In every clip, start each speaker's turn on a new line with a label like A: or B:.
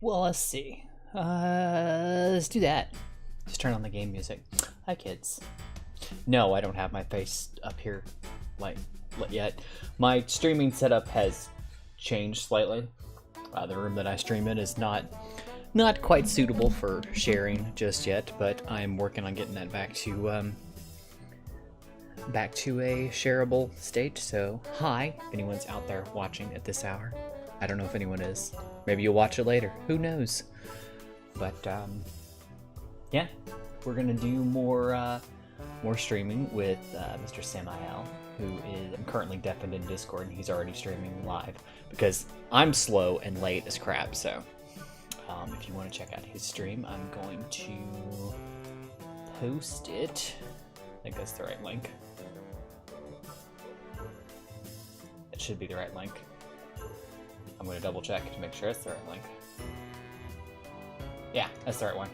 A: Well, let's see. Let's do that. Just turn on the game music. Hi, kids. No, I don't have my face up here like yet. My streaming setup has changed slightly. The room that I stream in is not quite suitable for sharing just yet, but I'm working on getting that back to a shareable state. So, hi, if anyone's out there watching at this hour. I don't know if anyone is. Maybe you'll watch it later. Who knows? But yeah, we're gonna do more streaming with Mr. Samael, who is currently deafened in Discord, and he's already streaming live because I'm slow and late as crap. So if you want to check out his stream, I'm going to post it. I think that's the right link. It should be the right link. I'm going to double check to make sure it's the right link. Yeah, that's the right one.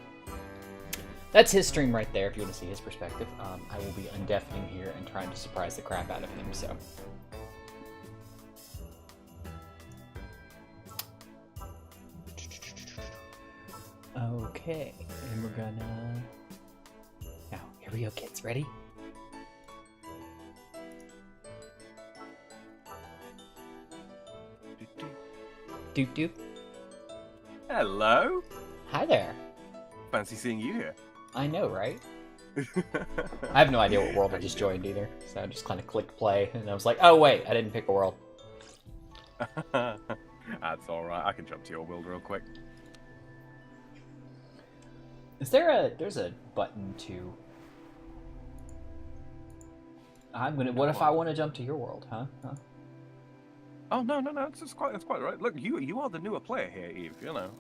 A: That's his stream right there if you want to see his perspective. I will be undeafening here and trying to surprise the crap out of him, so. Okay, and we're gonna... Now, here we go, kids. Ready? Doop doop.
B: Hello.
A: Hi there.
B: Fancy seeing you here.
A: I know, right? I have no idea what world I just joined either, so I just kind of clicked play, and I was like, oh wait, I didn't pick a world.
B: That's alright, I can jump to your world real quick.
A: Is there there's a button to... what if I want to jump to your world, huh?
B: Oh, no, it's quite right. Look, you are the newer player here, Eve, you know.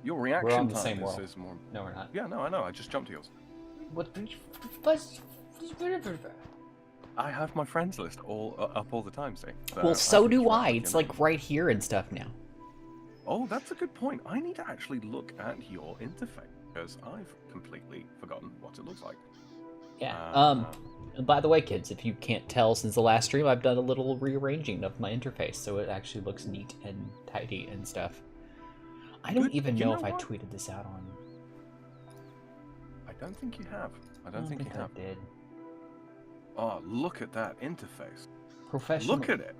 B: Your reaction
A: We're on the
B: time
A: same world.
B: is more...
A: No, we're not.
B: Yeah, no, I know, I just jumped to yours.
A: What?
B: I have my friends list up all the time, see?
A: Well, so
B: can
A: do
B: just
A: I.
B: look
A: It's
B: in
A: like right here and stuff now.
B: Oh, that's a good point. I need to actually look at your interface, because I've completely forgotten what it looks like.
A: Yeah. By the way, kids, if you can't tell since the last stream, I've done a little rearranging of my interface, so it actually looks neat and tidy and stuff. I don't even know if I tweeted this out on...
B: I don't think you have. I don't think you have.
A: I did.
B: Oh, look at that interface.
A: Professional.
B: Look at it.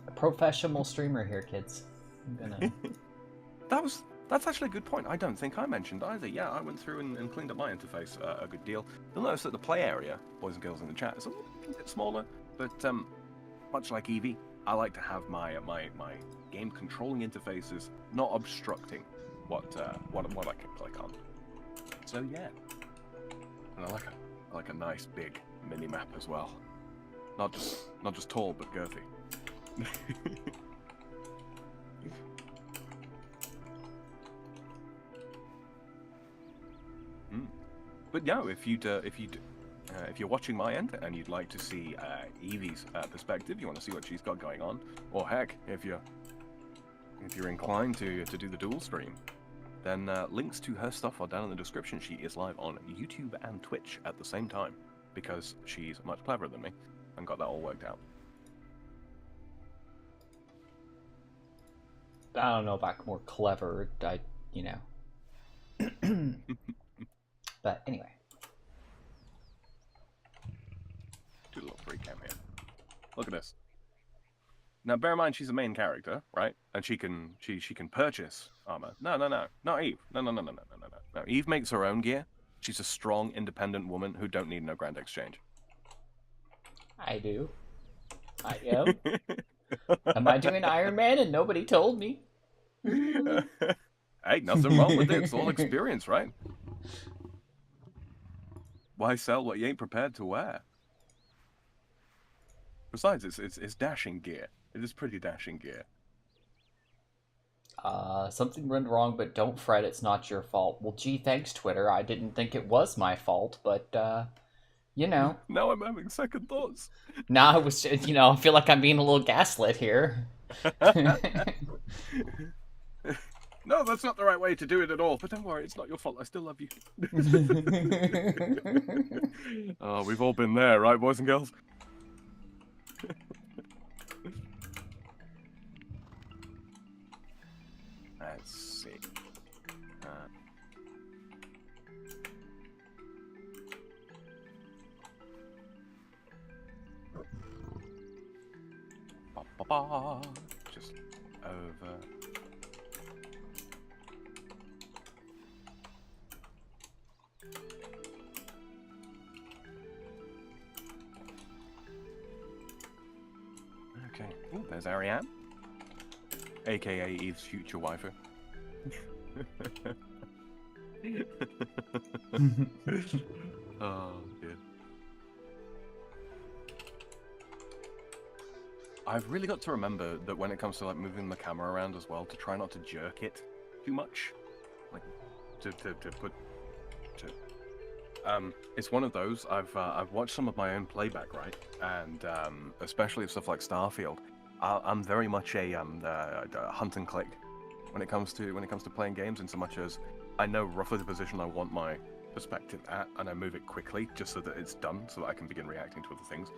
A: A professional streamer here, kids. I'm gonna...
B: That's actually a good point. I don't think I mentioned either. Yeah, I went through and cleaned up my interface a good deal. You'll notice that the play area, boys and girls in the chat, is a little bit smaller, but much like Eevee, I like to have my game controlling interfaces not obstructing what I can click on. So yeah, and I like a nice big mini map as well. Not just tall but girthy. But no, if you're watching my end and you'd like to see Eevee's perspective, you want to see what she's got going on, or heck, if you're inclined to do the dual stream, then links to her stuff are down in the description. She is live on YouTube and Twitch at the same time because she's much cleverer than me and got that all worked out.
A: I don't know about more clever. You know. But anyway.
B: Do a little free cam here. Look at this. Now bear in mind she's a main character, right? And she can purchase armor. No, not Eve. No. Eve makes her own gear. She's a strong, independent woman who don't need no grand exchange.
A: I do. I am. Am I doing Iron Man and nobody told me?
B: Hey, nothing wrong with it. It's all experience, right? Why sell what you ain't prepared to wear? Besides, it's dashing gear. It is pretty dashing gear.
A: Something went wrong, but don't fret, it's not your fault. Well, gee, thanks, Twitter. I didn't think it was my fault, but, you know.
B: Now I'm having second thoughts.
A: Nah, it was, you know, I feel like I'm being a little gaslit here.
B: No, that's not the right way to do it at all. But don't worry, it's not your fault. I still love you. Oh, we've all been there, right, boys and girls? Let's see. Just over. Okay. Ooh, there's Ariane, aka Eve's future waifu. Oh dear. I've really got to remember that when it comes to like moving the camera around as well, to try not to jerk it too much, like to put. It's one of those. I've watched some of my own playback, right, and especially stuff like Starfield. I'm very much a hunt and click when it comes to playing games, in so much as I know roughly the position I want my perspective at, and I move it quickly just so that it's done, so that I can begin reacting to other things.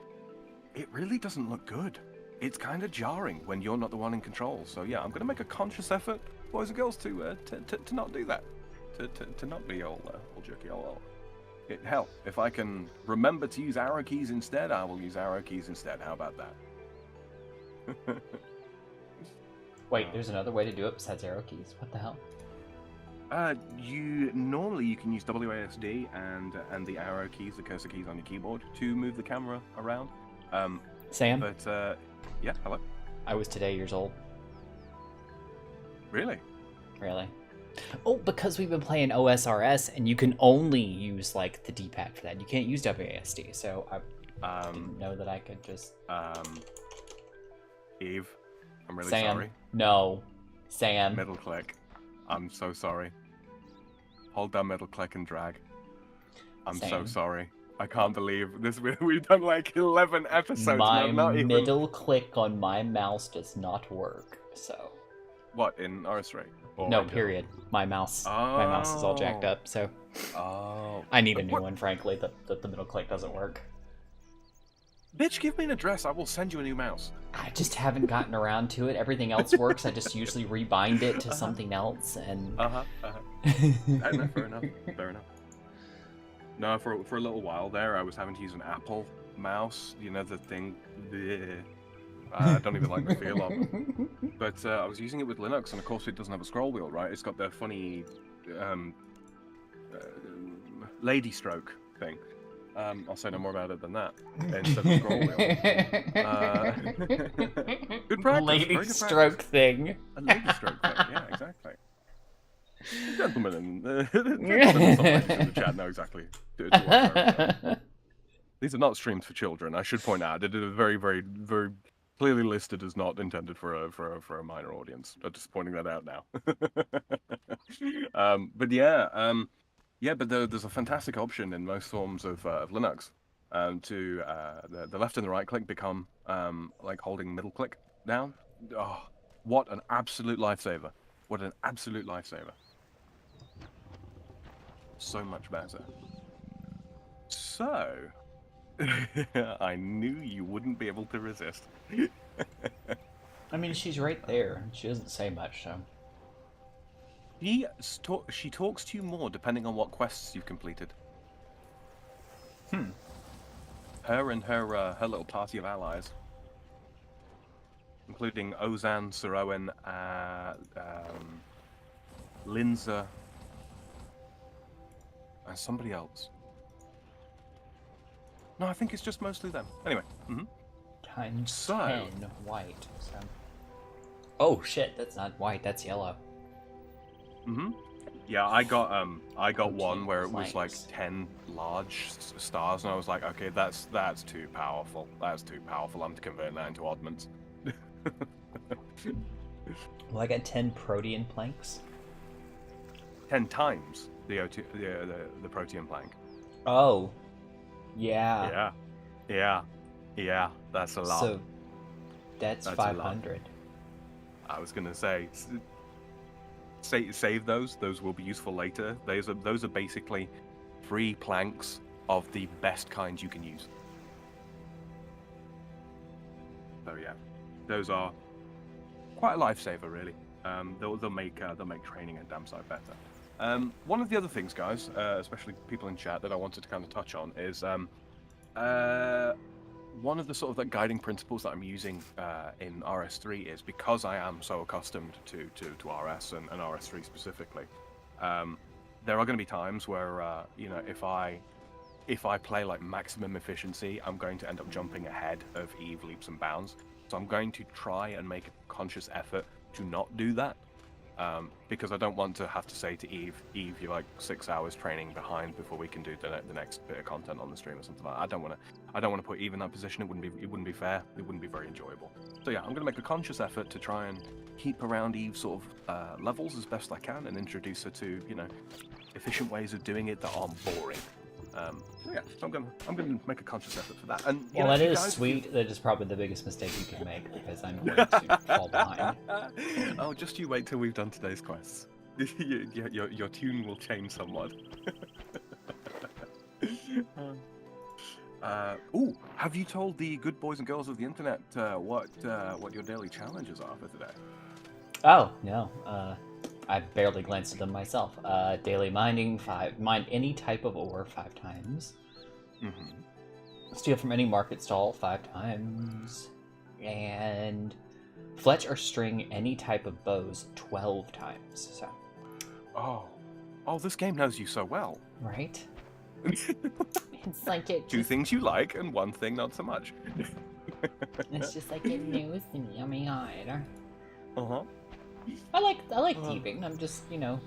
B: It really doesn't look good. It's kind of jarring when you're not the one in control. So yeah, I'm going to make a conscious effort, boys and girls, to not do that, to not be all jerky. Hell, if I can remember to use arrow keys instead, I will use arrow keys instead. How about that?
A: Wait, there's another way to do it besides arrow keys. What the hell?
B: You can use WASD and the arrow keys, the cursor keys on your keyboard, to move the camera around.
A: Sam?
B: But yeah, hello.
A: I was today years old.
B: Really?
A: Really? Oh, because we've been playing OSRS, and you can only use like the D-pad for that. You can't use WASD, so I didn't know that I could just.
B: Eve, I'm really
A: Sam,
B: sorry.
A: no, Sam.
B: Middle click. I'm so sorry. Hold down middle click and drag. I'm so
A: Sam.
B: sorry. I can't believe this. We've done like 11 episodes.
A: My
B: and I'm not even...
A: middle click on my mouse does not work. So.
B: What, in RS3?
A: No, period. My mouse is all jacked up. So.
B: Oh.
A: I need a new one, frankly. That the middle click doesn't work.
B: Bitch, give me an address. I will send you a new mouse.
A: I just haven't gotten around to it. Everything else works. I just usually rebind it to something else, and.
B: No, fair enough. Fair enough. No, for a little while there, I was having to use an Apple mouse. You know, the thing. I don't even like the feel of it. But I was using it with Linux, and of course, it doesn't have a scroll wheel, right? It's got the funny lady stroke thing. I'll say no more about it than that. Instead of scroll wheel. Good practice.
A: Lady stroke thing.
B: A lady stroke thing. Yeah, exactly. Gentlemen and the chat know exactly. These are not streams for children. I should point out it is very, very, very clearly listed as not intended for a minor audience. I'm just pointing that out now. But yeah. Yeah, but there's a fantastic option in most forms of Linux to the left and the right click become like holding middle click down. Oh, what an absolute lifesaver! What an absolute lifesaver! So much better. So, I knew you wouldn't be able to resist.
A: I mean, she's right there. She doesn't say much, so.
B: She talks to you more depending on what quests you've completed. Her and her little party of allies, including Ozan, Saroin, Linza, and somebody else. No, I think it's just mostly them. Anyway.
A: Times 10 white. So. Oh shit! That's not white. That's yellow.
B: Yeah, I got one where it was like 10 large stars, and I was like, okay, that's too powerful. That's too powerful. I'm converting that into oddments.
A: Well, I got 10 protean planks.
B: 10 times the protean plank.
A: Oh, yeah.
B: Yeah. That's a lot.
A: So that's 500.
B: I was gonna say. Save those. Those will be useful later. Those are basically free planks of the best kind you can use. So yeah, those are quite a lifesaver, really. They'll make training a damn sight better. One of the other things, guys, especially people in chat, that I wanted to kind of touch on is one of the sort of like guiding principles that I'm using in RS3 is, because I am so accustomed to RS and RS3 specifically. There are going to be times where you know, if I play like maximum efficiency, I'm going to end up jumping ahead of Eve leaps and bounds. So I'm going to try and make a conscious effort to not do that. Because I don't want to have to say to Eve, you're like 6 hours training behind before we can do the next bit of content on the stream or something like that. I don't want to put Eve in that position. It wouldn't be fair. It wouldn't be very enjoyable. So yeah, I'm going to make a conscious effort to try and keep around Eve's sort of levels as best I can, and introduce her to, you know, efficient ways of doing it that aren't boring. So yeah, so I'm gonna make a conscious effort for that. And
A: well, that is sweet. That is probably the biggest mistake you could make, because I'm going to fall behind.
B: Oh, just you wait till we've done today's quests. Your tune will change somewhat. Ooh, have you told the good boys and girls of the internet what your daily challenges are for today?
A: Oh no, I barely glanced at them myself. Daily mining, mine any type of ore 5 times. Steal from any market stall 5 times. And fletch or string any type of bows 12 times. So.
B: Oh, this game knows you so well.
A: Right? It's like it.
B: 2 things you like and 1 thing not so much.
A: It's just like it knows me. Oh my god.
B: Uh-huh.
A: I like thieving. I'm just, you know,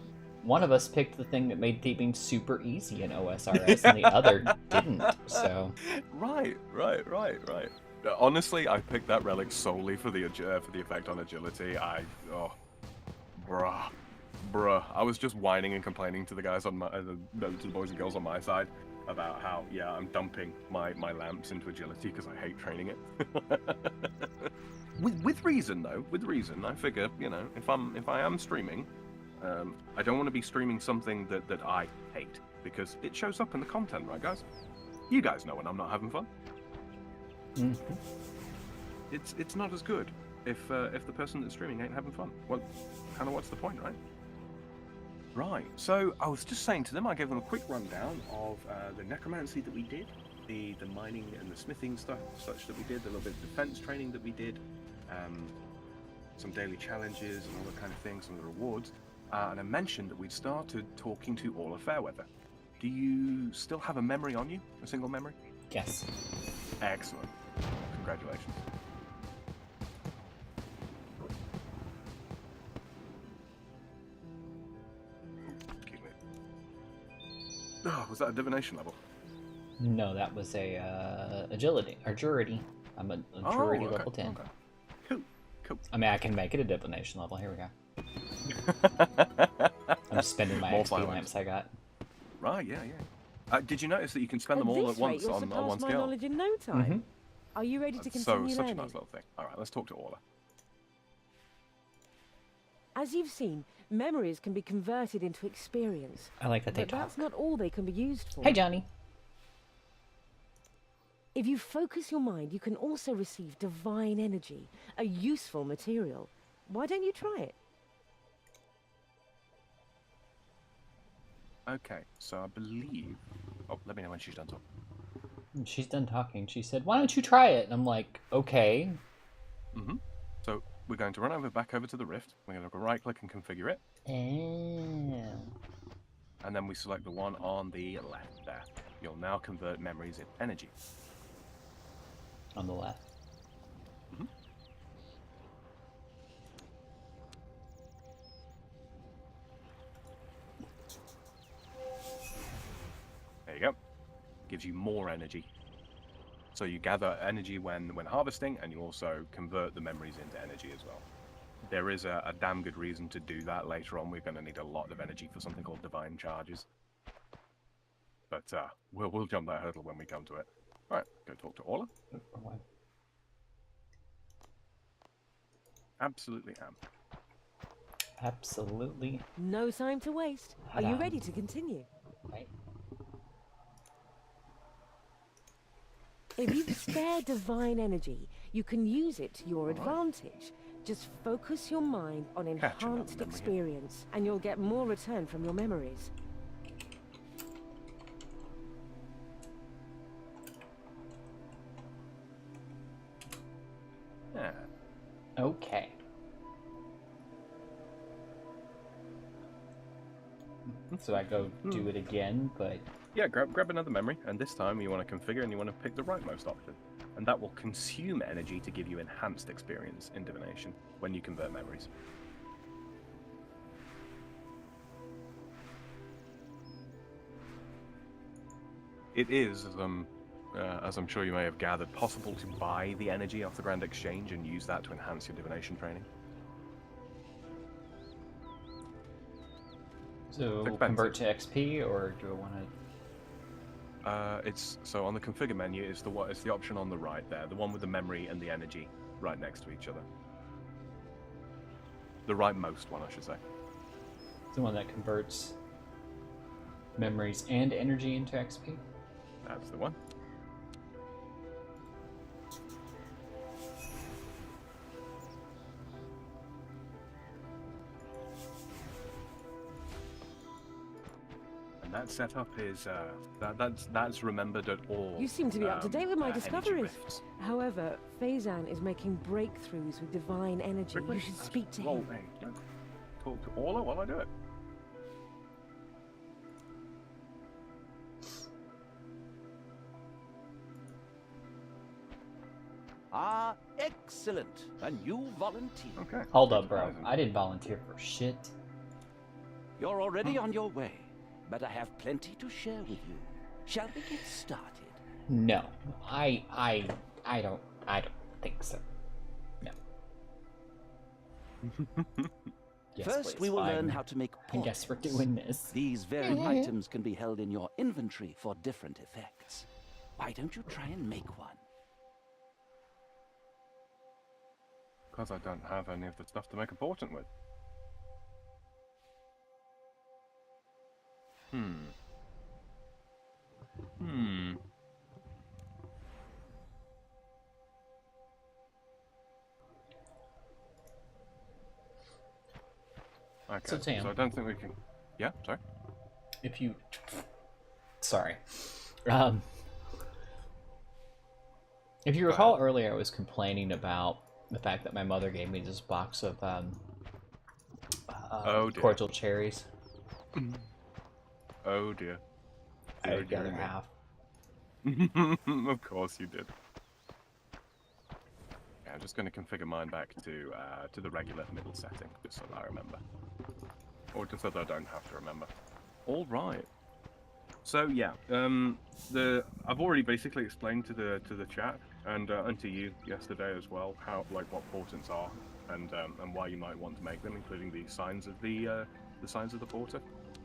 A: one of us picked the thing that made thieving super easy in OSRS, and the other didn't. So. Right.
B: Honestly, I picked that relic solely for the effect on agility. Bruh. I was just whining and complaining to the guys on to the boys and girls on my side about how, yeah, I'm dumping my lamps into agility because I hate training it. With reason though, I figure, you know, if I am streaming, I don't want to be streaming something that I hate, because it shows up in the content, right, guys? You guys know when I'm not having fun.
A: Mm-hmm.
B: It's not as good if the person that's streaming ain't having fun. Well, kind of what's the point, right? Right. So I was just saying to them, I gave them a quick rundown of the necromancy that we did, the mining and the smithing stuff such that we did, the little bit of defense training that we did, some daily challenges and all that kind of thing, some of the rewards, and I mentioned that we'd started talking to Orla Fairweather. Do you still have a memory on you? A single memory?
A: Yes.
B: Excellent. Congratulations. Excuse me. Oh, was that a divination level?
A: No, that was a agility or durity. I'm a durity level 10.
B: Okay. Cool.
A: I mean, I can make it a divination level. Here we go. I'm spending my XP lamps I got.
B: Right, yeah. Did you notice that you can spend them all at once on one skill?
C: Knowledge in no time.
A: Mm-hmm.
C: Are you ready to continue
B: such
C: learning?
B: a nice little thing. All right, let's talk to Orla.
C: As you've seen, memories can be converted into experience.
A: I like that they
C: But
A: talk.
C: that's not all they can be used for.
A: Hey, Johnny.
C: If you focus your mind, you can also receive divine energy, a useful material. Why don't you try it?
B: Okay, so I believe... Oh, let me know when she's done talking.
A: She's done talking. She said, "Why don't you try it?" And I'm like, "Okay."
B: So we're going to run back over to the Rift. We're going to right-click and configure it.
A: Oh.
B: And then we select the one on the left there. You'll now convert memories into energy.
A: On the left.
B: There you go. Gives you more energy. So you gather energy when harvesting, and you also convert the memories into energy as well. There is a damn good reason to do that later on. We're going to need a lot of energy for something called divine charges. But we'll jump that hurdle when we come to it. All right, go talk to Orla. Absolutely am.
A: Absolutely.
C: No time to waste. Are you ready to continue?
A: Right.
C: If you spare divine energy, you can use it to your advantage. Just focus your mind on
B: Catch another
C: enhanced
B: memory.
C: experience, and you'll get more return from your memories.
B: Yeah.
A: Okay. So I go do it again, but
B: Yeah, grab another memory, and this time you want to configure and you want to pick the rightmost option. And that will consume energy to give you enhanced experience in divination when you convert memories. It is, as I'm sure you may have gathered, possible to buy the energy off the Grand Exchange and use that to enhance your divination training.
A: so
B: expensive.
A: convert to XP, or do I want to?
B: It's so on the configure menu. It's the option on the right there, the one with the memory and the energy right next to each other. The rightmost one, I should say.
A: The one that converts memories and energy into XP?
B: That's the one. And that setup is that's remembered at all.
C: You seem to be up to date with my
B: energy
C: discoveries.
B: rifts.
C: However, Phazan is making breakthroughs with divine energy. You should speak to
B: Well,
C: him.
B: hey, don't talk to Orla while I do it.
D: Ah, excellent. A new volunteer.
B: Okay.
A: Hold up, bro. I didn't volunteer for shit.
D: You're already on your way, but I have plenty to share with you. Shall we get started?
A: No, I don't think so. No. Yes,
D: First,
A: please,
D: we will
A: fine.
D: learn how to make
A: I guess we're
D: portals.
A: doing this.
D: These very items can be held in your inventory for different effects. Why don't you try and make one?
B: Because I don't have any of the stuff to make a portent with. Okay,
A: So, Tam.
B: I don't think we can... Yeah, sorry?
A: If you... Sorry. If you recall earlier, I was complaining about the fact that my mother gave me this box of
B: Oh, dear.
A: cordial cherries.
B: Oh dear.
A: I
B: Dear,
A: ate the other
B: dear
A: half.
B: me. Of course you did. Yeah, I'm just going to configure mine back to the regular middle setting, just so that I remember. Or just so that I don't have to remember. All right. So yeah, I've already basically explained to the chat and to you yesterday as well how what portents are and why you might want to make them, including the signs of the signs of the porter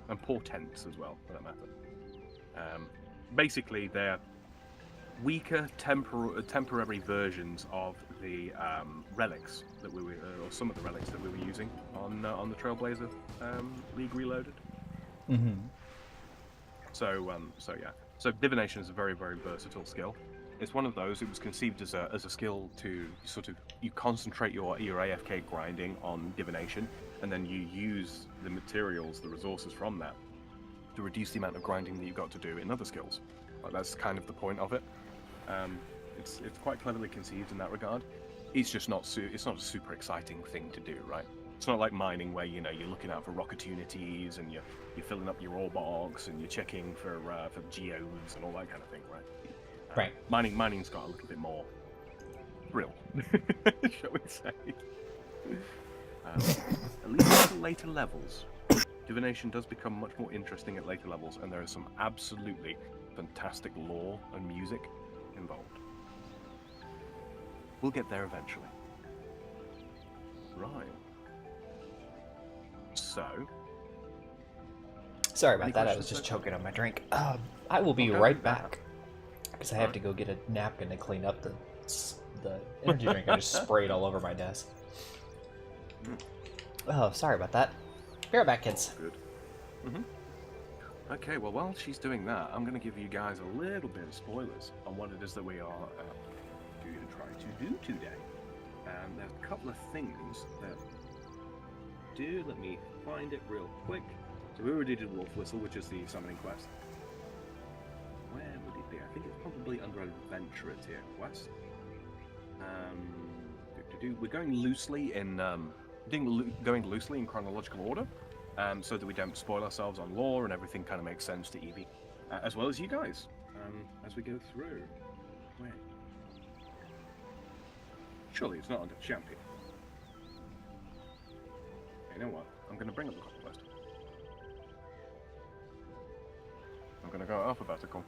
B: and portents as well, for that matter. Basically, they're weaker temporary versions of the relics that we were, or some of the relics that we were using on the Trailblazer League Reloaded.
A: Mm-hmm.
B: So yeah. So divination is a very, very versatile skill. It's one of those. It was conceived as a skill to sort of you concentrate your AFK grinding on divination, and then you use the materials, the resources from that, to reduce the amount of grinding that you've got to do in other skills. Like that's kind of the point of it. It's quite cleverly conceived in that regard. It's just not it's not a super exciting thing to do, right? It's not like mining where you're looking out for rock opportunities and you're filling up your ore box and you're checking for geodes and all that kind of thing, right?
A: Right.
B: Mining's got a little bit more thrill, shall we say? At least at the later levels, divination does become much more interesting at later levels, and there is some absolutely fantastic lore and music involved. We'll get there eventually. Right. So,
A: Sorry about
B: Any
A: that. I was
B: questions
A: just
B: so far?
A: choking on my drink. I will be
B: Okay,
A: right
B: do that.
A: back because I have to go get a napkin to clean up the energy drink I just sprayed all over my desk. Oh, sorry about that. Be right back, kids.
B: good. Okay, well, while she's doing that, I'm going to give you guys a little bit of spoilers on what it is that we are going to try to do today. There's a couple of things that do. Let me find it real quick. So we already did Wolf Whistle, which is the summoning quest. Where would it be? I think it's probably under Adventurer tier quest. We're going loosely in going loosely in chronological order, so that we don't spoil ourselves on lore and everything kind of makes sense to Evie, as well as you guys, as we go through. Where? Surely it's not under champion. You know what? I'm going to bring up the quest. I'm going to go alphabetical.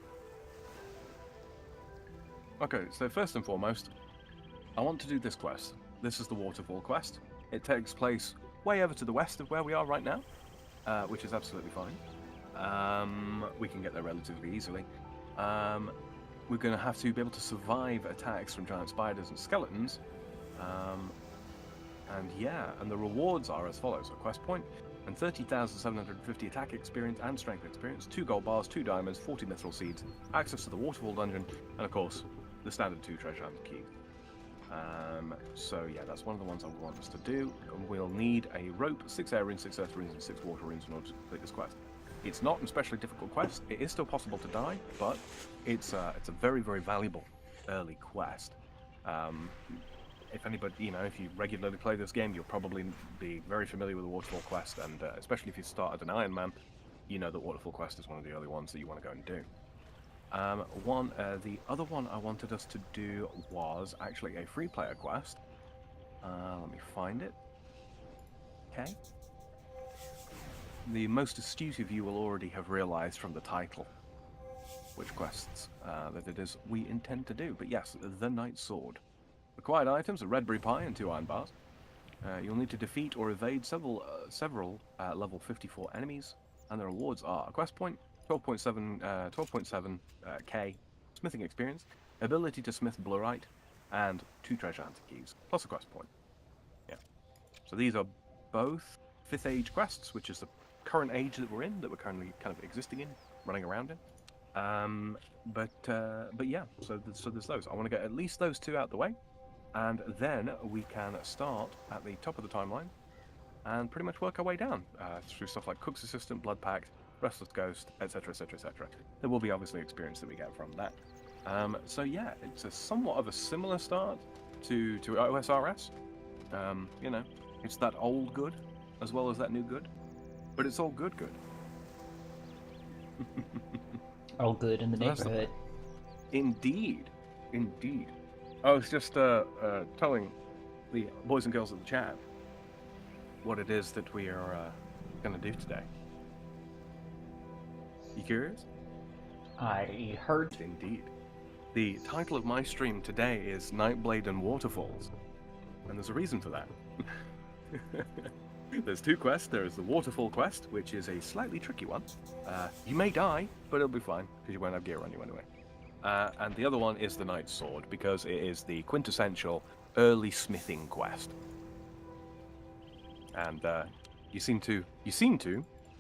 B: Okay, so first and foremost, I want to do this quest. This is the Waterfall quest. It takes place way over to the west of where we are right now, which is absolutely fine. We can get there relatively easily. We're going to have to be able to survive attacks from giant spiders and skeletons. And the rewards are as follows. A quest point and 30,750 attack experience and strength experience, 2 gold bars, 2 diamonds, 40 mithril seeds, access to the Waterfall dungeon, and of course, the standard 2 treasure hunt keys. So yeah, that's one of the ones I want us to do. We'll need a rope, 6 air runes, 6 earth runes, and 6 water runes in order to complete this quest. It's not an especially difficult quest. It is still possible to die, but it's a very, very valuable early quest. If anybody, if you regularly play this game, you'll probably be very familiar with the Waterfall quest, and especially if you start at an Iron Man, you know that Waterfall quest is one of the early ones that you want to go and do. The other one I wanted us to do was actually a free player quest. Let me find it. Okay. The most astute of you will already have realized from the title which quests that it is we intend to do. But yes, the Knight's Sword. Required items: a red berry pie and 2 iron bars. You'll need to defeat or evade several level 54 enemies, and the rewards are a quest point, 12.7 K smithing experience, ability to smith blurite, and 2 treasure hunter keys, plus a quest point. Yeah. So these are both 5th age quests, which is the current age that we're in, that we're currently kind of existing in, running around in. But yeah, so there's those. I want to get at least those 2 out the way, and then we can start at the top of the timeline and pretty much work our way down through stuff like Cook's Assistant, Blood Pact, Restless Ghost, etc., etc., etc. There will be obviously experience that we get from that. So yeah, it's a somewhat of a similar start to OSRS. It's that old good as well as that new good, but it's all good.
A: All good in the neighborhood.
B: Indeed. I was just telling the boys and girls of the chat what it is that we are going to do today. You curious?
A: I heard.
B: Indeed. The title of my stream today is Nightblade and Waterfalls, and there's a reason for that. There's 2 quests. There is the Waterfall quest, which is a slightly tricky one. You may die, but it'll be fine, because you won't have gear on you anyway. And the other one is the Knight's Sword, because it is the quintessential early smithing quest. And you seem to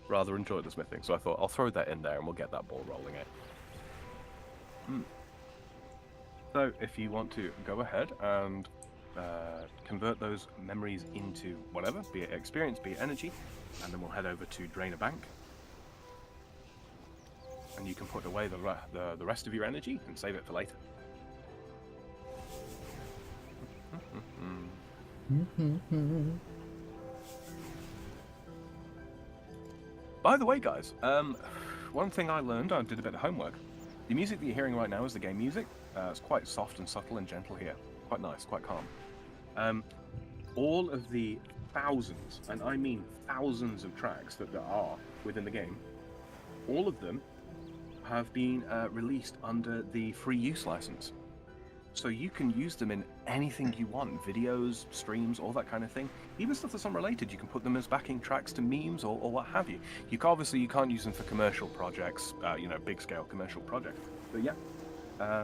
B: rather enjoy the smithing, so I thought I'll throw that in there and we'll get that ball rolling in. So if you want to go ahead and convert those memories into whatever, be it experience, be it energy, and then we'll head over to Drain a Bank. And you can put away the rest of your energy and save it for later. By the way, guys, one thing I learned, I did a bit of homework. The music that you're hearing right now is the game music. It's quite soft and subtle and gentle here. Quite nice, quite calm. All of the thousands, and I mean thousands of tracks that there are within the game, all of them have been released under the free use license. So you can use them in anything you want, videos, streams, all that kind of thing. Even stuff that's unrelated, you can put them as backing tracks to memes or what have you. You can't use them for commercial projects, big scale commercial projects. But yeah,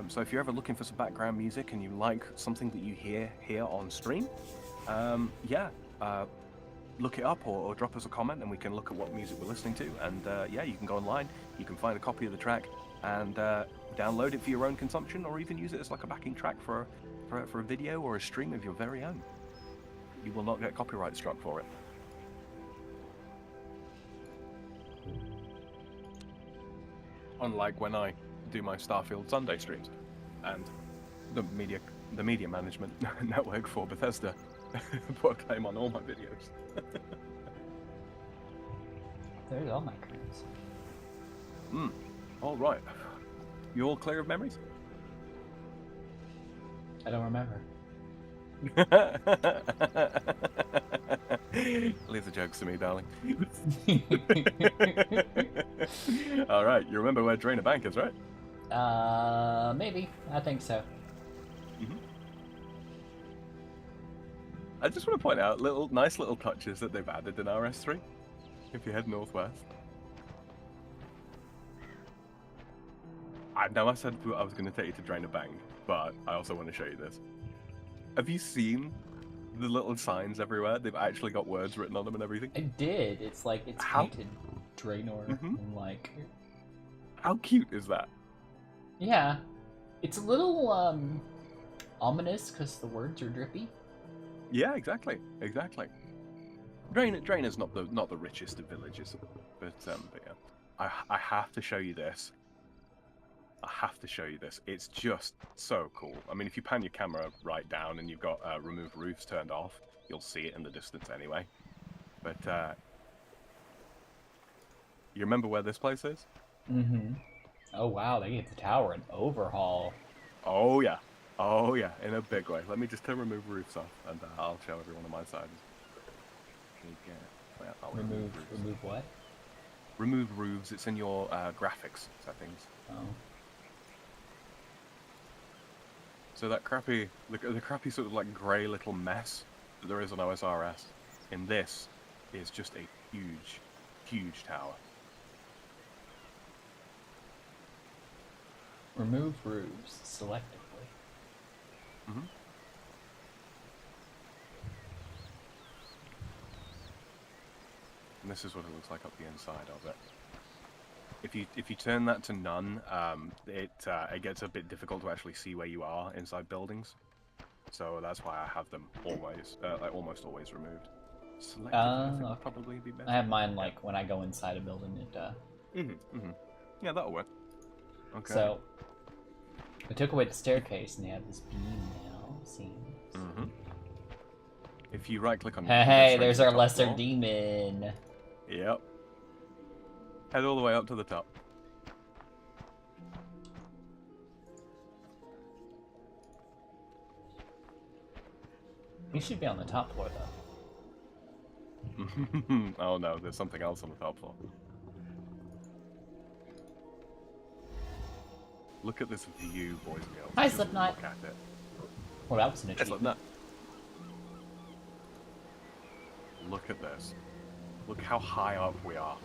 B: so if you're ever looking for some background music and you like something that you hear here on stream, look it up or drop us a comment and we can look at what music we're listening to. And you can go online, you can find a copy of the track and download it for your own consumption, or even use it as like a backing track for for a video or a stream of your very own. You will not get copyright struck for it. Unlike when I do my Starfield Sunday streams, and the media management network for Bethesda put a claim on all my videos.
A: There's all my crimes.
B: All right. You all clear of memories?
A: I don't remember.
B: Leave the jokes to me, darling. All right, you remember where Drainer Bank is, right?
A: Maybe. I think so.
B: I just want to point out nice little touches that they've added in RS3. If you head northwest. I know I said I was going to take you to Drainer Bank, but I also want to show you this. Have you seen the little signs everywhere? They've actually got words written on them and everything.
A: I did. It's like it's painted Draenor and like.
B: How cute is that?
A: Yeah, it's a little ominous because the words are drippy.
B: Yeah, exactly. Drainer's not the richest of villages, but yeah, I have to show you this. It's just so cool. I mean, if you pan your camera right down and you've got remove roofs turned off, you'll see it in the distance anyway. But you remember where this place is?
A: Oh wow, they gave the tower an overhaul.
B: Oh yeah, in a big way. Let me just turn remove roofs off, and I'll show everyone on my side.
A: Remove what?
B: Remove roofs. It's in your graphics settings.
A: Oh.
B: So that crappy, the crappy sort of like grey little mess that there is on OSRS, in this is just a huge tower.
A: Remove roofs selectively.
B: And this is what it looks like up the inside of it. If you turn that to none, it gets a bit difficult to actually see where you are inside buildings. So that's why I have them almost always removed. Selectively, I think would probably be better.
A: I have mine like when I go inside a building. It.
B: Yeah, that'll work. Okay.
A: So I took away the staircase, and they have this beam now. Seems.
B: If you right click on.
A: Hey, there's our lesser demon.
B: Yep. Head all the way up to the top.
A: You should be on the top floor, though.
B: Oh no, there's something else on the top floor. Look at this view, boys and girls.
A: Hi,
B: Just
A: Slipknot.
B: Look at it.
A: Well, that was an
B: Yes,
A: achievement.
B: Look at this. Look how high up we are.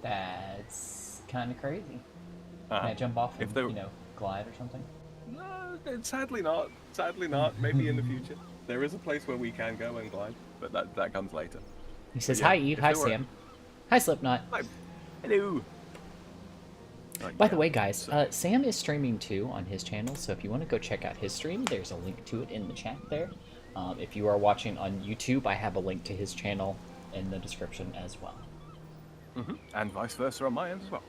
A: That's kind of crazy. Can I jump off and, glide or something?
B: No, sadly not. Sadly not. Maybe in the future. There is a place where we can go and glide, but that comes later.
A: He says,
B: yeah,
A: hi, Eve. Hi, Sam. Hi, Slipknot.
B: Hi. Hello.
A: By the way, guys, Sam is streaming too on his channel, so if you want to go check out his stream, there's a link to it in the chat there. If you are watching on YouTube, I have a link to his channel in the description as well.
B: And vice versa on my end as well.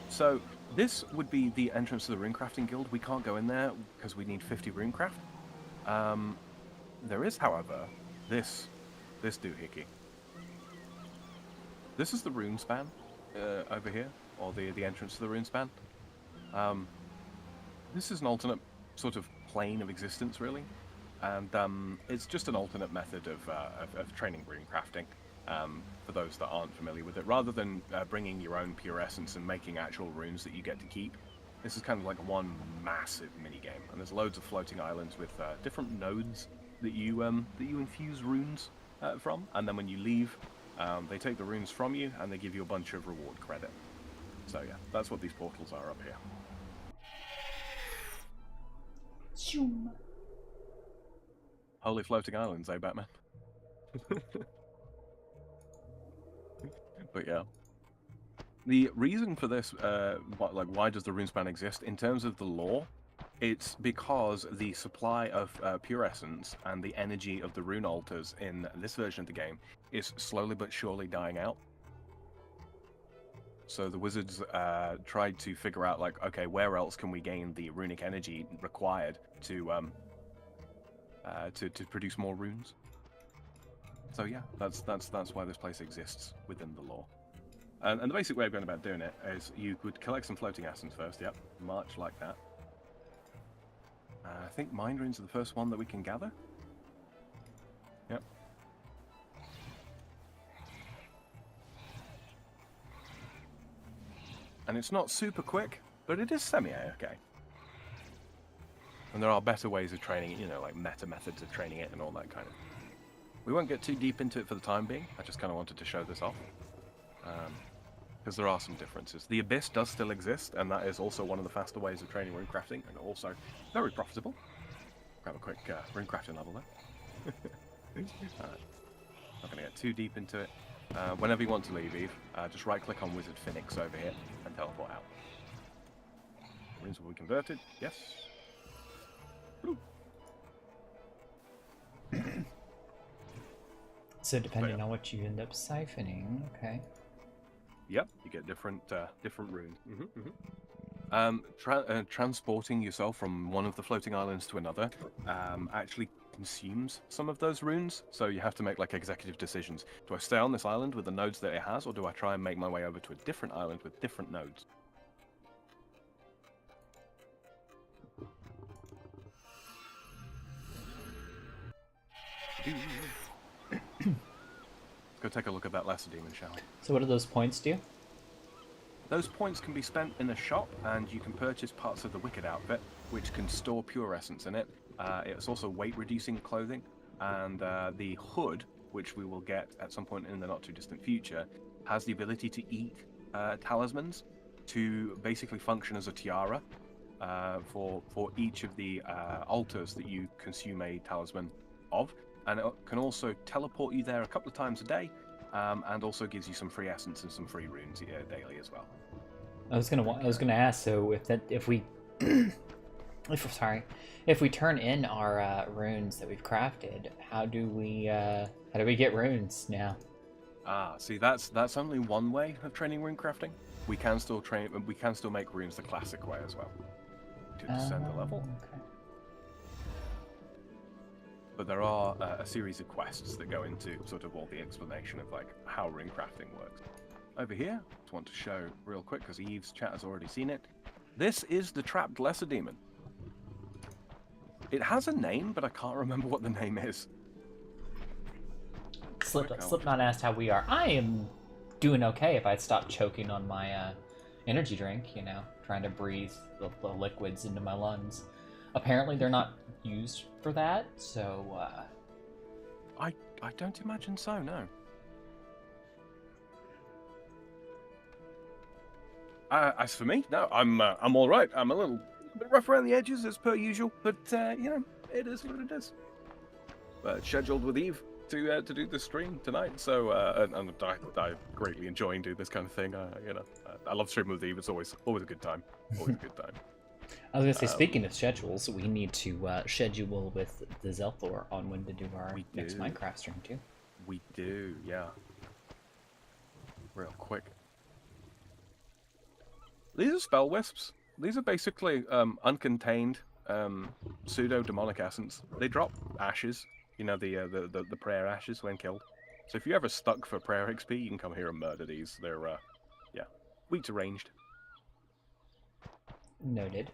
B: So this would be the entrance to the runecrafting guild. We can't go in there because we need 50 runecraft. There is, however, this doohickey. This is the rune span over here, or the entrance to the rune span. This is an alternate sort of plane of existence, really, and it's just an alternate method of training runecrafting. For those that aren't familiar with it, rather than bringing your own pure essence and making actual runes that you get to keep, this is kind of like one massive mini game, and there's loads of floating islands with different nodes that you infuse runes from, and then when you leave, they take the runes from you and they give you a bunch of reward credit. So yeah, that's what these portals are up here.
A: Zoom.
B: Holy floating islands, eh, Batman? But yeah, the reason for this, why does the runespan exist? In terms of the lore, It's because the supply of pure essence and the energy of the rune altars in this version of the game is slowly but surely dying out. So the wizards tried to figure out, like, okay, where else can we gain the runic energy required to produce more runes? So yeah, that's why this place exists within the lore. And the basic way of going about doing it is you would collect some floating essence first. Yep, march like that. I think mind runes are the first one that we can gather. Yep. And it's not super quick, but it is semi-okay. And there are better ways of training it, you know, like meta methods of training it and all that kind of. We won't get too deep into it for the time being. I just kind of wanted to show this off. Because there are some differences. The Abyss does still exist, and that is also one of the faster ways of training runecrafting, and also very profitable. Grab a quick runecrafting level there. Alright. Not going to get too deep into it. Whenever you want to leave, Eve, just right-click on Wizard Phoenix over here and teleport out. Runes will be converted. Yes.
A: So depending on what you end up siphoning, okay.
B: Yep, you get different runes. Transporting yourself from one of the floating islands to another actually consumes some of those runes, so you have to make like executive decisions. Do I stay on this island with the nodes that it has, or do I try and make my way over to a different island with different nodes? Let's go take a look at that lesser demon, shall we?
A: So what do those points do?
B: Those points can be spent in a shop, and you can purchase parts of the Wicked outfit, which can store pure essence in it. It's also weight-reducing clothing, and the hood, which we will get at some point in the not-too-distant future, has the ability to eat talismans to basically function as a tiara for each of the altars that you consume a talisman of. And it can also teleport you there a couple of times a day, and also gives you some free essence and some free runes daily as well.
A: I was gonna ask. So if we turn in our runes that we've crafted, how do we get runes now?
B: See, that's only one way of training rune crafting. We can still make runes the classic way as well to descend the level.
A: Okay.
B: But there are a series of quests that go into sort of all the explanation of like how rune crafting works. Over here, just want to show real quick because Eve's chat has already seen it. This is the trapped lesser demon. It has a name, but I can't remember what the name is.
A: Slipknot asked how we are. I am doing okay if I stop choking on my energy drink, you know, trying to breathe the liquids into my lungs. Apparently they're not used for that, so
B: I don't imagine so, no. As for me, no, I'm all right. I'm a little bit rough around the edges as per usual, but you know, it is what it is. But scheduled with Eve to do the stream tonight, so and I greatly enjoying doing this kind of thing. You know, I love streaming with Eve. It's always a good time. Always a good time.
A: I was gonna say, speaking of schedules, we need to schedule with the Zelthor on when to do our next Minecraft stream too.
B: We do, yeah. Real quick. These are spell wisps. These are basically uncontained pseudo-demonic essence. They drop ashes, you know, the prayer ashes when killed. So if you're ever stuck for prayer XP, you can come here and murder these. They're, yeah, weak to ranged.
A: Noted.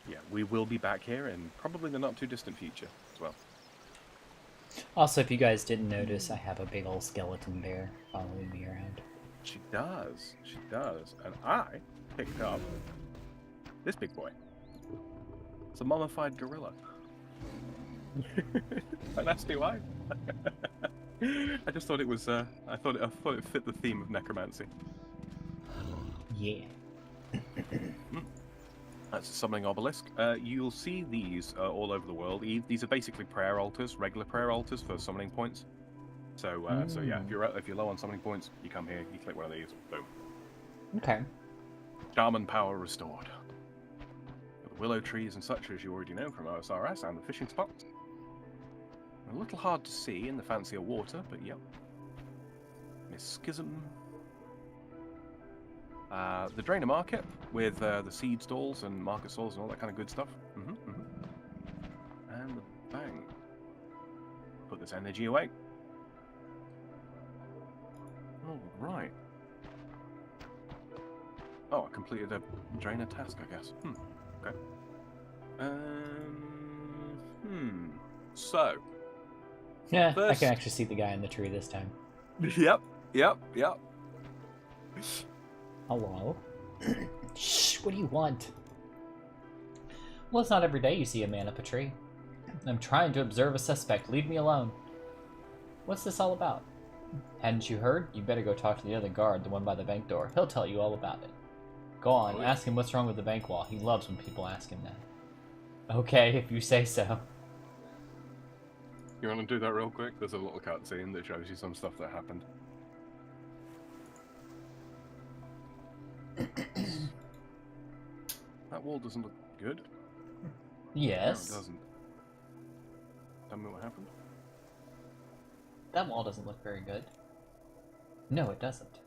B: Yeah, we will be back here in probably the not-too-distant future as well.
A: Also, if you guys didn't notice, I have a big old skeleton bear following me around.
B: She does. And I picked up this big boy. It's a mummified gorilla. And that's why. I just thought it was. I thought it fit the theme of necromancy.
A: Yeah.
B: That's a summoning obelisk. You'll see these all over the world. These are basically prayer altars, regular prayer altars for summoning points. So yeah, if you're low on summoning points, you come here, you click one of these, boom.
A: Okay.
B: Shaman power restored. The willow trees and such, as you already know from OSRS, and the fishing spots. A little hard to see in the fancier water, but yep. Miss Schism. The Drainer Market with the seed stalls and market stalls and all that kind of good stuff. And the bank. Put this energy away. Oh, right. Oh, I completed a Drainer task, I guess. Okay. So.
A: Yeah, I
B: First...
A: can actually see the guy in the tree this time.
B: Yep.
A: Hello? Shh, what do you want? Well, it's not every day you see a man up a tree. I'm trying to observe a suspect. Leave me alone. What's this all about? Hadn't you heard? You better go talk to the other guard, the one by the bank door. He'll tell you all about it. Go on,
B: Oh, yeah.
A: ask him what's wrong with the bank wall. He loves when people ask him that. Okay, if you say so.
B: You want to do that real quick? There's a little cutscene that shows you some stuff that happened. That wall doesn't look good.
A: Yes.
B: No, it doesn't. Tell me what happened.
A: That wall doesn't look very good. No, it doesn't.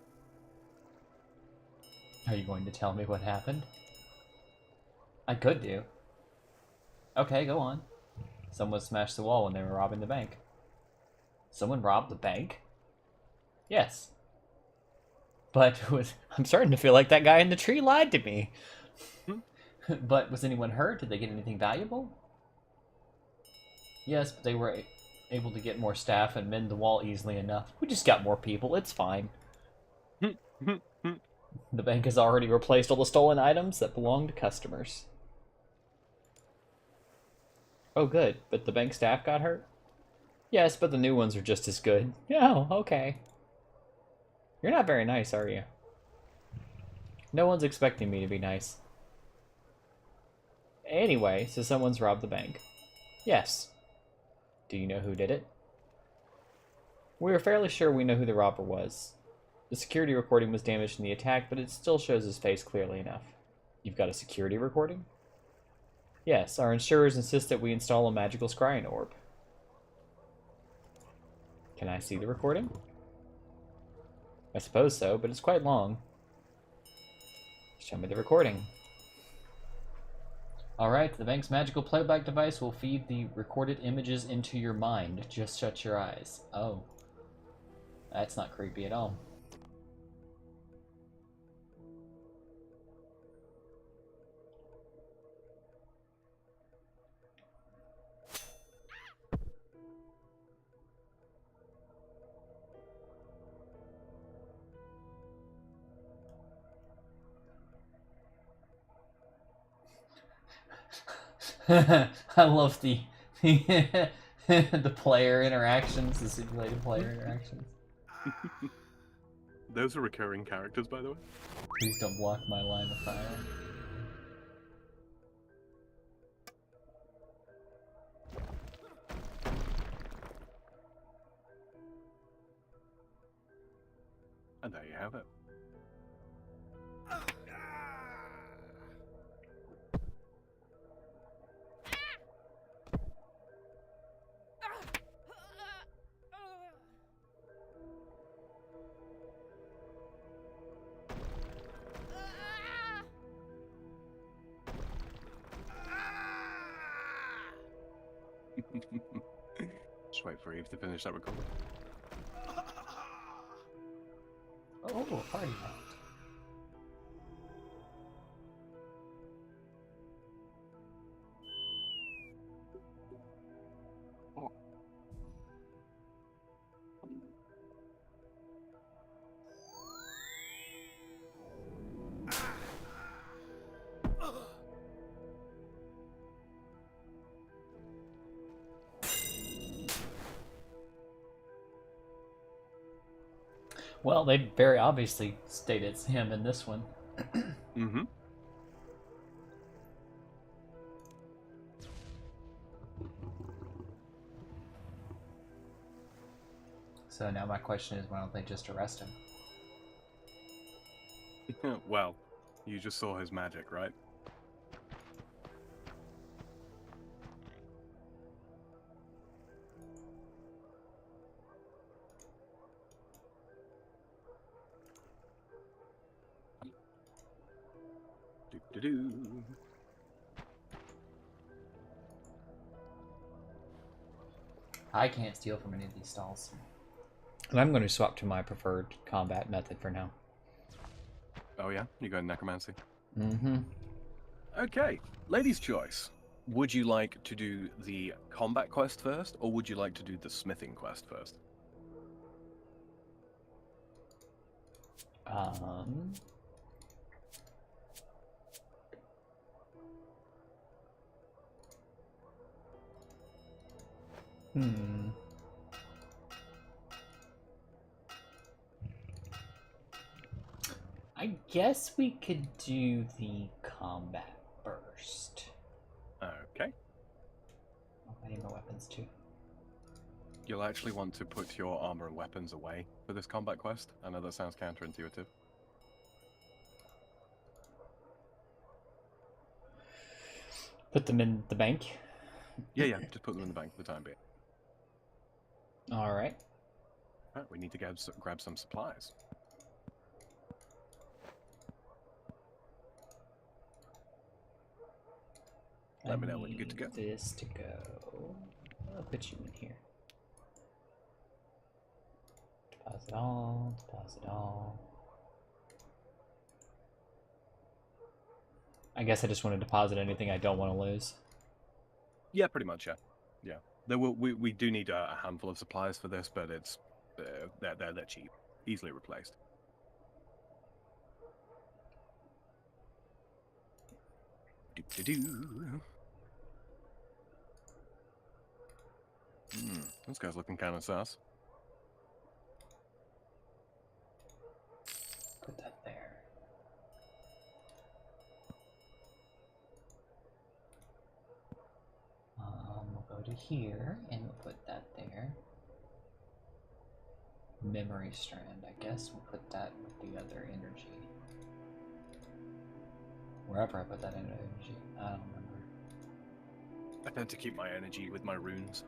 A: Are you going to tell me what happened? I could do. Okay, go on. Someone smashed the wall when they were robbing the bank. Someone robbed the bank? Yes. But I'm starting to feel like that guy in the tree lied to me. But was anyone hurt? Did they get anything valuable? Yes, but they were able to get more staff and mend the wall easily enough. We just got more people. It's fine. The bank has already replaced all the stolen items that belong to customers. Oh, good. But the bank staff got hurt? Yes, but the new ones are just as good. Oh, okay. You're not very nice, are you? No one's expecting me to be nice. Anyway, so someone's robbed the bank. Yes. Do you know who did it? We are fairly sure we know who the robber was. The security recording was damaged in the attack, but it still shows his face clearly enough. You've got a security recording? Yes, our insurers insist that we install a magical scrying orb. Can I see the recording? I suppose so, but it's quite long. Show me the recording. Alright, the bank's magical playback device will feed the recorded images into your mind. Just shut your eyes. Oh. That's not creepy at all. I love the the player interactions, the simulated player interactions.
B: Those are recurring characters, by the way.
A: Please don't block my line of fire.
B: And there you have it. Just wait for Eve to finish that recording.
A: Oh, a party hat. Well, they very obviously state it's him in this one.
B: Mm-hmm.
A: So now my question is, why don't they just arrest him?
B: Well, You just saw his magic, right? Do-do-do.
A: I can't steal from any of these stalls. And I'm going to swap to my preferred combat method for now.
B: Oh yeah, you go necromancy.
A: Mm-hmm.
B: Okay, lady's choice. Would you like to do the combat quest first, or would you like to do the smithing quest first?
A: Hmm. I guess we could do the combat first.
B: Okay.
A: Oh, I need my weapons too.
B: You'll actually want to put your armor and weapons away for this combat quest. I know that sounds counterintuitive.
A: Put them in the bank.
B: Yeah, just put them in the bank for the time being.
A: Alright.
B: Right, we need to grab some supplies. Let me know when you're good to go.
A: This to go. I'll put you in here. Deposit all. Deposit all. I guess I just want to deposit anything I don't want to lose.
B: Yeah, pretty much. Yeah. We do need a handful of supplies for this, but it's they're cheap, easily replaced. This guy's looking kind of sus.
A: Put that there. We'll go to here and we'll put that there. Memory strand, I guess we'll put that with the other energy. Wherever I put that energy, I don't remember.
B: I tend to keep my energy with my runes.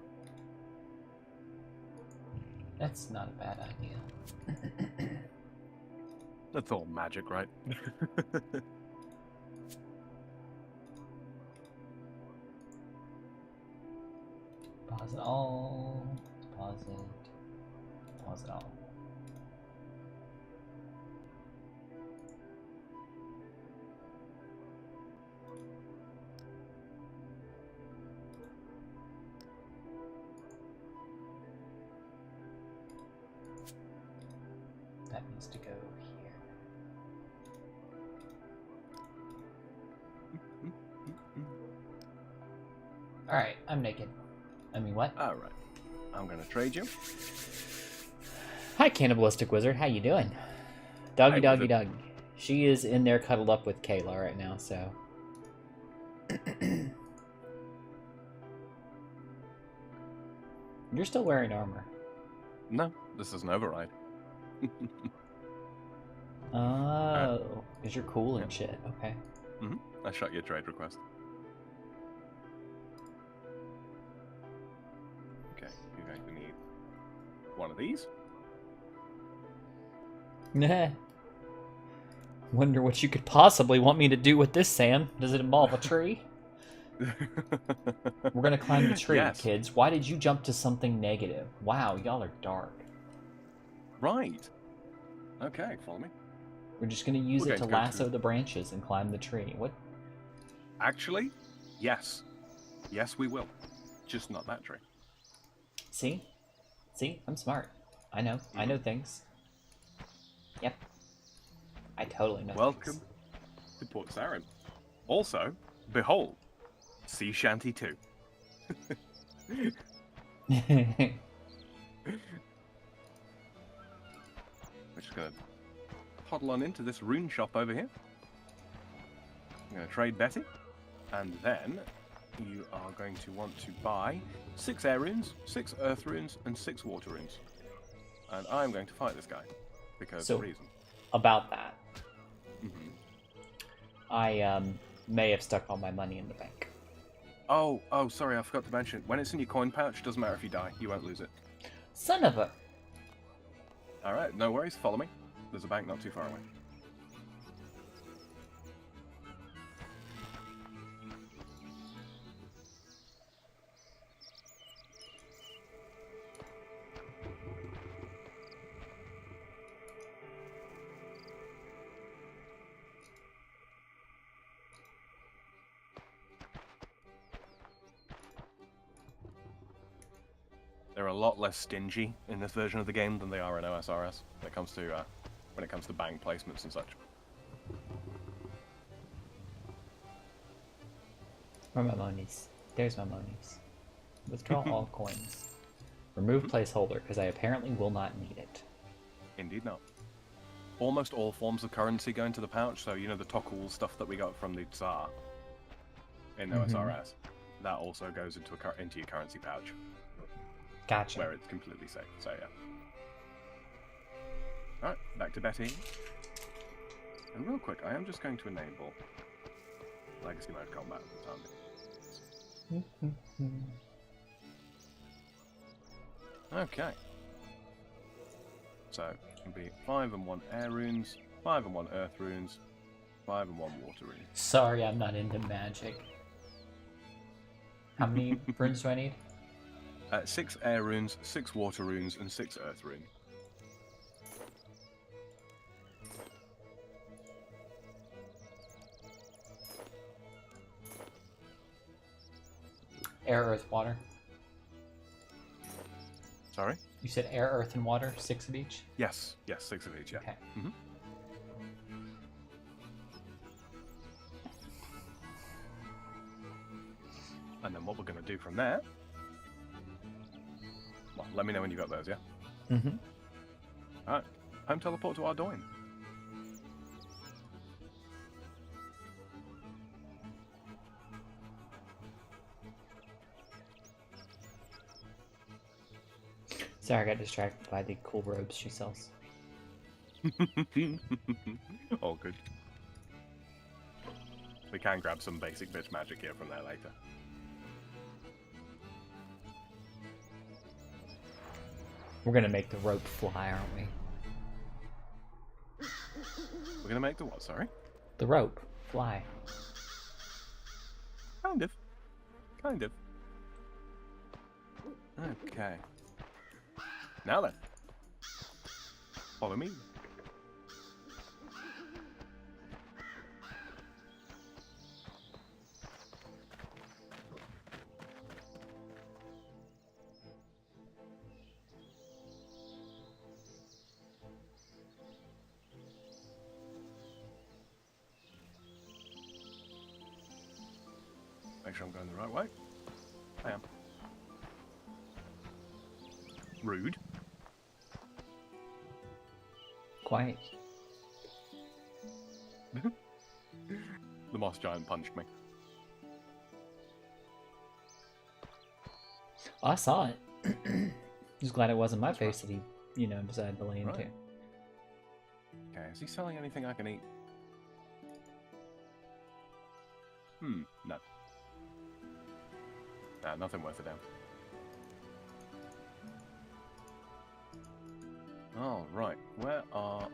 A: That's not a bad idea.
B: That's all magic, right?
A: Deposit all. Deposit. Deposit all. That needs to go here. Alright, I'm naked. I mean, what?
B: Alright. I'm gonna trade you.
A: Hi, Cannibalistic Wizard. How you doing? Doggy,
B: Hi,
A: doggy,
B: wizard.
A: doggy. She is in there cuddled up with Kayla right now, so... You're still wearing armor.
B: No, this is an override.
A: Oh, because you're cool and shit. Okay.
B: I shot your trade request. Okay, you're going to need one of these.
A: Nah. Wonder what you could possibly want me to do with this, Sam. Does it involve a tree? We're gonna climb the tree,
B: Yes.
A: kids. Why did you jump to something negative? Wow, y'all are dark.
B: Right. Okay, follow me.
A: We're just gonna use
B: We're
A: it to
B: going to go
A: lasso
B: to-
A: the branches and climb the tree. What?
B: Actually, yes. Yes, we will. Just not that tree.
A: See? See? I'm smart. I know. I know things. Yep. I totally know
B: Welcome to Port Sarim. Also, behold, Sea Shanty 2.
A: things.
B: We're just going to toddle on into this rune shop over here. I'm going to trade Betty. And then you are going to want to buy 6 air runes, 6 earth runes, and 6 water runes. And I'm going to fight this guy. Because
A: So-
B: of reason.
A: About that. I may have stuck all my money in the bank.
B: Oh, sorry, I forgot to mention. When it's in your coin pouch, doesn't matter if you die. You won't lose it.
A: Son of a...
B: Alright, no worries. Follow me. There's a bank not too far away. They're a lot less stingy in this version of the game than they are in OSRS when it comes to bank placements and such.
A: Where are my monies? There's my monies. Withdraw all coins. Remove placeholder, because I apparently will not need it.
B: Indeed not. Almost all forms of currency go into the pouch, so you know the Tokul stuff that we got from the Tsar in OSRS, that also goes into your currency pouch.
A: Gotcha.
B: Where it's completely safe, so yeah. Alright, back to betting. And real quick, I am just going to enable Legacy Mode Combat at the time. Okay. So, it'll be 5 and 1 air runes, 5 and 1 earth runes, 5 and 1 water runes.
A: Sorry, I'm not into magic. How many runes do I need?
B: 6 air runes, 6 water runes, and 6 earth runes.
A: Air, earth, water.
B: Sorry?
A: You said air, earth, and water? 6 of each?
B: Yes, 6 of each, yeah.
A: Okay.
B: And then what we're going to do from there... Well, let me know when you got those, yeah? Alright, home teleport to Ardoin.
A: Sorry, I got distracted by the cool robes she sells.
B: All good. We can grab some basic bitch magic here from there later.
A: We're gonna make the rope fly, aren't we?
B: We're gonna make the what, sorry?
A: The rope fly.
B: Kind of. Kind of. Okay. Now then. Follow me. Make sure I'm going the right way. I am. Rude.
A: Quite.
B: The moss giant punched me.
A: Oh, I saw it. Just glad it wasn't my face that he, decided to lay into.
B: Right. Okay, is he selling anything I can eat? No. Nah, nothing worth a damn. Oh, right. Where are...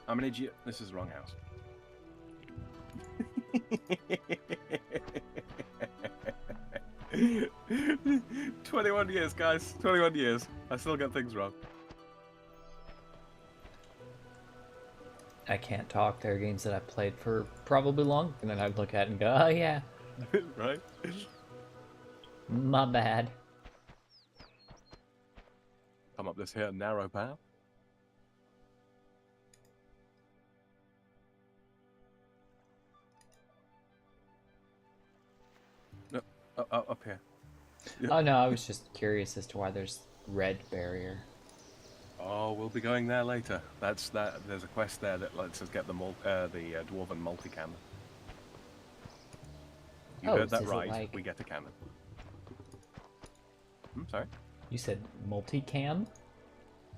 B: I'm an idiot. This is the wrong house. 21 years, guys. 21 years. I still get things wrong.
A: I can't talk. There are games that I've played for probably long, and then I'd look at it and go, oh yeah,
B: Right?
A: my bad.
B: Come up this here narrow path. No, up here. Yeah.
A: Oh no, I was just curious as to why there's red barrier.
B: Oh, we'll be going there later. That's that. There's a quest there that lets us get the dwarven multicam. You
A: Oh,
B: heard that
A: is it
B: right.
A: like-
B: We get a cannon. Sorry.
A: You said multicam?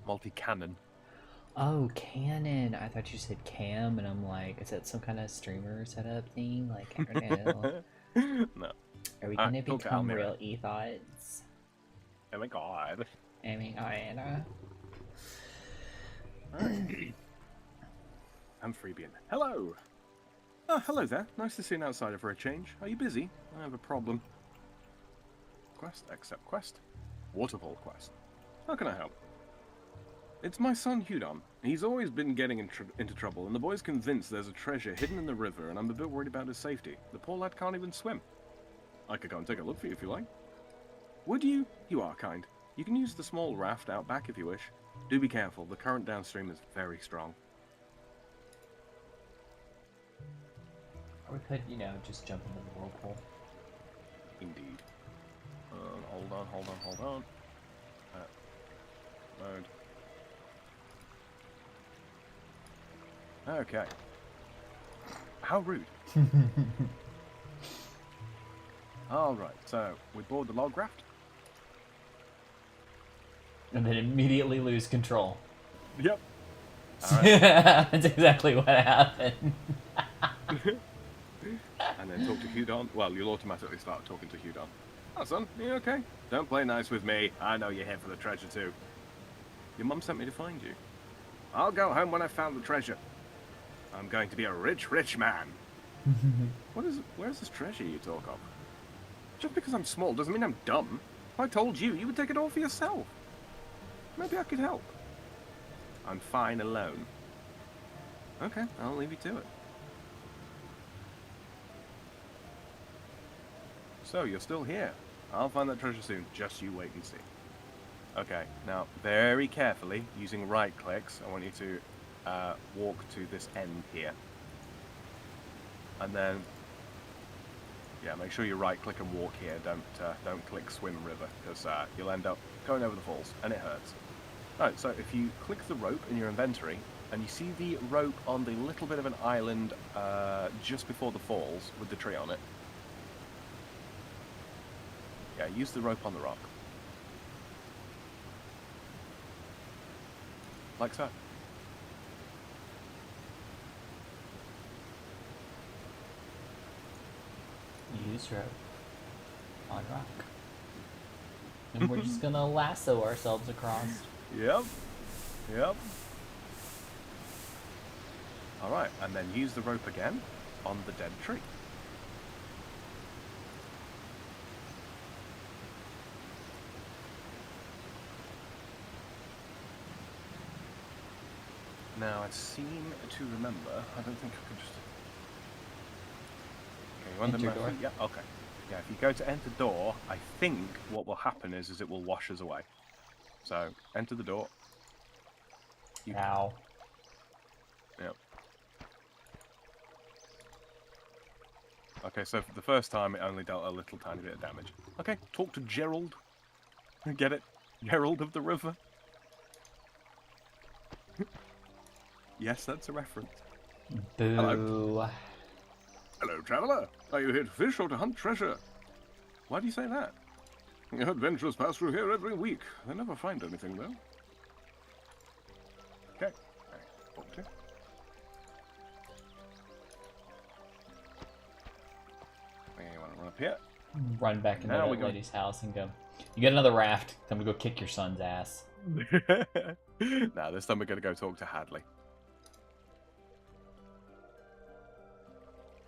B: Multi-cannon.
A: Oh, Canon. I thought you said Cam, and I'm like, is that some kind of streamer setup thing? Like, I don't know.
B: No.
A: Are we
B: Alright,
A: gonna
B: talk to
A: become
B: Almira.
A: real ethots?
B: Oh my god.
A: I mean, I
B: Alright. Amphibian. Hello! Oh, hello there. Nice to see an outsider for a change. Are you busy? I have a problem. Quest, accept quest. Waterfall quest. How can I help? It's my son Hudon. He's always been getting into trouble, and the boy's convinced there's a treasure hidden in the river, and I'm a bit worried about his safety. The poor lad can't even swim. I could go and take a look for you if you like. Would you? You are kind. You can use the small raft out back if you wish. Do be careful, the current downstream is very strong.
A: Or we could, you know, just jump into the whirlpool.
B: Indeed. Hold on. Load. Okay. How rude. Alright, so we board the log raft.
A: And then immediately lose control.
B: Yep. Alright.
A: That's exactly what happened.
B: And then talk to Hudon. Well, you'll automatically start talking to Hudon. Oh, son, are you okay? Don't play nice with me. I know you're here for the treasure, too. Your mum sent me to find you. I'll go home when I've found the treasure. I'm going to be a rich, rich man. Where's this treasure you talk of? Just because I'm small doesn't mean I'm dumb. If I told you, you would take it all for yourself. Maybe I could help. I'm fine alone. Okay, I'll leave you to it. So, you're still here. I'll find that treasure soon. Just you wait and see. Okay, now, very carefully, using right clicks, I want you to walk to this end here. And then, yeah, make sure you right click and walk here. Don't click swim river, because you'll end up going over the falls, and it hurts. Alright, so if you click the rope in your inventory, and you see the rope on the little bit of an island just before the falls with the tree on it. Yeah, use the rope on the rock. Like so.
A: Use rope on rock. And we're just gonna lasso ourselves across.
B: Yep. Alright, and then use the rope again on the dead tree. Now, I seem to remember, I don't think I can just... Okay, you want
A: Enter
B: the
A: door.
B: Yeah, okay. Yeah, if you go to enter door, I think what will happen is it will wash us away. So, enter the door.
A: Ow.
B: Yep. Okay, so for the first time, it only dealt a little tiny bit of damage. Okay, talk to Gerald. Get it? Gerald of the River. Yes, that's a reference.
A: Boo.
B: Hello. Hello, traveler. Are you here to fish or to hunt treasure? Why do you say that? Adventurers pass through here every week. They never find anything, though. Okay. Okay. You want to run up here?
A: Run back into
B: Now we
A: that
B: go.
A: lady's house and go, you get another raft, then we go kick your son's ass.
B: Now, this time we're going to go talk to Hadley.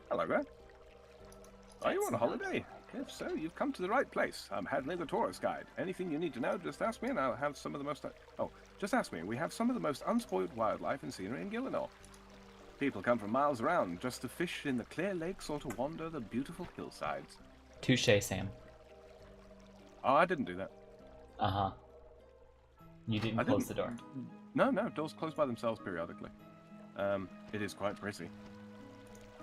B: Hello there. Are you on a holiday? If so, you've come to the right place. I'm Hadley, the tourist guide. Anything you need to know, just ask me, and I'll have some of the most... Oh, just ask me. We have some of the most unspoiled wildlife and scenery in Gillinor. People come from miles around just to fish in the clear lakes or to wander the beautiful hillsides.
A: Touche, Sam.
B: Oh, I didn't do that.
A: Uh-huh. You didn't close the door.
B: No, doors close by themselves periodically. It is quite pretty.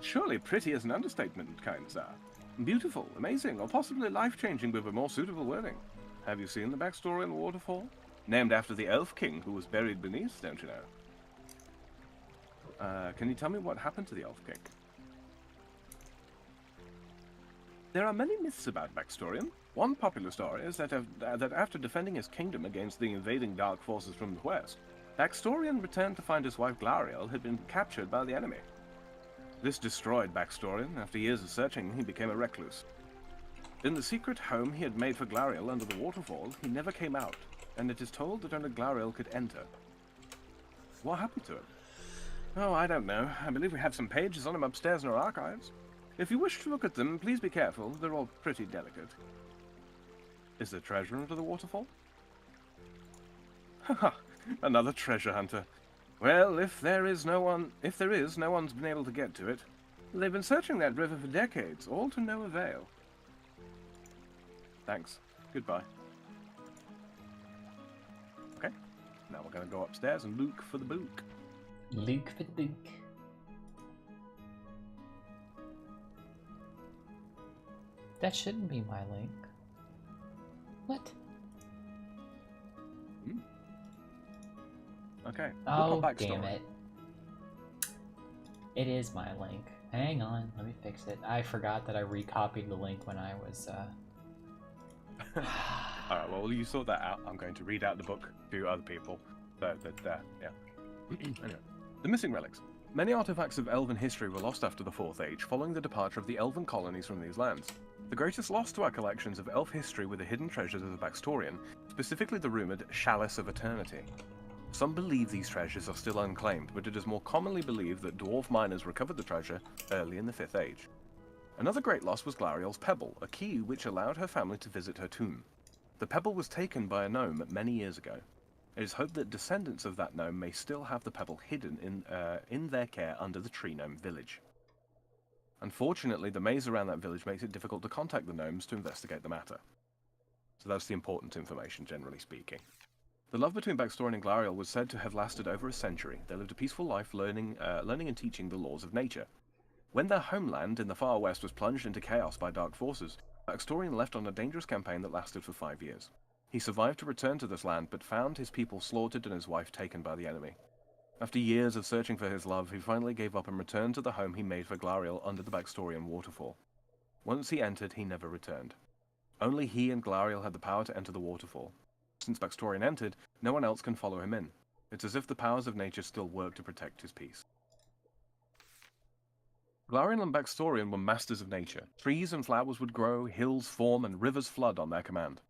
B: Surely pretty is an understatement, kind sir. Beautiful, amazing, or possibly life-changing with a more suitable wording. Have you seen the backstory on the waterfall? Named after the Elf King who was buried beneath, don't you know? Can you tell me what happened to the Elf King? There are many myths about Backstorian. One popular story is that after defending his kingdom against the invading dark forces from the west, Baxtorian returned to find his wife Glariel had been captured by the enemy. This destroyed Baxtorian. After years of searching, he became a recluse. In the secret home he had made for Glariel under the waterfall, he never came out, and it is told that only Glariel could enter. What happened to him? Oh, I don't know. I believe we have some pages on him upstairs in our archives. If you wish to look at them, please be careful. They're all pretty delicate. Is there treasure under the waterfall? Haha, another treasure hunter. Well, if there is, no one's been able to get to it. They've been searching that river for decades, all to no avail. Thanks. Goodbye. Okay, now we're going to go upstairs and look for the book.
A: Luke for the book. That shouldn't be my link. What?
B: Okay.
A: Oh, damn it. It is my link. Hang on, let me fix it. I forgot that I recopied the link when I was,
B: Alright, well, you sort that out. I'm going to read out the book to other people. Yeah. Anyway. The missing relics. Many artifacts of elven history were lost after the Fourth Age, following the departure of the elven colonies from these lands. The greatest loss to our collections of elf history were the hidden treasures of the Baxtorian, specifically the rumoured Chalice of Eternity. Some believe these treasures are still unclaimed, but it is more commonly believed that dwarf miners recovered the treasure early in the Fifth Age. Another great loss was Glariel's pebble, a key which allowed her family to visit her tomb. The pebble was taken by a gnome many years ago. It is hoped that descendants of that gnome may still have the pebble hidden in their care under the tree gnome village. Unfortunately, the maze around that village makes it difficult to contact the gnomes to investigate the matter. So that's the important information, generally speaking. The love between Baxtorian and Glariel was said to have lasted over a century. They lived a peaceful life learning and teaching the laws of nature. When their homeland in the far west was plunged into chaos by dark forces, Baxtorian left on a dangerous campaign that lasted for 5 years. He survived to return to this land, but found his people slaughtered and his wife taken by the enemy. After years of searching for his love, he finally gave up and returned to the home he made for Glariel under the Baxtorian waterfall. Once he entered, he never returned. Only he and Glariel had the power to enter the waterfall. Since Baxtorian entered, no one else can follow him in. It's as if the powers of nature still work to protect his peace. Glariel and Baxtorian were masters of nature. Trees and flowers would grow, hills form, and rivers flood on their command.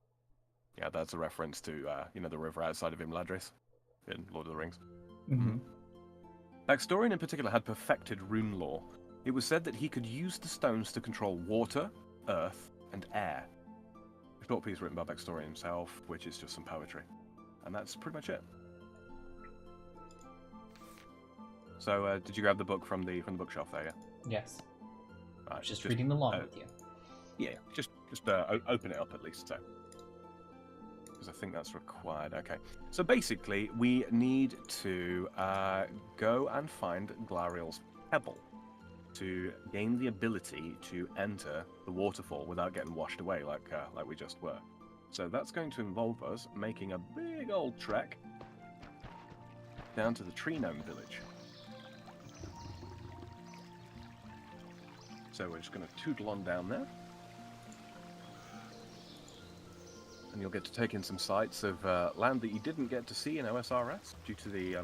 B: Yeah, that's a reference to, the river outside of Imladris in Lord of the Rings.
A: Mm-hmm.
B: Baxtorian in particular had perfected rune lore. It was said that he could use the stones to control water, earth, and air. A short piece written by Baxtorian himself, which is just some poetry. And that's pretty much it. So, did you grab the book from the bookshelf there, yeah?
A: Yes.
B: Right,
A: Just reading along with you.
B: Yeah, just open it up at least, so. Because I think that's required. Okay. So basically, we need to go and find Glariel's pebble to gain the ability to enter the waterfall without getting washed away like we just were. So that's going to involve us making a big old trek down to the tree gnome village. So we're just going to tootle on down there. And you'll get to take in some sights of land that you didn't get to see in OSRS due to the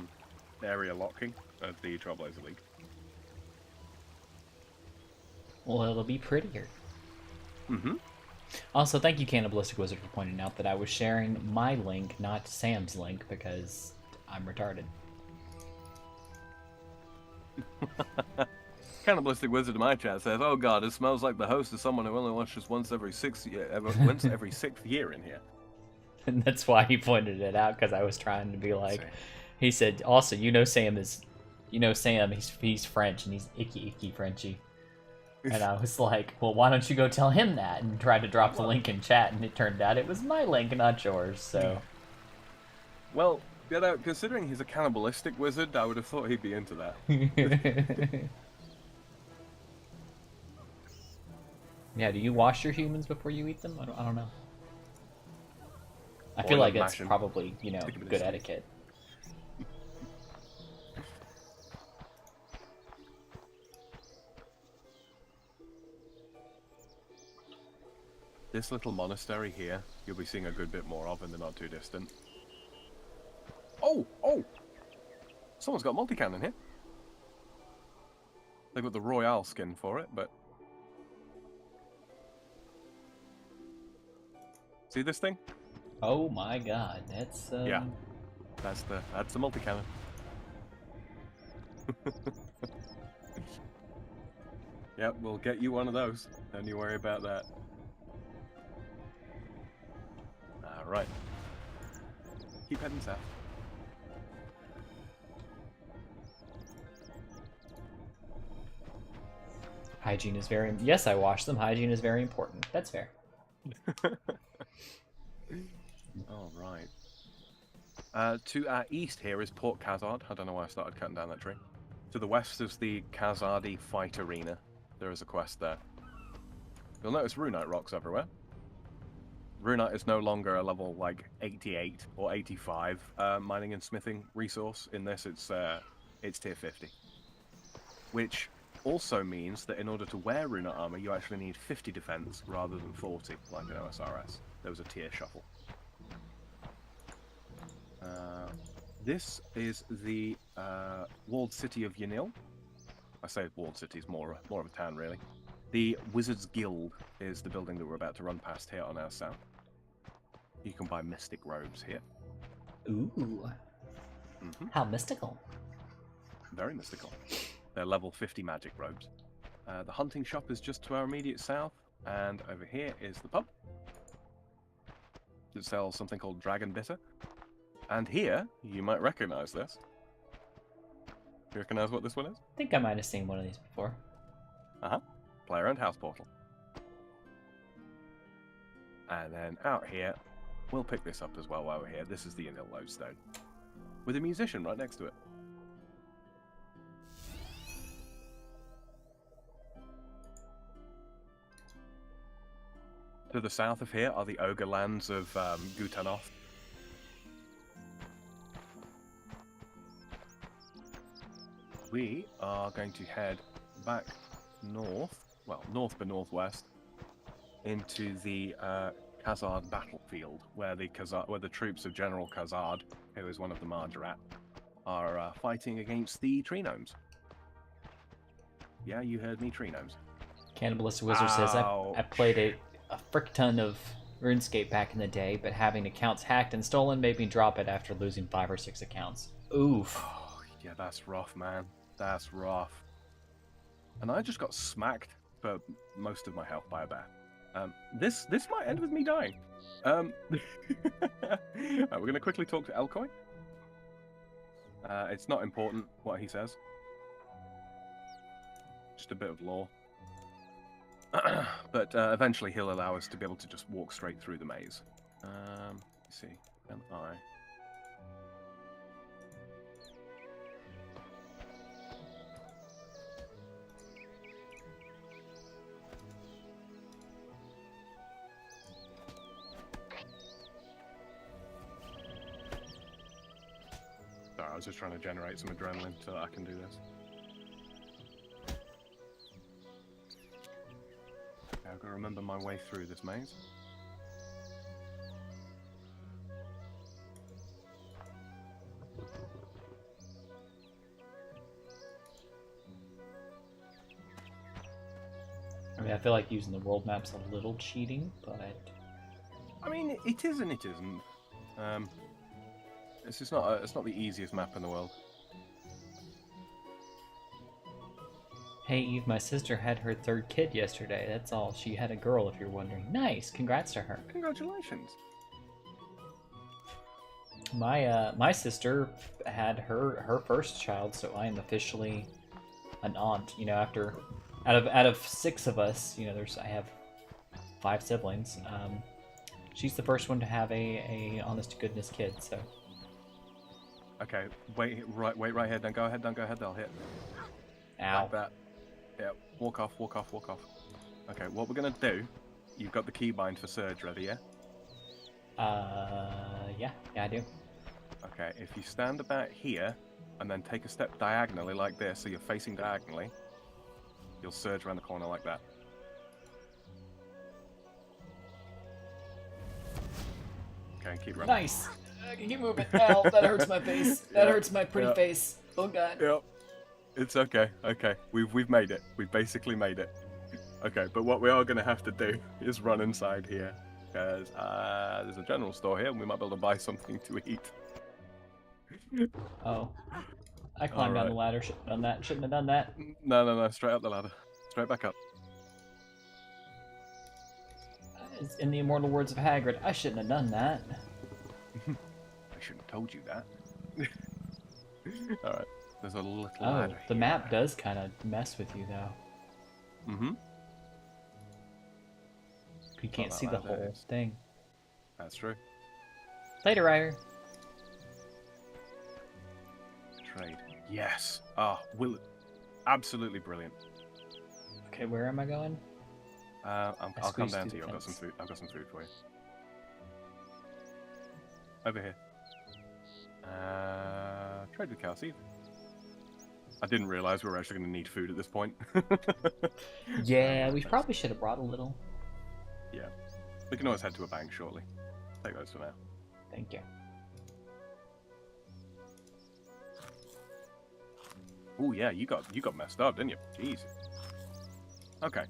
B: area locking of the Trailblazer League.
A: Well, it'll be prettier.
B: Mm-hmm.
A: Also, thank you, Cannibalistic Wizard, for pointing out that I was sharing my link, not Sam's link, because I'm retarded.
B: Cannibalistic Wizard in my chat says, "Oh God, it smells like the host is someone who only watches once every sixth year in here."
A: And that's why he pointed it out, because I was trying to be like, he said, also, Sam, he's French, and he's icky Frenchy. And I was like, well, why don't you go tell him that? And tried to drop the link in chat, and it turned out it was my link, not yours, so.
B: Well, considering he's a cannibalistic wizard, I would have thought he'd be into that.
A: Yeah, do you wash your humans before you eat them? I don't know. I feel like it's probably, good etiquette.
B: This little monastery here, you'll be seeing a good bit more of in the not too distant. Oh! someone's got multi-cannon here. They've got the Royale skin for it, but... See this thing?
A: Oh my god, that's
B: Yeah. That's the multi-cannon. Yep, we'll get you one of those. Don't you worry about that. Alright. Keep heading south.
A: Hygiene is very... Yes, I wash them. Hygiene is very important. That's fair.
B: Alright. To our east here is Port Khazard. I don't know why I started cutting down that tree. To the west is the Khazadi Fight Arena. There is a quest there. You'll notice Runite rocks everywhere. Runite is no longer a level like 88 or 85 mining and smithing resource. In this, it's tier 50. Which also means that in order to wear Runite armor, you actually need 50 defense rather than 40, like in OSRS. There was a tier shuffle. This is the walled city of Yanil. I say walled city is more of a town, really. The Wizards Guild is the building that we're about to run past here on our south. You can buy mystic robes here.
A: Ooh. How mystical.
B: Very mystical. They're level 50 magic robes. The hunting shop is just to our immediate south, and over here is the pub. That sells something called Dragon Bitter. And here, you might recognize this. You recognize what this one is?
A: I think I might have seen one of these before.
B: Uh-huh. Player-owned house portal. And then out here, we'll pick this up as well while we're here. This is the Yanil Lodestone. With a musician right next to it. To the south of here are the ogre lands of Gutanoth. We are going to head back north, well, north but northwest, into the Khazard battlefield, where the troops of General Khazard, who is one of the Marjarat, are fighting against the tree gnomes. Yeah, you heard me, tree gnomes.
A: Cannibalist Wizard says, I played a frick ton of RuneScape back in the day, but having accounts hacked and stolen made me drop it after losing 5 or 6 accounts. Oof.
B: Oh, yeah, that's rough, man. That's rough. And I just got smacked for most of my health by a bear. This might end with me dying. We're going to quickly talk to Elcoy. It's not important what he says. Just a bit of lore. But eventually he'll allow us to be able to just walk straight through the maze. Let's see. Can I... Sorry, I was just trying to generate some adrenaline so that I can do this. Okay, I've got to remember my way through this maze.
A: I mean, I feel like using the world map's a little cheating, but...
B: I mean, it is and it isn't. It's just not. It's not the easiest map in the world.
A: Hey Eve, my sister had her 3rd kid yesterday. That's all. She had a girl, if you're wondering. Nice, congrats to her.
B: Congratulations.
A: My sister had her first child, so I am officially an aunt. You know, after out of 6 of us, you know, I have 5 siblings. She's the first one to have a honest to goodness kid. So.
B: Okay, wait right here. Don't go ahead. They'll hit.
A: Ow.
B: Like that. Yeah. Walk off. Okay, what we're gonna do? You've got the keybind for Surge ready, yeah?
A: Yeah, I do.
B: Okay, if you stand about here and then take a step diagonally like this, so you're facing diagonally, you'll surge around the corner like that. Okay, keep running.
A: Nice. Keep moving. Ow, that hurts my face. That hurts my pretty face. Oh god.
B: Yep. It's okay. Okay, we've made it. We've basically made it. Okay, but what we are going to have to do is run inside here, because there's a general store here, and we might be able to buy something to eat.
A: Oh. I climbed down the ladder. Shouldn't have done that. Shouldn't have done that.
B: No. Straight up the ladder. Straight back up.
A: In the immortal words of Hagrid, I shouldn't have done that.
B: I shouldn't have told you that. All right. There's a little
A: Oh,
B: ladder
A: the
B: here.
A: map does kind of mess with you, though.
B: Mm-hmm.
A: You can't
B: that
A: see the
B: ladder
A: whole
B: is-
A: thing.
B: That's true.
A: Later, Ryder.
B: Trade. Yes. Ah, absolutely brilliant.
A: Okay, where am I going?
B: I'll come
A: squeezed
B: down
A: through
B: to
A: the
B: you. I've got some
A: fence.
B: food. I've got some food for you. Over here. Trade with Kelsey. I didn't realize we were actually going to need food at this point.
A: Yeah, we probably should have brought a little.
B: Yeah. We can always head to a bank shortly. Take those for now.
A: Thank you.
B: Oh yeah, you got messed up, didn't you? Jeez. Okay.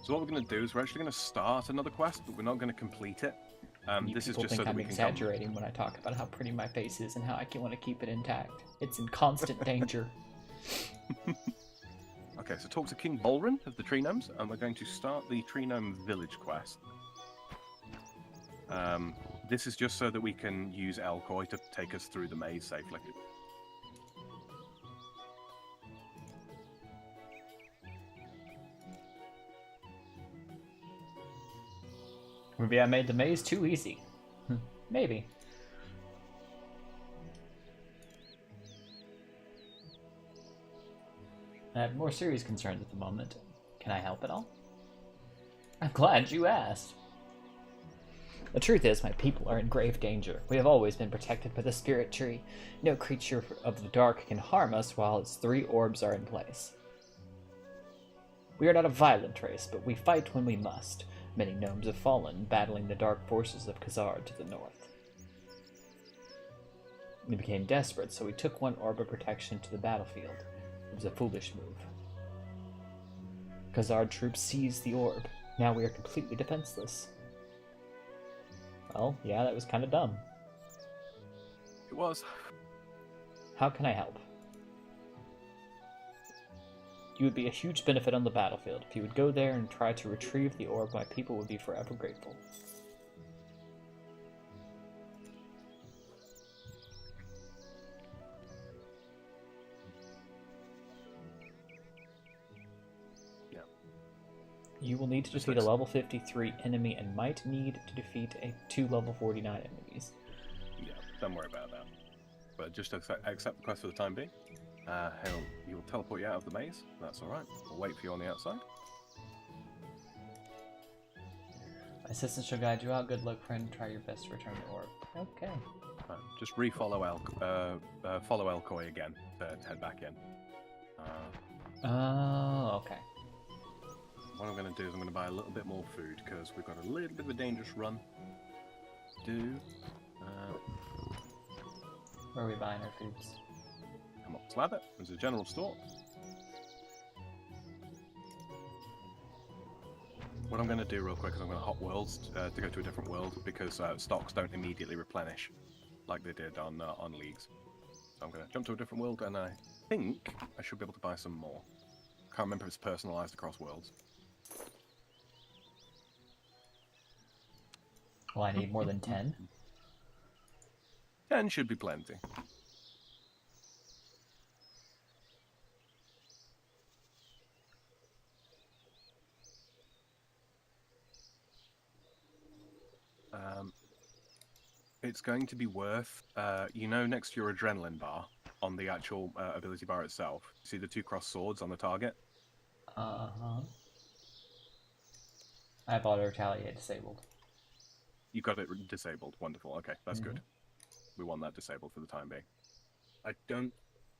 B: So what we're going to do is we're actually going to start another quest, but we're not going to complete it. This is
A: People
B: just
A: think
B: so that
A: I'm
B: we can come...
A: exaggerating when I talk about how pretty my face is and how I want to keep it intact. It's in constant danger.
B: Okay, so talk to King Bolrin of the Tree Gnomes, and we're going to start the Tree Gnome Village quest. This is just so that we can use Elcoy to take us through the maze safely.
A: Maybe I made the maze too easy. Maybe. I have more serious concerns at the moment. Can I help at all? I'm glad you asked. The truth is, my people are in grave danger. We have always been protected by the spirit tree. No creature of the dark can harm us while its 3 orbs are in place. We are not a violent race, but we fight when we must. Many gnomes have fallen, battling the dark forces of Khazard to the north. We became desperate, so we took 1 orb of protection to the battlefield. It was a foolish move. Khazard troops seized the orb. Now we are completely defenseless. Well, yeah, that was kind of dumb.
B: It was.
A: How can I help? You would be a huge benefit on the battlefield. If you would go there and try to retrieve the orb, my people would be forever grateful.
B: Yeah.
A: You will need to defeat a level 53 enemy and might need to defeat 2 level 49 enemies.
B: Yeah, don't worry about that. But just accept the quest for the time being. He'll teleport you out of the maze. That's alright. We'll wait for you on the outside.
A: My assistant shall guide you out. Good luck, friend. Try your best to return the orb. Okay.
B: Just follow Elcoy again to head back in.
A: Oh, okay.
B: What I'm going to do is I'm going to buy a little bit more food because we've got a little bit of a dangerous run to do.
A: Where are we buying our foods?
B: Come up this ladder. There's a general store. What I'm going to do real quick is I'm going to hop worlds to go to a different world because stocks don't immediately replenish like they did on Leagues. So I'm going to jump to a different world and I think I should be able to buy some more. Can't remember if it's personalized across worlds.
A: Well, I need more than 10.
B: 10 should be plenty. It's going to be worth, next to your adrenaline bar on the actual ability bar itself. See the 2 crossed swords on the target?
A: Uh-huh. I have auto retaliate disabled.
B: You got it disabled. Wonderful. Okay, that's good. We want that disabled for the time being. I don't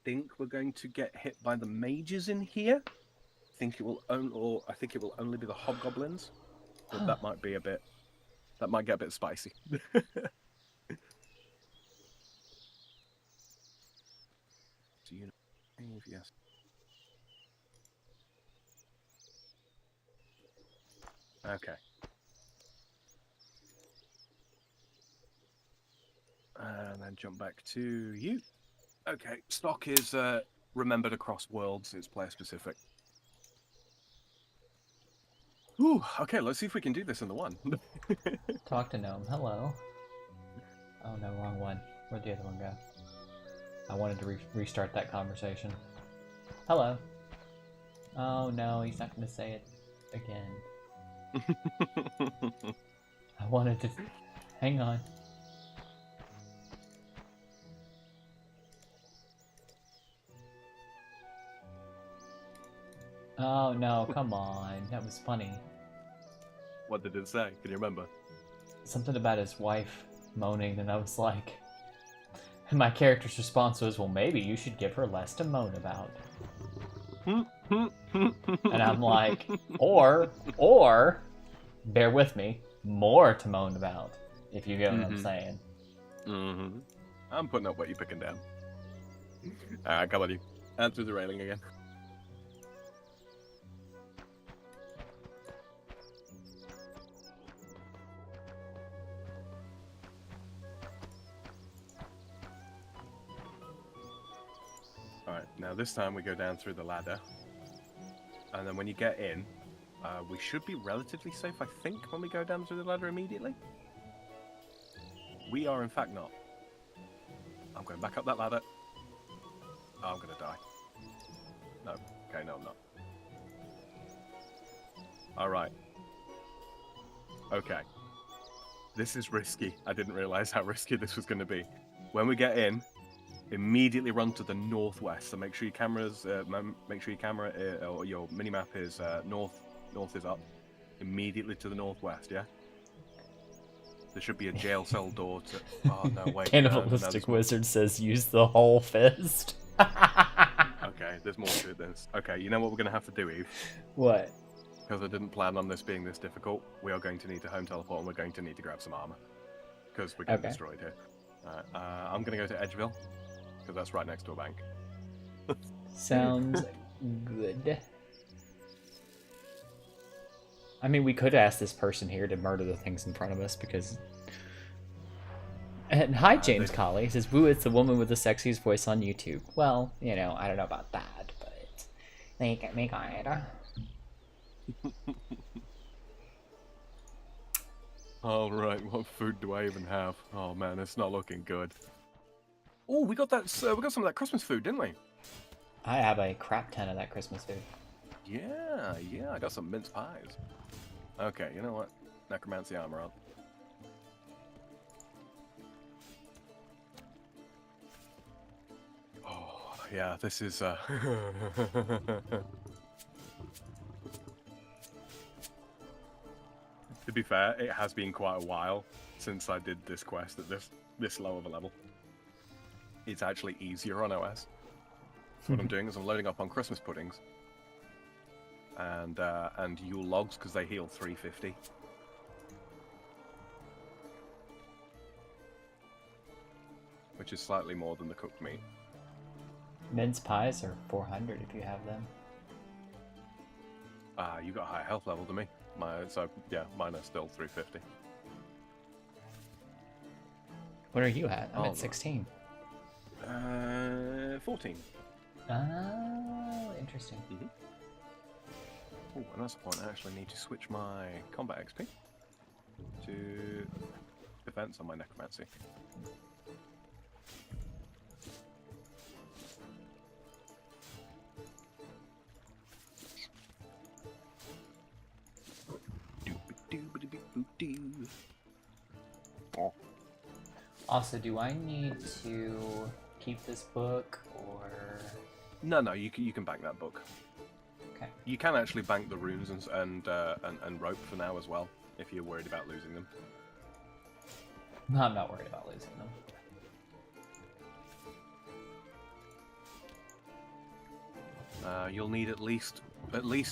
B: think we're going to get hit by the mages in here. I think it will only be the hobgoblins. But that might be that might get a bit spicy. Do you know? Yes. Okay. And then jump back to you. Okay. Stock is remembered across worlds. It's player specific. Ooh, okay, let's see if we can do this in the one.
A: Talk to Gnome. Hello. Oh no, wrong one. Where'd the other one go? I wanted to restart that conversation. Hello. Oh no, he's not going to say it again. I wanted to... Hang on. Oh no, come on. That was funny.
B: What did it say? Can you remember?
A: Something about his wife moaning, and I was like... And my character's response was, well, maybe you should give her less to moan about. And I'm like, or, bear with me, more to moan about, if you get what I'm saying.
B: I'm putting up what you're picking down. Alright, come on you. And through the railing again. Alright, now this time we go down through the ladder. And then when you get in, we should be relatively safe, I think, when we go down through the ladder immediately. We are, in fact, not. I'm going back up that ladder. Oh, I'm going to die. No. Okay, no, I'm not. Alright. Okay. This is risky. I didn't realize how risky this was going to be. When we get in, immediately run to the northwest. So make sure your cameras, make sure your camera or your minimap is north is up. Immediately to the northwest, yeah? There should be a jail cell door to... Oh, no, wait.
A: Cannibalistic Wizard says use the whole fist.
B: Okay, there's more to this. Okay, you know what we're going to have to do, Eve?
A: What?
B: Because I didn't plan on this being this difficult, we are going to need to home teleport and we're going to need to grab some armor. Because we're getting destroyed here. Alright, I'm going to go to Edgeville, because that's right next to a bank.
A: Sounds good. I mean, we could ask this person here to murder the things in front of us, because... And hi, James Colley. He says, woo, it's the woman with the sexiest voice on YouTube. Well, you know, I don't know about that, but... They get me good.
B: Alright, what food do I even have? Oh man, it's not looking good. Oh, we got that. We got some of that Christmas food, didn't we?
A: I have a crap ton of that Christmas food.
B: Yeah, I got some mince pies. Okay, you know what? Necromancy armor on. Oh, yeah, this is, To be fair, it has been quite a while since I did this quest at this low of a level. It's actually easier on OS. What I'm doing is I'm loading up on Christmas puddings and Yule logs because they heal 350. Which is slightly more than the cooked meat.
A: Mince pies are 400 if you have them.
B: You got a higher health level than me. So yeah, mine are still 350.
A: What are you at? I'm at 16.
B: 14.
A: Oh, interesting.
B: Oh, and that's the point. I actually need to switch my combat XP to defense on my necromancy.
A: Also, do I need to keep this book, or...?
B: No, you can bank that book.
A: Okay.
B: You can actually bank the runes and rope for now as well, if you're worried about losing them.
A: No, I'm not worried about losing them.
B: You'll need at least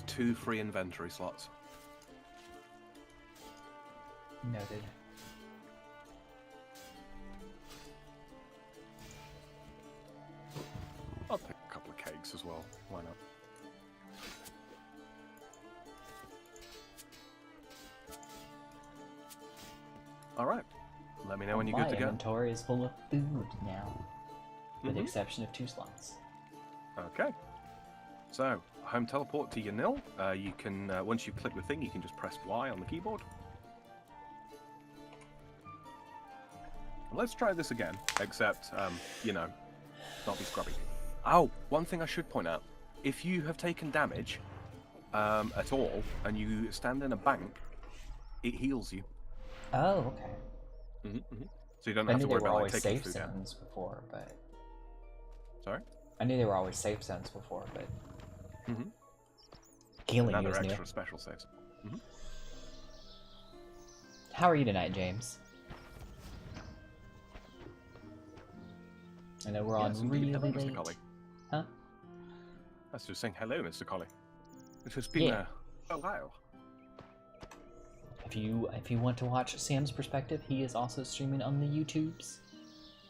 B: 2 free inventory slots.
A: Noted.
B: I'll pick Sure, why not? All right. Let me know when you're
A: My
B: good to go.
A: inventory is full of food now, with the
B: Mhm.
A: exception of 2 slots.
B: Okay. So, home teleport to your nil. You can, once you click the thing, you can just press Y on the keyboard. Let's try this again, except, you know, not be scrubby. Oh, one thing I should point out. If you have taken damage at all, and you stand in a bank, it heals you.
A: Oh, okay.
B: So you don't
A: I
B: have
A: knew
B: to
A: they
B: worry
A: were
B: about like
A: always
B: taking
A: safe
B: food out.
A: zones before, but...
B: Sorry?
A: I knew they were always safe zones before, but...
B: And
A: Healing
B: now
A: you
B: they're
A: is new.
B: extra special saves.
A: How are you tonight, James? I know we're on
B: Yes, indeed.
A: really
B: Hello, Mr.
A: late.
B: Colley.
A: Huh?
B: I was just saying hello, Mr. Colley. It has been a while.
A: If you want to watch Sam's perspective, he is also streaming on the YouTubes.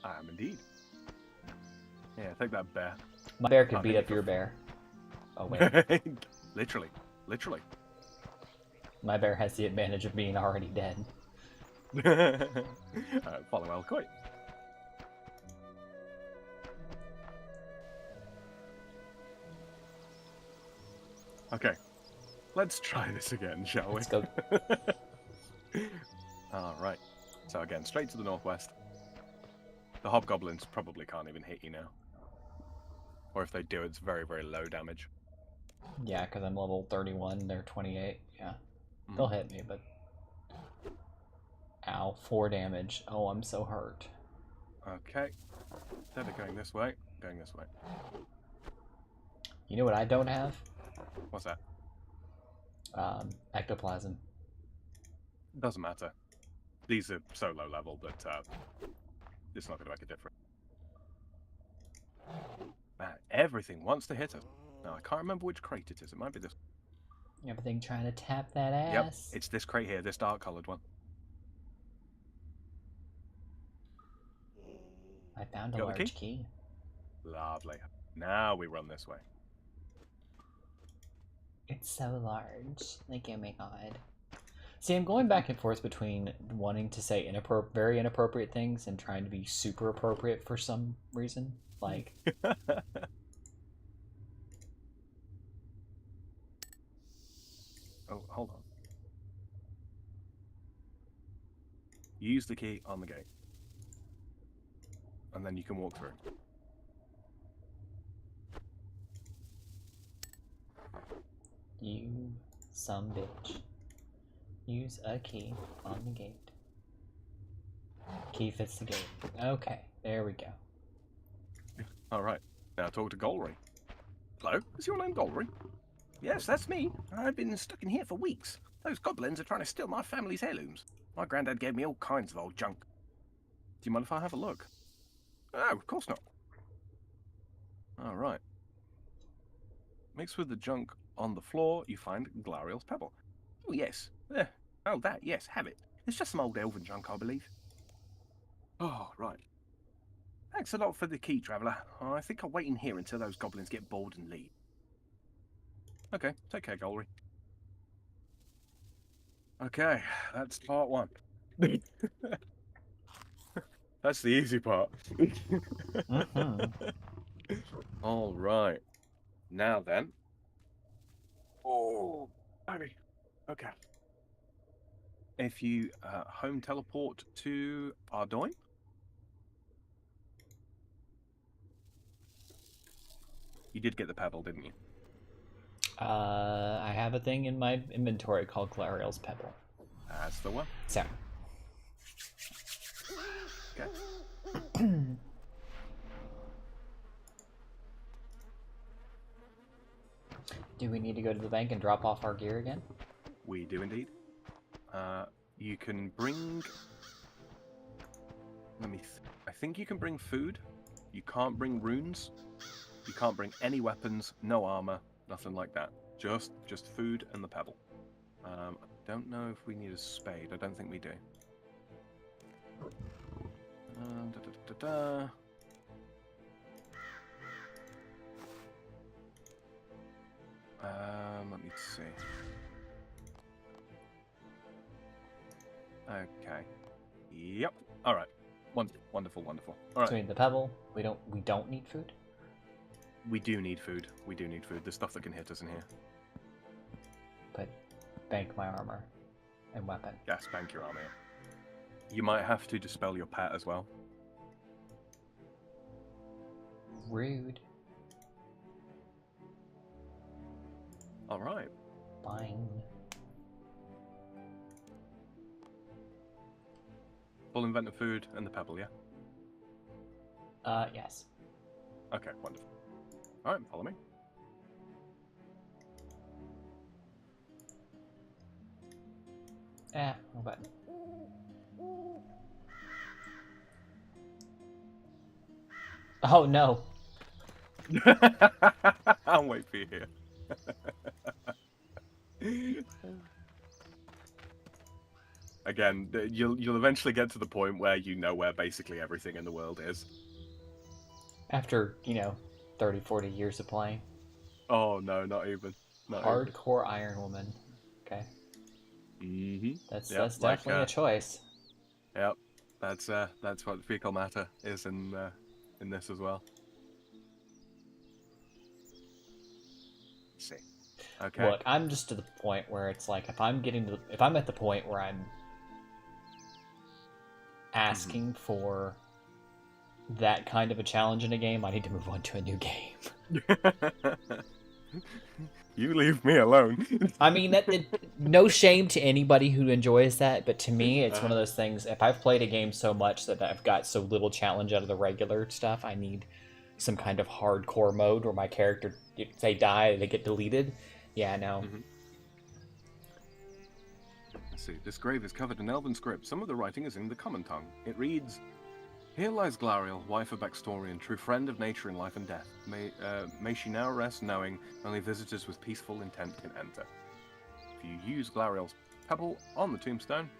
B: I am indeed. Yeah, take that bear.
A: My bear could
B: I
A: beat
B: think
A: up your
B: it's
A: bear. Oh wait,
B: Literally. Literally.
A: my bear has the advantage of being already dead.
B: Follow Elcoy. Okay. Let's try this again, shall we?
A: Let's go.
B: Alright. So again, straight to the northwest. The hobgoblins probably can't even hit you now. Or if they do, it's very, very low damage.
A: Yeah, because I'm level 31, they're 28. Yeah, they'll hit me, but... Ow, 4 damage. Oh, I'm so hurt.
B: Okay. Instead of going this way, going this way.
A: You know what I don't have?
B: What's that?
A: Ectoplasm.
B: Doesn't matter. These are so low level that it's not going to make a difference. Man, everything wants to hit us. Now, I can't remember which crate it is. It might be this.
A: Everything trying to tap that ass.
B: Yep, it's this crate here, this dark coloured one.
A: I found a
B: Got the
A: large key.
B: Lovely. Now we run this way.
A: It's so large. Like, oh my god. See, I'm going back and forth between wanting to say very inappropriate things and trying to be super appropriate for some reason. Like...
B: Oh, hold on. Use the key on the gate. And then you can walk through.
A: You some bitch. Use a key on the gate. Key fits the gate. Okay, there we go.
B: Alright, now talk to Golry. Hello, is your name Golry? Yes, that's me. I've been stuck in here for weeks. Those goblins are trying to steal my family's heirlooms. My granddad gave me all kinds of old junk. Do you mind if I have a look? Oh, of course not. Alright. Mixed with the junk on the floor, you find Glariel's pebble. Oh, yes. Oh, that, yes, have it. It's just some old elven junk, I believe. Oh, right. Thanks a lot for the key, Traveller. I think I'll wait in here until those goblins get bored and leave. Okay, take care, Golry. Okay, that's part 1. That's the easy part. All right. Now then. Oh, baby. Okay. If you home teleport to Ardoin. You did get the pebble, didn't you?
A: I have a thing in my inventory called Glariel's Pebble.
B: That's the one.
A: So.
B: Okay.
A: Do we need to go to the bank and drop off our gear again?
B: We do indeed. You can bring... I think you can bring food. You can't bring runes. You can't bring any weapons, no armor, nothing like that. Just food and the pebble. I don't know if we need a spade. I don't think we do. Let me see. Okay. Yep. All right. Wonderful, wonderful, wonderful. All
A: So
B: right.
A: in the pebble, we don't need food.
B: We do need food. We do need food. There's stuff that can hit us in here.
A: But bank my armor and weapon.
B: Yes, bank your armor. You might have to dispel your pet as well.
A: Rude.
B: All right.
A: Fine.
B: Full inventor food and the pebble, yeah?
A: Yes.
B: Okay, wonderful. All right, follow me.
A: No button. Oh no.
B: I'll wait for you here. Again, you'll eventually get to the point where you know where basically everything in the world is.
A: After, 30, 40 years of playing.
B: Oh no, not even. Not even.
A: Hardcore Iron Woman. Okay.
B: Mm-hmm.
A: That's
B: Yep,
A: definitely a choice.
B: Yep. That's what fecal matter is in this as well. Let's see. Okay.
A: Look, I'm just to the point where it's like if I'm at the point where I'm asking for that kind of a challenge in a game, I need to move on to a new game.
B: You leave me alone.
A: I mean, no shame to anybody who enjoys that, but to me, it's one of those things. If I've played a game so much that I've got so little challenge out of the regular stuff, I need some kind of hardcore mode where my character, if they die, they get deleted. Yeah, no.
B: Mm-hmm. Let's see. This grave is covered in Elven script. Some of the writing is in the common tongue. It reads, "Here lies Glariel, wife of Baxtorian, true friend of nature in life and death. May she now rest knowing only visitors with peaceful intent can enter." If you use Glariel's pebble on the tombstone,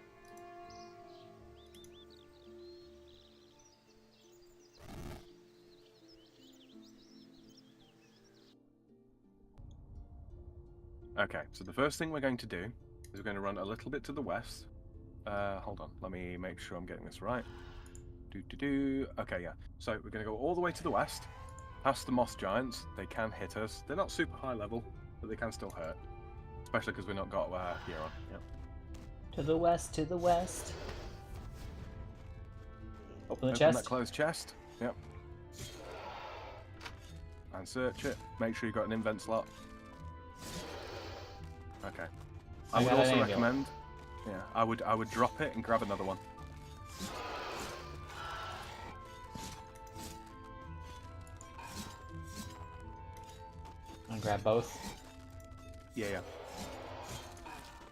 B: okay, so the first thing we're going to do is we're going to run a little bit to the west. Hold on, let me make sure I'm getting this right. Okay, yeah. So we're going to go all the way to the west, past the moss giants. They can hit us. They're not super high level, but they can still hurt. Especially because we've not got gear on. Yep.
A: To the west, to the west. Open the
B: Open
A: chest.
B: that closed chest. Yep. And search it. Make sure you've got an invent slot. Okay. I would
A: got an
B: also
A: amulet.
B: recommend. Yeah, I would drop it and grab another one.
A: I'll grab both.
B: Yeah.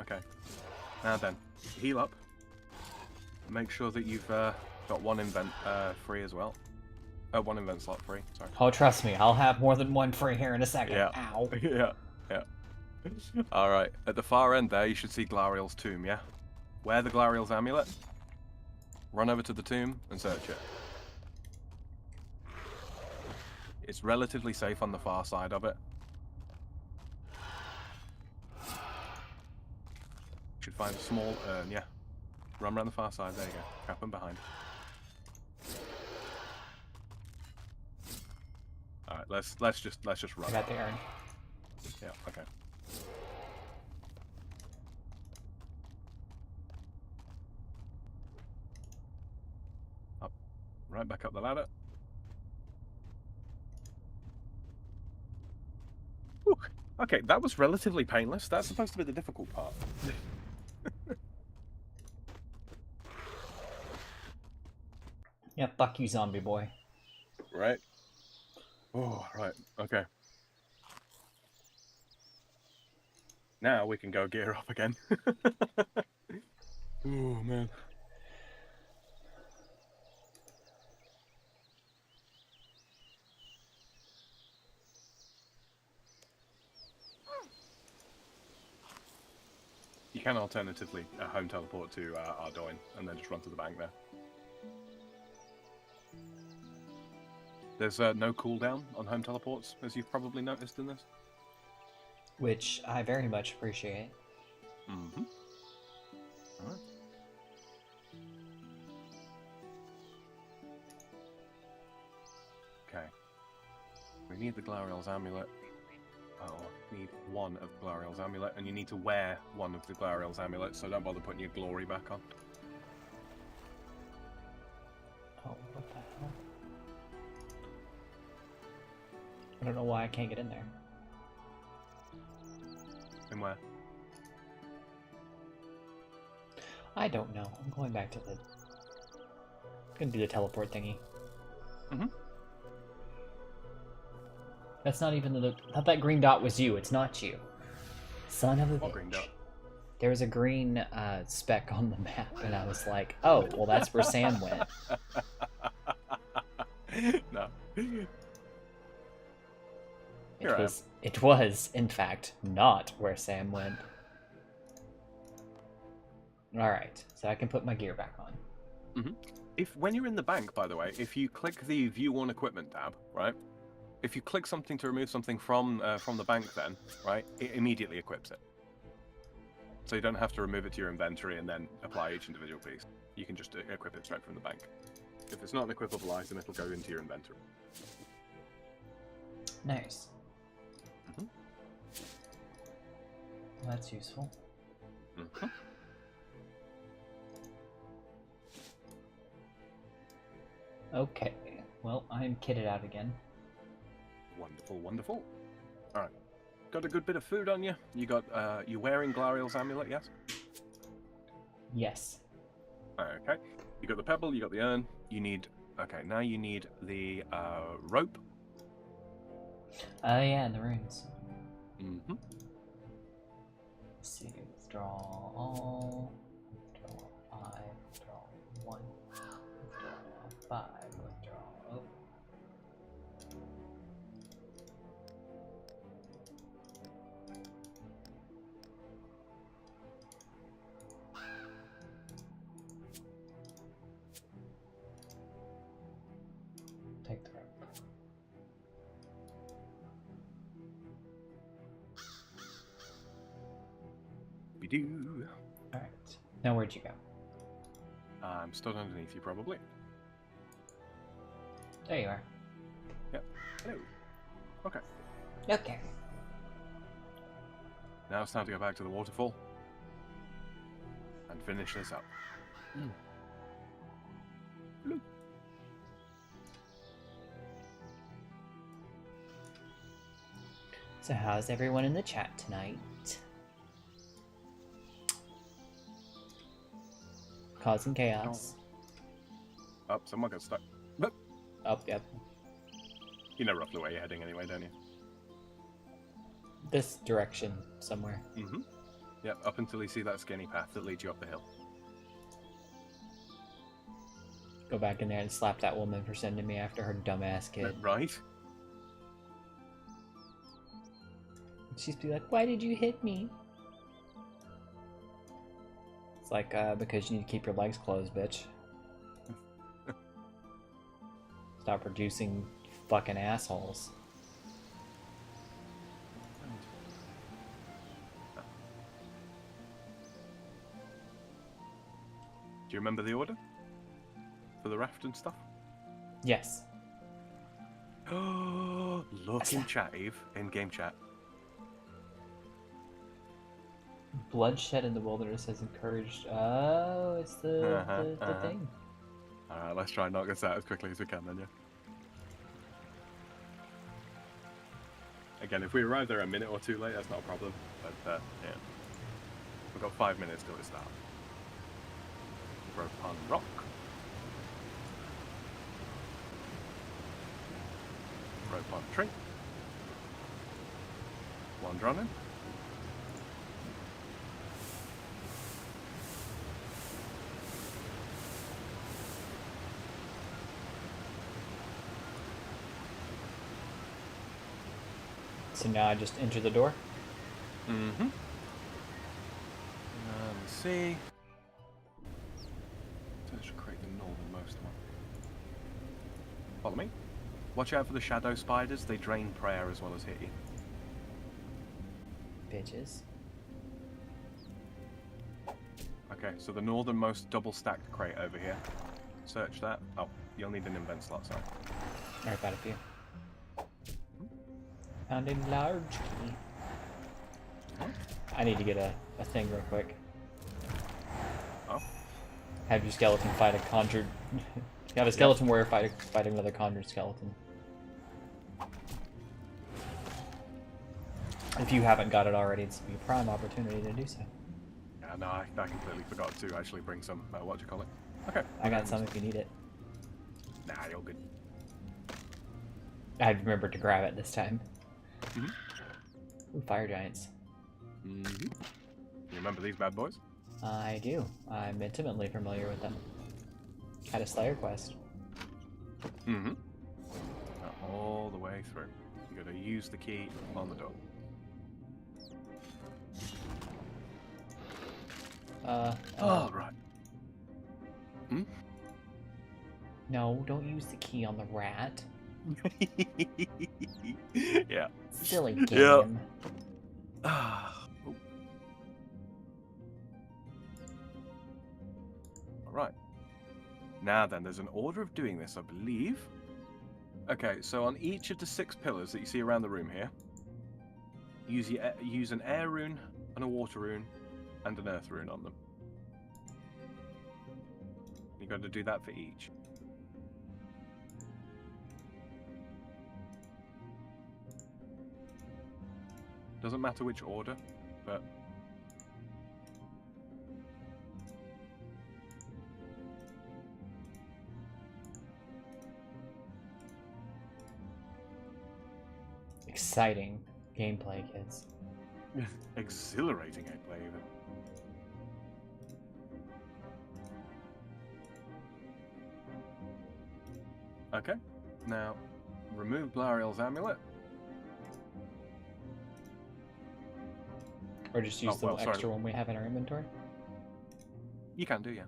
B: Okay. Now then, heal up. Make sure that you've got one invent free as well. One invent slot free. Sorry.
A: Oh, trust me, I'll have more than one free here in a second.
B: Yeah.
A: Ow.
B: yeah. All right. At the far end there, you should see Glariel's tomb. Yeah. Wear the Glariel's amulet. Run over to the tomb and search it. It's relatively safe on the far side of it. Should find a small urn. Yeah. Run around the far side. There you go. Trap them behind. All right. Let's just run.
A: I got the urn.
B: Yeah. Okay. Up. Right back up the ladder. Whew. Okay, that was relatively painless. That's supposed to be the difficult part.
A: Yeah, fuck you, zombie boy.
B: Right. Oh, right. Okay. Now we can go gear up again. Oh, man. You can alternatively home teleport to Ardoin and then just run to the bank there. There's no cooldown on home teleports, as you've probably noticed in this.
A: which I very much appreciate.
B: Mm-hmm. All right. Okay. We need the Glariel's amulet. Oh, need one of the Glariel's amulet, and you need to wear one of the Glariel's amulet, so don't bother putting your glory back on.
A: Oh, what the hell? I don't know why I can't get in there.
B: And where?
A: I don't know. I'm going back to the... gonna do the teleport thingy.
B: Mm-hmm.
A: That's not even the... I thought that green dot was you. It's not you. Son of a
B: What
A: bitch.
B: green dot?
A: There was a green speck on the map, and I was like, oh, well, that's where Sam went.
B: No.
A: It was, in fact, not where Sam went. Alright, so I can put my gear back on.
B: Mm-hmm. When you're in the bank, by the way, if you click the View on Equipment tab, right? If you click something to remove something from the bank, then right, it immediately equips it. So you don't have to remove it to your inventory and then apply each individual piece. You can just equip it straight from the bank. If it's not an equipable item, it'll go into your inventory.
A: Nice.
B: Mm-hmm.
A: Well, that's useful.
B: Mm-hmm.
A: Okay, well, I'm kitted out again.
B: Wonderful, wonderful. All right, got a good bit of food on you. You got you wearing Glariel's amulet, yes?
A: Yes.
B: Okay. You got the pebble. You got the urn. You need. Okay, now you need the rope.
A: Oh yeah, the runes.
B: Mm-hmm.
A: Let's see, withdraw all, withdraw 5, withdraw 1, withdraw 5, withdraw, oh. Take the rope.
B: We do.
A: Alright, now where'd you go?
B: I'm stood underneath you, probably.
A: There you are.
B: Yep. Hello. Okay.
A: Okay.
B: Now it's time to go back to the waterfall and finish this up. Hello.
A: So how's everyone in the chat tonight? Causing chaos.
B: Up, someone got stuck.
A: Up, yep.
B: You know roughly where you're heading anyway, don't you?
A: This direction somewhere.
B: Mm-hmm. Yep, up until you see that skinny path that leads you up the hill.
A: Go back in there and slap that woman for sending me after her dumbass kid.
B: Right?
A: She's be like, why did you hit me? It's like, because you need to keep your legs closed, bitch. Stop producing fucking assholes.
B: Do you remember the order? For the raft and stuff?
A: Yes.
B: Oh, look in chat, Eve. In game chat.
A: Bloodshed in the wilderness has encouraged. Oh, it's the thing.
B: Alright, let's try and knock this out as quickly as we can then, yeah. Again, if we arrive there a minute or two late, that's not a problem. But, yeah. We've got 5 minutes till it starts. Rope on rock. Rope on tree. One running.
A: So now I just enter the door?
B: Mm-hmm. Let's see. So I should create the northernmost one. Follow me. Watch out for the shadow spiders. They drain prayer as well as hit you.
A: bitches.
B: Okay, so the northernmost double-stacked crate over here. Search that. Oh, you'll need an invent slot, so.
A: Alright, got a few. Found a large key. I need to get a thing real quick.
B: Oh.
A: Have your skeleton fight a conjured... Have a skeleton warrior fight another conjured skeleton. If you haven't got it already, it's a prime opportunity to do so.
B: Yeah, no, I completely forgot to actually bring some, what do you call it? Okay.
A: I got some if you need it.
B: Nah, you're good.
A: I remembered to grab it this time.
B: Mhm.
A: Ooh, fire giants.
B: Mm-hmm. You remember these bad boys?
A: I do. I'm intimately familiar with them. Had a Slayer quest.
B: Mm-hmm. All the way through. You gotta use the key on the door. Oh, right. Hmm?
A: No, don't use the key on the rat.
B: Yeah.
A: Silly game.
B: Yeah. Oh. Alright. Now then, there's an order of doing this, I believe. Okay, so on each of the 6 pillars that you see around the room here, use an air rune, and a water rune, and an earth rune on them. You got to do that for each. Doesn't matter which order, but...
A: Exciting gameplay, kids.
B: Exhilarating gameplay, even. Okay, now remove Glariel's amulet.
A: Or just use
B: Oh,
A: the
B: well, sorry.
A: extra one we have in our inventory.
B: You can do, yeah.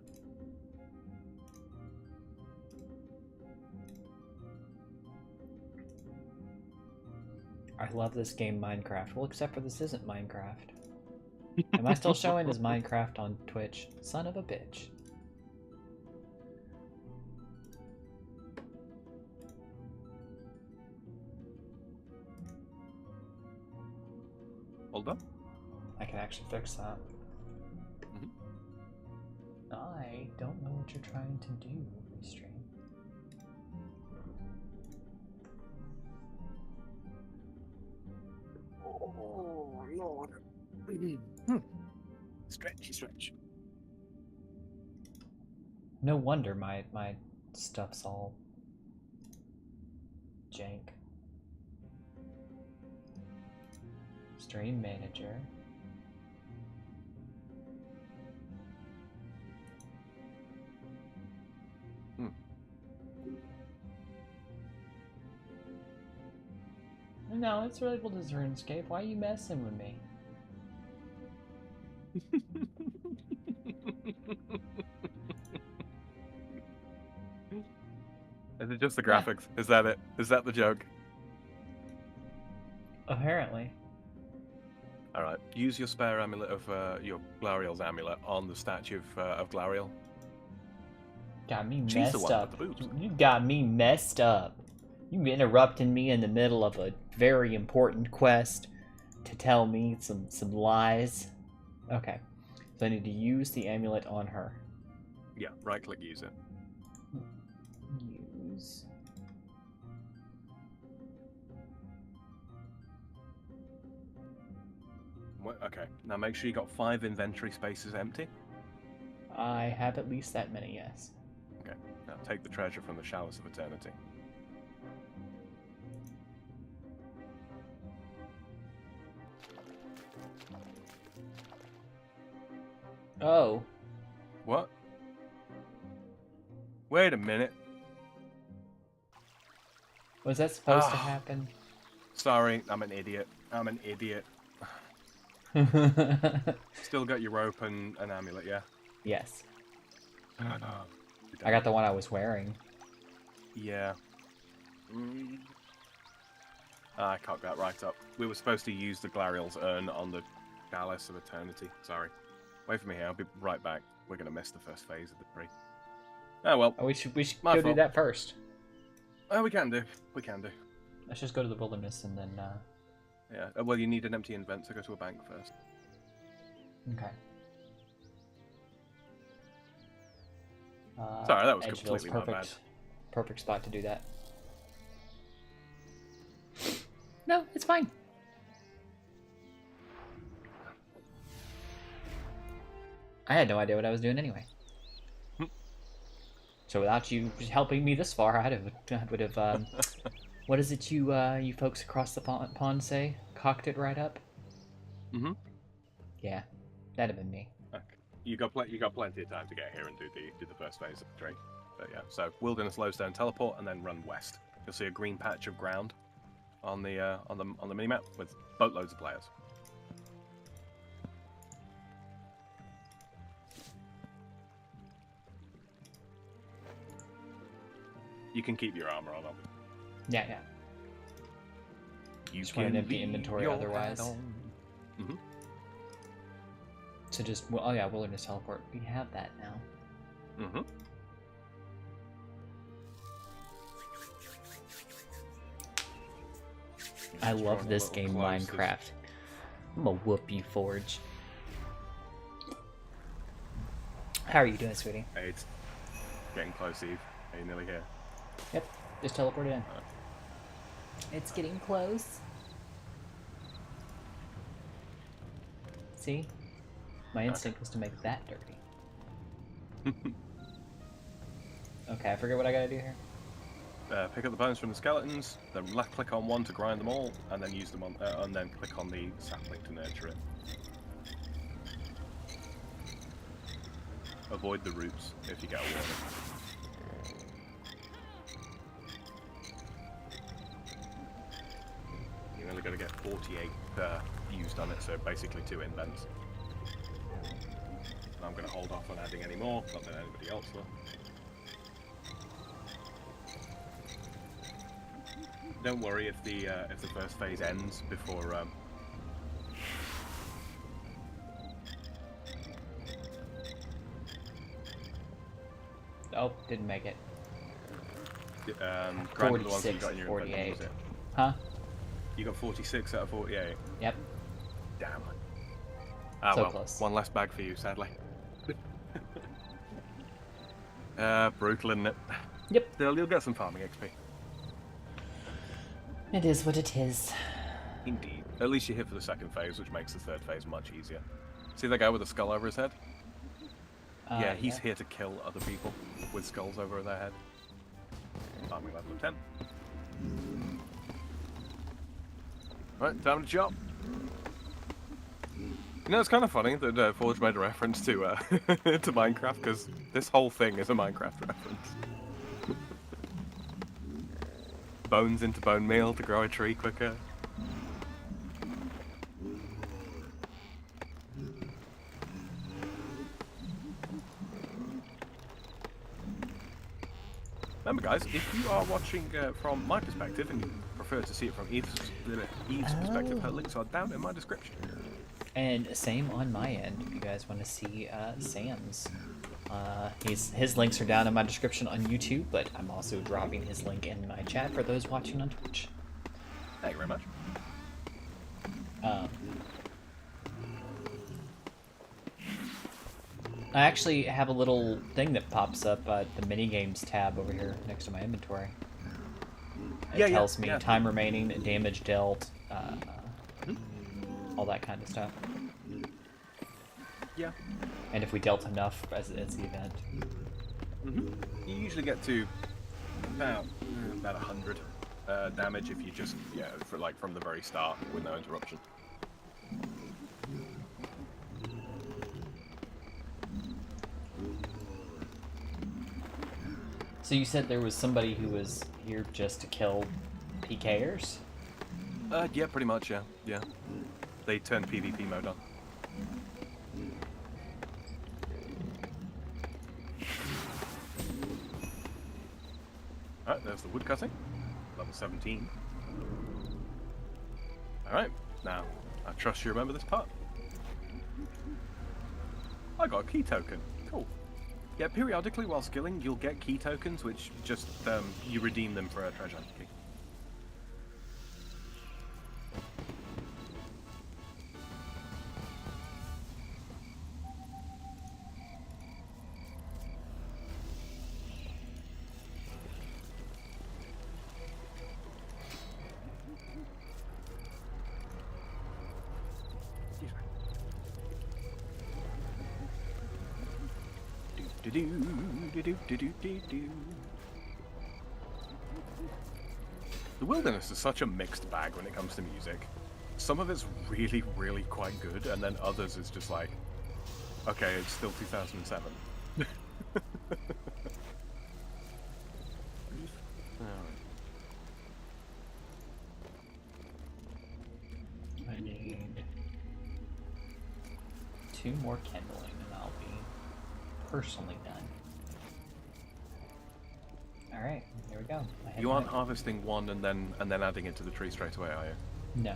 A: I love this game, Minecraft. Well, except for this isn't Minecraft. Am I still showing as Minecraft on Twitch? Son of a bitch.
B: Hold on.
A: I can actually fix that.
B: Mhm.
A: I don't know what you're trying to do, Restream.
B: Oh, Lord. Stretchy stretch.
A: No wonder my stuff's all jank. Stream manager. No, it's labeled as RuneScape. Why are you messing with me?
B: Is it just the graphics? Is that it? Is that the joke?
A: Apparently.
B: Alright, use your spare amulet of, your Glariel's amulet on the statue of Glariel.
A: Got me
B: She's the
A: messed
B: one
A: up.
B: with the boobs.
A: You got me messed up. You interrupting me in the middle of a very important quest to tell me some lies. Okay, so I need to use the amulet on her.
B: Yeah, right click, use it.
A: Use.
B: Okay, now make sure you got 5 inventory spaces empty.
A: I have at least that many, yes.
B: Okay, now take the treasure from the Showers of Eternity.
A: Oh.
B: What? Wait a minute.
A: Was that supposed to
B: Ah.
A: happen?
B: Sorry, I'm an idiot. I'm an idiot. Still got your rope and an amulet, yeah?
A: Yes.
B: I
A: I got the one I was wearing.
B: Yeah. I cocked that right up. We were supposed to use the Glariel's urn on the Chalice of Eternity. Sorry. Wait for me here. I'll be right back. We're going to miss the first phase of the tree. Oh, well.
A: Oh, we should
B: My
A: go do
B: fault.
A: that first.
B: Oh, we can do. We can do.
A: Let's just go to the wilderness and then.
B: Yeah. Well, you need an empty invent, so go to a bank first.
A: Okay.
B: Sorry, that was
A: Edgeville's
B: completely my bad.
A: perfect spot to do that. No, it's fine. I had no idea what I was doing anyway. So without you helping me this far, I would have. What is it you folks across the pond say? Cocked it right up.
B: Mm-hmm.
A: Yeah, that'd have been me.
B: Okay. You got plenty of time to get here and do the first phase of the tree. But yeah, so wilderness, lowstone, teleport, and then run west. You'll see a green patch of ground on the minimap with boatloads of players. You can keep your armor on, obviously.
A: Yeah, yeah.
B: You
A: Just want an empty inventory otherwise.
B: Mm-hmm.
A: So just, well, oh yeah, wilderness teleport. We have that now.
B: Mm-hmm.
A: I love
B: drawing a
A: this
B: little
A: game,
B: close,
A: Minecraft. I'm gonna whoop you, Forge. How are you doing, sweetie?
B: Hey, it's getting close, Eve. Are you nearly here?
A: Yep, just teleport in. It's getting close. See? My instinct was to make that dirty. Okay, I forget what I gotta do here.
B: Pick up the bones from the skeletons, then left click on one to grind them all, and then use them on, and then click on the sapling to nurture it. Avoid the roots if you get a warning. You're only going to get 48 used on it, so basically 2 invents. And I'm going to hold off on adding any more, not that anybody else will. Don't worry if the first phase ends before.
A: Oh, didn't make it.
B: Grind the ones that you
A: 46
B: got in your
A: 48.
B: inventory, was it?
A: Huh?
B: You got 46 out of 48.
A: Yep.
B: Damn. Ah
A: So
B: well,
A: close.
B: one less bag for you, sadly. Brutal, isn't it?
A: Yep.
B: Still, you'll get some farming XP.
A: It is what it is.
B: Indeed. At least you hit for the second phase, which makes the third phase much easier. See that guy with the skull over his head? Yeah, he's here to kill other people with skulls over their head. Farming level of 10. Right, time to chop. You know, it's kind of funny that Forge made a reference to to Minecraft, because this whole thing is a Minecraft reference. Bones into bone meal to grow a tree quicker. Remember, guys, if you are watching from my perspective and you prefer to see it from Eve's perspective, her links are down in my description.
A: And same on my end, if you guys want to see Sam's. His links are down in my description on YouTube, but I'm also dropping his link in my chat for those watching on Twitch.
B: Thank you very much.
A: I actually have a little thing that pops up at the minigames tab over here next to my inventory. It tells me time remaining, damage dealt, all that kind of stuff.
B: Yeah.
A: And if we dealt enough as the event.
B: You usually get to about 100 damage if you just from the very start with no interruption.
A: So you said there was somebody who was here just to kill PKers?
B: Yeah, pretty much. Yeah. They turned PvP mode on. Alright, there's the wood cutting. Level 17. Alright, now, I trust you remember this part. I got a key token. Cool. Yeah, periodically while skilling, you'll get key tokens, which just, you redeem them for a treasure key. The Wilderness is such a mixed bag when it comes to music. Some of it's really, really quite good, and then others is just like, okay, it's still 2007.
A: I need 2 more kindling and I'll be personally done. Alright, here we go.
B: You aren't harvesting one and then adding it to the tree straight away, are you?
A: No.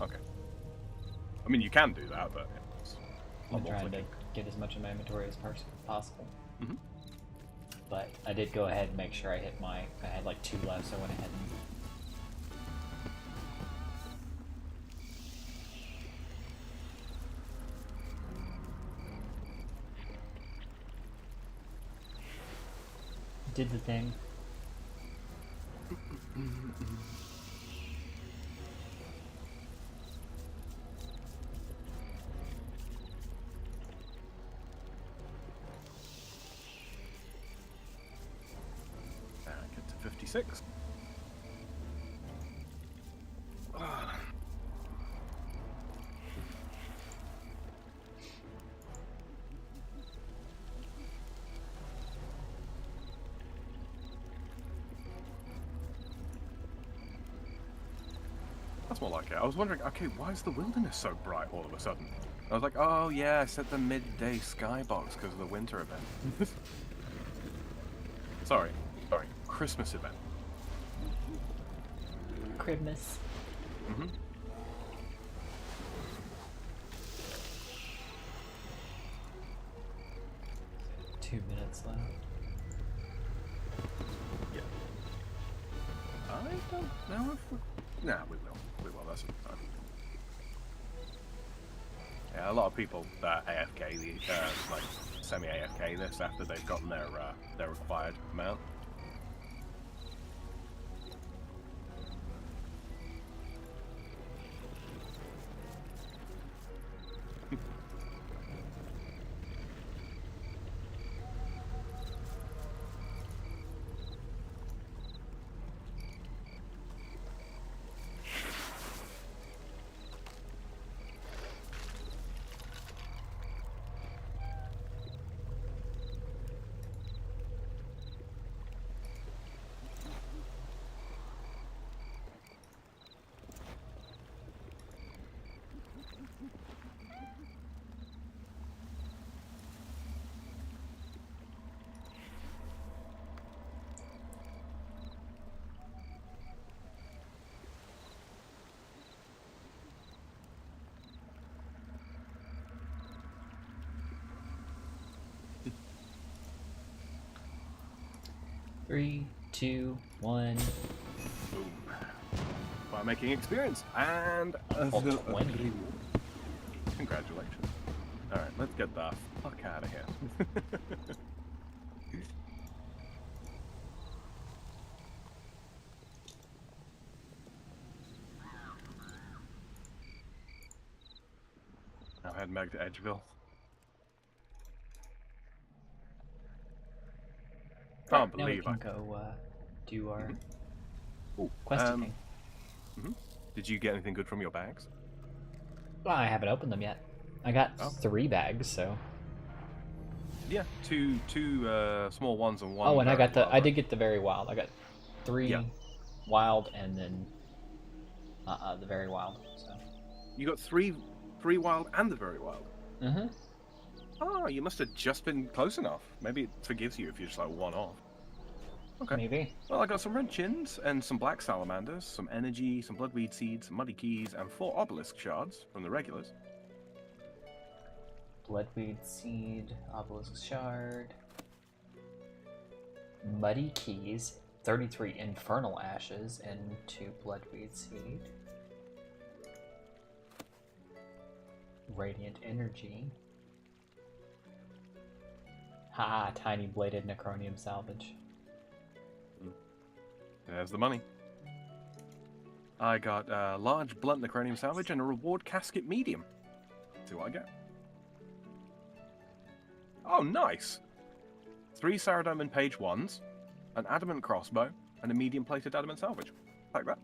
B: Okay. I mean, you can do that, but it's
A: I'm trying to get as much in my inventory as possible.
B: Mhm.
A: But I did go ahead and make sure I hit I had like 2 left, so I went ahead and... did the thing.
B: Get to 56. That's more like it. I was wondering, okay, why is the wilderness so bright all of a sudden? I was like, oh yeah, I set the midday skybox because of the winter event. Sorry, Christmas event.
A: Christmas.
B: Mm-hmm.
A: Two minutes left.
B: Yeah. I don't know if we... Nah, we will. We will, that's fine. Yeah, a lot of people AFK, like semi-AFK this after they've gotten their required amount.
A: Three, two, one.
B: Boom. By making experience and a
A: 20.
B: Congratulations. Alright, let's get the fuck out of here. Now head back to Edgeville. Can't
A: Now we
B: believe
A: can
B: I
A: go do our
B: Ooh,
A: questing.
B: Did you get anything good from your bags?
A: Well, I haven't opened them yet. I got
B: Oh.
A: 3 bags, so.
B: Yeah, two small ones and one.
A: Oh, and I
B: very
A: got the.
B: wild
A: I
B: one.
A: did get the very wild. I got 3
B: Yeah.
A: wild and then the very wild. So.
B: You got three wild and the very wild.
A: Mm-hmm.
B: Oh, you must have just been close enough. Maybe it forgives you if you're just like one off. Okay.
A: Maybe.
B: Well, I got some red chins and some black salamanders, some energy, some bloodweed seeds, some muddy keys, and 4 obelisk shards from the regulars.
A: Bloodweed seed, obelisk shard, muddy keys, 33 infernal ashes, and 2 bloodweed seed. Radiant energy. Ha! Tiny bladed necronium salvage.
B: There's the money. I got a large blunt necronium salvage and a reward casket medium. See what I get. Oh, nice! 3 Saradomin page 1s, an adamant crossbow, and a medium plated adamant salvage. Like that.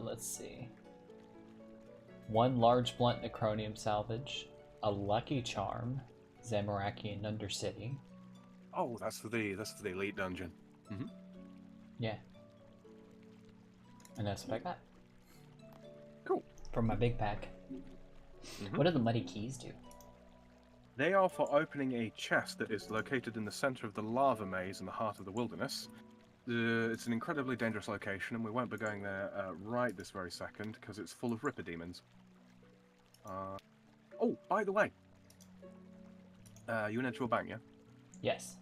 A: Let's see. 1 large blunt necronium salvage, a lucky charm, Zamorakian Undercity.
B: Oh, that's for the elite dungeon. Mm-hmm.
A: Yeah. And that's what I got.
B: Cool.
A: From my big pack.
B: Mm-hmm.
A: What do the muddy keys do?
B: They are for opening a chest that is located in the center of the lava maze in the heart of the wilderness. It's an incredibly dangerous location, and we won't be going there right this very second because it's full of ripper demons. Oh, by the way, you went into a bank, yeah?
A: Yes.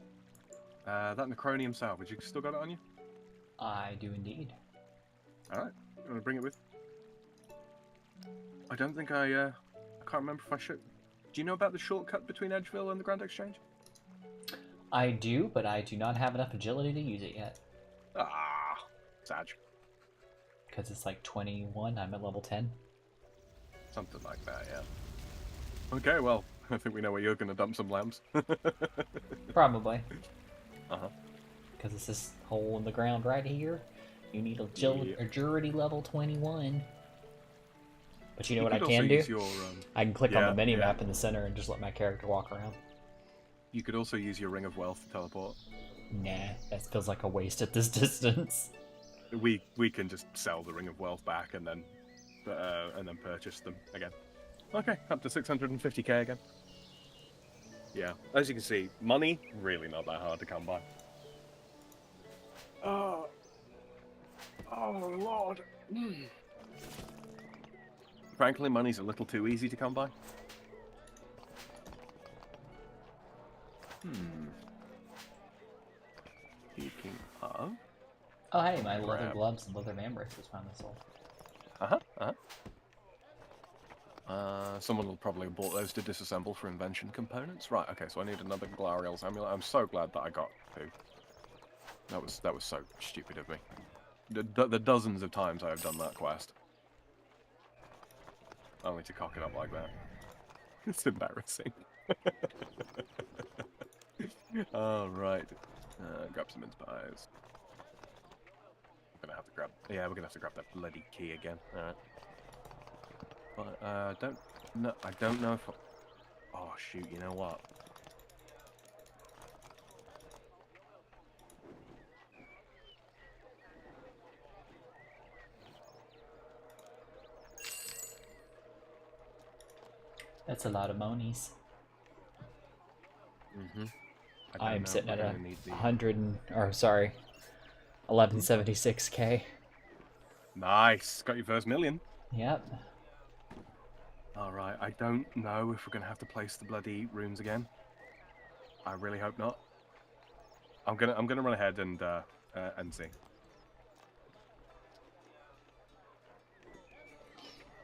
B: That necronium salvage, you still got it on you?
A: I do indeed.
B: Alright, you want to bring it with? I don't think I can't remember if I should. Do you know about the shortcut between Edgeville and the Grand Exchange?
A: I do, but I do not have enough agility to use it yet.
B: Ah, sad.
A: Because it's like 21, I'm at level 10.
B: Something like that, yeah. Okay, well, I think we know where you're going to dump some lamps.
A: Probably.
B: Uh-huh.
A: Because it's this hole in the ground right here. You need agility level 21. But you know what I can do? I can click on the mini-map in the center and just let my character walk around.
B: You could also use your Ring of Wealth to teleport.
A: Nah, that feels like a waste at this distance.
B: We can just sell the Ring of Wealth back and then purchase them again. Okay, up to 650k again. Yeah, as you can see, money really not that hard to come by. Oh Lord. Frankly, money's a little too easy to come by. Speaking of...
A: Oh hey, my leather gloves and leather man bracelets finally sold.
B: Someone will probably have bought those to disassemble for invention components. Right, okay, so I need another Glariel's amulet. I'm so glad that I got 2. That was so stupid of me. The dozens of times I have done that quest. Only to cock it up like that. It's embarrassing. Alright. Grab some mince pies. We're gonna have to grab... Yeah, we're gonna have to grab that bloody key again. Alright. But, I don't know if... Oh, shoot, you know what?
A: That's a lot of monies.
B: Mm-hmm.
A: I'm sitting at 1176k.
B: Nice! Got your first million.
A: Yep.
B: Alright, I don't know if we're gonna have to place the bloody rooms again. I really hope not. I'm gonna run ahead and see.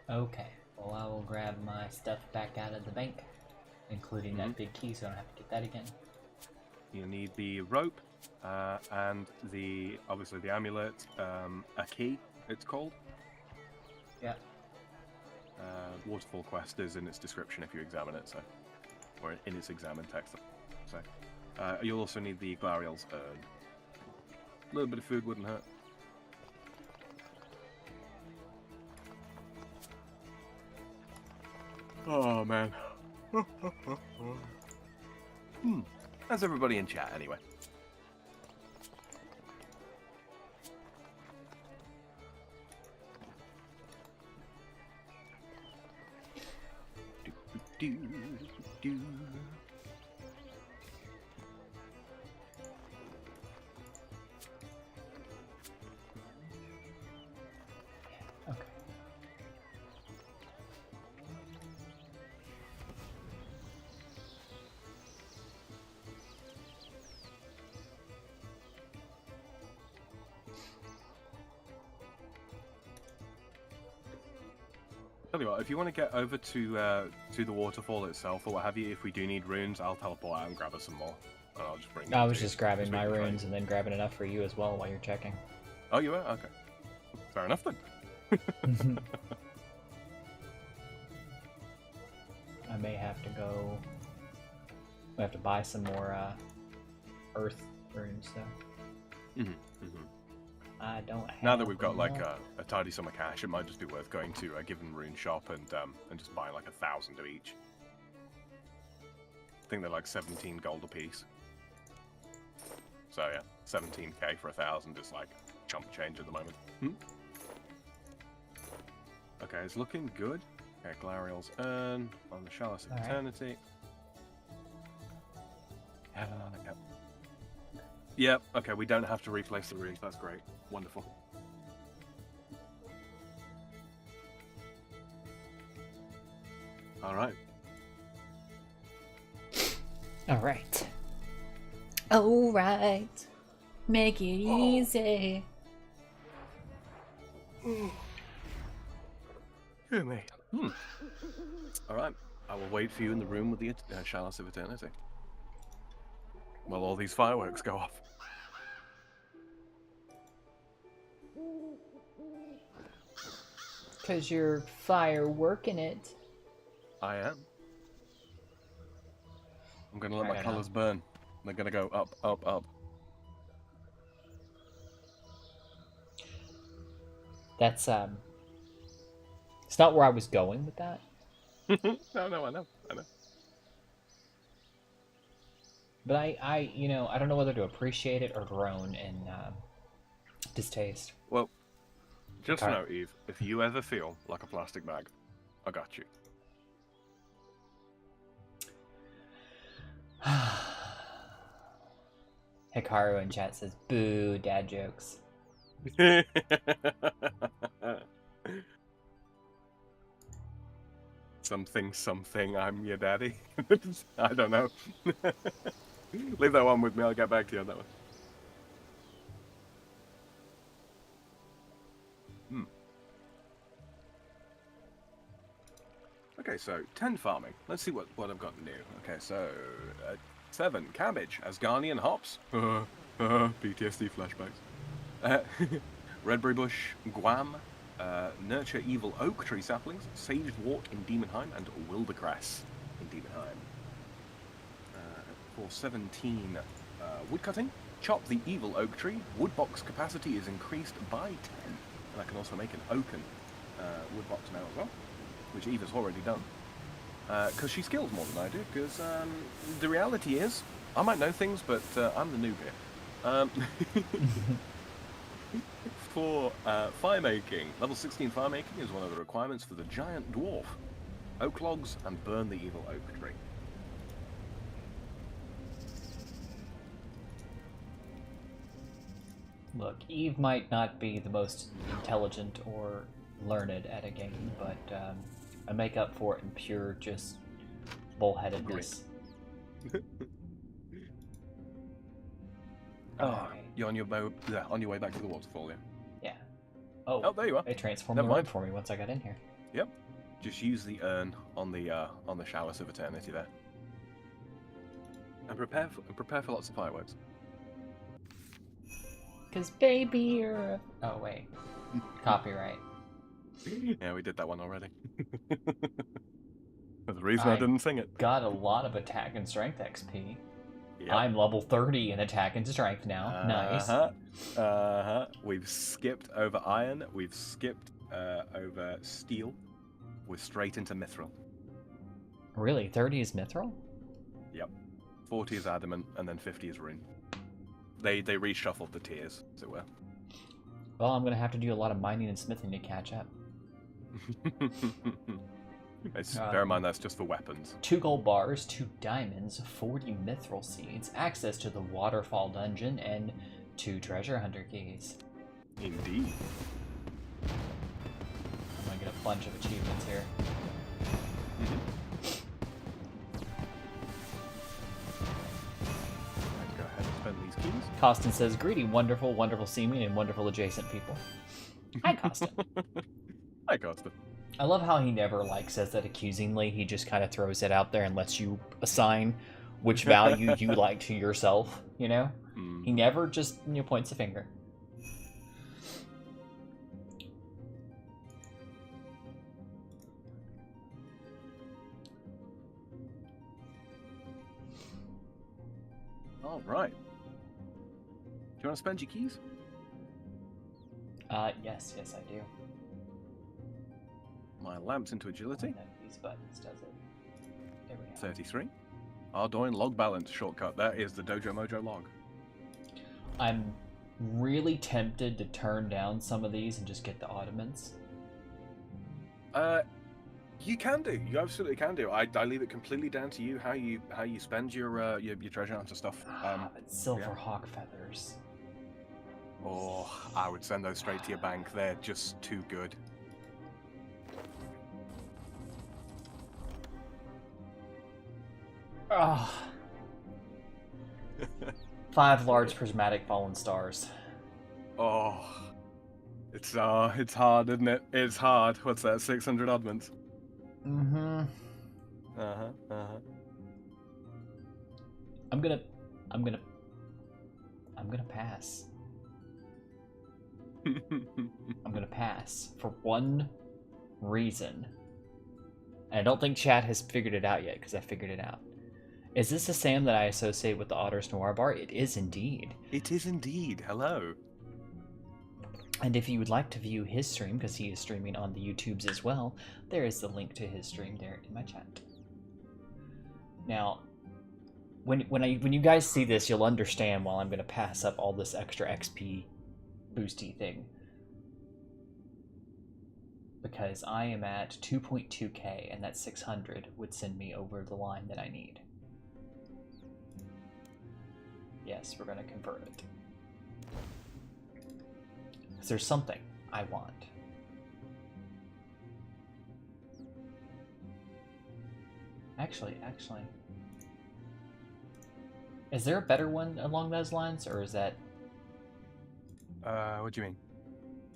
A: Okay. Well, I will grab my stuff back out of the bank, including that big key, so I don't have to get that again.
B: You need the rope, and obviously the amulet, a key, it's called.
A: Yeah.
B: Waterfall quest is in its description if you examine it, so, or in its examine text. So, you'll also need the Glariel's urn. A little bit of food wouldn't hurt. Oh man. How's everybody in chat anyway? Tell you what, if you want to get over to the waterfall itself or what have you, if we do need runes, I'll teleport out and grab us some more. And I'll just bring.
A: I
B: them
A: was
B: to
A: just
B: you,
A: grabbing
B: so we
A: my
B: can trade.
A: runes and then grabbing enough for you as well while you're checking.
B: Oh, you were? Okay. Fair enough then.
A: I may have to go. I have to buy some more earth runes though. I don't have
B: Now that we've got
A: enough.
B: like a tidy sum of cash, it might just be worth going to a given rune shop and just buying like 1,000 of each. I think they're like 17 gold a piece. So yeah, 17k for 1,000 is like chump change at the moment. Okay, it's looking good. Okay, Glariel's Urn on the Chalice of Eternity. Yep, okay, we don't have to replace the runes. That's great. Wonderful. Alright.
A: Alright. Alright. Make it easy.
B: Hear me. Alright, I will wait for you in the room with the Chalice of Eternity. While all these fireworks go off.
A: Because you're fireworking it.
B: I am. I'm gonna let my
A: Alright,
B: colours burn. They're gonna go up, up, up.
A: That's it's not where I was going with that.
B: No, I know.
A: But I you know, I don't know whether to appreciate it or groan in distaste.
B: Well, just
A: Alright.
B: know, Eve, if you ever feel like a plastic bag, I got you.
A: Hikaru in chat says, boo, dad jokes.
B: Something, I'm your daddy. I don't know. Leave that one with me, I'll get back to you on that one. Okay, so 10 farming. Let's see what I've got new. Okay, so 7 cabbage, Asgardian hops. PTSD flashbacks. Redberry bush, Guam. Nurture evil oak tree saplings, saged wort in Demonheim, and wildergrass in Demonheim. For 17 woodcutting, chop the evil oak tree. Woodbox capacity is increased by 10. And I can also make an oaken woodbox now as well, which Eve has already done. Because she skills more than I do, because the reality is, I might know things, but I'm the noob here. For fire making, level 16 fire making is one of the requirements for the giant dwarf. Oak logs and burn the evil oak tree.
A: Look, Eve might not be the most intelligent or learned at a game, but I make up for it in pure just bullheadedness. Okay.
B: You're on your way back to the waterfall, yeah?
A: Yeah. Oh,
B: Oh, there you are.
A: they transformed
B: Never
A: the room
B: mind.
A: for me once I got in here.
B: Yep. Just use the urn on the Chalice of Eternity there. And prepare for lots of fireworks.
A: Cause baby, you're oh wait, copyright.
B: Yeah, we did that one already. That's the reason I didn't sing it.
A: Got a lot of attack and strength XP.
B: Yep.
A: I'm level 30 in attack and strength now. Nice.
B: We've skipped over iron. We've skipped over steel. We're straight into mithril.
A: Really, 30 is mithril?
B: Yep. 40 is adamant, and then 50 is rune. They reshuffled the tiers, as it were.
A: Well, I'm gonna have to do a lot of mining and smithing to catch up.
B: Bear in mind that's just for weapons.
A: 2 gold bars, 2 diamonds, 40 mithril seeds, access to the waterfall dungeon, and 2 treasure hunter keys.
B: Indeed.
A: I'm gonna get a bunch of achievements here.
B: Go ahead and spend these keys.
A: Costin says, greedy, wonderful, wonderful seeming, and wonderful adjacent people. Hi, Costin.
B: Hi, Costa.
A: I love how he never like says that accusingly. He just kind of throws it out there and lets you assign which value you like to yourself. You know, he never just points a finger.
B: All right. Do you want to spend your keys?
A: Yes, I do.
B: My lamp's into agility.
A: These buttons does it. There we go.
B: 33. Ardoin log balance shortcut. That is the Dojo Mojo log.
A: I'm really tempted to turn down some of these and just get the Ottomans.
B: You can do. You absolutely can do. I leave it completely down to you how you spend your treasure hunter stuff.
A: Silver hawk feathers.
B: Oh, I would send those straight to your bank. They're just too good.
A: Ah. 5 large prismatic fallen stars.
B: Oh, it's hard, isn't it? It's hard. What's that? 600 oddments.
A: Mm-hmm. I'm gonna pass. I'm gonna pass for one reason. And I don't think chat has figured it out yet, because I figured it out. Is this the Sam that I associate with the Otter's Noir Bar? It is indeed.
B: It is indeed. Hello.
A: And if you would like to view his stream, because he is streaming on the YouTubes as well, there is the link to his stream there in my chat. Now, when you guys see this, you'll understand why I'm going to pass up all this extra XP boosty thing. Because I am at 2.2k, and that 600 would send me over the line that I need. Yes, we're going to convert it. Because there's something I want. Actually. Is there a better one along those lines, or is that...
B: What do you mean?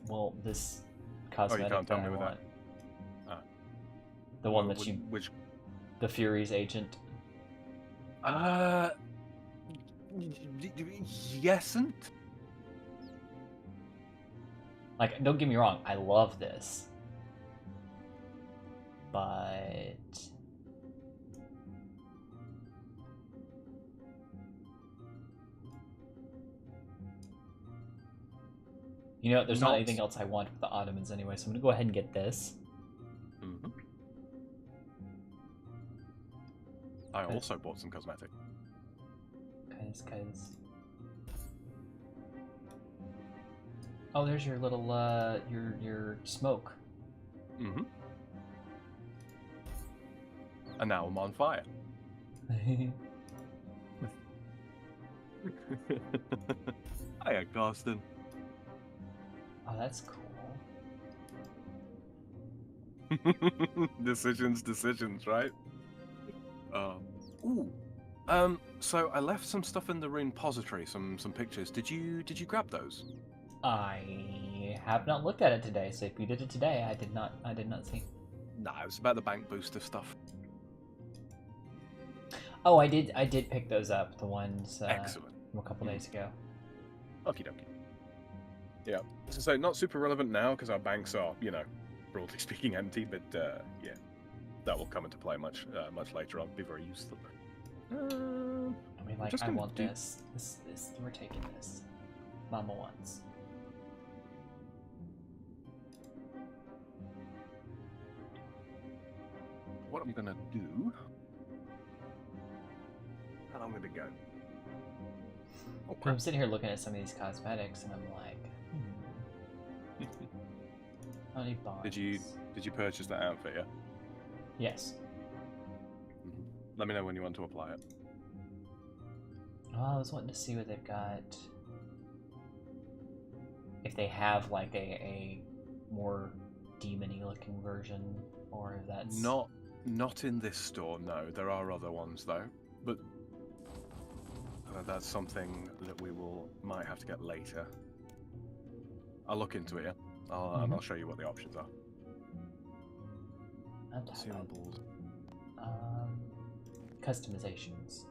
A: Well, this cosmetic
B: you can't tell
A: that
B: me
A: I
B: with
A: want.
B: that.
A: The one that you...
B: Which...
A: The Fury's agent.
B: Yesn't?
A: Like, don't get me wrong, I love this. But... You know, there's not anything else I want with the Ottomans anyway, so I'm gonna go ahead and get this.
B: Mm-hmm. I also bought some cosmetic.
A: Cause... Oh, there's your little, your smoke.
B: Mm-hmm. And now I'm on fire. Hiya, Carsten.
A: Oh, that's cool.
B: Decisions, right? So I left some stuff in the repository, some pictures. Did you grab those?
A: I have not looked at it today, so if you did it today, I did not see.
B: Nah, it was about the bank booster stuff.
A: Oh, I did pick those up, the ones
B: Excellent.
A: from a couple days ago.
B: Okie dokie. Yeah. So not super relevant now because our banks are, broadly speaking, empty. But yeah, that will come into play much later on. Be very useful.
A: I mean, like, I want this. This. We're taking this. Mama wants.
B: What I'm gonna do? And I'm gonna go.
A: Okay. I'm sitting here looking at some of these cosmetics, and I'm like, I need bonds.
B: Did you purchase that outfit? Yeah.
A: Yes.
B: Mm-hmm. Let me know when you want to apply it.
A: Well, I was wanting to see what they've got. If they have like a more demon-y looking version, or if that's
B: not in this store. No, there are other ones though, but that's something that we might have to get later. I'll look into it. Yeah, and I'll show you what the options are.
A: Not that bad.
B: Consumables.
A: Customizations.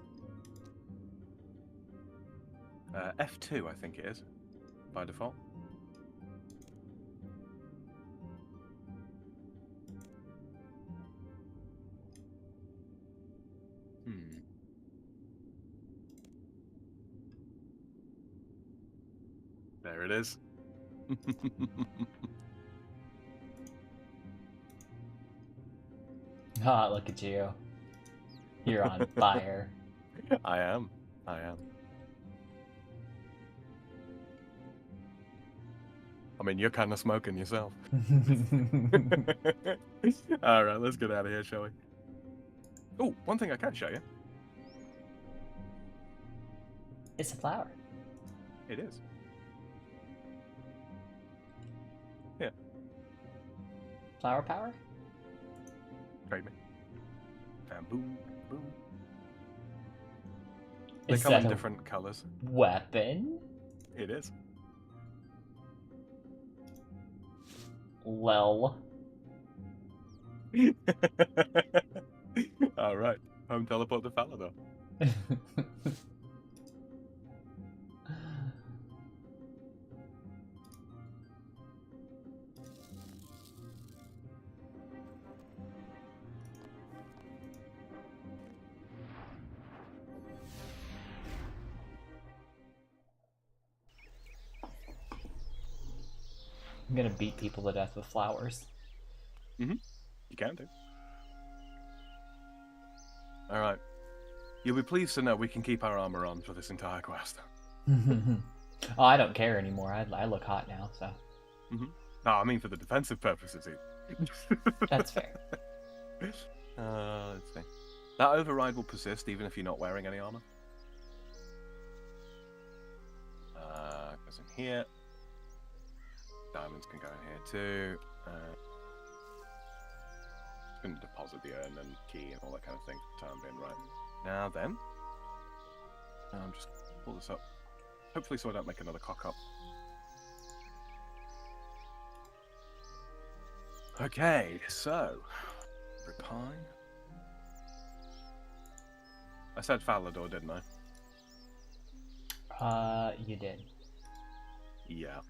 B: F2, I think it is, by default. There it is.
A: Ah, look at you. You're on fire.
B: I am. I am. I mean, you're kind of smoking yourself. All right, let's get out of here, shall we? Oh, one thing I can show you.
A: It's a flower.
B: It is. Yeah,
A: Flower power?
B: trade me. And boom, boom. They
A: Is
B: come
A: that
B: in
A: a
B: different colors.
A: weapon?
B: It is.
A: Lel.
B: All right, home teleport to Falador.
A: I'm gonna beat people to death with flowers.
B: You can do. All right. You'll be pleased to know we can keep our armor on for this entire quest.
A: Oh, I don't care anymore. I look hot now, so.
B: No, I mean for the defensive purposes.
A: That's fair.
B: Let's see. That override will persist even if you're not wearing any armor. Goes in here. Diamonds can go in here too. It's going to deposit the urn and key and all that kind of thing for the time being, right? Now then, I'm just pull this up. Hopefully, so I don't make another cock up. Okay, so repine. I said Falador, didn't I?
A: You did.
B: Yeah.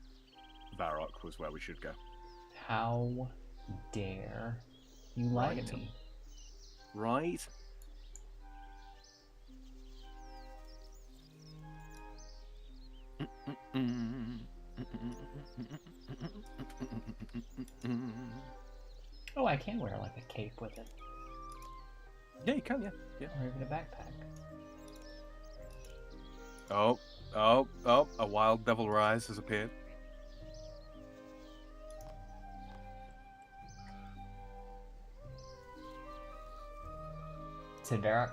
B: Varrock was where we should go.
A: How dare you lie to me?
B: Right?
A: Oh, I can wear like a cape with it.
B: Yeah, you can, yeah.
A: Or even a backpack.
B: Oh, a wild devil rise has appeared.
A: It's in Varrock.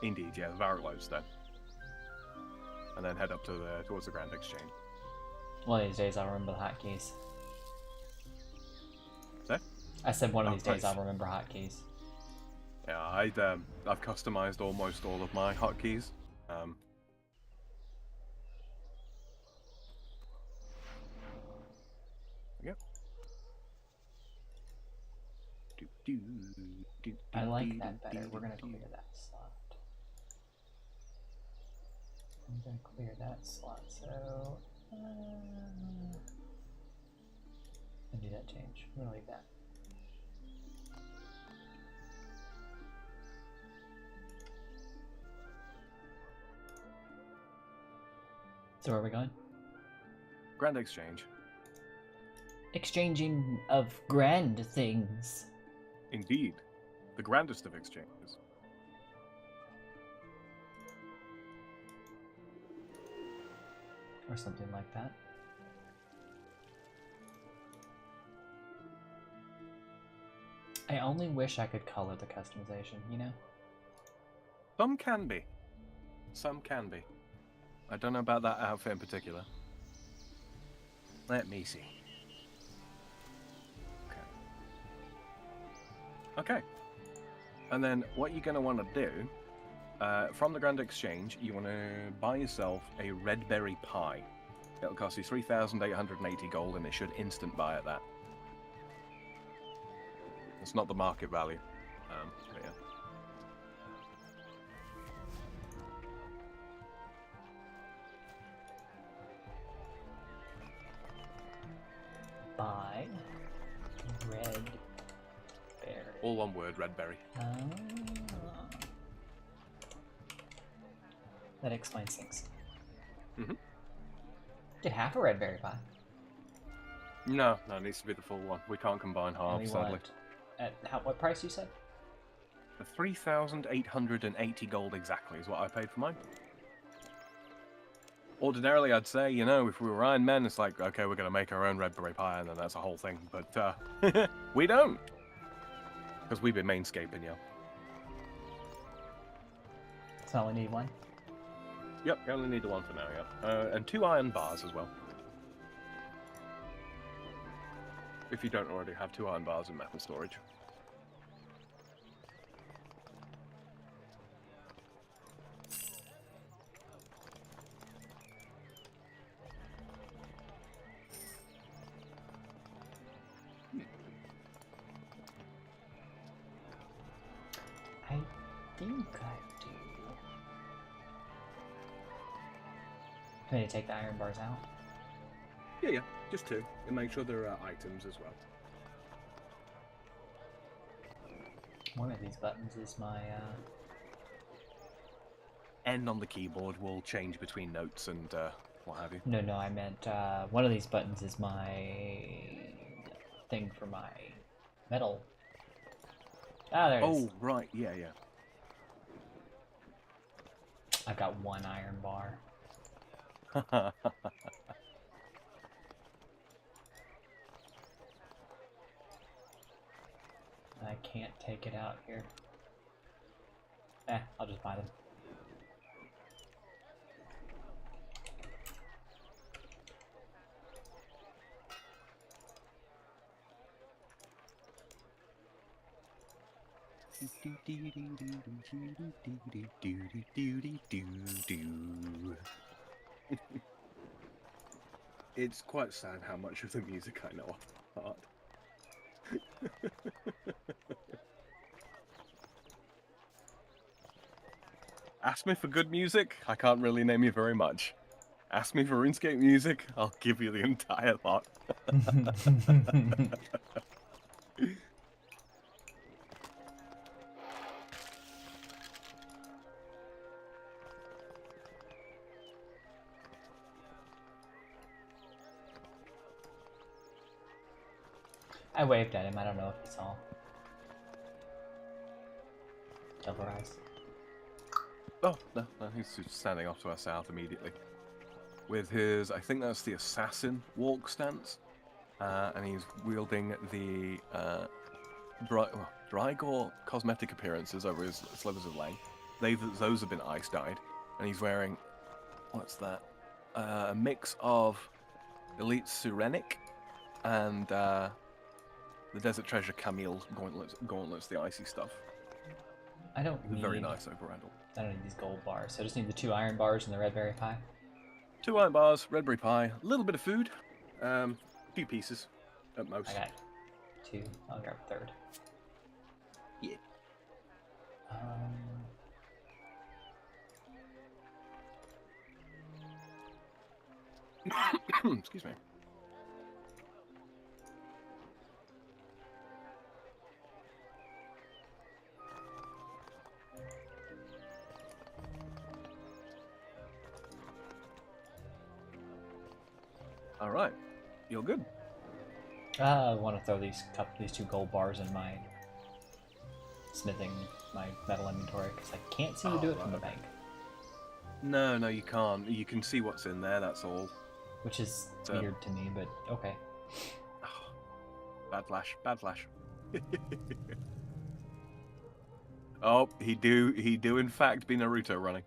B: Indeed, yeah, the Varrock Lodestone. And then head up to towards the Grand Exchange.
A: One of these days I'll remember the hotkeys.
B: There?
A: I said one of these days
B: nice.
A: I'll remember hotkeys.
B: Yeah, I've customized almost all of my hotkeys. Yep.
A: I like that better. We're gonna clear that slot. I'm gonna clear that slot, so and do that change. I'm gonna leave that. So where are we going?
B: Grand Exchange.
A: Exchanging of grand things.
B: Indeed. The grandest of exchanges.
A: Or something like that. I only wish I could color the customization, you know?
B: Some can be. Some can be. I don't know about that outfit in particular. Let me see. Okay. And then what you're going to want to do, from the Grand Exchange, you want to buy yourself a red berry pie. It'll cost you 3,880 gold, and it should instant buy at that. It's not the market value. But yeah.
A: Buy red berry.
B: All one word, red berry.
A: That explains things.
B: Mm-hmm.
A: Get half a red berry pie.
B: No, it needs to be the full one. We can't combine halves, sadly.
A: At what price you said?
B: The 3,880 gold exactly is what I paid for mine. Ordinarily, I'd say, you know, if we were Iron Men, it's like, okay, we're going to make our own red berry pie, and then that's a whole thing. But we don't. Because we've been mainscaping, yeah.
A: So I only need one?
B: Yep, you only need the one for now, yeah. And 2 iron bars as well. If you don't already have 2 iron bars in metal storage.
A: I think I do. Do I need to take the iron bars out?
B: Yeah, just 2. And make sure there are items as well.
A: One of these buttons is my,
B: N on the keyboard will change between notes and what have you.
A: No, I meant, one of these buttons is my thing for my metal. Ah, there it is.
B: Oh, right, yeah.
A: I've got 1 iron bar. I can't take it out here. I'll just buy them.
B: It's quite sad how much of the music I know off by heart. Ask me for good music, I can't really name you very much. Ask me for RuneScape music, I'll give you the entire lot.
A: I waved at him, I don't know if he saw. Double rise.
B: Oh, no, he's just standing off to our south immediately. With his, I think that's the assassin walk stance. And he's wielding the Drygore cosmetic appearances over his slivers of length. Those have been ice dyed. And he's wearing, what's that? A mix of Elite Surenic and the Desert Treasure Camille gauntlets, the icy stuff.
A: I don't need...
B: Very nice overhandle.
A: I don't need these gold bars, so I just need the 2 iron bars and the red berry pie.
B: 2 iron bars, red berry pie, a little bit of food, few pieces at most.
A: I got 2. I'll grab a 3rd.
B: Yeah. Excuse me. All right, you're good.
A: I want to throw these 2 gold bars in my smithing, my metal inventory, because I can't seem to do it from the bank.
B: No, you can't. You can see what's in there, that's all.
A: Which is weird to me, but okay.
B: Oh, bad flash. Oh, he do in fact be Naruto running.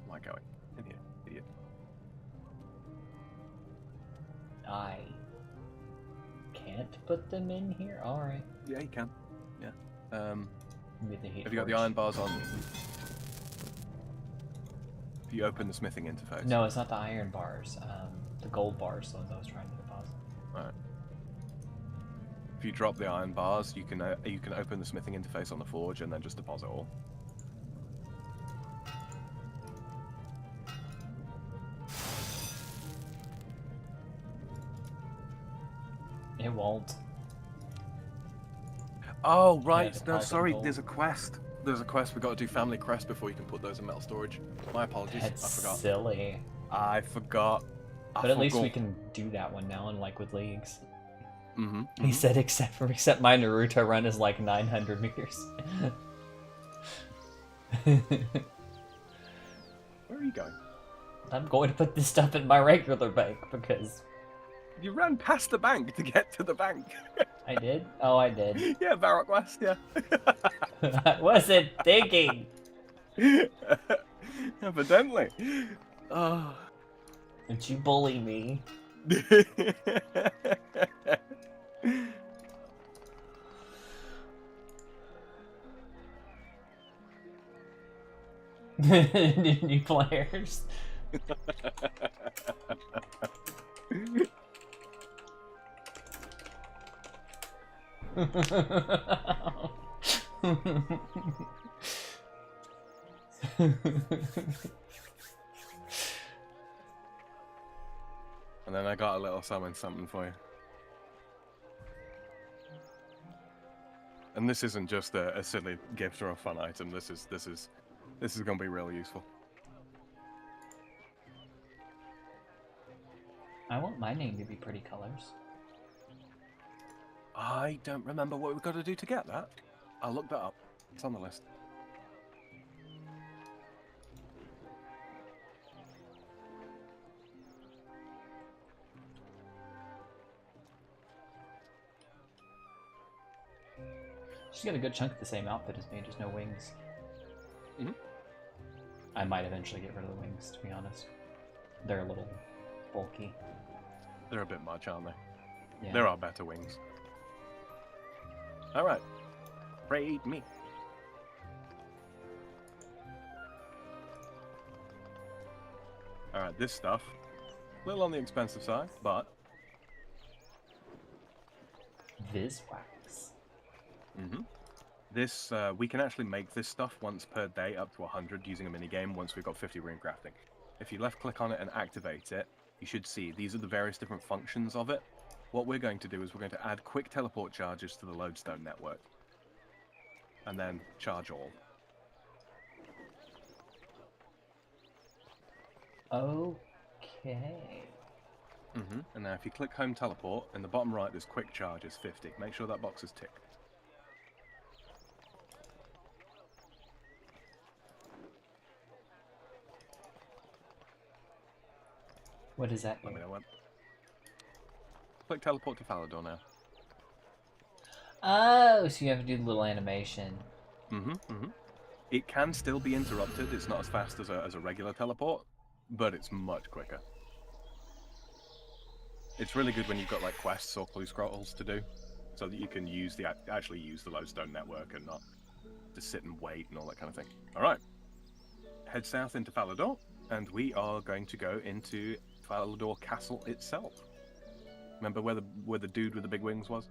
B: Am I going? In here, idiot.
A: I can't put them in here? Alright.
B: Yeah, you can. Yeah.
A: Have
B: you got the iron bars on? If you open the smithing interface.
A: No, it's not the iron bars. The gold bars, the ones I was trying to deposit.
B: Alright. If you drop the iron bars, you can open the smithing interface on the forge and then just deposit all.
A: It won't.
B: Oh, right.
A: Yeah,
B: No,
A: deposit
B: sorry.
A: gold.
B: There's a quest. There's a quest. We got to do family crest before you can put those in metal storage. My apologies.
A: That's
B: I forgot.
A: silly.
B: I forgot.
A: But at least we can do that one now, unlike with leagues.
B: Mm-hmm.
A: He said except my Naruto run is like 900 meters.
B: Where are you going?
A: I'm going to put this stuff in my regular bank because
B: You ran past the bank to get to the bank.
A: I did. Oh, I did.
B: Yeah, Barrock West, yeah.
A: I wasn't thinking.
B: Evidently. Oh.
A: Did you bully me? New players.
B: And then I got a little something for you. And this isn't just a silly gift or a fun item. This is going to be really useful.
A: I want my name to be pretty colors.
B: I don't remember what we've got to do to get that. I'll look that up. It's on the list.
A: She's got a good chunk of the same outfit as me, just no wings.
B: Mhm.
A: I might eventually get rid of the wings, to be honest. They're a little bulky.
B: They're a bit much, aren't they?
A: Yeah.
B: There are better wings. Alright. Raid me. Alright, this stuff. A little on the expensive side, but...
A: Viswax.
B: Mm-hmm. This, we can actually make this stuff once per day up to 100 using a minigame once we've got 50 rune crafting. If you left click on it and activate it, you should see these are the various different functions of it. What we're going to do is we're going to add quick teleport charges to the lodestone network. And then charge all.
A: Okay.
B: Mm-hmm. And now if you click home teleport, in the bottom right there's quick charges 50. Make sure that box is ticked.
A: What does that
B: Let
A: do?
B: me know when. Click teleport to Falador now.
A: Oh, so you have to do the little animation.
B: Mm-hmm, mm-hmm. It can still be interrupted. It's not as fast as a regular teleport, but it's much quicker. It's really good when you've got like quests or clue scrolls to do, so that you can use actually use the lodestone network and not just sit and wait and all that kind of thing. All right, head south into Falador, and we are going to go into Falador Castle itself. Remember where the dude with the big wings was?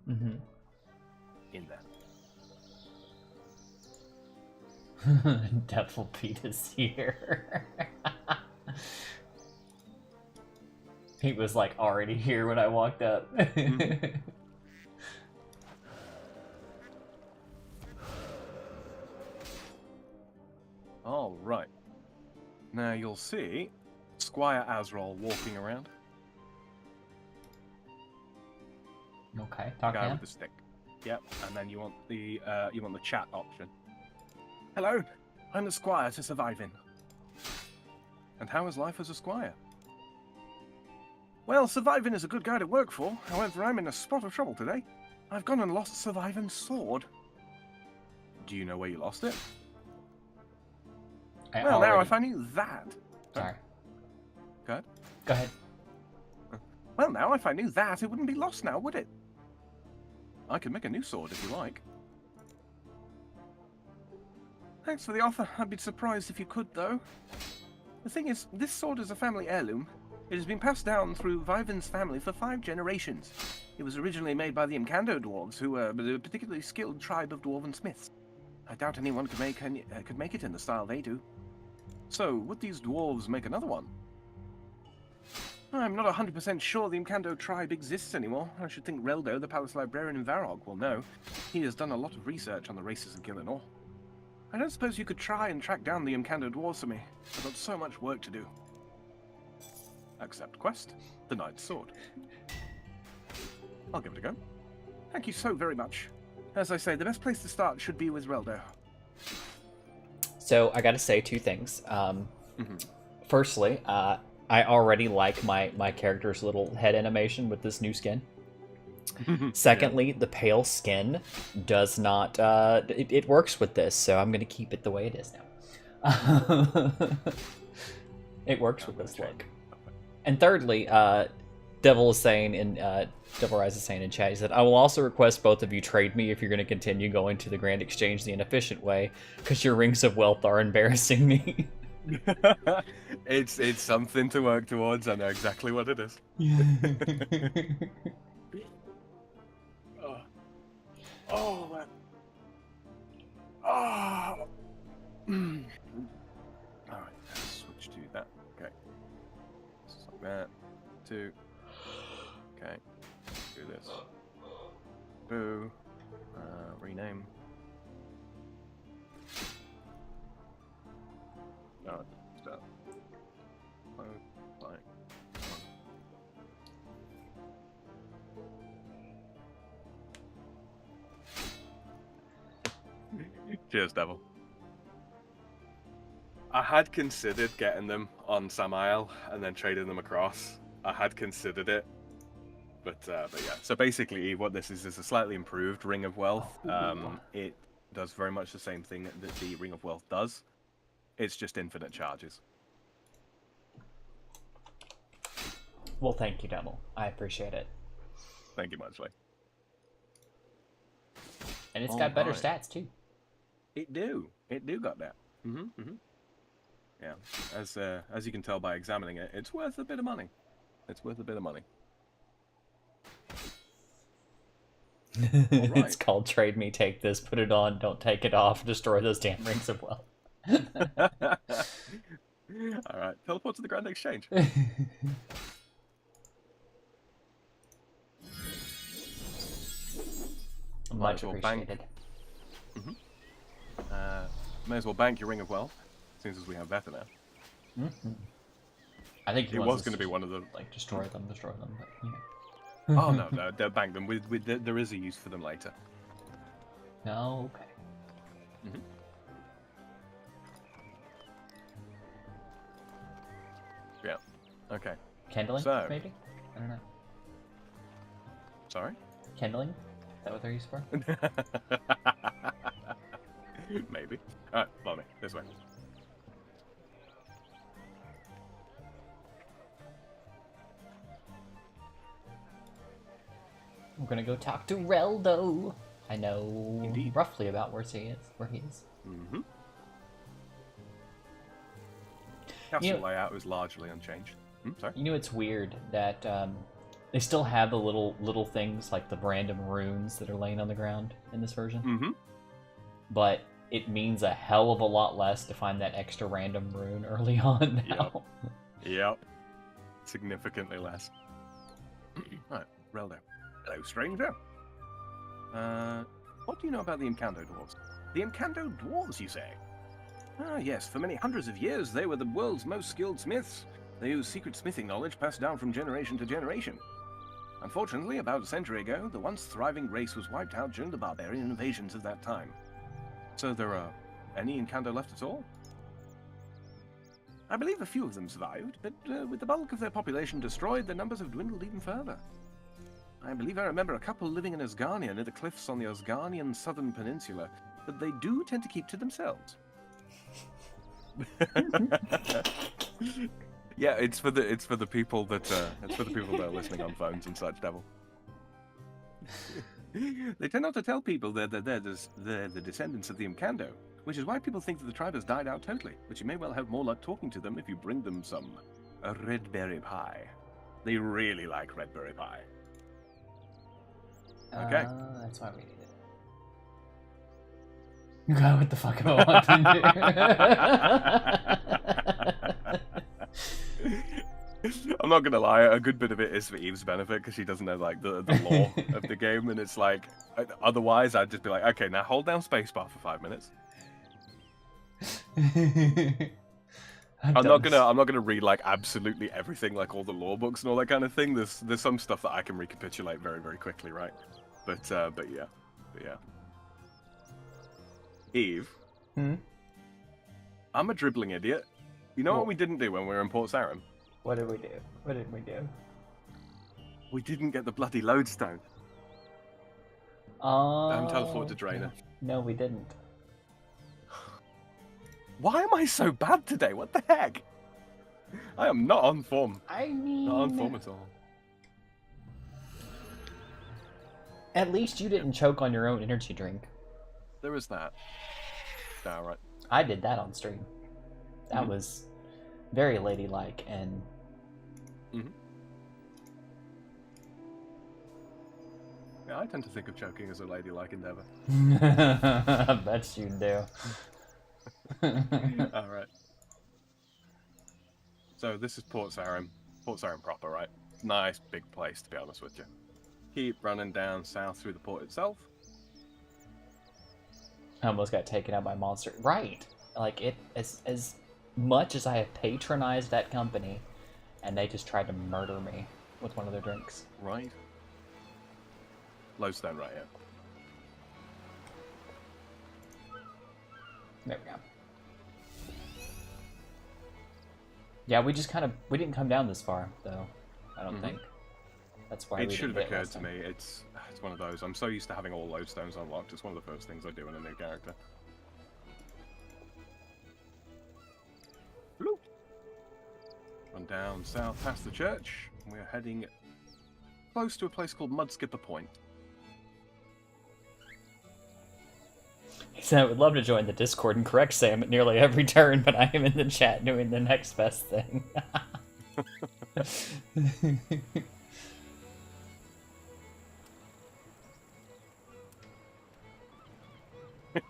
A: Mm-hmm.
B: In there.
A: Devil Pete is here. He was like already here when I walked up.
B: Mm-hmm. All right. Now you'll see Squire Azrael walking around.
A: Okay, talk to
B: Guy
A: him.
B: with the stick. Yep. And then you want the chat option. Hello, I'm the Squire to Surviving. And how is life as a Squire? Well, Surviving is a good guy to work for. However, I'm in a spot of trouble today. I've gone and lost Surviving's sword. Do you know where you lost it? Now, if I knew that...
A: Sorry.
B: Go ahead.
A: Go ahead.
B: Well, now, if I knew that, it wouldn't be lost now, would it? I could make a new sword if you like. Thanks for the offer. I'd be surprised if you could, though. The thing is, this sword is a family heirloom. It has been passed down through Viven's family for 5 generations. It was originally made by the Imkando dwarves, who were a particularly skilled tribe of dwarven smiths. I doubt anyone could make it in the style they do. So, would these dwarves make another one? I'm not 100% sure the Imkando tribe exists anymore. I should think Reldo, the palace librarian in Varog, will know. He has done a lot of research on the races of Gillinor. I don't suppose you could try and track down the Imkando dwarves for me. I've got so much work to do. Accept quest. The Knight's Sword. I'll give it a go. Thank you so very much. As I say, the best place to start should be with Reldo.
A: So I gotta say 2 things. Firstly, I already like my character's little head animation with this new skin. Secondly, the pale skin does not, it works with this, so I'm gonna keep it the way it is now. It works with this look. And thirdly, Devil is saying in Devil Rise is saying in chat, he said, I will also request both of you trade me if you're going to continue going to the Grand Exchange the inefficient way, because your rings of wealth are embarrassing me.
B: It's something to work towards. I know exactly what it is. Oh man. Oh. Alright, let's switch to that. Okay. Just like that. 2. Okay. Do this. Boo. Rename. No, stop. Like. Cheers, Devil. I had considered getting them on Samael and then trading them across. I had considered it, but yeah. So basically, what this is a slightly improved Ring of Wealth. It does very much the same thing that the Ring of Wealth does. It's just infinite charges.
A: Well, thank you, Devil. I appreciate it.
B: Thank you muchly.
A: And it's got better stats too.
B: It do got that. Yeah, as you can tell by examining it, it's worth a bit of money. It's worth a bit of money. Right.
A: It's called Trade Me, Take This, Put It On, Don't Take It Off, Destroy Those Damn Rings of Wealth.
B: Alright, teleport to the Grand Exchange.
A: Much appreciated.
B: May as well bank your Ring of Wealth, since as we have better now.
A: I think
B: it was going to be one of the
A: like destroy them, but you know.
B: Oh no, they'll bank them. There is a use for them later.
A: No, okay.
B: Yeah. Okay.
A: Kindling,
B: so,
A: maybe? I don't know.
B: Sorry?
A: Kindling? Is that what they're used for?
B: Maybe. Alright, follow me. This way.
A: I'm gonna go talk to Reldo. I know roughly about where he is.
B: Castle layout was largely unchanged. Sorry?
A: You know, it's weird that they still have the little things like the random runes that are laying on the ground in this version. But it means a hell of a lot less to find that extra random rune early on now.
B: Yep. Significantly less. Alright, Reldo. Hello, stranger. What do you know about the Imkando dwarves? The Imkando dwarves, you say? Ah, yes. For many hundreds of years, they were the world's most skilled smiths. They used secret smithing knowledge passed down from generation to generation. Unfortunately, about a century ago, the once thriving race was wiped out during the barbarian invasions of that time. So there are any Imkando left at all? I believe a few of them survived, but with the bulk of their population destroyed, their numbers have dwindled even further. I believe I remember a couple living in Asgarnia near the cliffs on the Asgarnian southern peninsula, but they do tend to keep to themselves. Yeah, it's for the people that are listening on phones and such, Devil. They tend not to tell people they're the descendants of the Imkando, which is why people think that the tribe has died out totally. But you may well have more luck talking to them if you bring them some a red berry pie. They really like red berry pie. Okay.
A: That's why we need it. God, what the fuck am I wanting to do?
B: I'm not gonna lie, a good bit of it is for Eve's benefit because she doesn't know like the lore of the game, and it's like otherwise I'd just be like, okay, now hold down spacebar for 5 minutes. I'm not gonna read like absolutely everything, like all the lore books and all that kind of thing. There's some stuff that I can recapitulate very, very quickly, right? But yeah. Eve, I'm a dribbling idiot. You know what we didn't do when we were in Port Sarim?
A: What did we do? What did we do?
B: We didn't get the bloody lodestone.
A: Oh.
B: Teleport to Drainer.
A: No, we didn't.
B: Why am I so bad today? What the heck? I am not on form.
A: I mean...
B: Not on form at all.
A: At least you didn't choke on your own energy drink.
B: There is that. Alright.
A: I did that on stream. That was very ladylike and...
B: Yeah, I tend to think of choking as a ladylike endeavor.
A: I bet you do.
B: Alright. So this is Port Sarim. Port Sarim proper, right? Nice big place, to be honest with you. Keep running down south through the port itself.
A: I almost got taken out by Monster. Right! Like, as much as I have patronized that company, and they just tried to murder me with one of their drinks.
B: Right. Lodestone right here.
A: There we go. Yeah, we didn't come down this far, though. I don't think. That's why
B: it should have occurred to me. It's one of those. I'm so used to having all lodestones unlocked. It's one of the first things I do in a new character. Hello. Run down south past the church. We're heading close to a place called Mudskipper Point.
A: He said, I would love to join the Discord and correct Sam at nearly every turn, but I am in the chat doing the next best thing.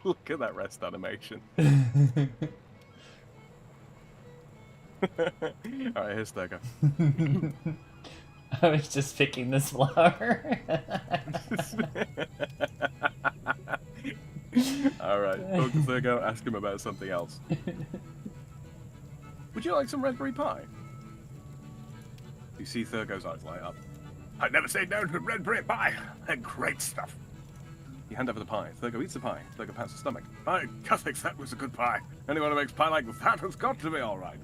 B: Look at that rest animation. Alright, here's Thurgo.
A: I was just picking this flower.
B: Alright, talk to Thurgo, ask him about something else. Would you like some raspberry pie? You see Thurgo's eyes light up. I'd never say no to raspberry pie. They're great stuff. You hand over the pie. Thurgo eats the pie. Thurgo pats the stomach. By Cuthix, that was a good pie. Anyone who makes pie like that has got to be alright.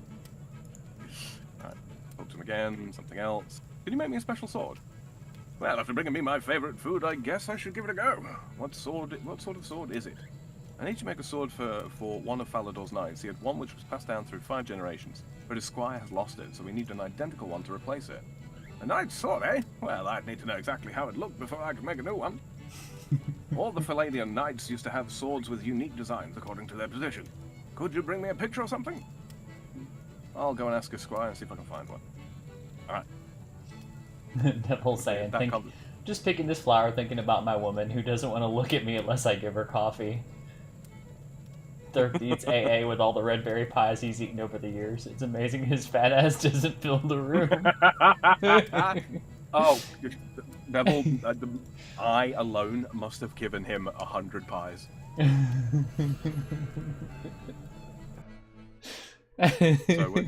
B: Alright, talk to him again, something else. Can you make me a special sword? Well, after bringing me my favorite food, I guess I should give it a go. What sort of sword is it? I need to make a sword for one of Falador's knights. He had one which was passed down through 5 generations, but his squire has lost it, so we need an identical one to replace it. A knight's sword, eh? Well, I'd need to know exactly how it looked before I could make a new one. All the Phaladian knights used to have swords with unique designs according to their position. Could you bring me a picture or something? I'll go and ask a squire and see if I can find one. Alright.
A: That whole saying, just picking this flower thinking about my woman who doesn't want to look at me unless I give her coffee. Dirk eats AA with all the red berry pies he's eaten over the years. It's amazing his fat ass doesn't fill the room.
B: Oh, Neville, I alone must have given him 100 pies. So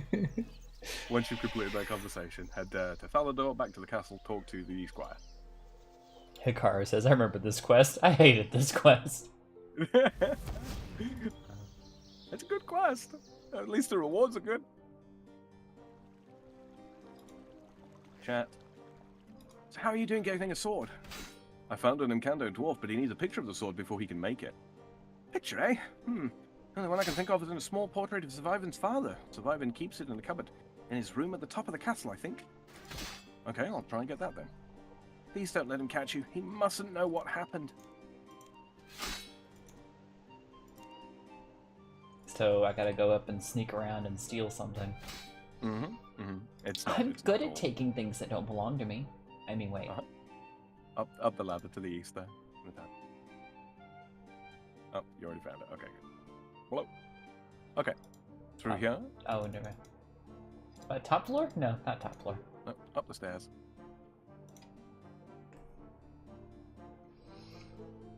B: once you've completed that conversation, head to Falador, back to the castle, talk to the squire.
A: Hikaru says, I remember this quest. I hated this quest.
B: It's a good quest. At least the rewards are good. Chat. So how are you doing getting a sword? I found an Imkando dwarf, but he needs a picture of the sword before he can make it. Picture, eh? Only one I can think of is in a small portrait of Survivan's father. Survivin keeps it in a cupboard in his room at the top of the castle, I think. Okay, I'll try and get that then. Please don't let him catch you. He mustn't know what happened.
A: So I gotta go up and sneak around and steal something.
B: It's not.
A: I'm
B: it's
A: good
B: not
A: at taking things that don't belong to me. I mean, wait.
B: Up the ladder to the east there. With that. Oh, you already found it. Okay, good. Hello. Okay. Through here?
A: Oh, never. Top floor? No, not top floor.
B: No, up the stairs.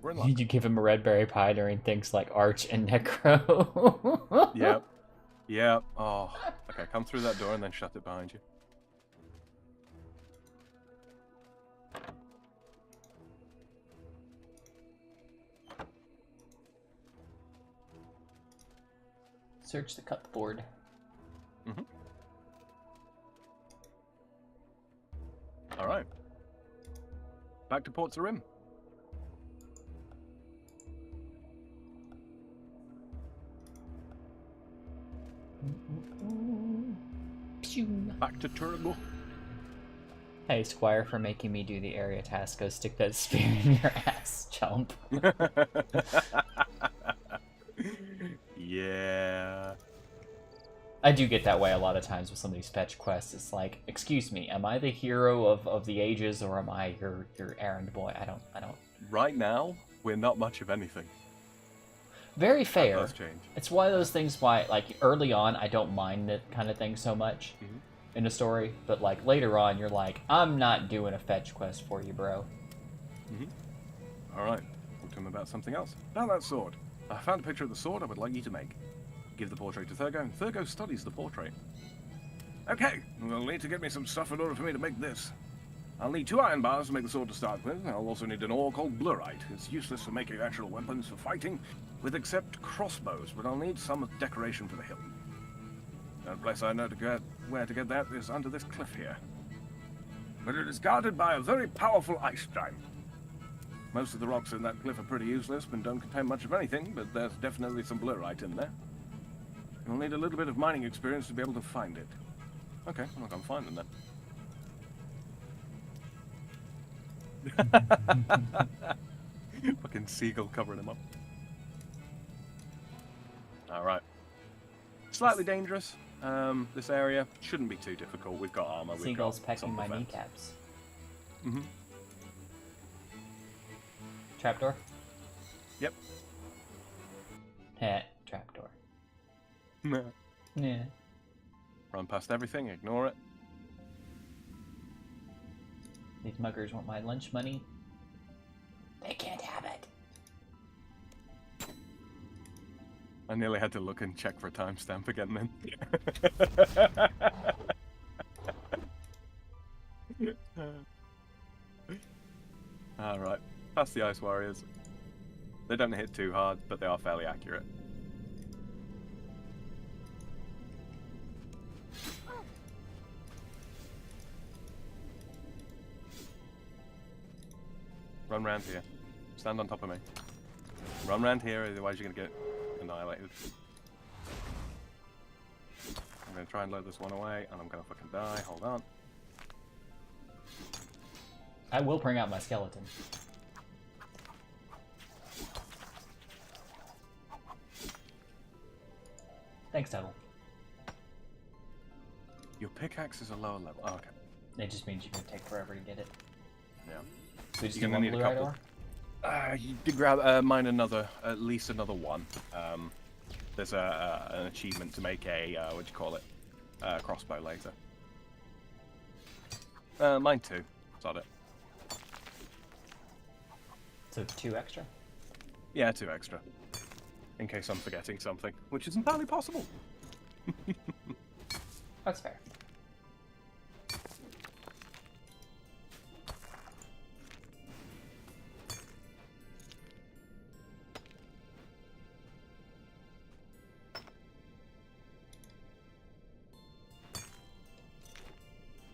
B: We're in luck.
A: You give him a red berry pie during things like Arch and Necro.
B: Yep. Yep. Oh. Okay, come through that door and then shut it behind you.
A: Search the cupboard.
B: All right. Back to Ports of Rim. Back to Turbo.
A: Hey, Squire, for making me do the area task, go stick that spear in your ass, chump.
B: Yeah.
A: I do get that way a lot of times with some of these fetch quests. It's like, excuse me, am I the hero of the ages, or am I your errand boy? I don't.
B: Right now, we're not much of anything.
A: Very
B: That
A: fair.
B: does change.
A: It's one of those things why, like, early on, I don't mind that kind of thing so much in a story, but, like, later on, you're like, I'm not doing a fetch quest for you, bro.
B: All right. Talk to him about something else. Now that sword. I found a picture of the sword I would like you to make. Give the portrait to Thurgo, and Thurgo studies the portrait. Okay, we'll need to get me some stuff in order for me to make this. I'll need 2 iron bars to make the sword to start with. I'll also need an ore called blurite. It's useless for making actual weapons for fighting, with except crossbows, but I'll need some decoration for the hilt. The only place I know where to get that is under this cliff here. But it is guarded by a very powerful ice giant. Most of the rocks in that cliff are pretty useless and don't contain much of anything, but there's definitely some blurite in there. You'll need a little bit of mining experience to be able to find it. Okay, well, I'm finding that. Fucking seagull covering him up. Alright. Slightly dangerous. This area shouldn't be too difficult. We've got armor.
A: Seagulls
B: we've got
A: pecking
B: some
A: my
B: defense.
A: kneecaps.
B: Mm-hmm.
A: Trapdoor?
B: Yep.
A: Heh, trapdoor.
B: Run
A: Yeah.
B: past everything, ignore it.
A: These muggers want my lunch money. They can't have it.
B: I nearly had to look and check for a timestamp again then. Alright, past the Ice Warriors. They don't hit too hard, but they are fairly accurate. Run round here. Stand on top of me. Run round here, otherwise you're gonna get annihilated. I'm gonna try and load this one away, and I'm gonna fucking die. Hold on.
A: I will bring out my skeleton. Thanks, Devil.
B: Your pickaxe is a lower level. Oh, okay.
A: It just means you're gonna take forever to get it.
B: Yeah.
A: So we just
B: You're
A: do
B: gonna
A: one
B: need a
A: blue-eyed
B: couple.
A: ore?
B: You did grab mine at least another one. There's an achievement to make a what do you call it? Crossbow later. Mine too. Got it.
A: So 2 extra?
B: Yeah, 2 extra. In case I'm forgetting something, which is entirely possible.
A: That's fair.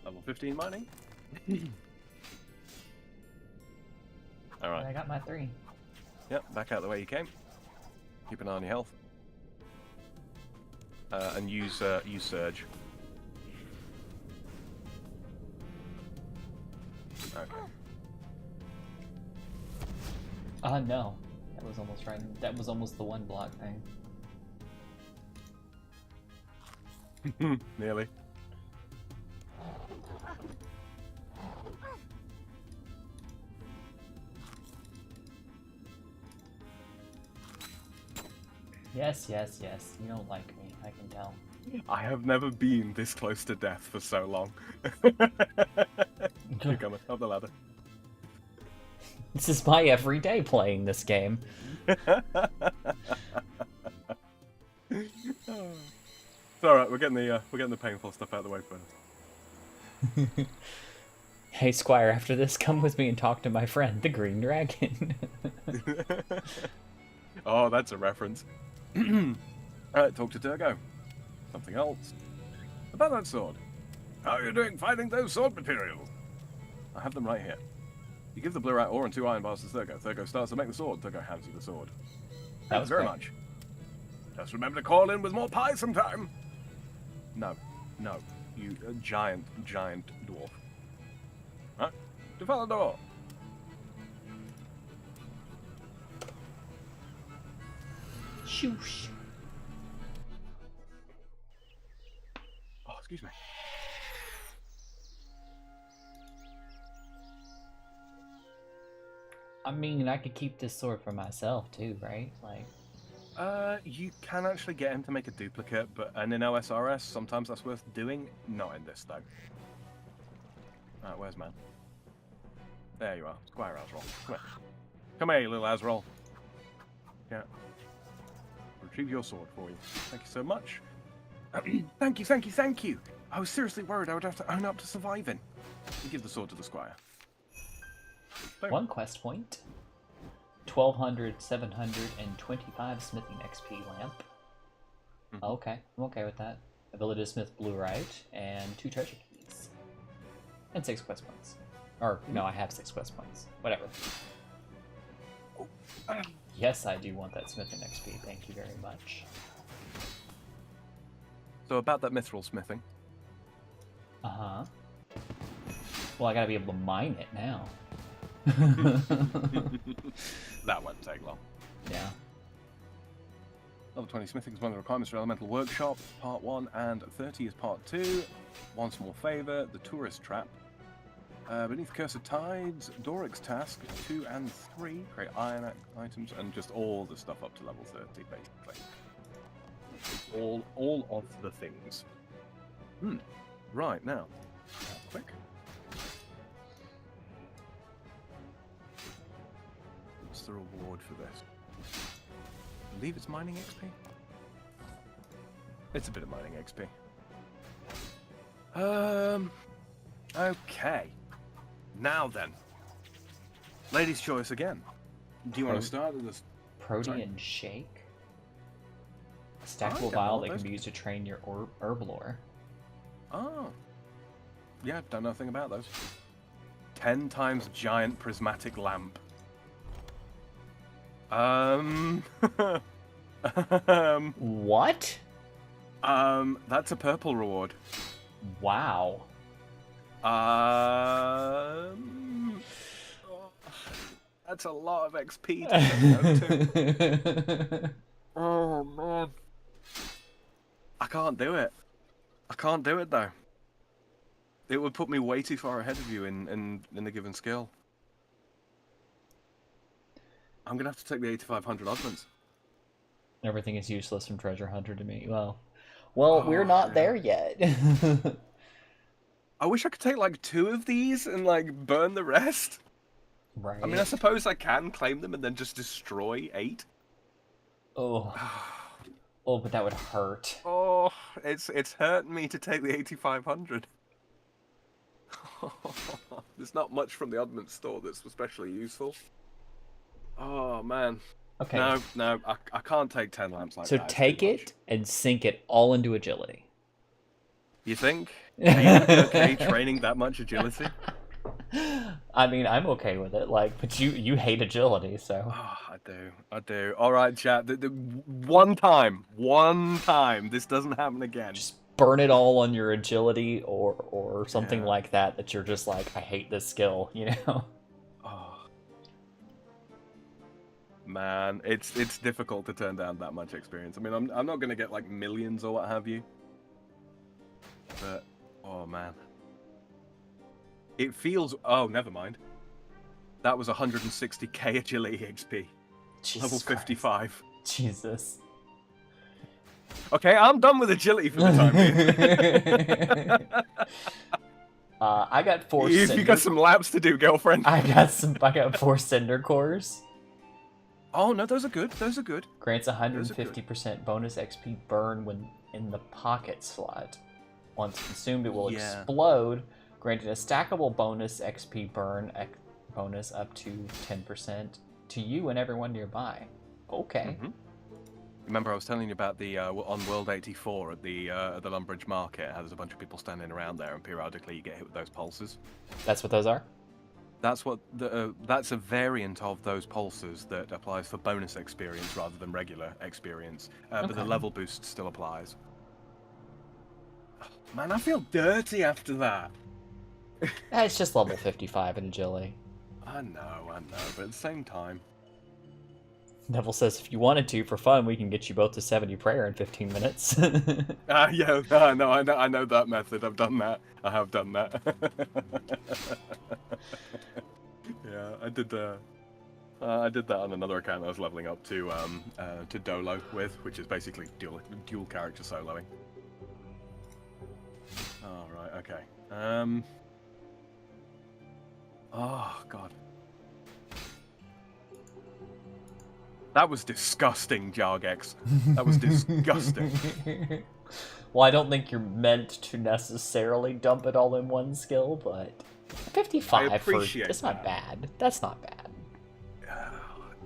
B: Level 15 mining. Alright.
A: I got my 3.
B: Yep, back out the way you came. Keep an eye on your health. And use Surge. Okay.
A: No. That was almost right. That was almost the 1 block thing.
B: Nearly.
A: Yes, yes, yes. You don't like me. I can tell.
B: I have never been this close to death for so long. Keep coming, up the ladder.
A: This is my everyday playing this game.
B: It's alright, we're getting the painful stuff out of the way first.
A: Hey, Squire, after this, come with me and talk to my friend, the Green Dragon.
B: Oh, that's a reference. Alright, talk to Turgo. Something else. About that sword. How are you doing finding those sword materials? I have them right here. You give the blue rat ore and 2 iron bars to Turgo. Turgo starts to make the sword. Turgo hands you the sword.
A: That was
B: very
A: quick.
B: much. Just remember to call in with more pie sometime. No, you giant dwarf. Right, to follow the door.
A: Shoosh.
B: Oh, excuse me.
A: I mean, I could keep this sword for myself too, right? Like,
B: You can actually get him to make a duplicate, but in OSRS, sometimes that's worth doing. Not in this, though. Alright, where's man? There you are, Squire Azrael. Come here. Come here, you little Azrael. Yeah. Retrieve your sword for you. Thank you so much. Thank you. I was seriously worried I would have to own up to surviving. You give the sword to the Squire. Boom.
A: 1 quest point. 1200, 725 smithing XP lamp. Okay, I'm okay with that. Ability to smith bluerite, and 2 treasure keys. And 6 quest points. Or, no, I have 6 quest points. Whatever. Yes, I do want that smithing XP, thank you very much.
B: So about that mithril smithing.
A: Uh-huh. Well, I gotta be able to mine it now.
B: That won't take long.
A: Yeah.
B: Level 20 smithing is one of the requirements for Elemental Workshop, Part 1, and 30 is Part 2. One small favour, the Tourist Trap. Beneath Cursed Tides, Doric's Task, 2 and 3, create iron items, and just all the stuff up to level 30, basically. All of the things. Right, now. Quick. What's the reward for this? I believe it's mining XP? It's a bit of mining XP. Okay. Now then. Lady's choice again. Do you want to start with this?
A: Protean shake. A stackable
B: don't know
A: vial
B: what
A: that
B: those
A: can be used to train your herb lore.
B: Oh. Yeah, don't know a thing about those. 10 times giant prismatic lamp.
A: What?
B: That's a purple reward.
A: Wow.
B: That's a lot of XP to say no to. Oh man. I can't do it. I can't do it though. It would put me way too far ahead of you in a given skill. I'm gonna have to take the 8500 oddments.
A: Everything is useless from Treasure Hunter to me. Well, we're not there yet.
B: I wish I could take like 2 of these and like burn the rest.
A: Right.
B: I mean, I suppose I can claim them and then just destroy 8.
A: Oh. Oh, but that would hurt.
B: Oh, it's hurting me to take the 8500. There's not much from the oddment store that's especially useful. Oh man.
A: Okay.
B: No, I can't take 10 lamps like
A: So
B: that.
A: take it and sink it all into agility.
B: You think? Are you okay training that much agility?
A: I mean, I'm okay with it. Like, but you hate agility, so.
B: Oh, I do. All right, chat. One time, this doesn't happen again.
A: Just burn it all on your agility or something like that. That you're just like, I hate this skill, you know.
B: Oh. Man, it's difficult to turn down that much experience. I mean, I'm not gonna get like millions or what have you. But oh man. It feels... Oh, never mind. That was 160k agility XP.
A: Jesus
B: Level
A: Christ.
B: 55.
A: Jesus.
B: Okay, I'm done with agility for the time being.
A: I got 4
B: If
A: cinder...
B: you got some laps to do, girlfriend.
A: I got 4 cinder cores.
B: Oh, no, those are good. Those are good.
A: Grants 150% bonus XP burn when in the pocket slot. Once consumed, it will explode, granting a stackable bonus XP burn bonus up to 10% to you and everyone nearby. Okay.
B: Mm-hmm. Remember, I was telling you about the on World 84 at the Lumbridge Market. How there's a bunch of people standing around there, and periodically you get hit with those pulses.
A: That's what those are.
B: That's what that's a variant of those pulses that applies for bonus experience rather than regular experience. But the level boost still applies. Man, I feel dirty after that.
A: It's just level 55 in agility.
B: I know, but at the same time.
A: Neville says, if you wanted to, for fun, we can get you both to 70 prayer in 15 minutes.
B: Yeah, no, I know that method. I've done that. I have done that. Yeah, I did that on another account I was leveling up to Dolo with, which is basically dual character soloing. Oh, right, okay. Oh, God. That was disgusting, Jargex. That was disgusting.
A: Well, I don't think you're meant to necessarily dump it all in one skill, but 55 that's not bad. That's not bad.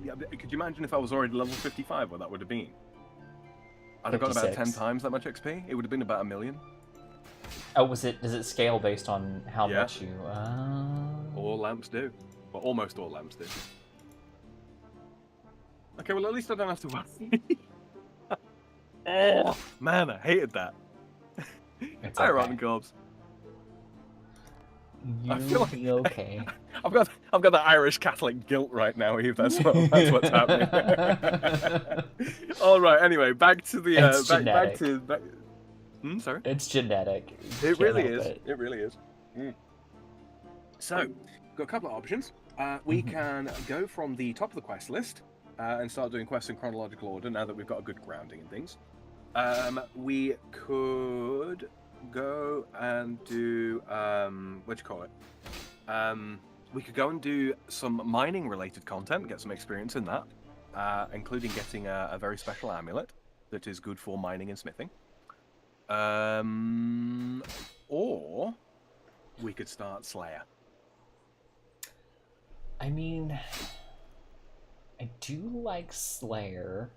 B: Yeah, could you imagine if I was already level 55, what that would have been? I'd have got about 10 times that much XP. It would have been about 1 million.
A: Oh, does it scale based on how much you...
B: All lamps do. Well, almost all lamps do. Okay, well, at least I don't have to worry. Oh, man, I hated that. Hi, Rotten Corbs. I feel like
A: okay.
B: I've got the Irish Catholic guilt right now, Eve. That's what's happening. All right. Anyway, back to the back. Sorry.
A: It's genetic.
B: It really is. It really is. So, got a couple of options. We can go from the top of the quest list and start doing quests in chronological order. Now that we've got a good grounding in things, we could go and do what do you call it? We could go and do some mining related content, get some experience in that, including getting a very special amulet that is good for mining and smithing. Or we could start Slayer.
A: I mean, I do like Slayer.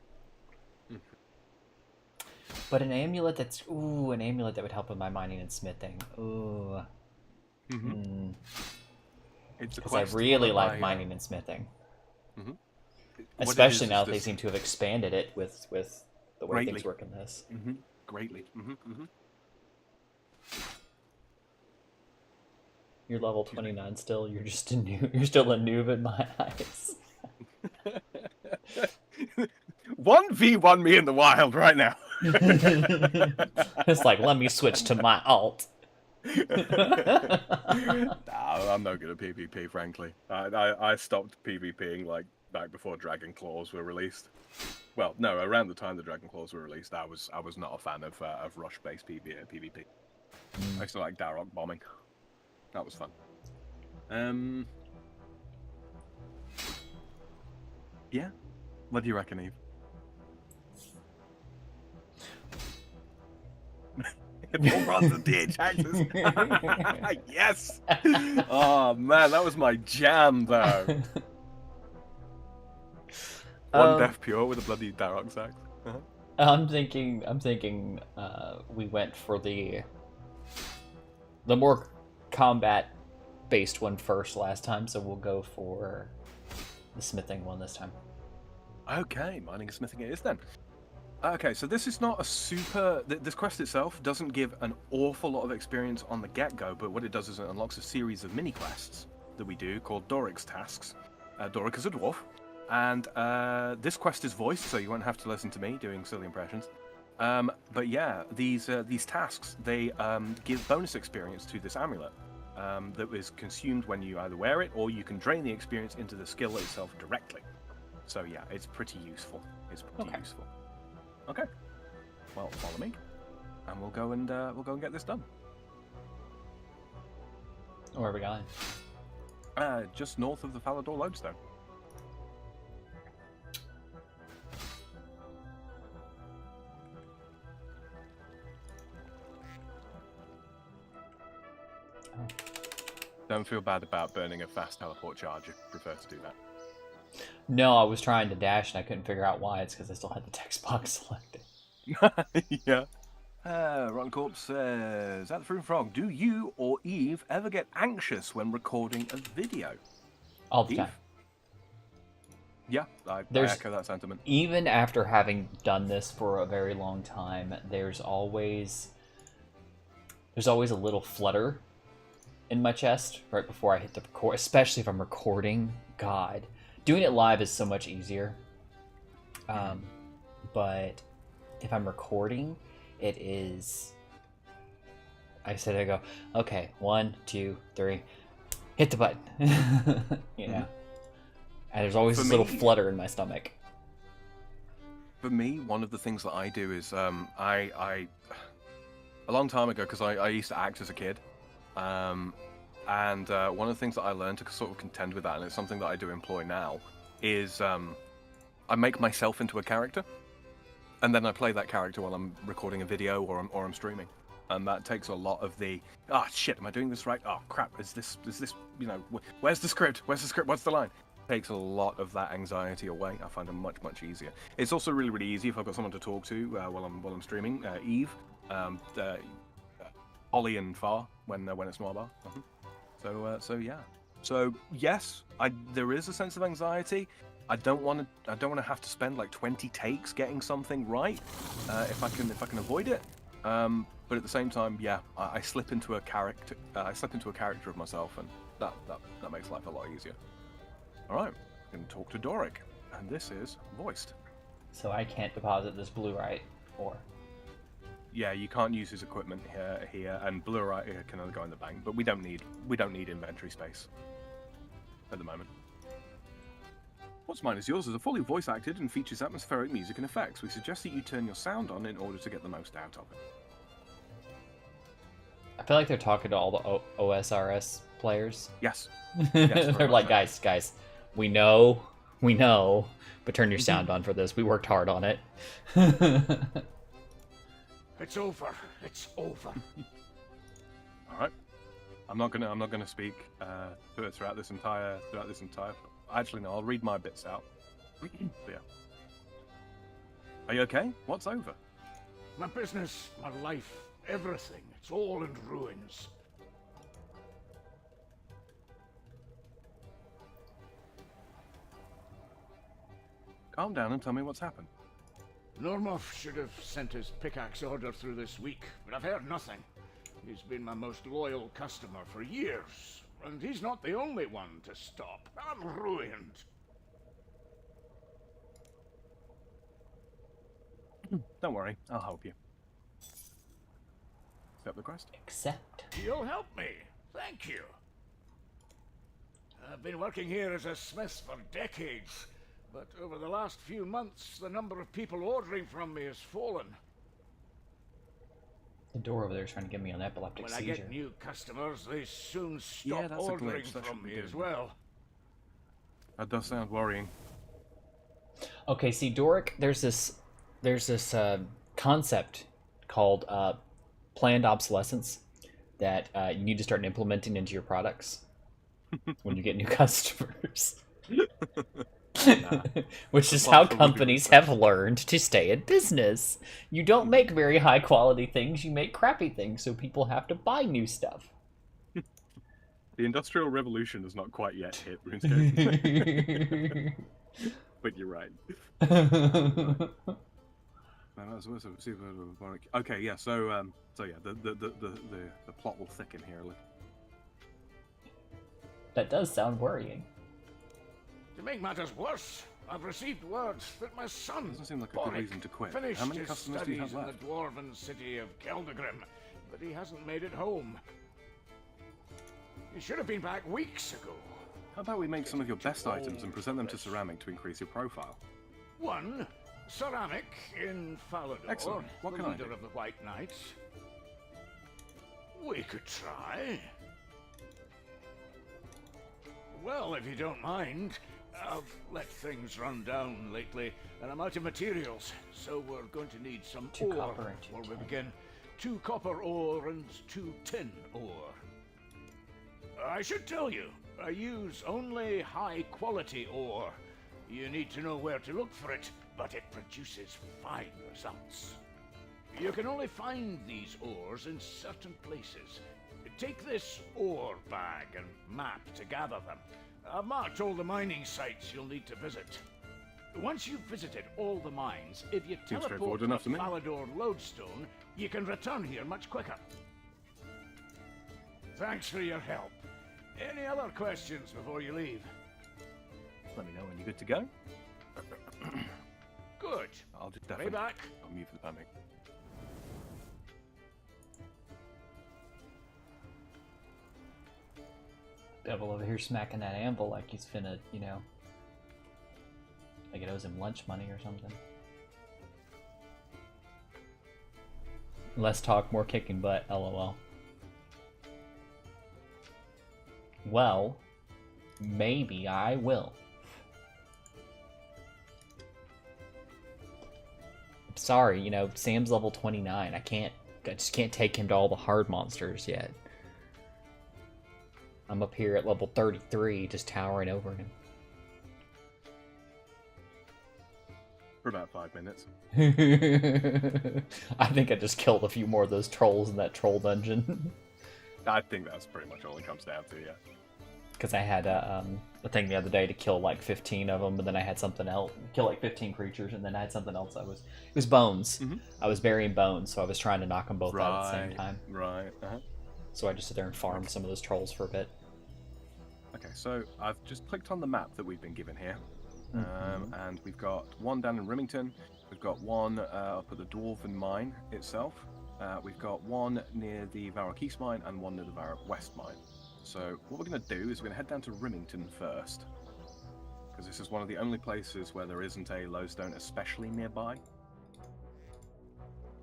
A: But an amulet an amulet that would help with my mining and smithing. Ooh. Because I really like mining and smithing. Especially now that they seem to have expanded it with the way things work in this.
B: Greatly.
A: You're level 29 still. You're just a noob. You're still a noob in my eyes.
B: 1v1 me in the wild right now.
A: It's like, let me switch to my alt.
B: I'm no good at PvP, frankly. I stopped PvPing like back before Dragon Claws were released. Well, no, around the time the Dragon Claws were released, I was not a fan of rush-based PvP. I used to like Darok bombing. That was fun. Yeah. What do you reckon, Eve? More runs and DHXs. Yes. Oh man, that was my jam though. One Death Pure with a bloody Darok sax.
A: I'm thinking. We went for the more combat-based one first last time, so we'll go for the smithing one this time.
B: Okay, mining and smithing it is then. Okay, so this is not a super... This quest itself doesn't give an awful lot of experience on the get-go, but what it does is it unlocks a series of mini-quests that we do called Doric's Tasks. Doric is a dwarf, and this quest is voiced, so you won't have to listen to me doing silly impressions. But yeah, these tasks, they give bonus experience to this amulet. that is consumed when you either wear it or you can drain the experience into the skill itself directly. So yeah, it's pretty useful. It's pretty useful. Okay. Well, follow me, and we'll go and get this done.
A: Where are we going?
B: Just north of the Falador Lodestone. Don't feel bad about burning a fast teleport charge if you prefer to do that.
A: No, I was trying to dash and I couldn't figure out why. It's because I still had the text box selected.
B: Yeah. Rotten Corpse says, at the Fruit Frog, do you or Eve ever get anxious when recording a video?
A: All the
B: Eve?
A: time.
B: Yeah, I echo that sentiment.
A: Even after having done this for a very long time, there's always a little flutter in my chest right before I hit the record, especially if I'm recording. God, doing it live is so much easier. But if I'm recording, it is. I go, okay, 1, 2, 3, hit the button. You know, and there's always this little flutter in my stomach.
B: For me, one of the things that I do is I a long time ago, because I used to act as a kid. And one of the things that I learned to sort of contend with that, and it's something that I do employ now, is I make myself into a character, and then I play that character while I'm recording a video or I'm streaming, and that takes a lot of the shit, am I doing this right? Oh crap, is this you know, where's the script? What's the line? Takes a lot of that anxiety away. I find it much easier. It's also really easy if I've got someone to talk to while I'm streaming. Eve, Ollie and Far when it's mobile. So yeah. So yes, there is a sense of anxiety. I don't want to have to spend like 20 takes getting something right if I can avoid it. But at the same time, yeah, I slip into a character. I slip into a character of myself, and that makes life a lot easier. All right, I'm going to talk to Doric, and this is voiced.
A: So I can't deposit this blue right, or?
B: Yeah, you can't use his equipment here, and Blue-Eye can only go in the bank. But we don't need inventory space at the moment. What's Mine is Yours is a fully voice-acted and features atmospheric music and effects. We suggest that you turn your sound on in order to get the most out of it.
A: I feel like they're talking to all the OSRS players.
B: Yes.
A: They're like, guys, we know, but turn your sound on for this. We worked hard on it.
E: It's over. It's over.
B: All right. I'm not gonna speak throughout this entire. Actually, no. I'll read my bits out. Yeah. Are you okay? What's over?
E: My business, my life, everything. It's all in ruins.
B: Calm down and tell me what's happened.
E: Normov should have sent his pickaxe order through this week, but I've heard nothing. He's been my most loyal customer for years, and he's not the only one to stop. I'm ruined.
B: Don't worry, I'll help you. Accept the quest.
A: Accept.
E: You'll help me. Thank you. I've been working here as a smith for decades, but over the last few months, the number of people ordering from me has fallen.
A: The door over there is trying to get me an epileptic
E: When
A: seizure.
E: I get new customers, they soon stop
B: that's a
E: ordering
B: glitch. That
E: from
B: shouldn't
E: me
B: do
E: as
B: it.
E: well.
B: That does sound worrying.
A: Okay, see, Doric, there's this concept called planned obsolescence that you need to start implementing into your products when you get new customers. Which is how companies have learned to stay in business. You don't make very high quality things, you make crappy things, so people have to buy new stuff.
B: The Industrial Revolution has not quite yet hit RuneScape. But you're right. Okay, yeah. So yeah, the plot will thicken here a little.
A: That does sound worrying.
E: To make matters worse, I've received word that my son
B: Doesn't seem like a good
E: Boric,
B: reason to quit.
E: finished
B: How many
E: his
B: customers do you
E: studies
B: have
E: in
B: left?
E: the dwarven city of Keldagrim, but he hasn't made it home. You should have been back weeks ago.
B: How about we make some of your best items and present them to Ceramic to increase your profile?
E: 1. Ceramic in Falador,
B: Excellent. What
E: the
B: can I
E: leader
B: do?
E: of the White Knights. We could try. Well, if you don't mind, I've let things run down lately, and I'm out of materials, so we're going to need some
A: 2
E: ore
A: copper and 2
E: before we
A: tin.
E: begin. 2 copper ore and 2 tin ore. I should tell you, I use only high-quality ore. You need to know where to look for it, but it produces fine results. You can only find these ores in certain places. Take this ore bag and map to gather them. I've marked all the mining sites you'll need to visit. Once you've visited all the mines, if you
B: Seems
E: teleport
B: straightforward
E: to
B: enough to
E: the
B: me.
E: Falador lodestone, you can return here much quicker. Thanks for your help. Any other questions before you leave?
B: Let me know when you're good to go.
E: Good.
B: I'll just
E: Way
B: definitely
E: back.
B: on mute for the time being.
A: Devil over here smacking that anvil like he's finna, you know, like it owes him lunch money or something. Less talk, more kicking butt, lol. Well, maybe I will. I'm sorry, you know, Sam's level 29. I just can't take him to all the hard monsters yet. I'm up here at level 33, just towering over him.
B: For about 5 minutes.
A: I think I just killed a few more of those trolls in that troll dungeon.
B: I think that's pretty much all it comes down to, yeah.
A: Because I had a thing the other day to kill like 15 of them, but then I had something else, kill like 15 creatures, and then I had something else. It was bones.
B: Mhm.
A: I was burying bones, so I was trying to knock them both out at the same time.
B: Right,
A: So I just sit there and farmed some of those trolls for a bit.
B: Okay, so I've just clicked on the map that we've been given here.
A: Mhm.
B: And we've got one down in Rimington, we've got one up at the Dwarven Mine itself, we've got one near the Varrock East Mine, and one near the Varrock West Mine. So what we're going to do is we're going to head down to Rimington first, because this is one of the only places where there isn't a lodestone especially nearby.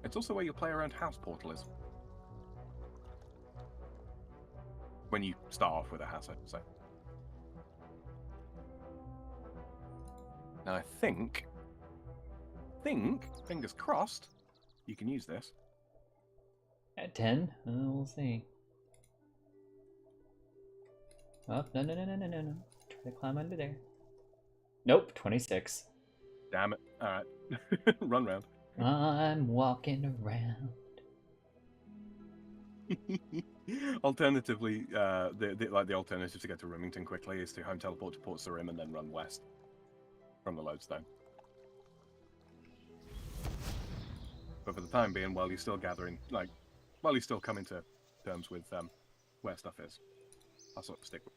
B: It's also where your play around house portal is. When you start off with a house, I should say. Now I think, fingers crossed, you can use this.
A: At 10? We'll see. Oh, no. Try to climb under there. Nope, 26.
B: Damn it. Alright. Run round.
A: I'm walking around.
B: Alternatively, the alternative to get to Rimington quickly is to home teleport to Port Sarim and then run west from the lodestone. But for the time being, while you're still gathering, while you're still coming to terms with where stuff is, I'll sort of stick with.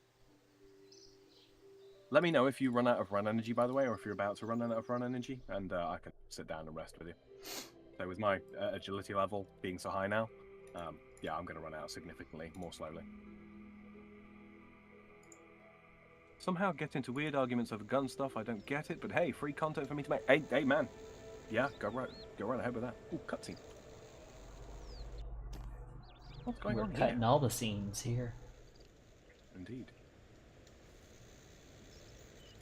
B: Let me know if you run out of run energy, by the way, or if you're about to run out of run energy, and I can sit down and rest with you. So with my agility level being so high now, yeah, I'm going to run out significantly more slowly. Somehow get into weird arguments over gun stuff. I don't get it, but hey, free content for me to make. Hey, man. Yeah, go right ahead with that. Ooh, cutscene. What's going
A: We're
B: on
A: cutting
B: here?
A: all the seams here.
B: Indeed.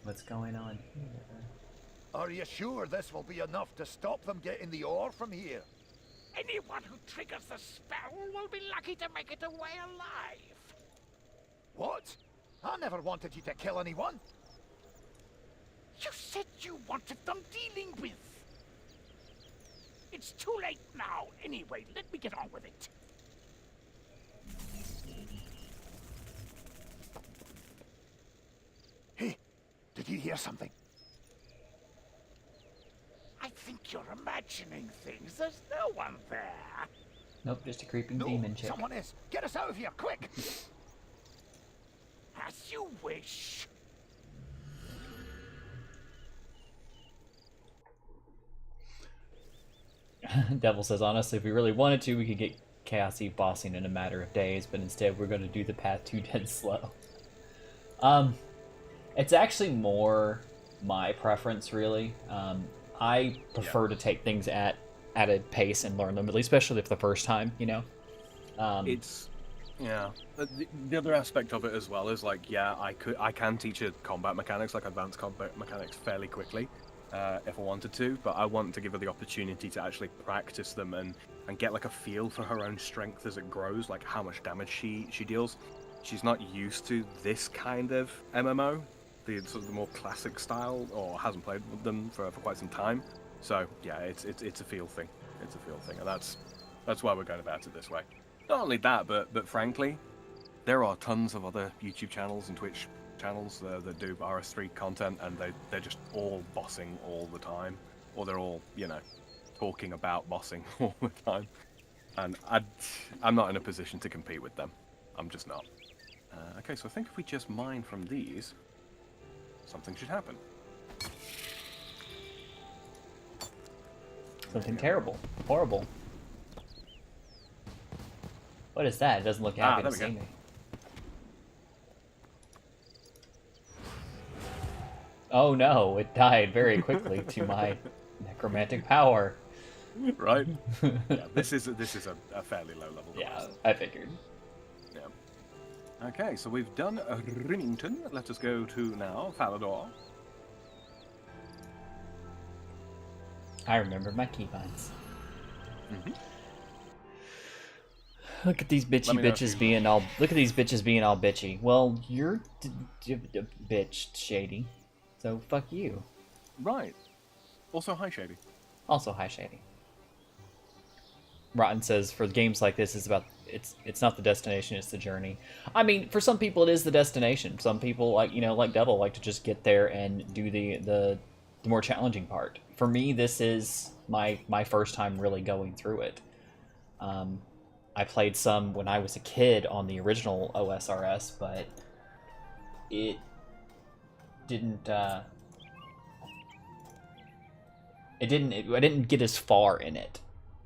A: What's going on here?
F: Are you sure this will be enough to stop them getting the ore from here?
D: Anyone who triggers the spell will be lucky to make it away alive.
F: What? I never wanted you to kill anyone.
D: You said you wanted them dealing with. It's too late now. Anyway, let me get on with it.
F: Hey, did you hear something?
D: I think you're imagining things. There's no one there.
A: Nope, just a creeping
F: No,
A: demon chick.
F: someone is. Get us out of here, quick!
D: As you wish.
A: Devil says, honestly, if we really wanted to, we could get Chaos Eve bossing in a matter of days, but instead we're going to do the path to dead slow. It's actually more my preference, really. I prefer to take things at a pace and learn them, at least especially if the first time, you know.
B: It's the other aspect of it as well is like, yeah, I can teach her combat mechanics, like advanced combat mechanics, fairly quickly, if I wanted to. But I want to give her the opportunity to actually practice them and get like a feel for her own strength as it grows, like how much damage she deals. She's not used to this kind of MMO, the sort of the more classic style, or hasn't played with them for quite some time. So yeah, it's a feel thing. It's a feel thing, and that's why we're going about it this way. Not only that, but frankly, there are tons of other YouTube channels and Twitch channels that do RS3 content, and they're just all bossing all the time, or they're all, you know, talking about bossing all the time. And I'm not in a position to compete with them. I'm just not. Okay, so I think if we just mine from these, something should happen.
A: Something terrible. Horrible. What is that? It doesn't look happy to see me. Oh no, it died very quickly to my necromantic power.
B: Right? Yeah, this is a fairly low level.
A: Yeah, I figured.
B: Yeah. Okay, so we've done Rinnington. Let us go to now Falador.
A: I remember my keybinds.
B: Mm-hmm.
A: Look at these bitches being all. Look at these bitches being all bitchy. Well, you're bitch, Shady. So fuck you.
B: Right. Also, hi, Shady.
A: Also, hi, Shady. Rotten says for games like this, it's about it's not the destination, it's the journey. I mean, for some people, it is the destination. Some people, like Devil, like to just get there and do the more challenging part. For me, this is my first time really going through it. I played some when I was a kid on the original OSRS, but it didn't. I didn't get as far in it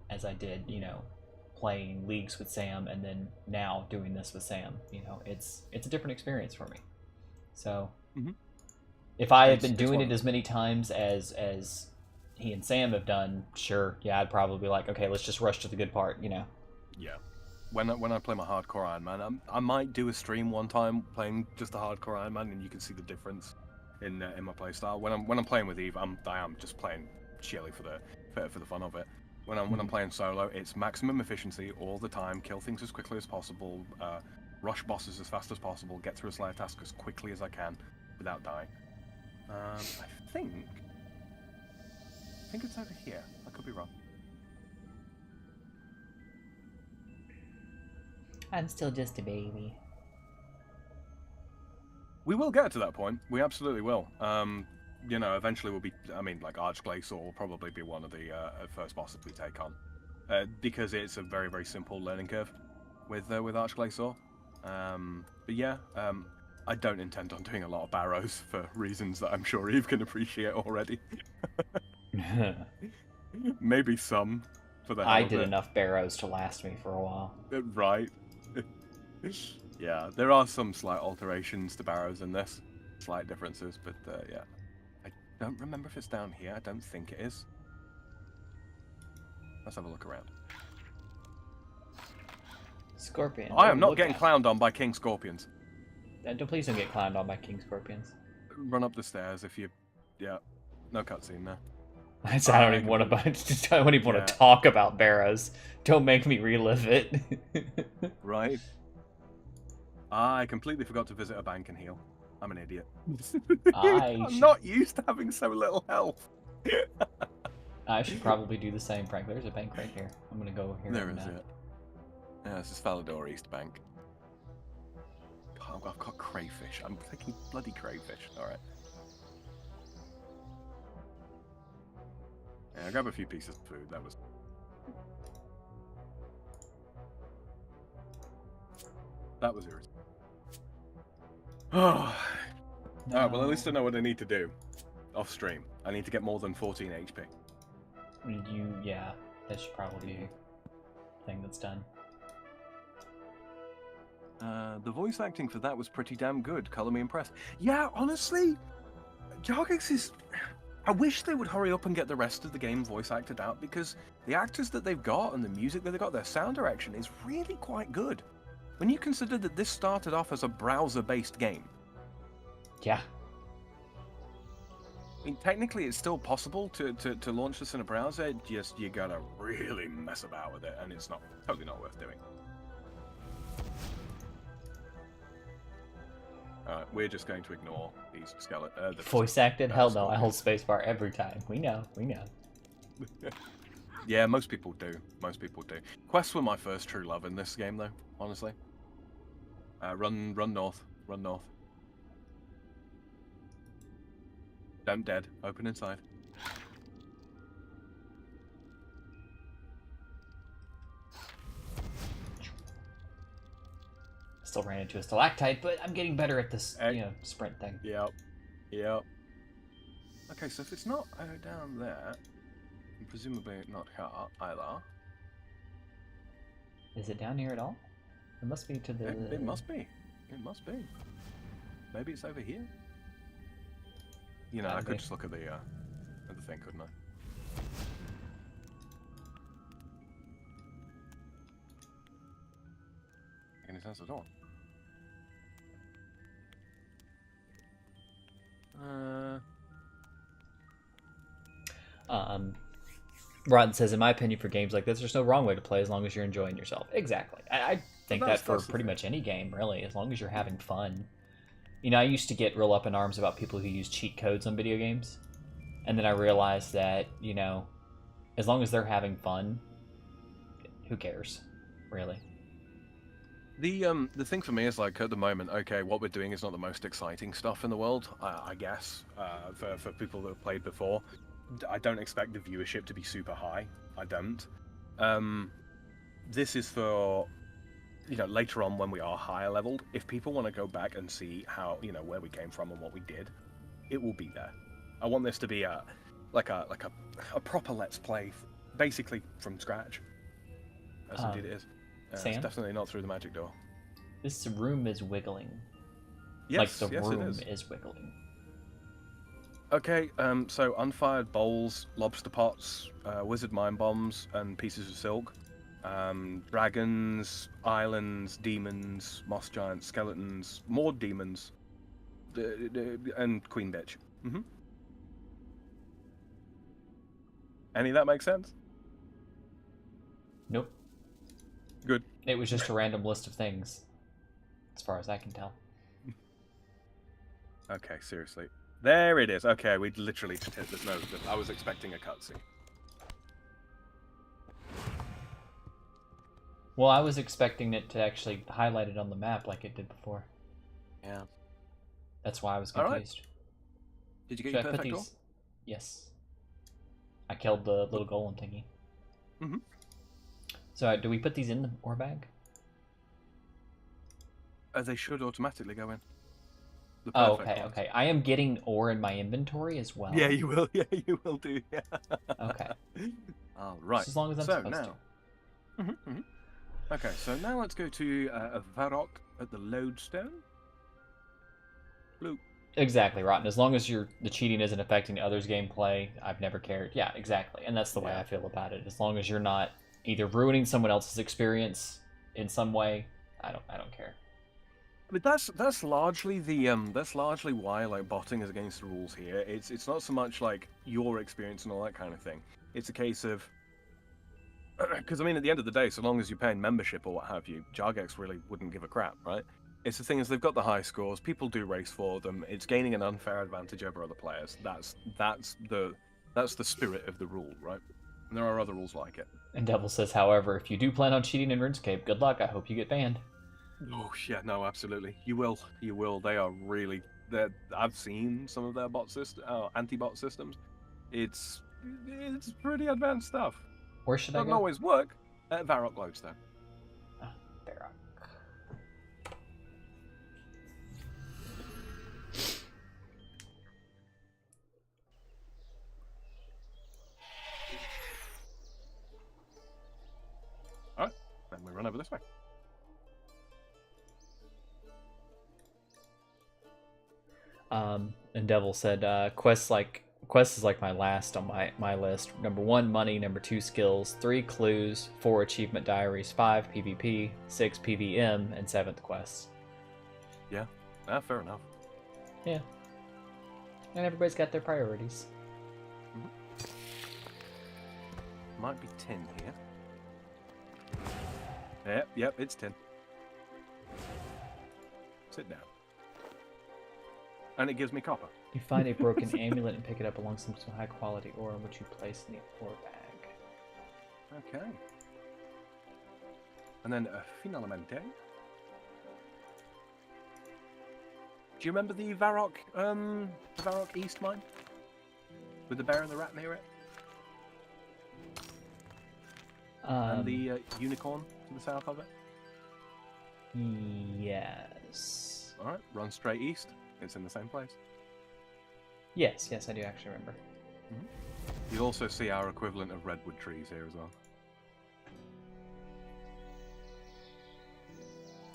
A: as I did, playing Leagues with Sam, and then now doing this with Sam. It's a different experience for me. So, if I had been doing it as many times as he and Sam have done, sure, yeah, I'd probably be like, okay, let's just rush to the good part,
B: Yeah. When I play my hardcore Iron Man, I might do a stream one time playing just the hardcore Iron Man, and you can see the difference in my playstyle. When I'm playing with Eve, I am just playing chilly for the fun of it. When I'm playing solo, it's maximum efficiency all the time. Kill things as quickly as possible. Rush bosses as fast as possible. Get through a Slayer task as quickly as I can without dying. I think it's over here. I could be wrong.
A: I'm still just a baby.
B: We will get to that point. We absolutely will. Eventually we'll be. I mean, like Archglacier will probably be one of the first bosses we take on, because it's a very, very simple learning curve with Archglacier. But yeah, I don't intend on doing a lot of barrows for reasons that I'm sure Eve can appreciate already. Maybe some for the hell
A: I
B: of
A: did
B: it.
A: enough barrows to last me for a while.
B: Right. Yeah, there are some slight alterations to barrows in this. Slight differences, but yeah. I don't remember if it's down here. I don't think it is. Let's have a look around.
A: Scorpion.
B: I am not getting clowned on by king scorpions.
A: Please don't get clowned on by king scorpions.
B: Run up the stairs if you... Yeah. No cutscene there.
A: I don't even want to talk about barrows. Don't make me relive it.
B: Right. I completely forgot to visit a bank and heal. I'm an idiot. I'm not used to having so little health.
A: I should probably do the same, Frank. There's a bank right here. I'm gonna go over here.
B: There is it. Yeah, this is Falador East Bank. Oh, I've got crayfish. I'm taking bloody crayfish. Alright. Yeah, I'll grab a few pieces of food. That was... irritating. Oh. Alright, well at least I know what I need to do. Off stream. I need to get more than 14 HP.
A: Yeah, that should probably be a thing that's done.
B: The voice acting for that was pretty damn good. Color me impressed. Yeah, honestly, Jargex is. I wish they would hurry up and get the rest of the game voice acted out, because the actors that they've got and the music that they've got, their sound direction is really quite good. When you consider that this started off as a browser-based game,
A: Yeah.
B: I mean, technically it's still possible to launch this in a browser, just you gotta really mess about with it, and it's totally not worth doing. We're just going to ignore these skeletons.
A: Voice acted? Hell no, I hold spacebar every time. We know.
B: Yeah, most people do. Most people do. Quests were my first true love in this game, though, honestly. Run north. Run north. Don't dead. Open inside.
A: Still ran into a stalactite, but I'm getting better at this, sprint thing.
B: Yep. Okay, so if it's not down there, and presumably not here either.
A: Is it down here at all? It must be to the...
B: It must be. It must be. Maybe it's over here? You know, I could just look at the thing, couldn't I? Any sense at all?
A: Rotten says, in my opinion, for games like this, there's no wrong way to play as long as you're enjoying yourself. Exactly. I think that for pretty much any game, really, as long as you're having fun. You know, I used to get real up in arms about people who use cheat codes on video games. And then I realized that, you know, as long as they're having fun, who cares, really?
B: The thing for me is, like, at the moment, okay, what we're doing is not the most exciting stuff in the world, I guess, for people that have played before. I don't expect the viewership to be super high. I don't. This is for, you know, later on when we are higher leveled. If people want to go back and see how, you know, where we came from and what we did, it will be there. I want this to be a proper Let's Play, basically from scratch. As indeed it is.
A: Sam?
B: It's definitely not through the magic door.
A: This room is wiggling.
B: Yes,
A: like the
B: yes,
A: room
B: it is.
A: is wiggling.
B: Okay, so unfired bowls, lobster pots, wizard mind bombs, and pieces of silk. Dragons, islands, demons, moss giants, skeletons, more demons, and queen bitch. Any of that make sense?
A: Nope.
B: Good.
A: It was just a random list of things, as far as I can tell.
B: Okay, seriously. There it is. Okay, we literally just hit this note. I was expecting a cutscene.
A: Well, I was expecting it to actually highlight it on the map like it did before.
B: Yeah.
A: That's why I was
B: All right.
A: confused.
B: Did you get
A: Should
B: your
A: I put
B: perfect
A: these? Yes. I killed the little golem thingy.
B: Mm-hmm.
A: So do we put these in the ore bag?
B: They should automatically go in. The
A: Oh,
B: perfect ones.
A: okay. I am getting ore in my inventory as well.
B: Yeah, you will. Yeah, you will do. Yeah.
A: Okay.
B: All right.
A: Just as long as I'm
B: so
A: supposed
B: now. Okay, so now let's go to Varrock at the lodestone. Blue.
A: Exactly, Rotten. As long as the cheating isn't affecting others' gameplay, I've never cared. Yeah, exactly. And that's the way I feel about it. As long as you're not either ruining someone else's experience in some way, I don't care.
B: But that's largely why, like, botting is against the rules here. It's not so much like your experience and all that kind of thing. It's a case of, because I mean, at the end of the day, so long as you're paying membership or what have you, Jargex really wouldn't give a crap, right? It's the thing is they've got the high scores. People do race for them. It's gaining an unfair advantage over other players. That's the spirit of the rule, right? And there are other rules like it.
A: And Devil says, however, if you do plan on cheating in RuneScape, good luck. I hope you get banned.
B: Oh yeah, no, absolutely. You will. You will. They are really. I've seen some of their anti-bot systems. It's pretty advanced stuff.
A: Where should I
B: Doesn't
A: go?
B: always work at Varrock Lodestone.
A: Varrock.
B: All right, then we run over this way.
A: And Devil said, Quest is like my last on my list. Number 1, money. Number 2, skills. 3, clues. 4, achievement diaries. 5, PvP. 6, PvM. And 7th, quests.
B: Yeah, fair enough.
A: Yeah. And everybody's got their priorities.
B: Might be tin here. Yep, it's tin. Sit down. And it gives me copper.
A: You find a broken amulet and pick it up along some high quality ore, which you place in the ore bag.
B: Okay. And then finalmente. Do you remember the Varrock East mine? With the bear and the rat near it? And the unicorn to the south of it?
A: Yes.
B: Alright, run straight east. It's in the same place.
A: Yes, I do actually remember.
B: You also see our equivalent of redwood trees here as well.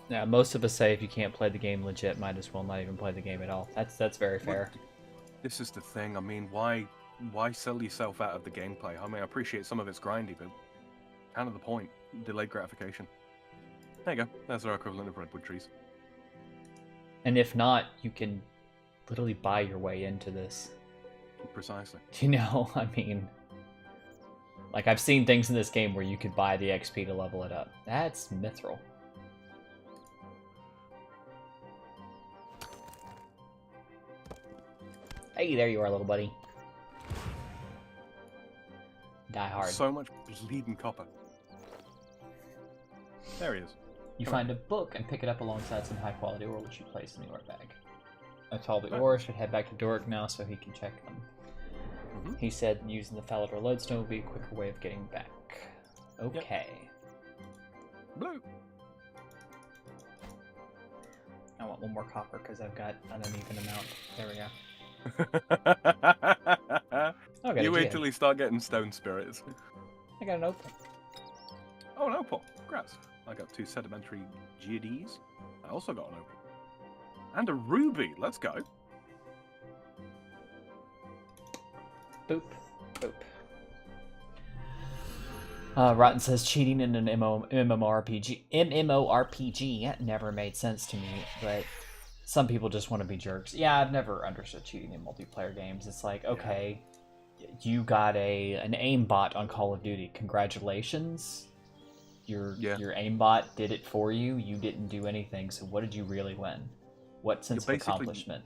A: Yeah, most of us say if you can't play the game legit, might as well not even play the game at all. That's very fair.
B: This is the thing. I mean, why sell yourself out of the gameplay? I mean, I appreciate some of it's grindy, but kind of the point. Delayed gratification. There you go. That's our equivalent of redwood trees.
A: And if not, you can literally buy your way into this.
B: Precisely.
A: You know, I mean, like I've seen things in this game where you could buy the XP to level it up. That's mithril. Hey, there you are, little buddy. Die hard.
B: So much bleeding copper. There he is.
A: You find a book and pick it up alongside some high quality ore which you place in the ore bag. That's all the ore. Should head back to Doric now so he can check them. He said using the Falador lodestone would be a quicker way of getting back. Okay.
B: Blue.
A: I want one more copper because I've got an uneven amount. There we go. Okay,
B: You wait till you start getting stone spirits.
A: I got an opal.
B: Oh, an opal. Congrats. I got 2 sedimentary GDs. I also got an opal. And a ruby. Let's go.
A: Boop. Boop. Rotten says cheating in an MMORPG never made sense to me, but some people just want to be jerks. Yeah, I've never understood cheating in multiplayer games. It's like, okay, you got an aimbot on Call of Duty. Congratulations. Your aimbot did it for you. You didn't do anything. So what did you really win? What sense of accomplishment?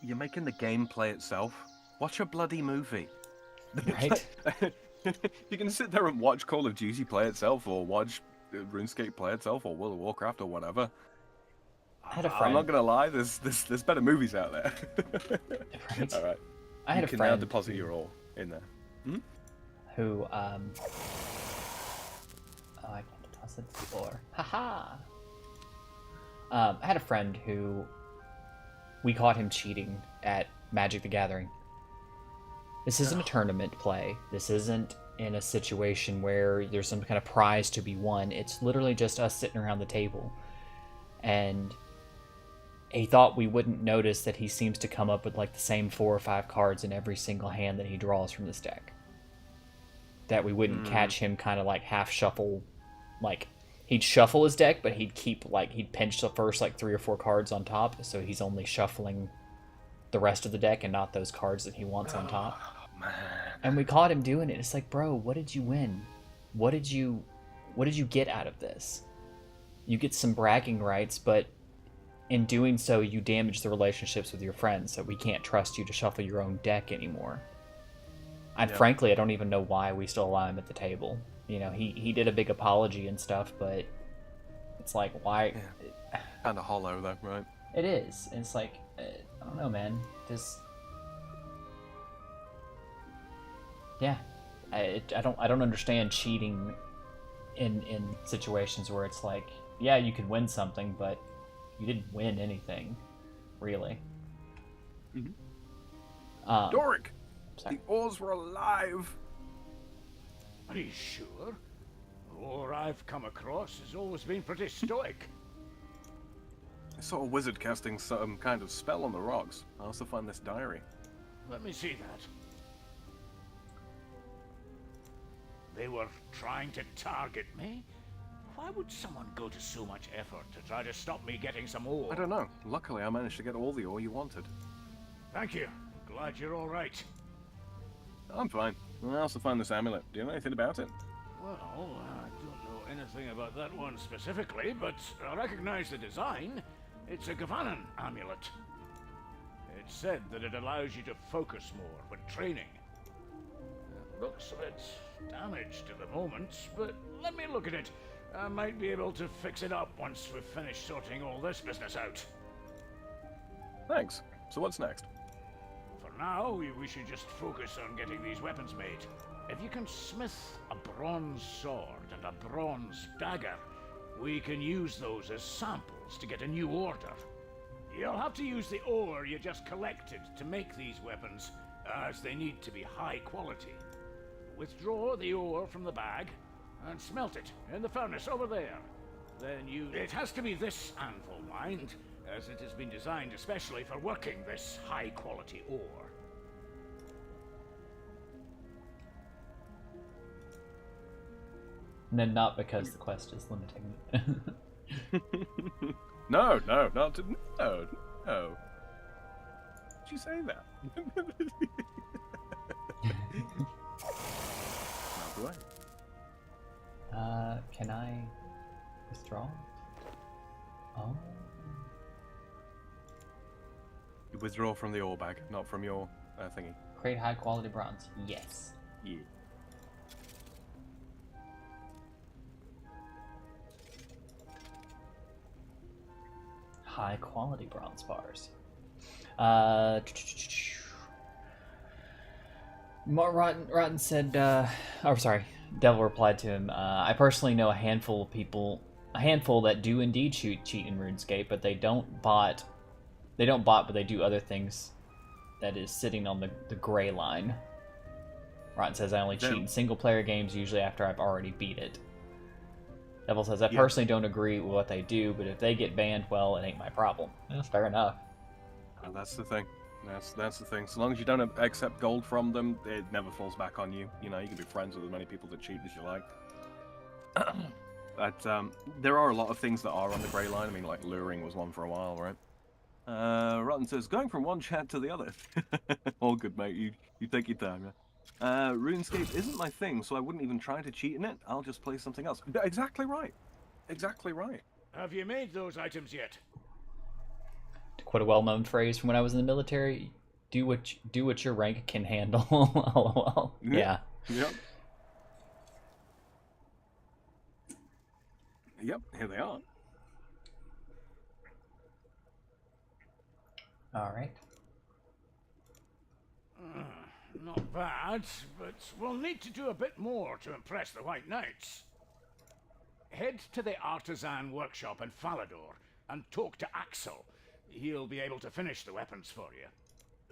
B: You're making the game play itself. Watch a bloody movie.
A: Right?
B: You can sit there and watch Call of Duty play itself, or watch RuneScape play itself, or World of Warcraft, or whatever.
A: I had a friend.
B: I'm not gonna lie, there's better movies out there.
A: Right?
B: All right.
A: I had
B: you
A: a
B: can
A: friend
B: now deposit your all in there.
A: who I can't deposit the ore. Haha. I had a friend who we caught him cheating at Magic the Gathering. This isn't a tournament play. This isn't in a situation where there's some kind of prize to be won. It's literally just us sitting around the table. And he thought we wouldn't notice that he seems to come up with like the same 4 or 5 cards in every single hand that he draws from this deck. That we wouldn't catch him kind of like half shuffle, like he'd shuffle his deck, but he'd pinch the first like 3 or 4 cards on top, so he's only shuffling the rest of the deck and not those cards that he wants on top.
B: Man.
A: And we caught him doing it. It's like, bro, what did you win? What did you get out of this? You get some bragging rights, but in doing so, you damage the relationships with your friends, so we can't trust you to shuffle your own deck anymore. And frankly, I don't even know why we still allow him at the table. You know, he did a big apology and stuff, but it's like, why?
B: Yeah. Kind of hollow, though, right?
A: It is. It's like, I don't know, man. Just, yeah, I don't understand cheating in situations where it's like, yeah, you could win something, but you didn't win anything, really.
B: Doric,
A: sorry.
B: the ores were alive.
E: Are you sure? The ore I've come across has always been pretty stoic.
B: I saw a wizard casting some kind of spell on the rocks. I also find this diary.
E: Let me see that. They were trying to target me? Why would someone go to so much effort to try to stop me getting some ore?
B: I don't know. Luckily, I managed to get all the ore you wanted.
E: Thank you. Glad you're all right.
B: I'm fine. I also found this amulet. Do you know anything about it?
E: Well, I don't know anything about that one specifically, but I recognize the design. It's a Gavanan amulet. It's said that it allows you to focus more when training. It looks a bit damaged at the moment, but let me look at it. I might be able to fix it up once we've finished sorting all this business out.
B: Thanks. So what's next?
E: For now, we should just focus on getting these weapons made. If you can smith a bronze sword and a bronze dagger, we can use those as samples to get a new order. You'll have to use the ore you just collected to make these weapons, as they need to be high quality. Withdraw the ore from the bag and smelt it in the furnace over there. Then it has to be this anvil, mind, as it has been designed especially for working this high quality ore.
A: And then not because the quest is limiting it.
B: No, no, not to, no, no. Did you say that? Now do I?
A: Can I withdraw? Oh.
B: You withdraw from the ore bag, not from your thingy.
A: Create high quality bronze. Yes.
B: Yeah.
A: High quality bronze bars. Rotten said, Devil replied to him, I personally know a handful that do indeed cheat in RuneScape, but they don't bot, but they do other things that is sitting on the gray line. Rotten says, I only cheat in single player games, usually after I've already beat it. Devil says, I personally don't agree with what they do, but if they get banned, well, it ain't my problem. That's fair enough.
B: And that's the thing. That's the thing. So long as you don't accept gold from them, it never falls back on you. You know, you can be friends with as many people that cheat as you like. But there are a lot of things that are on the grey line. I mean, like luring was one for a while, right? Rotten says, going from one chat to the other. All good, mate. You take your time, yeah? RuneScape isn't my thing, so I wouldn't even try to cheat in it. I'll just play something else. Exactly right. Exactly right.
E: Have you made those items yet?
A: To quote a well-known phrase from when I was in the military, do what your rank can handle. LOL. Yeah.
B: Yep. Yep, here they are.
A: All right.
E: Not bad, but we'll need to do a bit more to impress the White Knights. Head to the Artisan Workshop in Falador and talk to Axel. He'll be able to finish the weapons for you.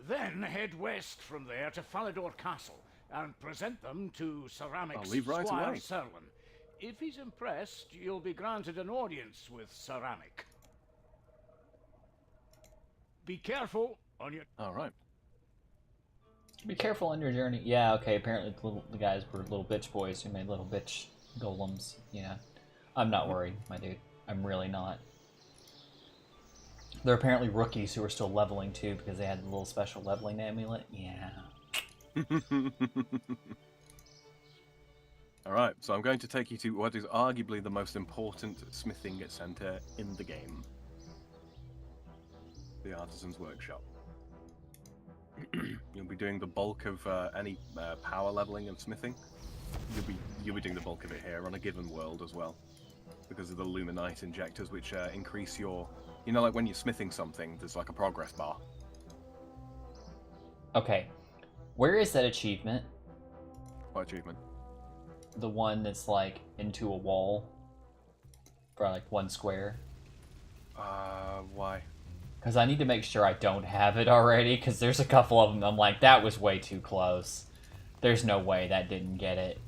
E: Then head west from there to Falador Castle and present them to Ceramic's
B: I'll leave right
E: Squire
B: away.
E: Serlin. If he's impressed, you'll be granted an audience with Ceramic. Be careful on your...
B: All right.
A: Be careful on your journey. Yeah, okay, apparently the guys were little bitch boys who made little bitch golems. Yeah. I'm not worried, my dude. I'm really not. They're apparently rookies who are still leveling too because they had the little special leveling amulet. Yeah.
B: Alright, so I'm going to take you to what is arguably the most important smithing center in the game. The Artisan's Workshop. You'll be doing the bulk of any power leveling and smithing. You'll be doing the bulk of it here on a given world as well, because of the Luminite injectors, which increase your, you know, like when you're smithing something, there's like a progress bar.
A: Okay, where is that achievement?
B: What achievement?
A: The one that's like into a wall for like 1 square.
B: Why?
A: Because I need to make sure I don't have it already, because there's a couple of them I'm like, that was way too close. There's no way that didn't get it.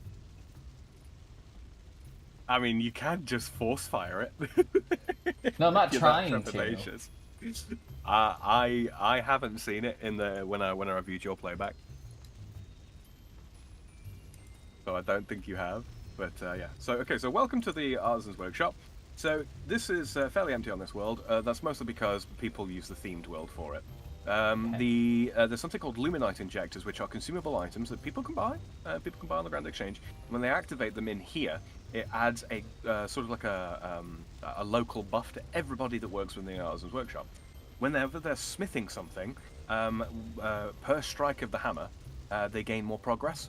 B: I mean, you can just force fire it.
A: No, I'm not
B: You're that
A: trying to.
B: trepidatious. I haven't seen it in the when I reviewed your playback, so I don't think you have. But yeah. So okay. So welcome to the Artisan's Workshop. So this is fairly empty on this world. That's mostly because people use the themed world for it. There's something called Luminite injectors, which are consumable items that people can buy. People can buy on the Grand Exchange. When they activate them in here, it adds a sort of like a local buff to everybody that works within the Artisan's Workshop. Whenever they're smithing something, per strike of the hammer, they gain more progress.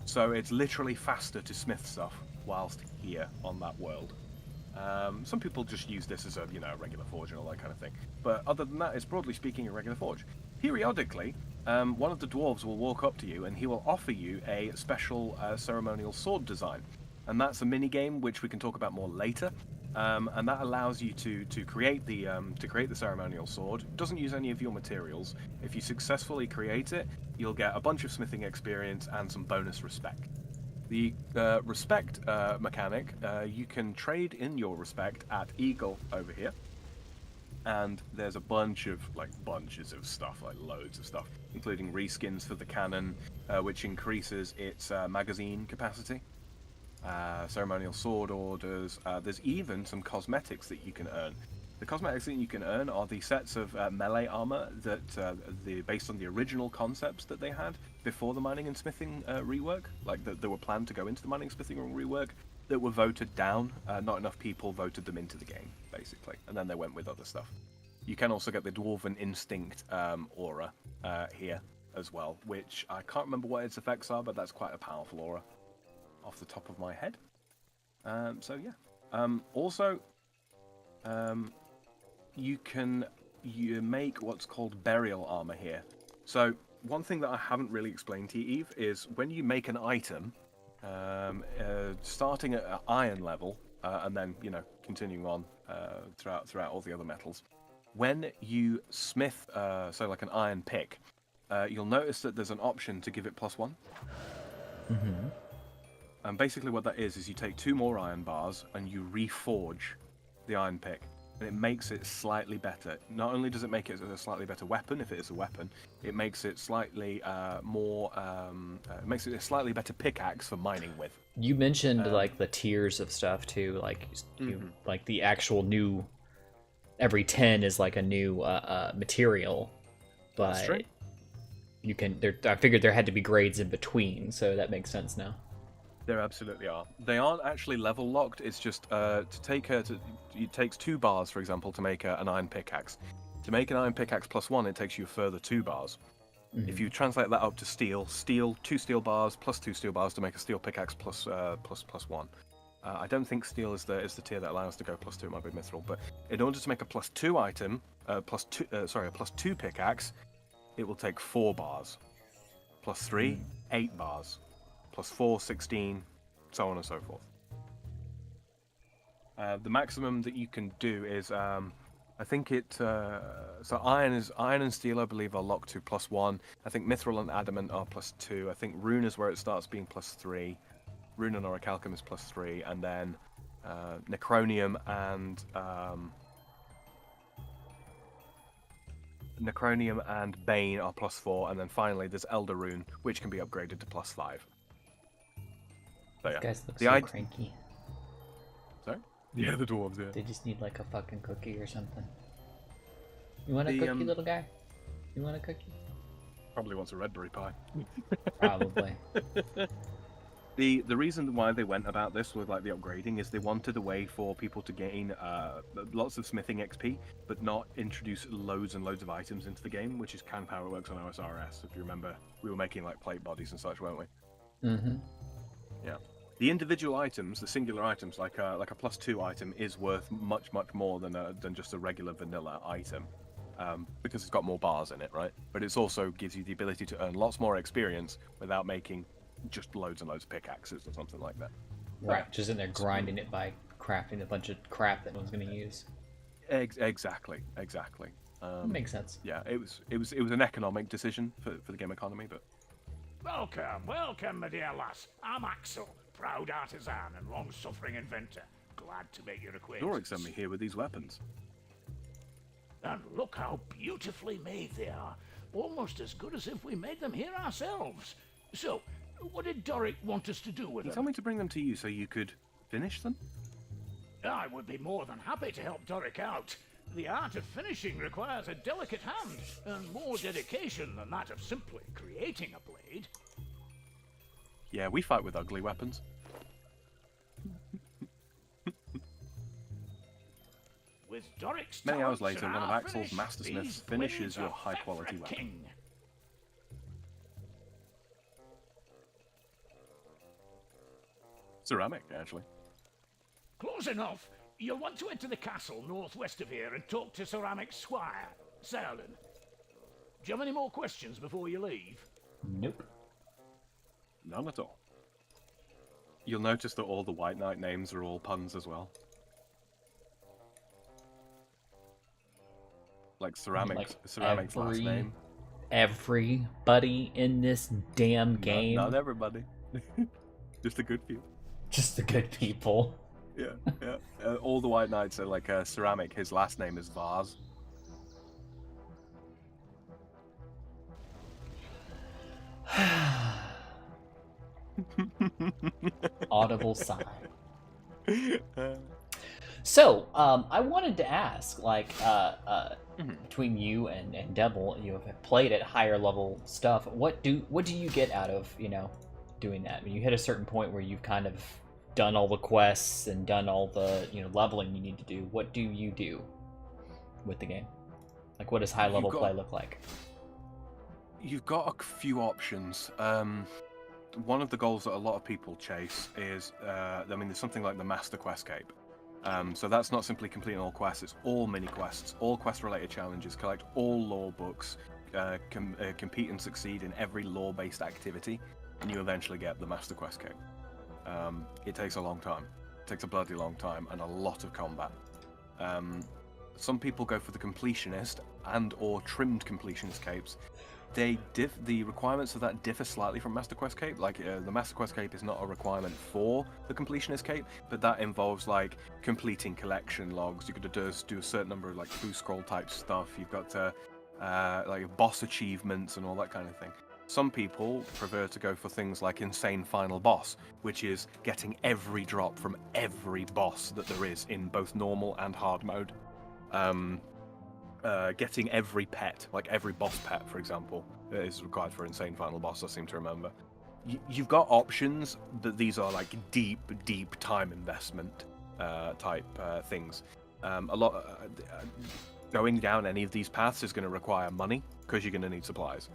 B: So it's literally faster to smith stuff whilst here on that world. Some people just use this as a regular forge and all that kind of thing. But other than that, it's broadly speaking a regular forge. Periodically, one of the dwarves will walk up to you and he will offer you a special ceremonial sword design. And that's a mini game which we can talk about more later. And that allows you to create the ceremonial sword. It doesn't use any of your materials. If you successfully create it, you'll get a bunch of smithing experience and some bonus respect. The respect mechanic, you can trade in your respect at Eagle over here. And there's a bunches of stuff, like loads of stuff, including reskins for the cannon, which increases its magazine capacity. Ceremonial sword orders. There's even some cosmetics that you can earn. The cosmetics that you can earn are the sets of melee armor that based on the original concepts that they had before the mining and smithing rework, like that were planned to go into the mining and smithing rework, that were voted down. Not enough people voted them into the game, basically, and then they went with other stuff. You can also get the Dwarven Instinct aura here as well, which I can't remember what its effects are, but that's quite a powerful aura off the top of my head. So yeah. Also, you make what's called burial armor here. So one thing that I haven't really explained to you, Eve, is when you make an item, starting at iron level, and then continuing on throughout all the other metals. When you smith, so like an iron pick, you'll notice that there's an option to give it +1.
A: Mm-hmm.
B: And basically what that is you take 2 more iron bars and you reforge the iron pick. And it makes it slightly better. Not only does it make it a slightly better weapon, if it is a weapon, it makes it slightly it makes it a slightly better pickaxe for mining with.
A: You mentioned like the tiers of stuff too, like like the actual new. Every 10 is like a new material, but
B: That's true.
A: You can. I figured there had to be grades in between, so that makes sense now.
B: There absolutely are. They aren't actually level locked. It's just it takes 2 bars, for example, to make an iron pickaxe. To make an iron pickaxe +1, it takes you a further 2 bars. Mm-hmm. If you translate that up to steel, 2 steel bars plus 2 steel bars to make a steel pickaxe +1. I don't think steel is the tier that allows to go +2. It might be mithril, but in order to make a +2 item, a +2 pickaxe, it will take 4 bars. +3, 8 bars. +4, 16, so on and so forth. The maximum that you can do is, I think so iron and steel, I believe, are locked to +1. I think mithril and adamant are +2. I think rune is where it starts being +3. Rune and orichalcum is +3, and then necronium and bane are +4, and then finally there's elder rune, which can be upgraded to +5. So, yeah.
A: These guys look so cranky.
B: Sorry? Yeah, the dwarves, yeah.
A: They just need like a fucking cookie or something. You want a cookie, little guy? You want a cookie?
B: Probably wants a red berry pie.
A: Probably.
B: The reason why they went about this with like the upgrading is they wanted a way for people to gain lots of smithing XP, but not introduce loads and loads of items into the game, which is kind of how it works on OSRS. If you remember, we were making like plate bodies and such, weren't we?
A: Mm-hmm.
B: Yeah. The individual items, the singular items, like a +2 item, is worth much more than just a regular vanilla item, because it's got more bars in it, right? But it also gives you the ability to earn lots more experience without making just loads and loads of pickaxes or something like that.
A: Right, just in there grinding it by crafting a bunch of crap that no one's going to use.
B: Exactly.
A: Makes sense.
B: Yeah, it was an economic decision for the game economy, but.
E: Welcome, my dear lass. I'm Axel, proud artisan and long-suffering inventor. glad to make your acquaintance.
B: Doric sent me here with these weapons.
E: And look how beautifully made they are. Almost as good as if we made them here ourselves. So, what did Doric want us to do with
B: He
E: them?
B: told me to bring them to you so you could finish them?
E: I would be more than happy to help Doric out. The art of finishing requires a delicate hand, and more dedication than that of simply creating a blade.
B: Yeah, we fight with ugly weapons.
E: With Doric's
B: Many hours
E: talents
B: later,
E: and
B: one of
E: our
B: Axel's
E: finish,
B: mastersmiths
E: these
B: finishes
E: blades
B: your
E: are fit
B: high-quality
E: for a
B: weapon.
E: king.
B: Ceramic, actually.
E: Close enough. You'll want to enter the castle northwest of here and talk to Ceramic's squire, Serlin. Do you have any more questions before you leave?
A: Nope.
B: None at all. You'll notice that all the White Knight names are all puns as well. Like Ceramic's last name.
A: Everybody in this damn game.
B: Not everybody. Just the good few.
A: Just the good people.
B: Yeah, yeah. All the White Knights are like Ceramic. His last name is Vase.
A: Audible sigh. So, I wanted to ask, like, between you and Devil, you have played at higher level stuff. What do you get out of, doing that? When you hit a certain point where you've kind of done all the quests and done all the, leveling you need to do, what do you do with the game? Like, what does high level play look like?
B: You've got a few options. One of the goals that a lot of people chase is, there's something like the Master Quest Cape. So that's not simply completing all quests, it's all mini-quests, all quest-related challenges, collect all lore books, compete and succeed in every lore-based activity, and you eventually get the Master Quest Cape. It takes a long time. It takes a bloody long time, and a lot of combat. Some people go for the completionist and or trimmed completionist capes. The requirements of that differ slightly from Master Quest Cape. Like the Master Quest Cape is not a requirement for the completionist cape, but that involves like completing collection logs. You got to do a certain number of like blue scroll type stuff. You've got to like boss achievements and all that kind of thing. Some people prefer to go for things like Insane Final Boss, which is getting every drop from every boss that there is in both normal and hard mode. Getting every pet, like every boss pet, for example, is required for Insane Final Boss, I seem to remember. You've got options, but these are like deep time investment type things. Going down any of these paths is going to require money, because you're going to need supplies.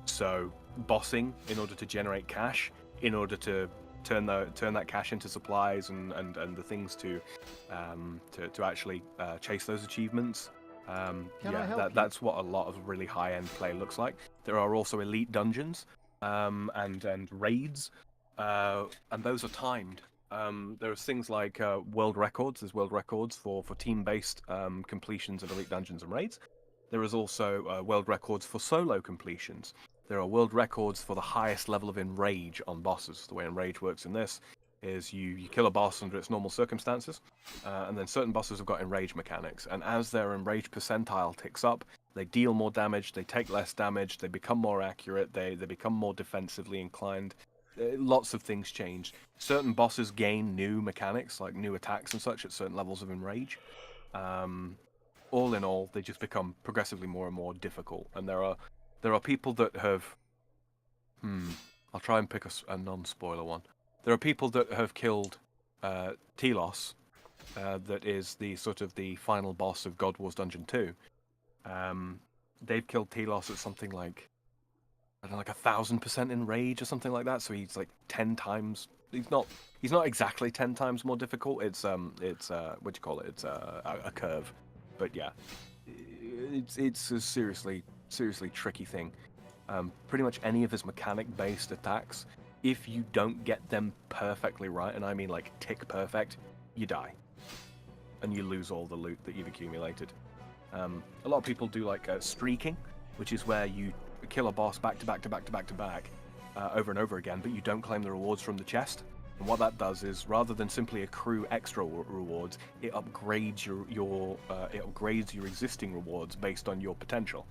B: So bossing in order to generate cash, in order to turn that cash into supplies and the things to actually chase those achievements. That's what a lot of really high-end play looks like. There are also elite dungeons and raids, and those are timed. There are things like world records. There's world records for team-based completions of elite dungeons and raids. There is also world records for solo completions. There are world records for the highest level of enrage on bosses. The way enrage works in this is you kill a boss under its normal circumstances, and then certain bosses have got enrage mechanics, and as their enrage percentile ticks up, they deal more damage, they take less damage, they become more accurate, they become more defensively inclined. Lots of things change. Certain bosses gain new mechanics, like new attacks and such, at certain levels of enrage. All in all, they just become progressively more and more difficult, and there are people that have... I'll try and pick a non-spoiler one. There are people that have killed Telos, that is the sort of the final boss of God Wars Dungeon 2. They've killed Telos at something like, I don't know, like 1,000% in rage or something like that. So he's like 10 times. He's not exactly 10 times more difficult. It's what do you call it? It's a curve. But yeah, it's a seriously tricky thing. Pretty much any of his mechanic-based attacks, if you don't get them perfectly right, and I mean like tick perfect, you die. And you lose all the loot that you've accumulated. A lot of people do like streaking, which is where you kill a boss back to back over and over again, but you don't claim the rewards from the chest. And what that does is, rather than simply accrue extra rewards, it upgrades your existing rewards based on your potential.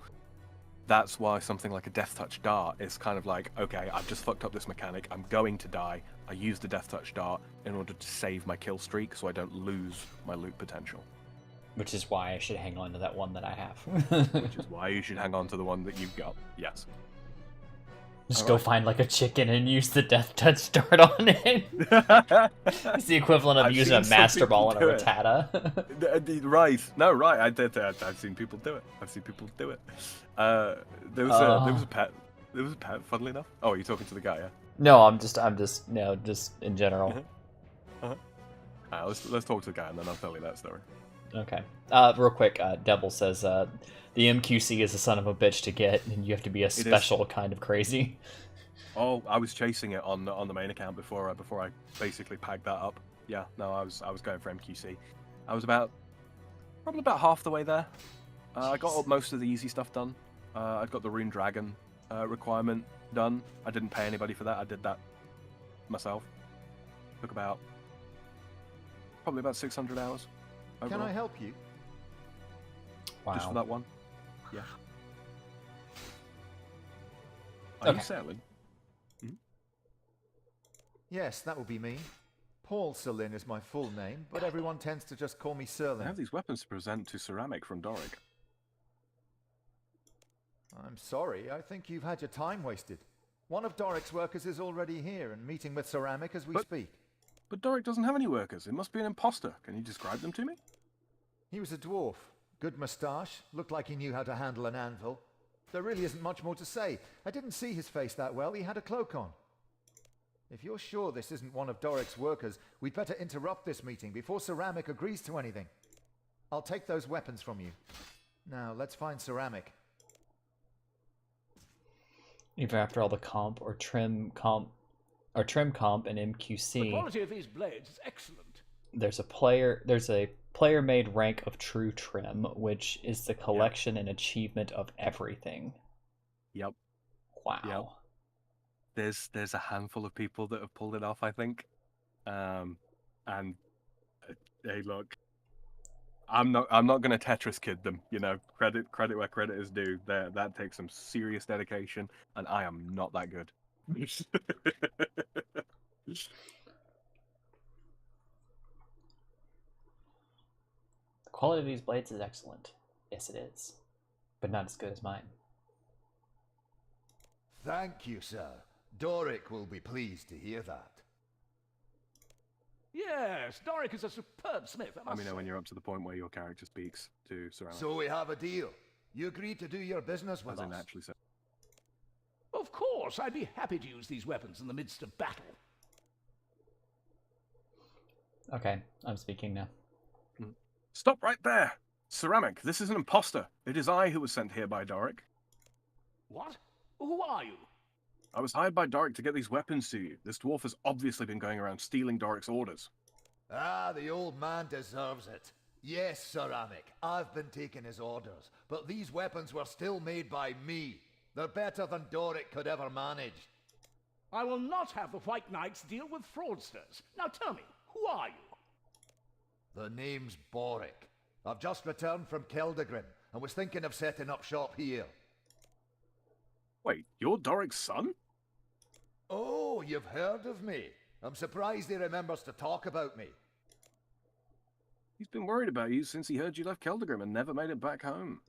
B: That's why something like a Death Touch Dart is kind of like, okay, I've just fucked up this mechanic, I'm going to die, I use the Death Touch Dart in order to save my kill streak so I don't lose my loot potential.
A: Which is why I should hang on to that one that I have.
B: Which is why you should hang on to the one that you've got, yes.
A: Just go find like a chicken and use the Death Touch Dart on it. It's the equivalent of using a Master Ball on a Rattata.
B: Right. No, right. I've seen people do it. There was a pet. There was a pet, funnily enough. Oh, are you talking to the guy, yeah?
A: No, just in general.
B: Let's talk to the guy and then I'll tell you that story.
A: Okay. Real quick, Devil says the MQC is a son of a bitch to get, and you have to be a special kind of crazy.
B: Oh, I was chasing it on the main account before I basically packed that up. Yeah, no, I was going for MQC. I was probably about half the way there. I got most of the easy stuff done. I'd got the Rune Dragon requirement done. I didn't pay anybody for that. I did that myself. Took probably about 600 hours. Overall.
F: Can I help you?
A: Wow.
B: Just for that one? Yeah. Are you selling? Hmm?
F: Yes, that will be me. Paul Serlin is my full name, but everyone tends to just call me
B: I
F: Serlin.
B: have these weapons to present to Ceramic from Doric.
F: I'm sorry, I think you've had your time wasted. One of Doric's workers is already here and meeting with Ceramic as we speak.
B: But Doric doesn't have any workers. It must be an imposter. Can you describe them to me?
F: He was a dwarf. Good moustache, looked like he knew how to handle an anvil. There really isn't much more to say. I didn't see his face that well, he had a cloak on. If you're sure this isn't one of Doric's workers, we'd better interrupt this meeting before Ceramic agrees to anything. I'll take those weapons from you. Now, let's find Ceramic.
A: Either after all the comp or trim comp and MQC.
E: The quality of these blades is excellent.
A: There's a player-made rank of true trim, which is the collection and achievement of everything.
B: Yep.
A: Wow.
B: Yep. There's a handful of people that have pulled it off, I think. And hey, look, I'm not gonna Tetris kid them. You know, credit where credit is due. That takes some serious dedication, and I am not that good.
A: The quality of these blades is excellent. Yes, it is. But not as good as mine.
F: Thank you, sir. Doric will be pleased to hear that.
E: Yes, Doric is a superb smith.
B: Let me know when you're up to the point where your character speaks to Ceramic.
F: So we have a deal. You agreed to do your business with
B: As in
F: us.
B: actually said.
E: Of course, I'd be happy to use these weapons in the midst of battle.
A: Okay, I'm speaking now.
B: Stop right there! Ceramic, this is an imposter. It is I who was sent here by Doric.
E: What? Who are you?
B: I was hired by Doric to get these weapons to you. This dwarf has obviously been going around stealing Doric's orders.
F: Ah, the old man deserves it. Yes, Ceramic, I've been taking his orders, but these weapons were still made by me. They're better than Doric could ever manage.
E: I will not have the White Knights deal with fraudsters. Now tell me, who are you?
F: The name's Boric. I've just returned from Keldagrim and was thinking of setting up shop here.
B: Wait, you're Doric's son?
F: Oh, you've heard of me. I'm surprised he remembers to talk about me.
B: He's been worried about you since he heard you left Keldagrim and never made it back home.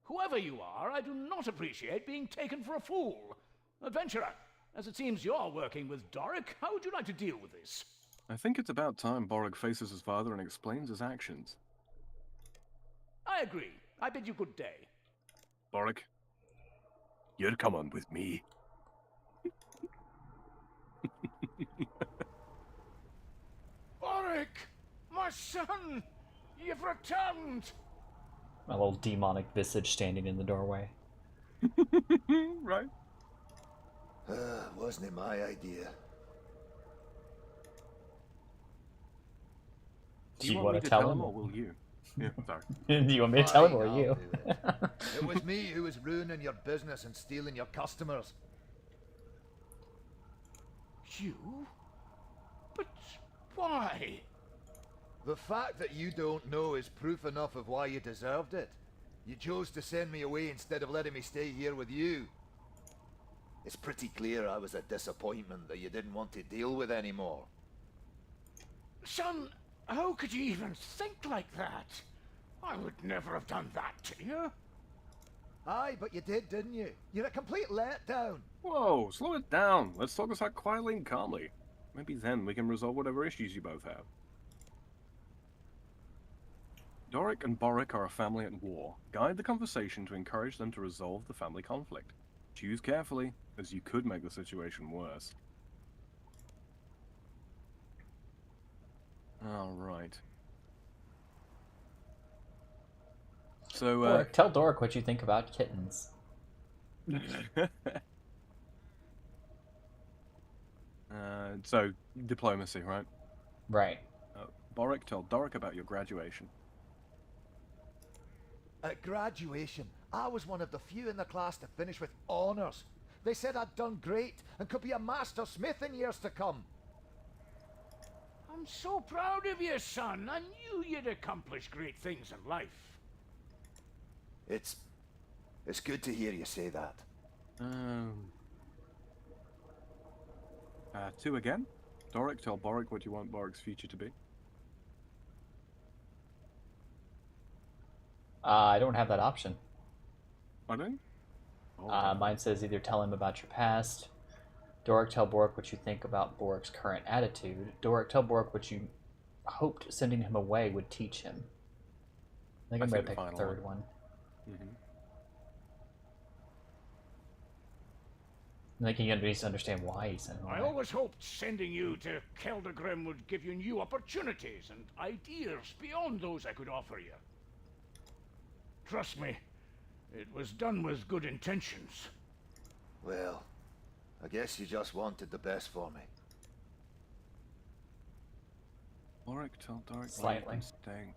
E: Whoever you are, I do not appreciate being taken for a fool. Adventurer, as it seems you're working with Doric, how would you like to deal with this?
B: I think it's about time Boric faces his father and explains his actions.
E: I agree. I bid you good day.
B: Boric, you're coming with me.
E: Boric! My son! You've returned!
A: My little demonic visage standing in the doorway.
B: Right.
F: Wasn't it my idea?
A: Do you
B: want
A: want
B: me
A: to tell him?
B: or will you? Yeah, sorry.
A: Do you want me to tell him or
F: Fine, I'll
A: you?
F: do it. It was me who was ruining your business and stealing your customers.
E: You? But why?
F: The fact that you don't know is proof enough of why you deserved it. You chose to send me away instead of letting me stay here with you. It's pretty clear I was a disappointment that you didn't want to deal with anymore.
E: Son, how could you even think like that? I would never have done that to you.
F: Aye, but you did, didn't you? You're a complete letdown.
B: Whoa, slow it down. Let's talk this out quietly and calmly. Maybe then we can resolve whatever issues you both have. Doric and Boric are a family at war. Guide the conversation to encourage them to resolve the family conflict. Choose carefully, as you could make the situation worse. Alright. So,
A: Doric, tell Doric what you think about kittens.
B: So, diplomacy, right?
A: Right.
B: Boric, tell Doric about your graduation.
F: At graduation, I was one of the few in the class to finish with honours. They said I'd done great and could be a master smith in years to come.
E: I'm so proud of you, son. I knew you'd accomplish great things in life.
F: It's good to hear you say that.
B: 2 again. Doric, tell Boric what you want Boric's future to be.
A: I don't have that option.
B: Pardon?
A: Mine says either tell him about your past. Doric, tell Boric what you think about Boric's current attitude. Doric, tell Boric what you hoped sending him away would teach him. I think I'm going to pick the third one. I think he needs to understand why he sent him away.
E: I always hoped sending you to Keldagrim would give you new opportunities and ideas beyond those I could offer you. Trust me, it was done with good intentions.
F: Well, I guess you just wanted the best for me.
B: Boric, tell Doric
A: Slightly.
B: why I'm staying.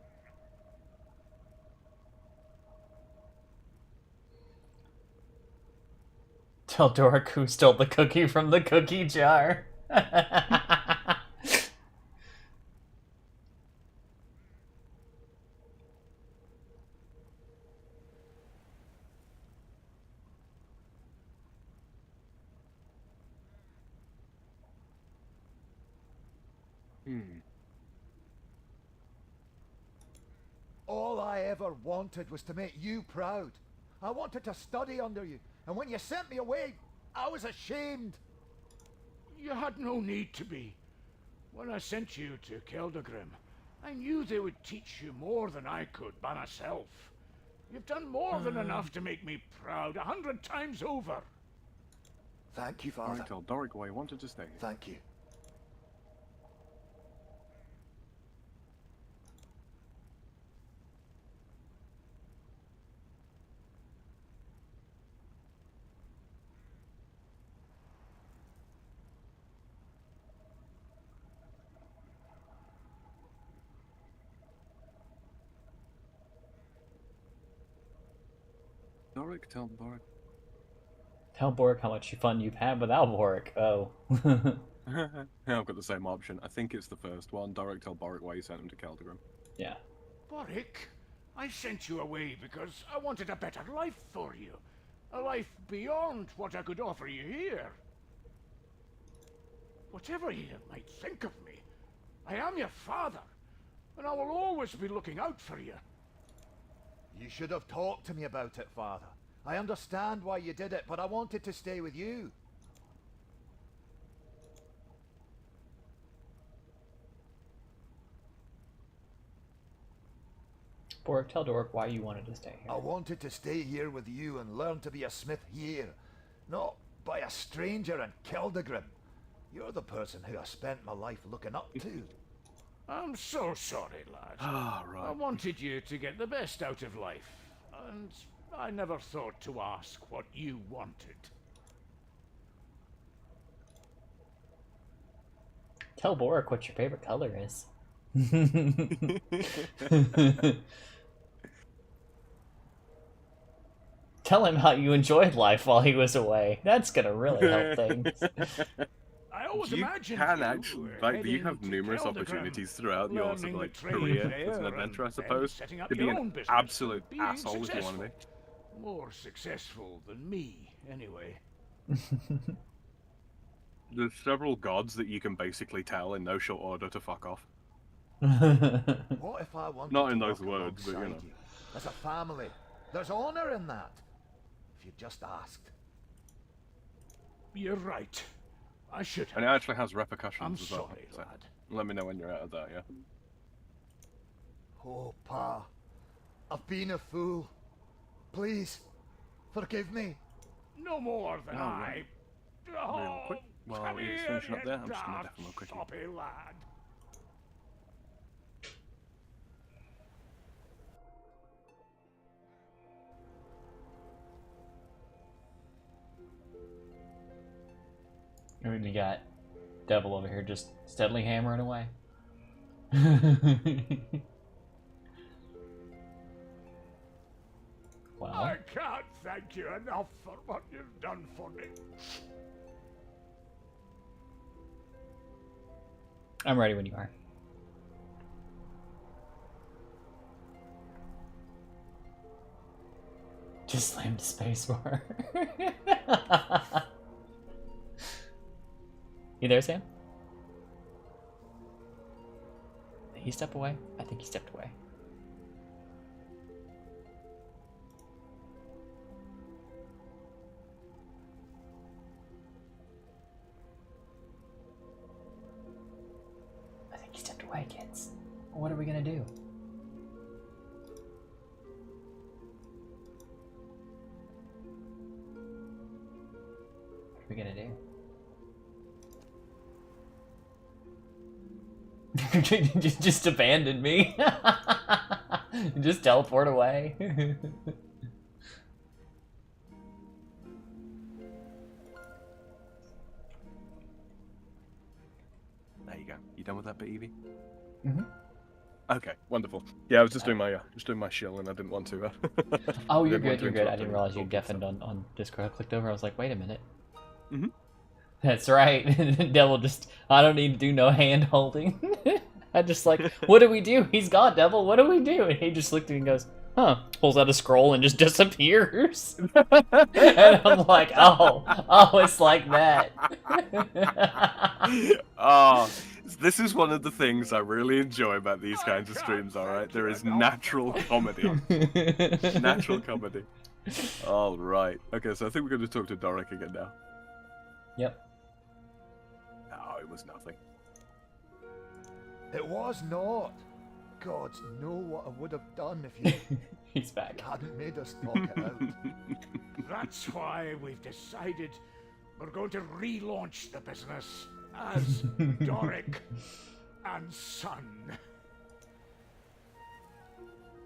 A: Tell Doric who stole the cookie from the cookie jar.
F: All I ever wanted was to make you proud. I wanted to study under you, and when you sent me away, I was ashamed.
E: You had no need to be. When I sent you to Keldagrim, I knew they would teach you more than I could by myself. You've done more than enough to make me proud 100 times over.
F: Thank you, Father.
B: Boric, tell Doric why he wanted to stay.
F: Thank you.
B: Doric, tell Boric.
A: Tell Boric how much fun you've had without Boric. Oh.
B: I've got the same option. I think it's the first one. Doric, tell Boric why you sent him to Keldagrim.
A: Yeah.
E: Boric, I sent you away because I wanted a better life for you. A life beyond what I could offer you here. Whatever you might think of me, I am your father, and I will always be looking out for you.
F: You should have talked to me about it, Father. I understand why you did it, but I wanted to stay with you.
A: Boric, tell Doric why you wanted to stay here.
F: I wanted to stay here with you and learn to be a smith here, not by a stranger in Keldagrim. You're the person who I spent my life looking up to.
E: I'm so sorry, lad.
B: Ah, right.
E: I wanted you to get the best out of life, and I never thought to ask what you wanted.
A: Tell Boric what your favorite color is. Tell him how you enjoyed life while he was away. That's gonna really help things.
E: I always
B: you
E: imagined
B: can
E: you
B: actually,
E: were
B: like, you
E: heading
B: have
E: to
B: numerous
E: Keldergrim,
B: opportunities throughout your sort
E: learning
B: of,
E: the
B: like,
E: trade
B: career
E: there
B: as an
E: and
B: adventurer, I
E: then
B: suppose,
E: setting up
B: to be
E: your
B: an
E: own business
B: absolute
E: and being
B: asshole if you want to be.
E: successful. More successful than me, anyway.
B: There's several gods that you can basically tell in no short order to fuck off.
F: What if I wanted
B: Not
F: to
B: in those
F: work
B: words, but, you
F: alongside
B: know.
F: you? As a family. There's honor in that. If you just asked.
E: You're right. I should have.
B: And it actually has repercussions
E: I'm
B: as well.
E: sorry,
B: So
E: lad.
B: let me know when you're out of that, yeah?
F: Oh, Pa. I've been a fool. Please, forgive me.
E: No more than
B: Oh, right.
E: I.
B: Real quick, while
E: come
B: he's
E: here,
B: finishing up
E: you
B: there, I'm just gonna
E: daft,
B: def him real quick.
E: soppy lad.
A: I mean, you got Devil over here just steadily hammering away. Well,
E: I can't thank you enough for what you've done for me.
A: I'm ready when you are. Just slammed the spacebar. You there, Sam? Did he step away? I think he stepped away. I think he stepped away, kids. What are we gonna do? What are we gonna do? just abandon me. Just teleport away.
B: There you go. You done with that bit, Evie?
A: Mm-hmm.
B: Okay, wonderful. Yeah, I was just doing my shill, and I didn't want to.
A: Oh,
B: I
A: you're
B: didn't want
A: good.
B: to
A: You're good. I
B: interrupt
A: didn't
B: any
A: realize you
B: talking
A: deafened
B: stuff.
A: on Discord. I clicked over. I was like, wait a minute.
B: Mm-hmm.
A: That's right. Devil just. I don't need to do no hand holding. I just like, what do we do? He's gone, Devil. What do we do? And he just looked at me and goes, huh. Pulls out a scroll and just disappears. And I'm like, oh, it's like that.
B: Oh, this is one of the things I really enjoy about these kinds of streams, alright? There is natural comedy. Natural comedy. Alright. Okay, so I think we're going to talk to Doric again now.
A: Yep.
B: No, it was nothing.
F: It was not. Gods know what I would have done if you
A: He's back.
F: hadn't made us talk it out.
E: That's why we've decided we're going to relaunch the business as Doric and Son.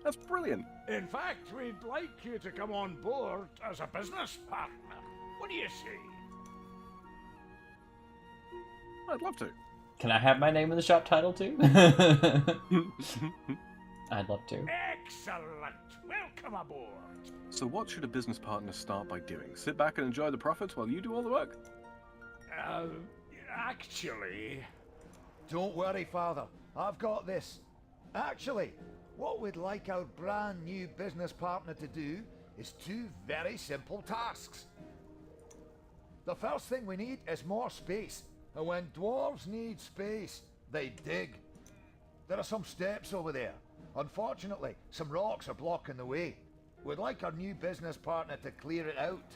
B: That's brilliant.
E: In fact, we'd like you to come on board as a business partner. What do you say?
B: I'd love to.
A: Can I have my name in the shop title too? I'd love to.
E: Excellent! Welcome aboard!
B: So what should a business partner start by doing? Sit back and enjoy the profits while you do all the work?
E: Actually...
F: Don't worry, Father. I've got this. Actually, what we'd like our brand new business partner to do is two very simple tasks. The first thing we need is more space. And when dwarves need space, they dig. There are some steps over there. Unfortunately, some rocks are blocking the way. We'd like our new business partner to clear it out.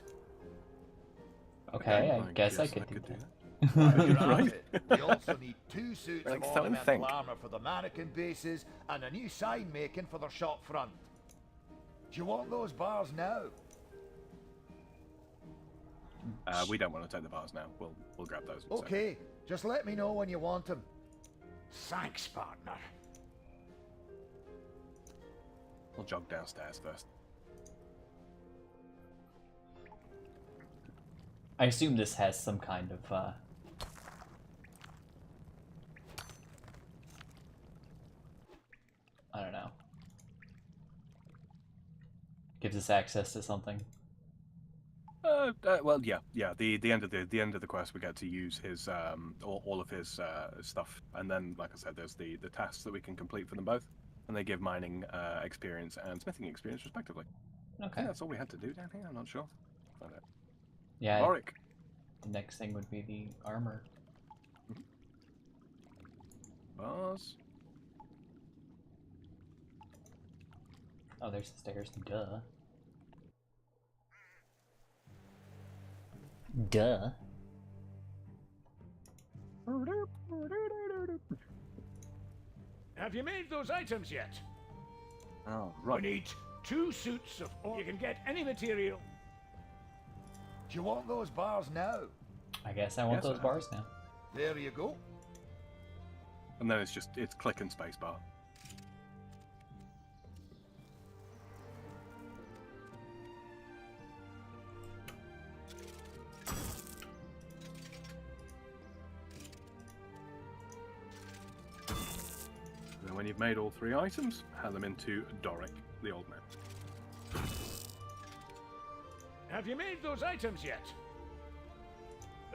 A: Okay, I guess I could do that.
F: While you're at
B: Right.
F: it, we also need 2 suits
B: Like,
F: of
B: don't
F: ornamental
B: think.
F: armor for the mannequin bases and a new sign making for their shop front. Do you want those bars now?
B: We don't want to take the bars now. We'll grab those. in a second.
F: Okay, just let me know when you want them.
E: Thanks, partner.
B: We'll jog downstairs first.
A: I assume this has some kind of I don't know. Gives us access to something.
B: Well, yeah. The end of the quest, we get to use his all of his stuff, and then, like I said, there's the tasks that we can complete for them both, and they give mining experience and smithing experience respectively. I
A: Okay.
B: think that's all we had to do down here. I'm not sure.
A: Yeah.
B: Lorik.
A: The next thing would be the armor.
B: Bars.
A: Oh, there's the stairs. Duh. Duh.
E: Have you made those items yet?
B: Oh,
E: We
B: right.
E: need 2 suits of... You can get any material.
F: Do you want those bars now?
A: I guess I want
B: Yes,
A: those bars now.
F: There you go.
B: And then it's click and space bar. Then when you've made all 3 items, hand them into Doric, the old man.
E: Have you made those items yet?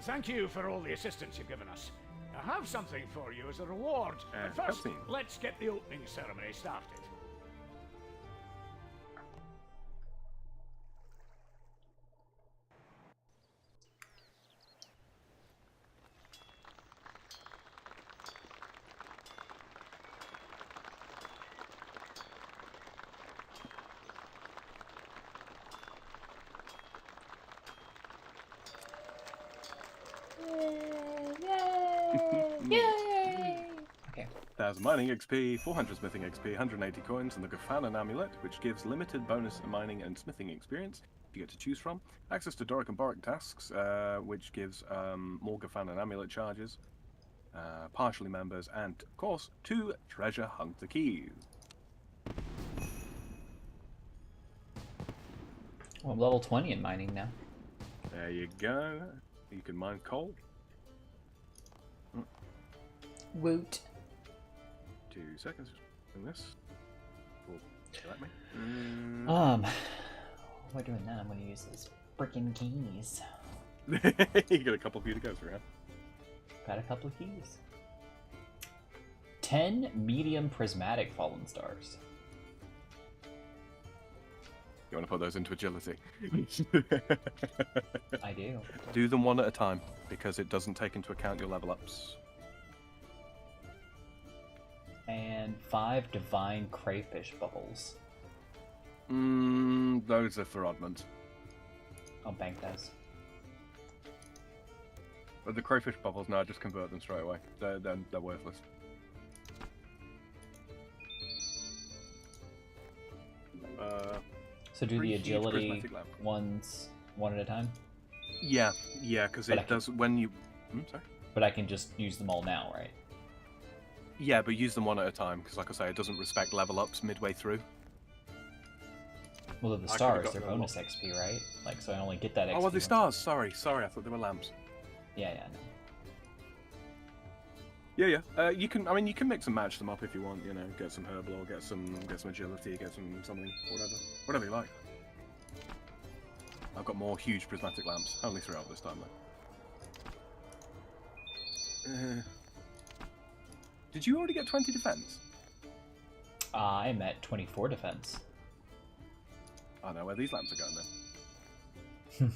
E: Thank you for all the assistance you've given us. I have something for you as a reward. But first,
B: cutscene.
E: let's get the opening ceremony started.
A: Okay.
B: 1000 mining XP, 400 smithing XP, 180 coins, and the Gafanan amulet, which gives limited bonus mining and smithing experience you get to choose from. Access to Doric and Boric tasks, which gives more Gafanan amulet charges, partially members, and of course 2 treasure hunter keys.
A: Well, I'm level 20 in mining now.
B: There you go. You can mine coal.
A: Woot.
B: 2 seconds. Doing this. Will you let me?
A: While doing that, I'm gonna use those freaking keys.
B: You got a couple for you to go through, huh?
A: Got a couple of keys. 10 medium prismatic fallen stars.
B: You want to put those into agility?
A: I do.
B: Do them one at a time, because it doesn't take into account your level ups.
A: And 5 divine crayfish bubbles.
B: Those are for oddments.
A: I'll bank those.
B: But the crayfish bubbles, no, just convert them straight away. They're worthless.
A: So do
B: 3
A: the
B: huge
A: agility
B: prismatic lamp.
A: ones one at a time?
B: Yeah, because
A: But
B: it does when you. Sorry.
A: But I can just use them all now, right?
B: Yeah, but use them one at a time, because like I say, it doesn't respect level ups midway through.
A: Well, they're the
B: I could've
A: stars,
B: got
A: they're
B: rid of
A: bonus XP, right? Like, so I only get that XP.
B: Oh, well, they
A: once-
B: stars. Sorry, I thought they were lamps.
A: Yeah, no.
B: Yeah. You can mix and match them up if you want. You know, get some herbal, or get some agility, get some something, whatever you like. I've got more huge prismatic lamps. Only 3 out this time though. Did you already get 20 defense?
A: I'm at 24 defense.
B: I know where these lamps are going then.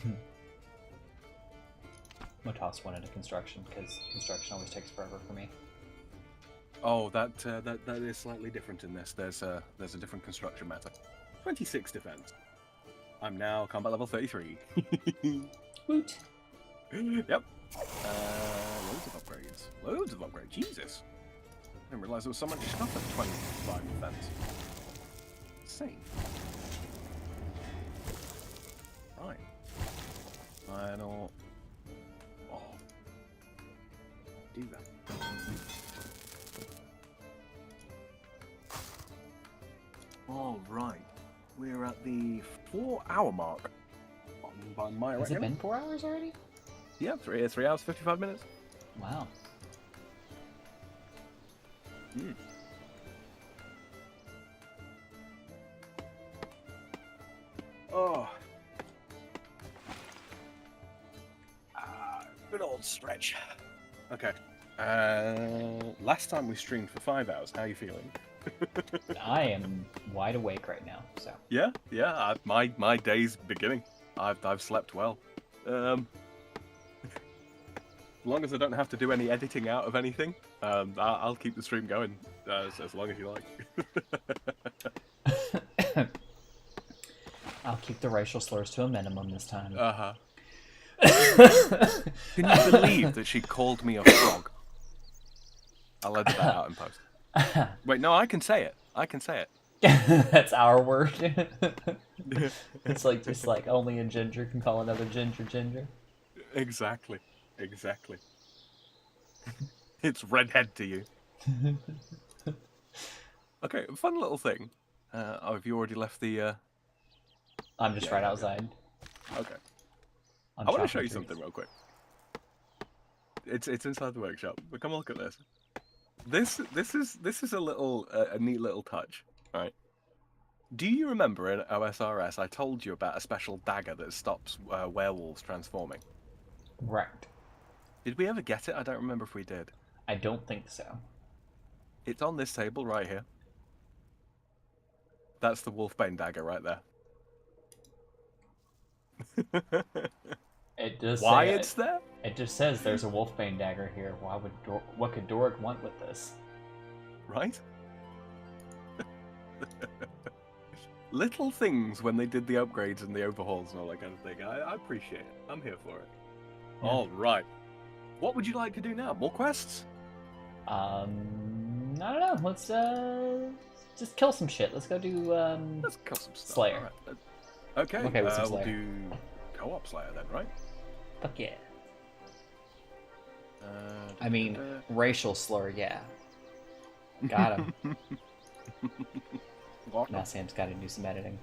A: I'm gonna toss one into construction, because construction always takes forever for me.
B: Oh, that is slightly different in this. There's a different construction matter. 26 defense. I'm now combat level 33.
A: Woot!
B: Yep. Loads of upgrades. Jesus. I didn't realise there was so much stuff at 25 defense. Insane. Right. Final. Oh. Do that. All right. We're at the 4-hour mark. By my
A: Has it
B: reckoning.
A: been 4 hours already?
B: Yeah, 3 hours, 55 minutes.
A: Wow.
B: Oh. old stretch. Okay. Last time we streamed for 5 hours. How are you feeling?
A: I am wide awake right now, so.
B: Yeah. My day's beginning. I've slept well. As long as I don't have to do any editing out of anything, I'll keep the stream going as long as you like.
A: I'll keep the racial slurs to a minimum this time.
B: Uh-huh. Can you believe that she called me a frog? I'll edit that out in post. Wait, no, I can say it. I can say it.
A: That's our word. It's like just like only a ginger can call another ginger.
B: Exactly. It's redhead to you. Okay, fun little thing. Have you already left the...
A: I'm just right outside.
B: Okay.
A: I'm
B: I want to
A: chopping
B: show you
A: trees.
B: something real quick. It's inside the workshop. But come look at this. This is a little a neat little touch. All right. Do you remember in OSRS I told you about a special dagger that stops werewolves transforming?
A: Right.
B: Did we ever get it? I don't remember if we did.
A: I don't think so.
B: It's on this table right here. That's the Wolfbane dagger right there.
A: It does.
B: Why
A: say
B: it's there?
A: It just says there's a Wolfbane dagger here. What could Dork want with this?
B: Right? Little things when they did the upgrades and the overhauls and all that kind of thing. I appreciate it. I'm here for it.
A: Yeah.
B: All right. What would you like to do now? More quests?
A: I don't know. Let's just kill some shit. Let's go do
B: Let's kill some stuff.
A: Slayer.
B: All right. Okay.
A: Okay, with some
B: we'll
A: Slayer.
B: do co-op Slayer then, right?
A: Fuck yeah.
B: Uh,
A: I mean, racial slur, yeah. Got him. Now Sam's got to do some editing.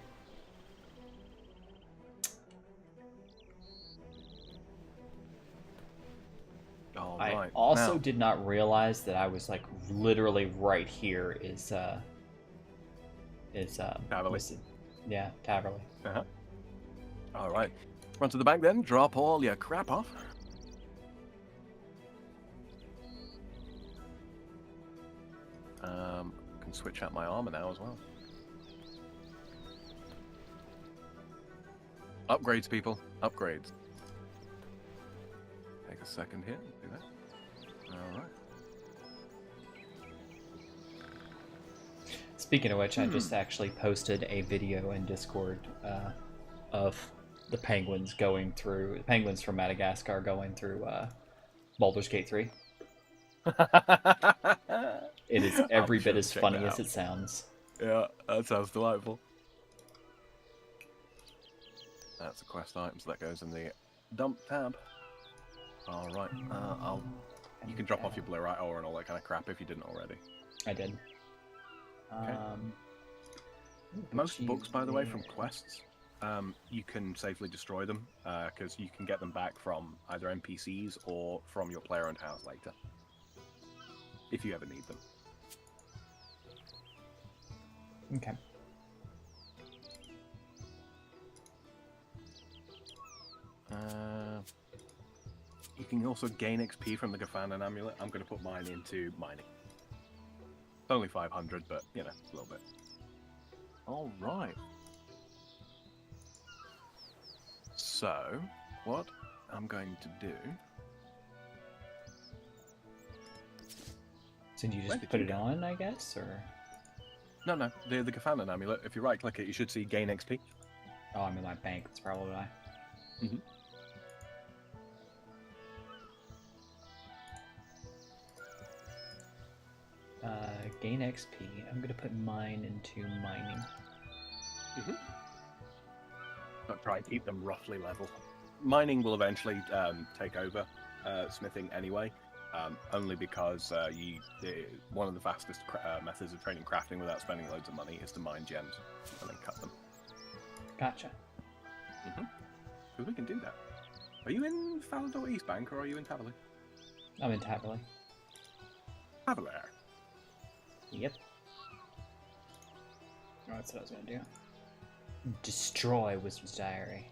B: All
A: I
B: right.
A: also
B: Now,
A: did not realize that I was like literally right here is
B: Taverley.
A: listed. Yeah, Taverley.
B: Uh-huh. All right. Run to the back then. Drop all your crap off. Can switch out my armor now as well. Upgrades, people. Upgrades. Take a second here. Do that. All right.
A: Speaking of which, I just actually posted a video in Discord of the penguins from Madagascar going through Baldur's Gate 3. It is every bit as funny as it sounds.
B: Yeah, that sounds delightful. That's a quest item, so that goes in the dump tab. All right, you can drop off your blurite ore and all that kind of crap if you didn't already.
A: I did.
B: Most books, by the way, from quests, you can safely destroy them because you can get them back from either NPCs or from your player-owned house later, if you ever need them.
A: Okay.
B: You can also gain XP from the Gafanan amulet. I'm going to put mine into mining. It's only 500, but, you know, a little bit. All right. So, what I'm going to do...
A: So do you just put it on, I guess, or?
B: No, the Gafanan amulet. If you right-click it, you should see gain XP.
A: Oh, I'm in my bank. That's probably why.
B: Mm-hmm.
A: Gain XP. I'm gonna put mine into mining.
B: Mm-hmm. But try and keep them roughly level. Mining will eventually take over smithing anyway, only because one of the fastest methods of training crafting without spending loads of money is to mine gems and then cut them.
A: Gotcha.
B: Because we can do that. Are you in Falador East Bank or are you in Taverley?
A: I'm in Taverley.
B: Taverley.
A: Yep. Oh, that's what I was gonna do. Destroy Wisdom's Diary.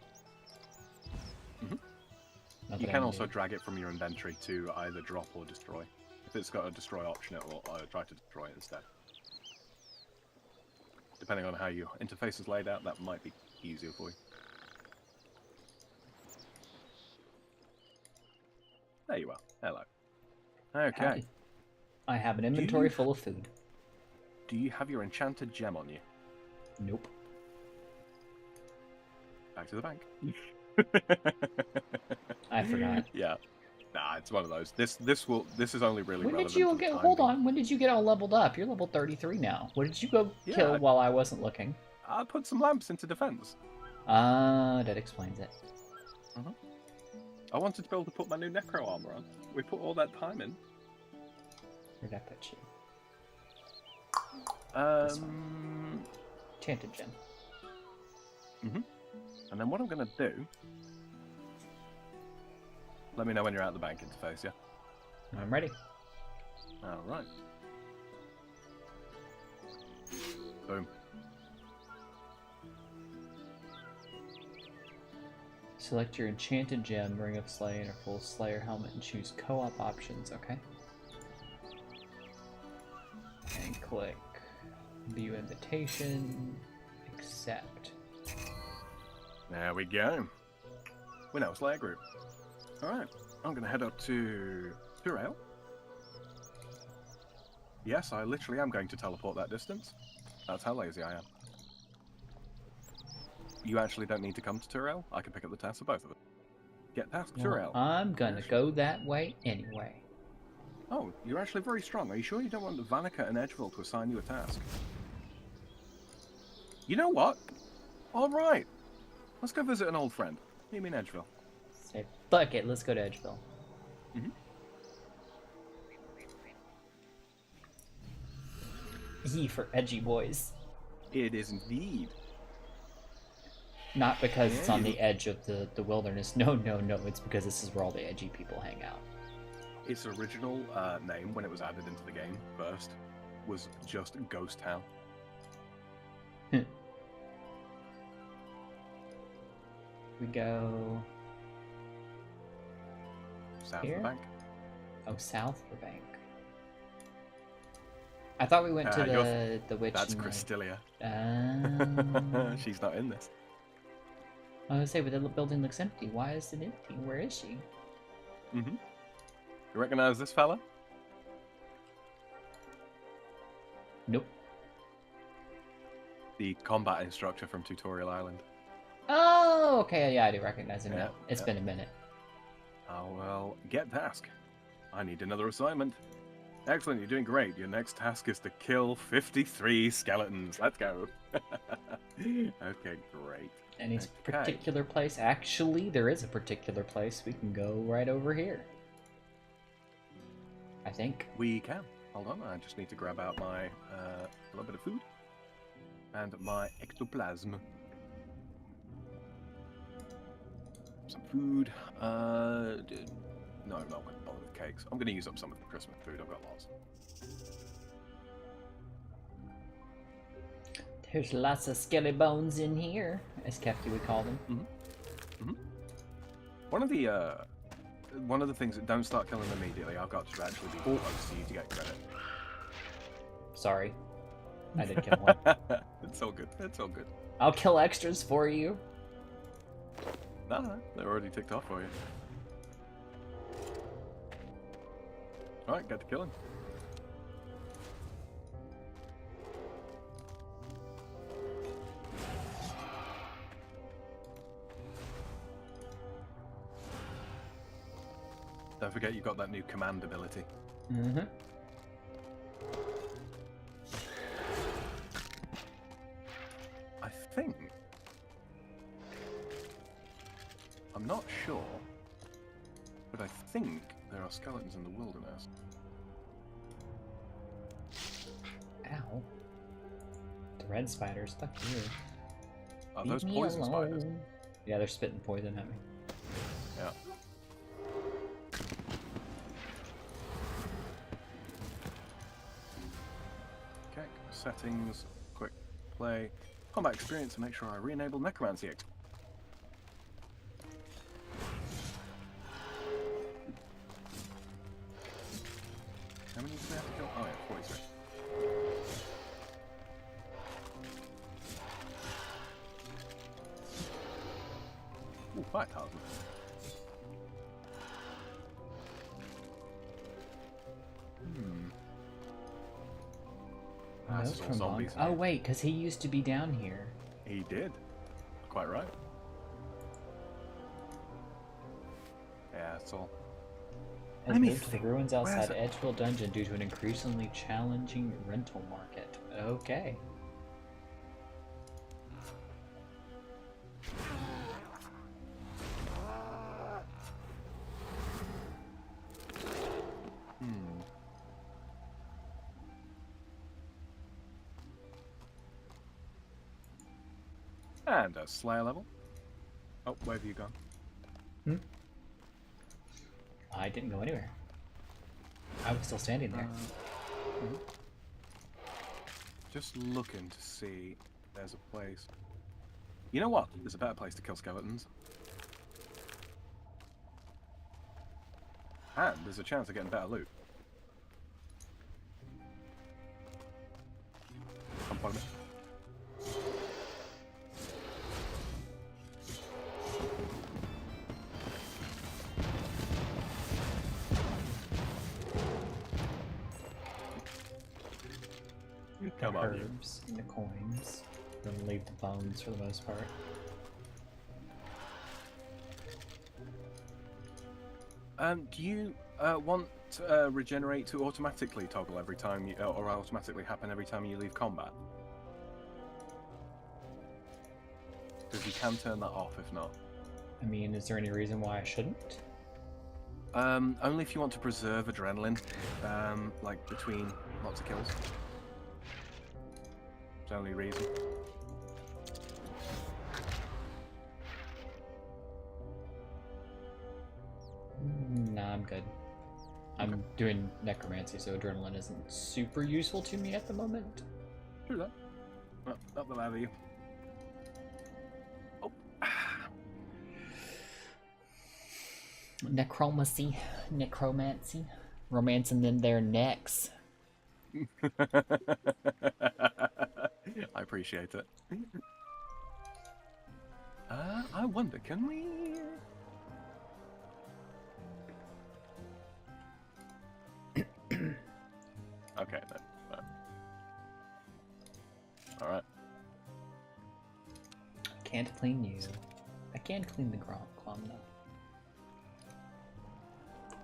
A: Not
B: You
A: that I
B: can also
A: need.
B: drag it from your inventory to either drop or destroy. If it's got a destroy option, it will try to destroy it instead. Depending on how your interface is laid out, that might be easier for you. There you are. Hello. Okay.
A: Howdy. I have an inventory
B: you-
A: full of food.
B: Do you have your enchanted gem on you?
A: Nope.
B: Back to the bank.
A: I forgot.
B: Yeah. Nah, it's one of those. This is only really
A: When
B: relevant
A: did you
B: to the
A: get?
B: time
A: Hold
B: being.
A: on. When did you get all leveled up? You're level 33 now. What did you go
B: Yeah,
A: kill while I wasn't looking?
B: I put some lamps into defense.
A: That explains it.
B: I wanted to be able to put my new necro armor on. We put all that time in.
A: Where'd I put you? Enchanted gem.
B: And then what I'm gonna do? Let me know when you're out the bank interface. Yeah.
A: I'm ready.
B: All right. Boom.
A: Select your enchanted gem, Ring of Slaying, or full Slayer helmet, and choose co-op options. Okay. And click View Invitation. Accept.
B: There we go. We're now a Slayer group. Alright, I'm gonna head up to Turail. Yes, I literally am going to teleport that distance. That's how lazy I am. You actually don't need to come to Turail. I can pick up the task for both of us. Get past Turail.
A: I'm gonna go that way anyway.
B: Oh, you're actually very strong. Are you sure you don't want Vanica and Edgeville to assign you a task? You know what? Alright. Let's go visit an old friend. You mean Edgeville?
A: Say, fuck it, let's go to Edgeville. E for edgy boys.
B: It is indeed.
A: Not because it's on the edge of the wilderness. No, it's because this is where all the edgy people hang out.
B: Its original name, when it was added into the game first, was just Ghost Town.
A: We go
B: South
A: here?
B: of the bank.
A: Oh, south for bank. I thought we went to the witch.
B: That's
A: and
B: Cristilia. She's not in this.
A: I was gonna say, but the building looks empty. Why is it empty? Where is she?
B: You recognize this fella?
A: Nope.
B: The combat instructor from Tutorial Island.
A: Oh, okay. Yeah, I do recognize him
B: Yeah,
A: now. It's
B: yeah.
A: been a minute.
B: Oh, well, get task. I need another assignment. Excellent, you're doing great. Your next task is to kill 53 skeletons. Let's go. Okay, great.
A: Any
B: Okay.
A: particular place? Actually, there is a particular place. We can go right over here. I think.
B: We can. Hold on, I just need to grab out my little bit of food and my ectoplasm. Some food. No, I'm not going to bother with cakes. I'm going to use up some of the Christmas food. I've got lots.
A: There's lots of skelly bones in here, as Kefty would call them.
B: One of the things that don't start killing them immediately. I've got to actually be close to you to get credit.
A: Sorry. I did kill one.
B: It's all good. It's all good.
A: I'll kill extras for you.
B: No, they're already ticked off for you. Alright, get to killing. Don't forget you've got that new command ability. I think... I'm not sure, but I think there are skeletons in the wilderness.
A: Ow. The red spiders, fuck you.
B: Are those
A: Leave me
B: poison spiders?
A: alone. Yeah, they're spitting poison at me.
B: Yeah. Okay, settings, quick play, combat experience to make sure I re-enable necromancy. How many do we have to kill? Oh yeah, 43. Ooh, 5,000.
A: Note
B: That's all
A: from
B: zombies.
A: Bonk. Oh wait, because he used to be down here.
B: He did. Quite right. Yeah, it's all.
A: Has
B: Let me
A: moved to the
B: think.
A: ruins
B: Where's
A: outside
B: it?
A: Edgefield Dungeon due to an increasingly challenging rental market. Okay.
B: And a Slayer level. Oh, where have you gone?
A: I didn't go anywhere. I was still standing there.
B: Just looking to see if there's a place. You know what? There's a better place to kill skeletons. And there's a chance of getting better loot. Come follow me.
A: The
B: Come on, you.
A: herbs and the coins. Then leave the bones for the most part.
B: Do you want regenerate to automatically toggle every time you, or automatically happen every time you leave combat? Because you can turn that off if not.
A: I mean, is there any reason why I shouldn't?
B: Only if you want to preserve adrenaline, like between lots of kills. It's the only reason.
A: Nah, I'm good. I'm doing necromancy, so adrenaline isn't super useful to me at the moment.
B: True that. Well, not the lather you. Oh.
A: Necromancy, romancing them their necks.
B: I appreciate it. I wonder, can we? Okay then. All right.
A: Can't clean you. I can clean the clom though.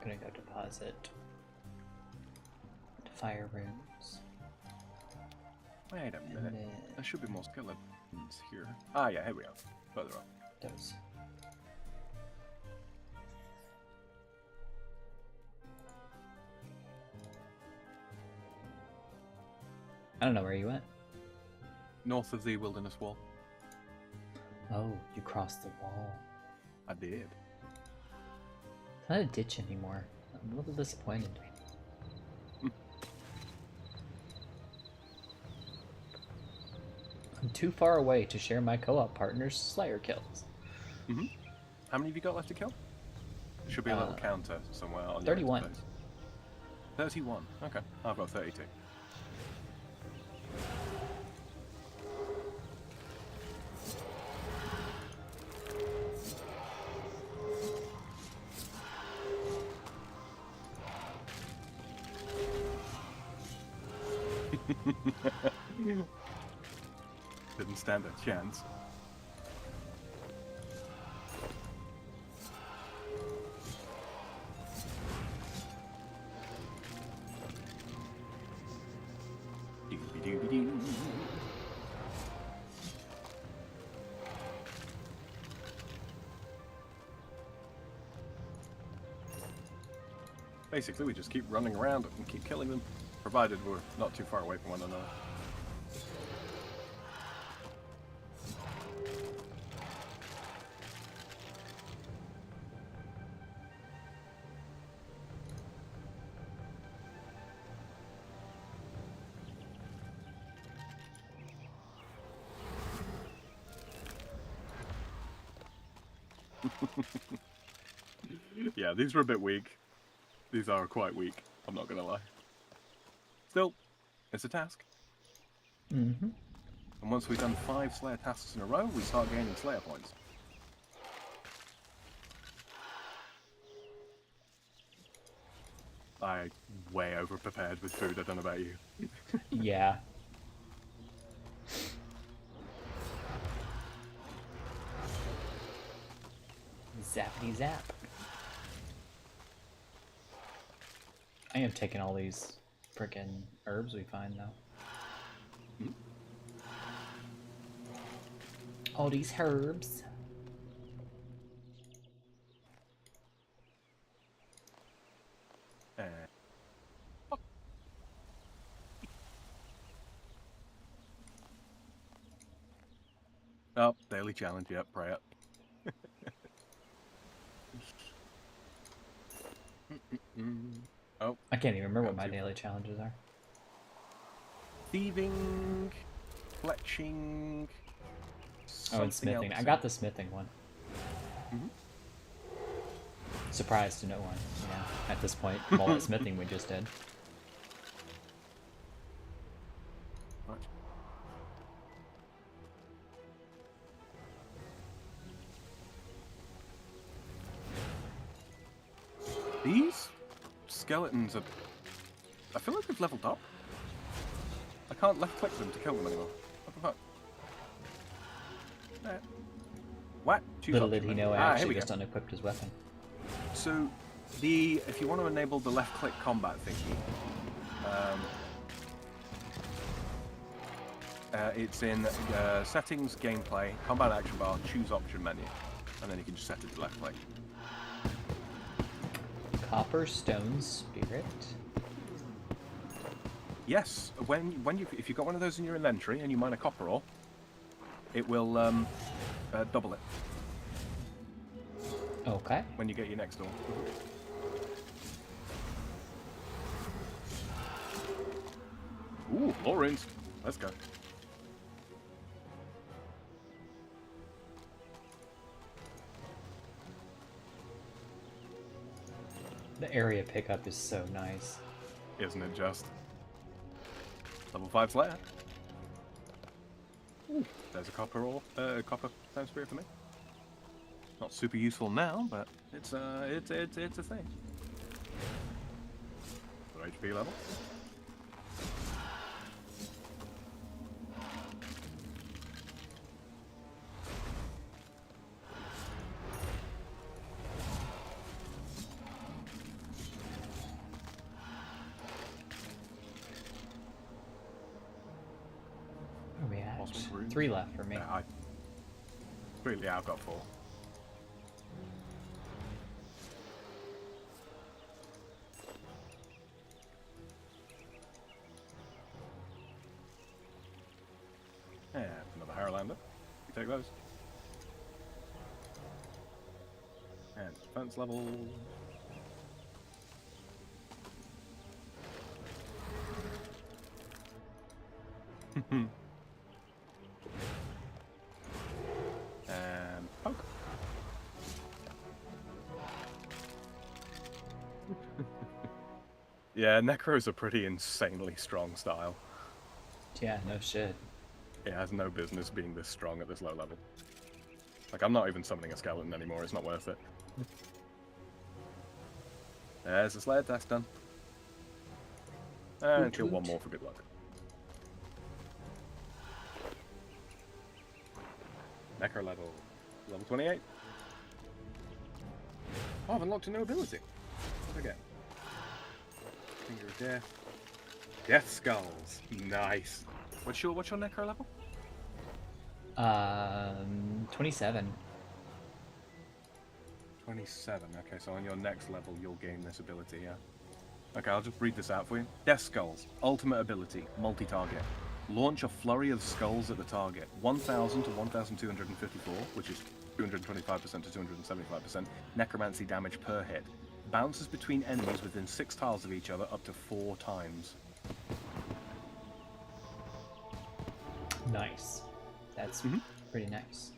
A: Gonna go deposit fire runes.
B: Wait a
A: And
B: minute.
A: then
B: There should be more skeletons here. Ah, yeah, here we are. Further up.
A: those. I don't know where you went.
B: North of the wilderness wall.
A: Oh, you crossed the wall.
B: I did.
A: It's not a ditch anymore. I'm a little disappointed. I'm too far away to share my co-op partner's Slayer kills.
B: How many have you got left to kill? There should be a little counter somewhere on
A: 31.
B: your interface. 31. Okay, I've got 32. Didn't stand a chance. Doo-doo-doo-doo. Basically, we just keep running around and keep killing them, provided we're not too far away from one another. Yeah, these were a bit weak. These are quite weak, I'm not gonna lie. Still, it's a task.
A: Mm-hmm.
B: And once we've done 5 Slayer tasks in a row, we start gaining Slayer points. I way over prepared with food. I don't know about you.
A: Yeah. Zappity zap. I am taking all these frickin' herbs we find though. All these herbs.
B: Oh, daily challenge. Yep, pray up. Oh,
A: I can't even remember what
B: Go
A: my
B: to-
A: daily challenges are.
B: thieving, fletching.
A: Oh, and
B: something
A: smithing.
B: else.
A: I got the smithing one.
B: Mhm.
A: Surprised to no one, you know, at this point, from all that smithing we just did.
B: Right. These skeletons are... I feel like they've leveled up. I can't left click them to kill them anymore. What the fuck? What? Choose
A: Little did
B: option,
A: he
B: then.
A: know I
B: Here
A: actually
B: we
A: just
B: go.
A: unequipped his weapon.
B: So, if you want to enable the left click combat thingy, it's in settings, gameplay, combat action bar, choose option menu, and then you can just set it to left click.
A: Copper stone spirit.
B: Yes, if you've got one of those in your inventory and you mine a copper ore, it will double it
A: Okay.
B: when you get your next ore. Ooh, more runes. Let's go.
A: The area pickup is so nice.
B: Isn't it just? Level 5 Slayer. Ooh, there's a copper ore, copper stone spirit for me. Not super useful now, but it's a thing. For HP level.
A: Where are we at?
B: Possible runes?
A: 3 left for me.
B: Yeah, I've got 4. And another Haralander. You take those. And defense level. And poke. Yeah, Necro's a pretty insanely strong style.
A: Yeah, no shit.
B: It has no business being this strong at this low level. Like, I'm not even summoning a skeleton anymore, it's not worth it. There's the Slayer task done. And kill one more for good luck. Necro level 28. Oh, I've unlocked a new ability. What did I get? Finger of Death. Death Skulls. Nice. What's your Necro level?
A: 27.
B: 27. Okay, so on your next level, you'll gain this ability, yeah. Okay, I'll just read this out for you. Death Skulls. Ultimate ability. Multi-target. Launch a flurry of skulls at the target. 1,000 to 1,254, which is 225% to 275% necromancy damage per hit. Bounces between enemies within 6 tiles of each other up to 4 times.
A: Nice. That's pretty nice.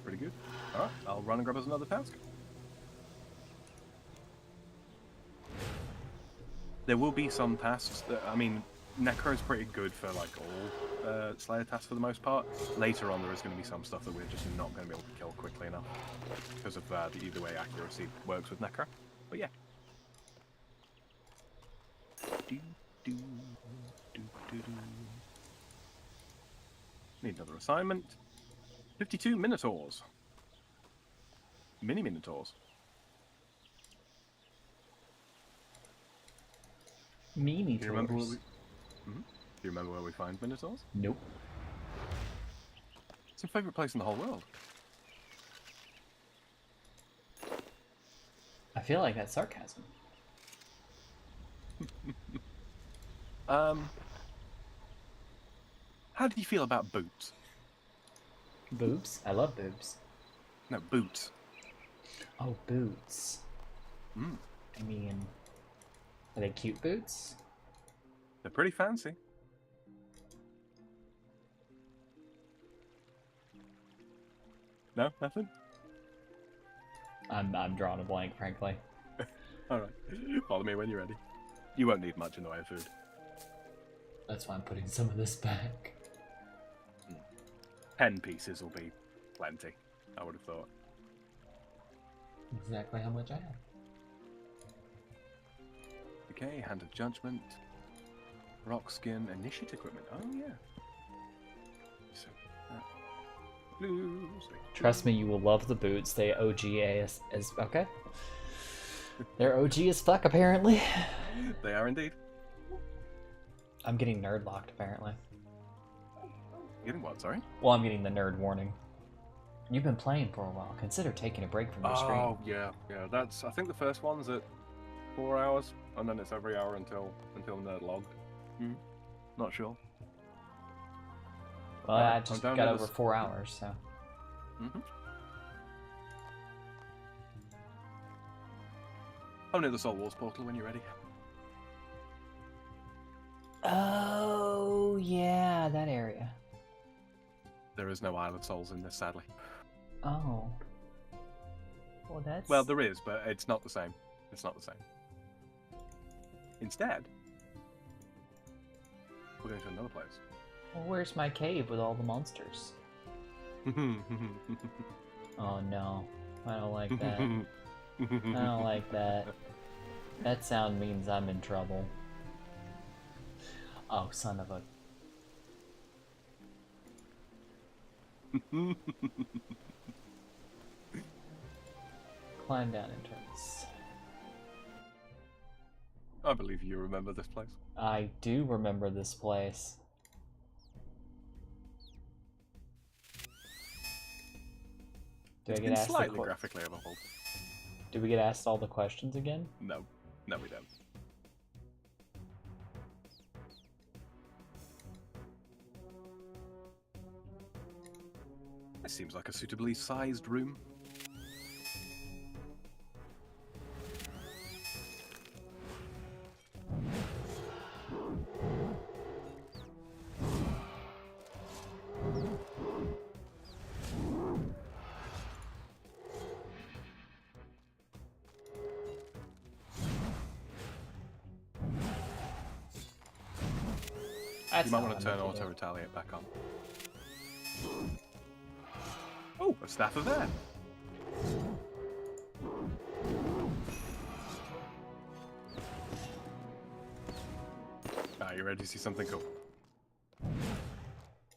B: Pretty good. Alright, I'll run and grab us another task. There will be some tasks that, I mean, Necro is pretty good for like all Slayer tasks for the most part. Later on, there is going to be some stuff that we're just not going to be able to kill quickly enough because of the either way accuracy works with Necro. But yeah. Need another assignment. 52 Minotaurs. Mini Minotaurs.
A: Mini
B: Do you remember where
A: tours.
B: we? Do you remember where we find Minotaurs?
A: Nope.
B: It's your favourite place in the whole world.
A: I feel like that's sarcasm.
B: How do you feel about boots?
A: Boobs? I love boobs.
B: No, boots.
A: Oh, boots.
B: Mm.
A: I mean, are they cute boots?
B: They're pretty fancy. No, nothing.
A: I'm drawing a blank, frankly.
B: All right, follow me when you're ready. You won't need much in the way of food.
A: That's why I'm putting some of this back.
B: 10 pieces will be plenty, I would have thought.
A: Exactly how much I have.
B: Okay, Hand of Judgment, Rock Skin, Initiate Equipment. Oh yeah. So, blue.
A: Trust me, you will love the boots. They OG as okay. They're OG as fuck, apparently.
B: They are indeed.
A: I'm getting nerd locked, apparently.
B: Getting what? Sorry.
A: Well, I'm getting the nerd warning. You've been playing for a while. Consider taking a break from your screen.
B: Oh yeah. That's. I think the first one's at 4 hours, and then it's every hour until nerd logged. Not sure.
A: Well, I
B: I'm
A: just
B: down
A: got
B: to
A: over
B: this-
A: 4 hours, so.
B: I'm near the Soul Wars portal when you're ready.
A: Oh, yeah, that area.
B: There is no Isle of Souls in this, sadly.
A: Oh. Well, that's...
B: Well, there is, but it's not the same. It's not the same. Instead, we're going to another place.
A: Well, where's my cave with all the monsters? Oh, no. I don't like that. I don't like that. That sound means I'm in trouble. Oh, son of a... Climb down entrance.
B: I believe you remember this place.
A: I do remember this place. Do I
B: It's
A: get
B: been
A: asked the
B: slightly graphically overhauled.
A: Do we get asked all the questions again?
B: No, we don't. This seems like a suitably sized room.
A: That's
B: You might
A: not
B: want to turn
A: what I meant
B: auto retaliate back on. Oh, a staff of air. Ah, you ready to see something cool?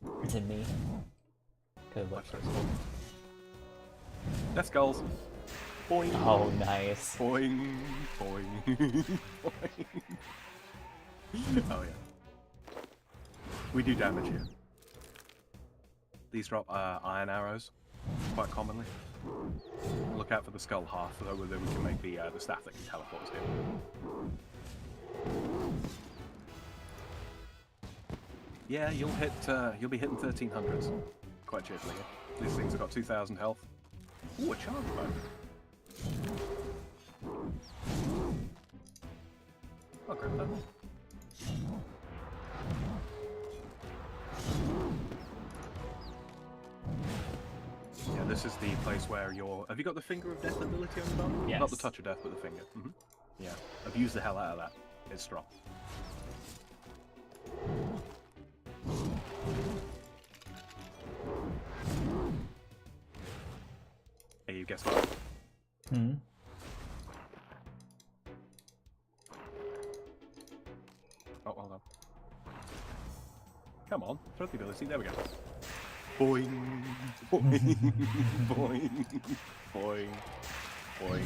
A: do. Is it me? Good look.
B: Death skulls. Boing.
A: Oh, nice.
B: Boing. Boing. Boing. Oh yeah. We do damage here. These drop iron arrows quite commonly. Look out for the skull half, though, whether we can make the staff that can teleport us here. Yeah, you'll be hitting 1300s quite cheerfully here. These things have got 2000 health. Ooh, a charge bow. I'll grab that. Yeah, this is the place where you're... Have you got the Finger of Death ability on the belt?
A: Yes.
B: Not the Touch of Death, but the Finger. Yeah, I've used the hell out of that. It's strong. Hey, you guess what?
A: Hmm.
B: Oh, hold on. Come on, throw the ability. There we go. Boing, boing, boing, boing, boing.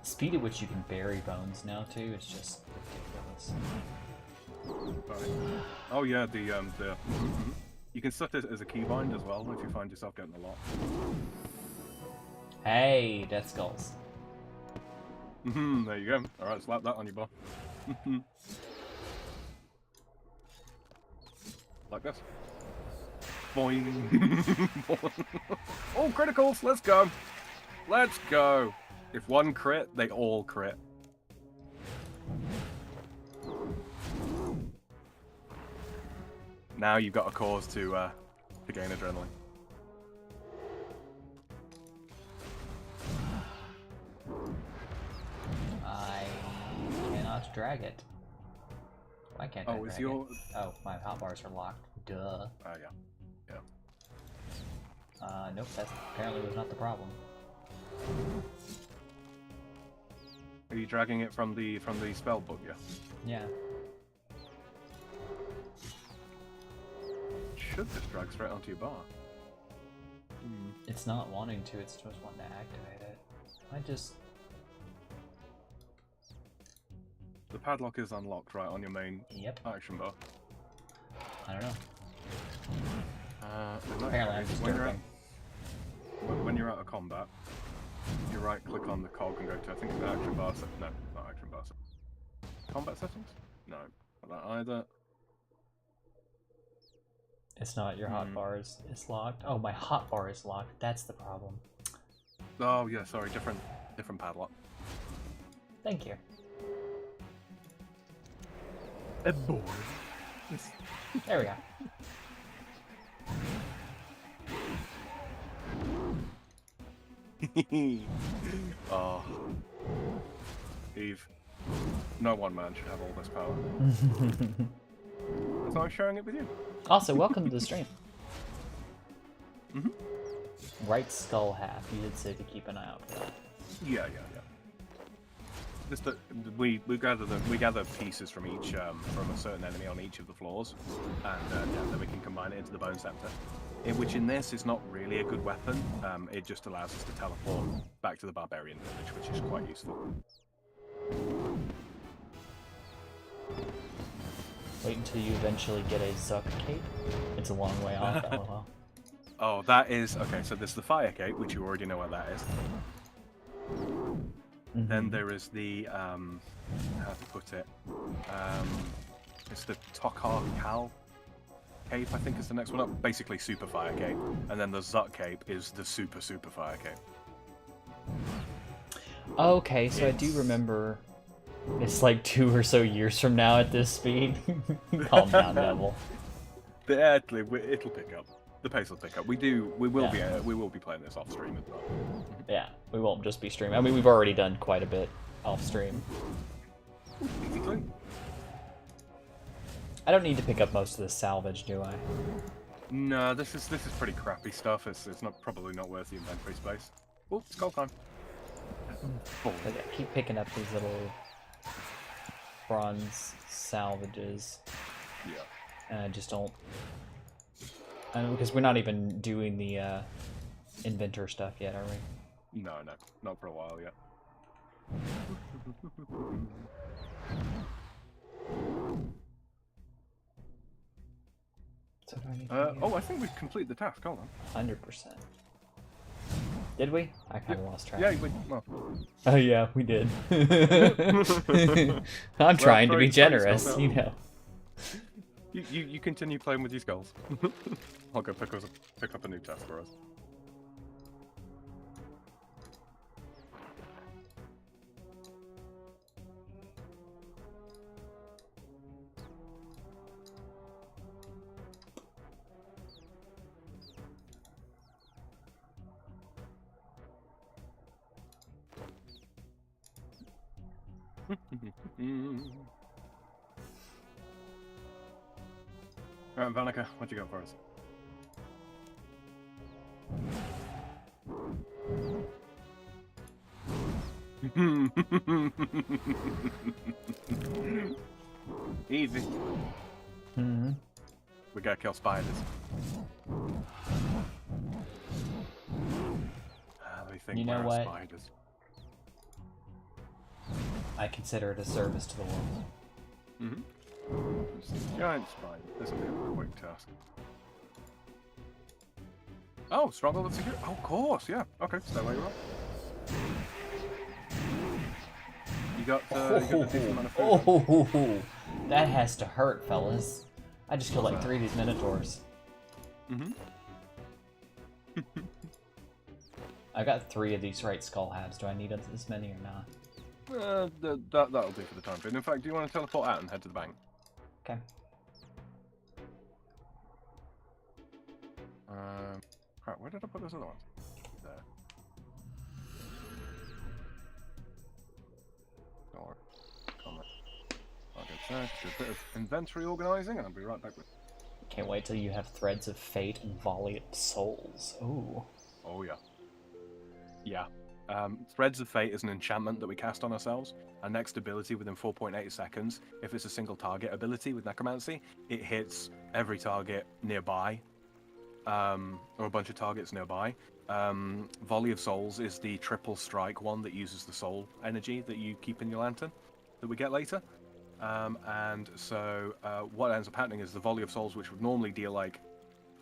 A: Speed at which you can bury bones now too is just ridiculous.
B: Right. Oh yeah, the you can set it as a keybind as well if you find yourself getting a lot.
A: Hey, death skulls.
B: There you go. All right, slap that on your bar. Like this. Boing. Oh, criticals! Let's go. Let's go. If one crit, they all crit. Now you've got a cause to gain adrenaline.
A: I cannot drag it. Why can't I
B: Oh, is
A: drag
B: your...
A: it? Oh, my hotbars are locked. Duh.
B: yeah.
A: Nope, that apparently was not the problem.
B: Are you dragging it from the spell book? Yeah.
A: Yeah.
B: Should just drag straight onto your bar.
A: It's not wanting to, it's just wanting to activate it. I just...
B: The padlock is unlocked right on your main action bar.
A: I don't know.
B: In that
A: Apparently I'm
B: case,
A: disturbing.
B: when you're out of combat, you right click on the cog and go to, I think, the action bar set. No, not action bar set. Combat settings? No, not that either.
A: It's not your hotbar is locked. Oh, my hotbar is locked. That's the problem.
B: Oh yeah, sorry, different padlock.
A: Thank you.
B: Boy.
A: There we go.
B: Oh, Eve. No one man should have all this power. So I'm sharing it with you.
A: Also, welcome to the stream. Right skull half. You did say to keep an eye out for that.
B: Yeah. Just we gather pieces from each from a certain enemy on each of the floors, and then we can combine it into the bone scepter. Which in this is not really a good weapon. It just allows us to teleport back to the barbarian village, which is quite useful.
A: Wait until you eventually get a Zuck cape. It's a long way off. LOL.
B: Oh, that is okay. So there's the fire cape, which you already know what that is. Then there is the how to put it? It's the Tokar Kal cape, I think is the next one up. Basically super fire cape. And then the Zuck cape is the super fire cape.
A: Okay, so I do remember it's like 2 or so years from now at this speed. Calm down, Devil.
B: It'll pick up. The pace will pick up. We will be playing this off stream as well.
A: Yeah, we won't just be streaming. I mean, we've already done quite a bit off stream.
B: Easy clean.
A: I don't need to pick up most of the salvage, do I?
B: No, this is pretty crappy stuff. It's probably not worth the inventory space. Oh, it's gold time.
A: But I keep picking up these little bronze salvages.
B: Yeah.
A: And I just don't... because we're not even doing the inventor stuff yet, are we?
B: No, not for a while yet.
A: So do I need to
B: I think we've completed the task. Hold on.
A: 100%. Did we? I kind of lost track.
B: Yeah, well,
A: Oh yeah, we did. I'm trying to be generous, you know.
B: you continue playing with your skulls. I'll go pick up a new task for us. Alright, Vanica, what you got for us? Easy.
A: Mm-hmm.
B: We gotta kill spiders. They think
A: You know
B: we're
A: what?
B: spiders.
A: I consider it a service to the world.
B: Mm-hmm. Giant spider. This will be a quick task. Oh, stronghold of security. Oh, of course, yeah. Okay, stay where you are. You got the decent amount of food.
A: Oh, that has to hurt, fellas. I just killed like 3 of these minotaurs.
B: Mm-hmm.
A: I got 3 of these right skull halves. Do I need this many or not?
B: That'll do for the time being. In fact, do you want to teleport out and head to the bank?
A: Okay.
B: Crap, where did I put those other ones? There. Don't worry. I'll get that. Do a bit of inventory organising, and I'll be right back with.
A: Can't wait till you have Threads of Fate and Volley of Souls. Ooh.
B: Oh yeah. Yeah. Threads of Fate is an enchantment that we cast on ourselves. Our next ability within 4.8 seconds, if it's a single target ability with Necromancy, it hits every target nearby, or a bunch of targets nearby. Volley of Souls is the triple strike one that uses the soul energy that you keep in your lantern that we get later. And so what ends up happening is the Volley of Souls, which would normally deal like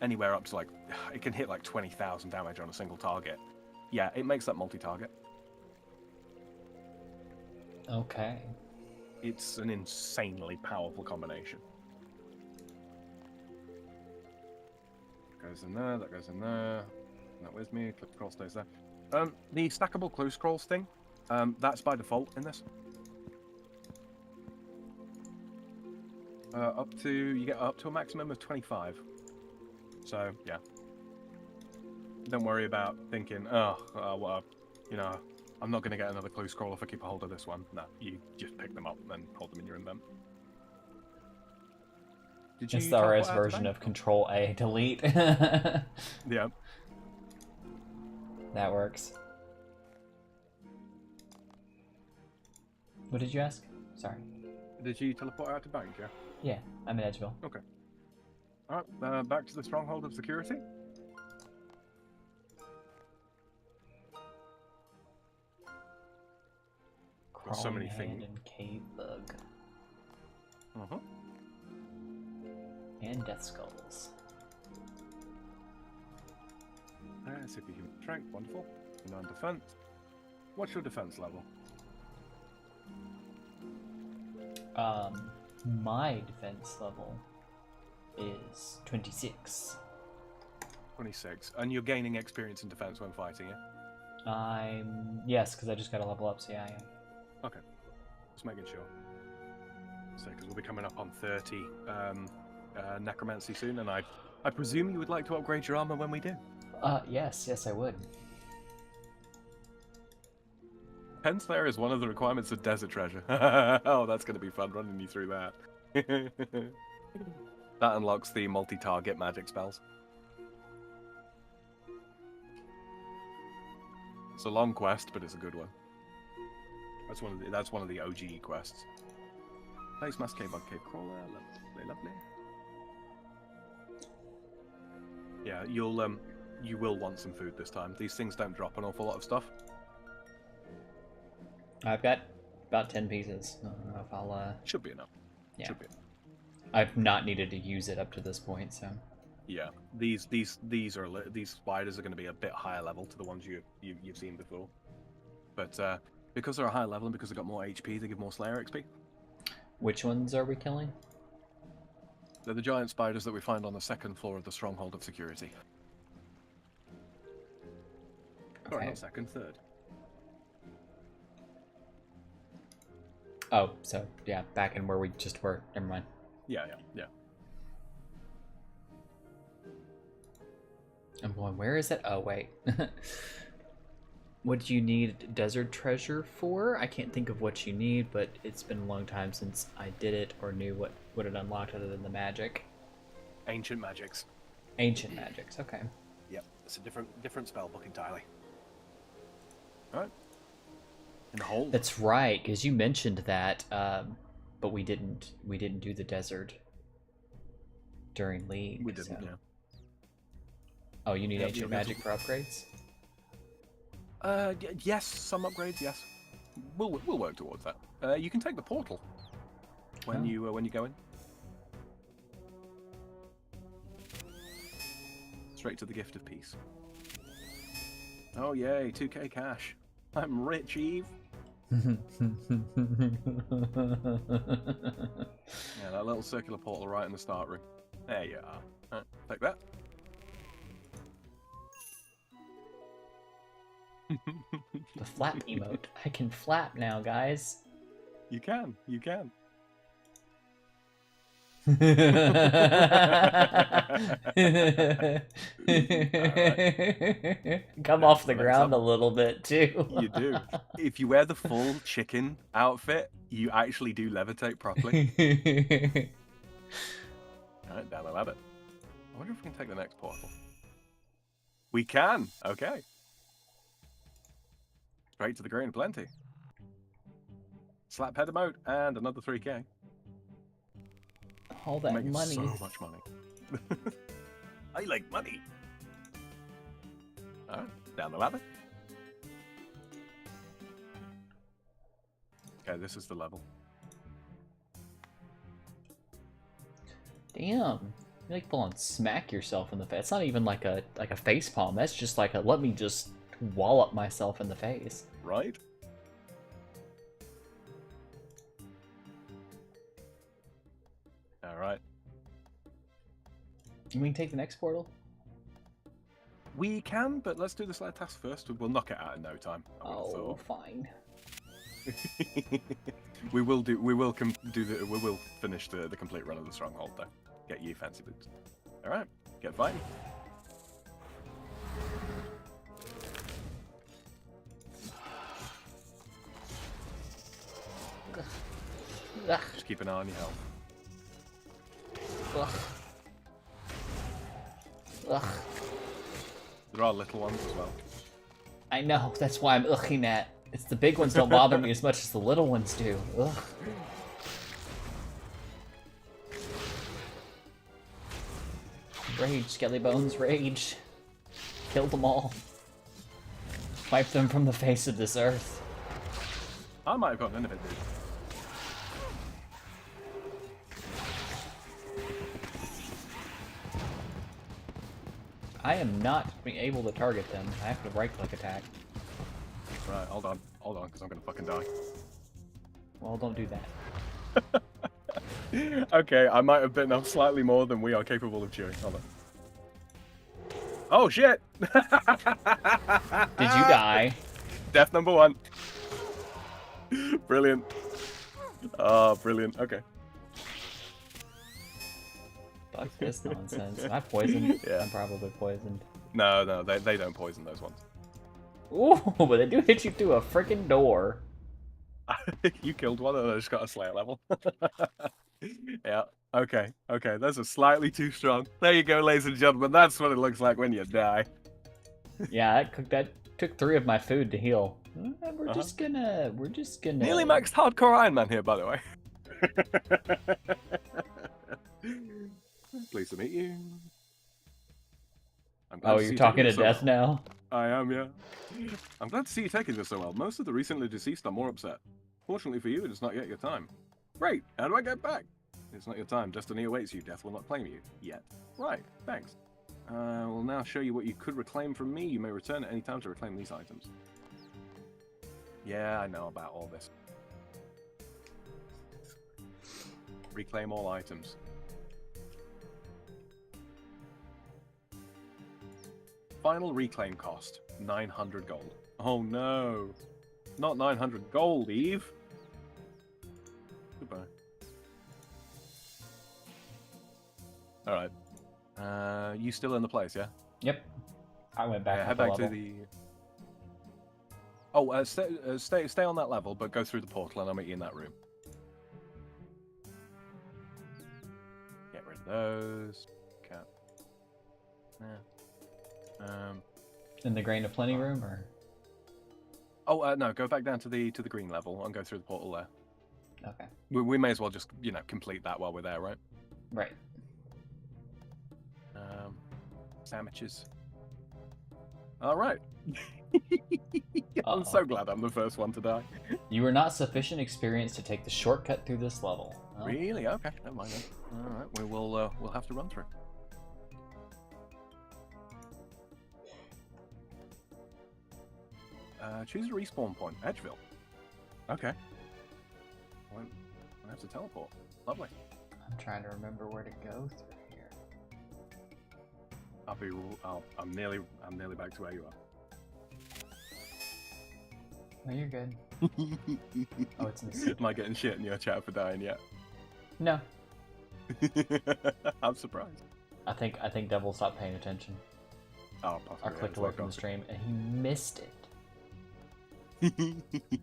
B: anywhere up to like, it can hit like 20,000 damage on a single target. Yeah, it makes that multi-target.
A: Okay.
B: It's an insanely powerful combination. Goes in there, that goes in there. That with me, clip scroll stays there. The stackable clue scrolls thing, that's by default in this. You get up to a maximum of 25. So, yeah. Don't worry about thinking, well, you know, I'm not going to get another clue scroll if I keep a hold of this one. No, you just pick them up and hold them in your invent.
A: It's the RS version of Control A delete.
B: Yeah.
A: That works. What did you ask? Sorry.
B: Did you teleport out to bank, yeah?
A: Yeah, I'm in Edgeville.
B: Okay. Alright, back to the stronghold of security. There's so many things.
A: And cave bug.
B: Uh-huh.
A: And death skulls.
B: Superhuman strength, wonderful. 9 defense. What's your defense level?
A: My defense level is 26.
B: 26. And you're gaining experience in defense when fighting, yeah?
A: Yes, because I just got to level up, so yeah, I am.
B: Okay. Just making sure. So, because we'll be coming up on 30 necromancy soon, and I presume you would like to upgrade your armor when we do.
A: Yes, I would.
B: Pen Slayer is one of the requirements of Desert Treasure. Oh, that's going to be fun running you through that. That unlocks the multi-target magic spells. It's a long quest, but it's a good one. That's one of the OG quests. Place Mass Cave Bug Cave Crawler, lovely. Yeah, you will want some food this time. These things don't drop an awful lot of stuff.
A: I've got about 10 pieces. I don't know if I'll
B: Should be enough.
A: Yeah.
B: Should be enough.
A: I've not needed to use it up to this point, so.
B: Yeah, these spiders are going to be a bit higher level to the ones you've seen before, but because they're a higher level and because they've got more HP, they give more Slayer XP.
A: Which ones are we killing?
B: They're the giant spiders that we find on the second floor of the Stronghold of Security. Sorry,
A: Okay.
B: not second, third.
A: Oh, so yeah, back in where we just were. Never mind.
B: Yeah.
A: I'm going, where is it? Oh, wait. What do you need desert treasure for? I can't think of what you need, but it's been a long time since I did it or knew what it unlocked other than the magic.
B: Ancient magics.
A: Ancient magics, okay.
B: Yep, it's a different spell book entirely. Alright. In the hole.
A: That's right, because you mentioned that, but we didn't do the desert during League.
B: We didn't,
A: so.
B: yeah.
A: Oh, you need
B: Yep,
A: ancient magic for upgrades?
B: Yes, some upgrades, yes. We'll work towards that. You can take the portal when you go in. Straight to the Gift of Peace. Oh yay, 2k cash. I'm rich, Eve. Yeah, that little circular portal right in the start room. There you are. Right, take that.
A: The flap emote. I can flap now, guys.
B: You can.
A: Come off the ground a little bit too.
B: You do. If you wear the full chicken outfit, you actually do levitate properly. Alright, down the ladder. I wonder if we can take the next portal. We can! Okay. Straight to the Grain of Plenty. Slap head emote and another 3k.
A: All that
B: Making
A: money.
B: so much money. I like money. Alright, down the ladder. Okay, this is the level.
A: Damn. You like full on smack yourself in the face. It's not even like a face palm. That's just like a let me just wallop myself in the face.
B: Right? Alright.
A: We can take the next portal?
B: We can, but let's do the sled task first. We'll knock it out in no time. I would have
A: Oh,
B: thought.
A: fine.
B: we will finish the complete run of the stronghold though. Get you fancy boots. Alright, get fighting.
A: Ugh.
B: Just keep an eye on your health.
A: Ugh. Ugh.
B: There are little ones as well.
A: I know, that's why I'm ughing at. It's the big ones don't bother me as much as the little ones do. Ugh. Rage, Skelly Bones, rage. Kill them all. Wipe them from the face of this earth.
B: I might have got none of it, dude.
A: I am not being able to target them. I have to right-click attack.
B: Right, hold on, because I'm gonna fucking die.
A: Well, don't do that.
B: Okay, I might have bitten off slightly more than we are capable of chewing. Hold on. Oh shit!
A: Did you die?
B: Death number 1. Brilliant. Oh, brilliant. Okay.
A: Fuck this nonsense. Am I poisoned?
B: Yeah.
A: I'm probably poisoned.
B: No, they don't poison those ones.
A: Ooh, but they do hit you through a freaking door.
B: You killed one and I just got a Slayer level. Yeah, okay, those are slightly too strong. There you go, ladies and gentlemen, that's what it looks like when you die.
A: Yeah, that took 3 of my food to heal. We're just gonna...
B: Nearly maxed hardcore Iron Man here, by the way. Pleased to meet you.
A: Oh, you're talking to death now?
B: I am, yeah. I'm glad to see you taking this so well. Most of the recently deceased are more upset. Fortunately for you, it is not yet your time. Great, how do I get back? It's not your time. Destiny awaits you. Death will not claim you. Yet. Right. Thanks. We'll now show you what you could reclaim from me. You may return at any time to reclaim these items. Yeah, I know about all this. Reclaim all items. Final reclaim cost, 900 gold. Oh no. Not 900 gold, Eve. Goodbye. Alright. You still in the place, yeah?
A: Yep. I went back.
B: Yeah,
A: up
B: head
A: a
B: back
A: level.
B: to the... Oh, stay on that level, but go through the portal and I'll meet you in that room. Get rid of those. Cap. Yeah.
A: In the Grain of Plenty room, or?
B: Oh, no, go back down to the green level and go through the portal there.
A: Okay.
B: We may as well just, complete that while we're there, right?
A: Right.
B: Sandwiches. All right.
A: Uh-oh.
B: I'm so glad I'm the first one to die.
A: You were not sufficient experience to take the shortcut through this level. Oh.
B: Really? Okay, never mind then. All right, we'll have to run through. Choose a respawn point. Edgeville. Okay. I have to teleport. Lovely.
A: I'm trying to remember where to go through here.
B: I'm nearly back to where you are.
A: No, you're good. Oh, it's in the secret.
B: Am I getting shit in your chat for dying yet?
A: No.
B: I'm surprised.
A: I think Devil stopped paying attention.
B: Oh,
A: Or
B: possibly.
A: clicked away from the stream, and he missed it.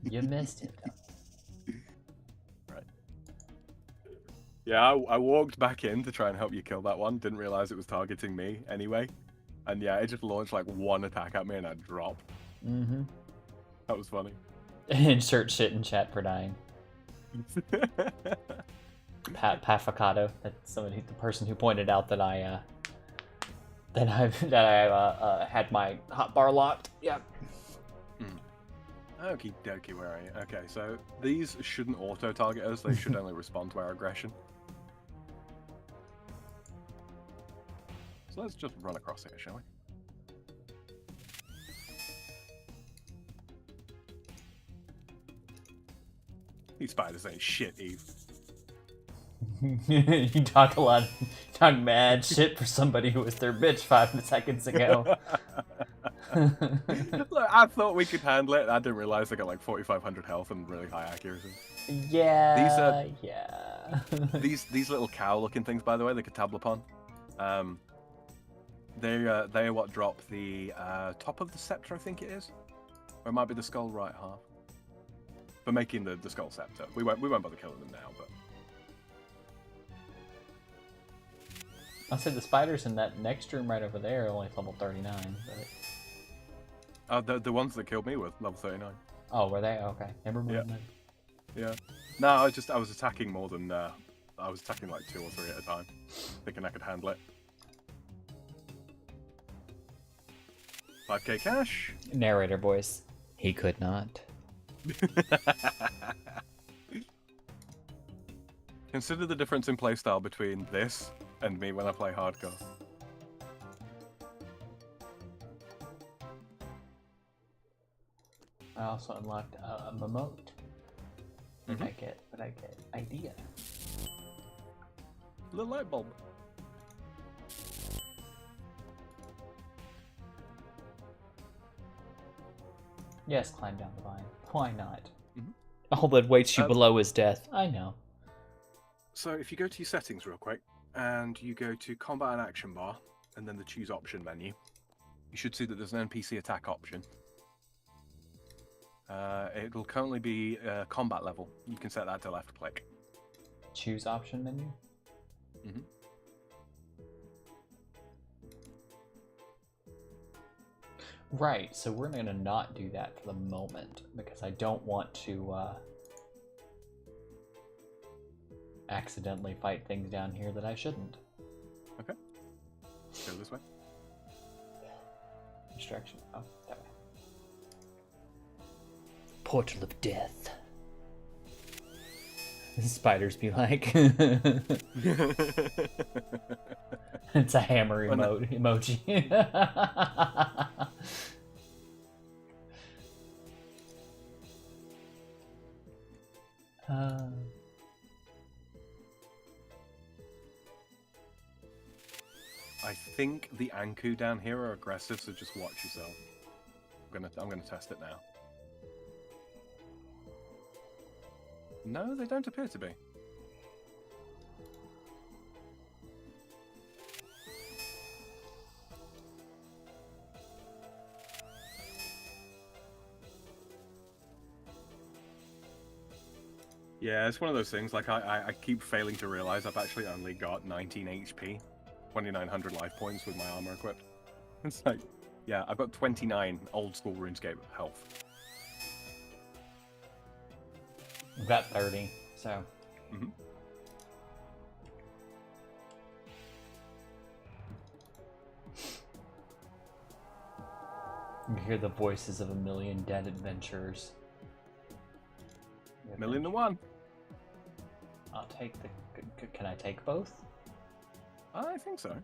A: You missed it, though.
B: Right. Yeah, I walked back in to try and help you kill that one. Didn't realize it was targeting me anyway. And yeah, it just launched like one attack at me and I dropped.
A: Mm-hmm.
B: That was funny.
A: Insert shit in chat for dying. Pafficado. That's the person who pointed out that I had my hotbar locked. Yeah.
B: Okie dokie, where are you? Okay, so these shouldn't auto-target us, they should only respond to our aggression. So let's just run across here, shall we? These spiders ain't shit, Eve.
A: You talk mad shit for somebody who was their bitch 5 seconds ago.
B: Look, I thought we could handle it. I didn't realize they got like 4,500 health and really high accuracy.
A: Yeah.
B: These little cow-looking things, by the way, the Catablopon, they are what drop the top of the scepter, I think it is, or it might be the skull right half. For making the skull scepter, we won't bother killing them now, but.
A: I'll say the spiders in that next room right over there are only level 39. But...
B: the ones that killed me were level 39.
A: Oh, were they? Okay, never mind.
B: Yeah. Yeah. No, I was attacking more than I was attacking like 2 or 3 at a time, thinking I could handle it. 5k cash.
A: Narrator voice. He could not.
B: Consider the difference in playstyle between this and me when I play hardcore.
A: I also unlocked a Momote. What did I get? Idea.
B: Little light bulb.
A: Yes, climb down the vine. Why not? All that waits you below is death. I know.
B: So if you go to your settings real quick, and you go to combat and action bar, and then the choose option menu, you should see that there's an NPC attack option. It'll currently be combat level. You can set that to left click.
A: Choose option menu? Right, so we're going to not do that for the moment, because I don't want to accidentally fight things down here that I shouldn't.
B: Okay. Go this way.
A: Distraction. Oh, that way. Portal of Death. Spiders be like. It's a hammer
B: Oh, no.
A: emoji. uh,
B: I think the Anku down here are aggressive, so just watch yourself. I'm gonna test it now. No, they don't appear to be. Yeah, it's one of those things, like, I keep failing to realize I've actually only got 19 HP, 2,900 life points with my armor equipped. It's like, yeah, I've got 29 old school RuneScape health.
A: I've got 30, so.
B: Mm-hmm.
A: You hear the voices of a million dead adventurers.
B: Million to one.
A: I'll take the. Can I take both?
B: I think so.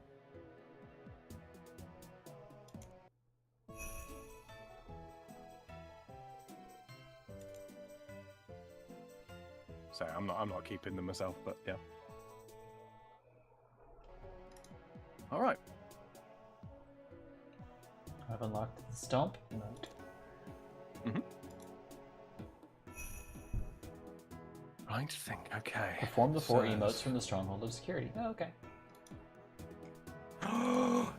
B: So I'm not keeping them myself, but yeah. All right.
A: I've unlocked the stomp emote.
B: Mm-hmm. Right thing. Okay.
A: Perform the 4
B: So-
A: emotes from the stronghold of security. Oh, okay.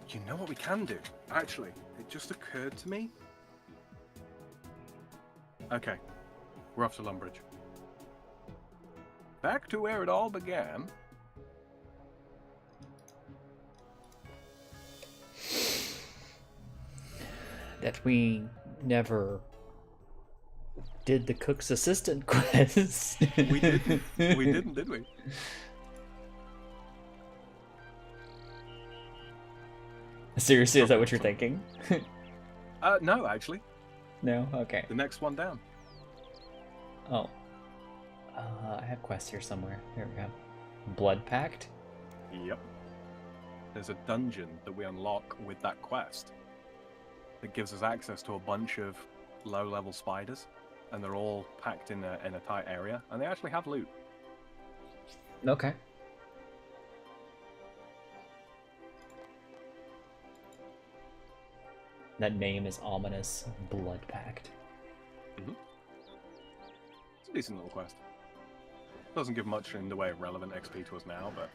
B: You know what we can do? Actually, it just occurred to me. Okay, we're off to Lumbridge. Back to where it all began.
A: That we never did the cook's assistant quest.
B: We didn't. We didn't, did we?
A: Seriously, is that what you're thinking?
B: No, actually.
A: No? Okay.
B: The next one down.
A: Oh. I have quests here somewhere. Here we go. Blood Pact?
B: Yep. There's a dungeon that we unlock with that quest that gives us access to a bunch of low-level spiders, and they're all packed in a tight area, and they actually have loot.
A: Okay. That name is ominous. Blood Pact.
B: Mm-hmm. It's a decent little quest. Doesn't give much in the way of relevant XP to us now, but...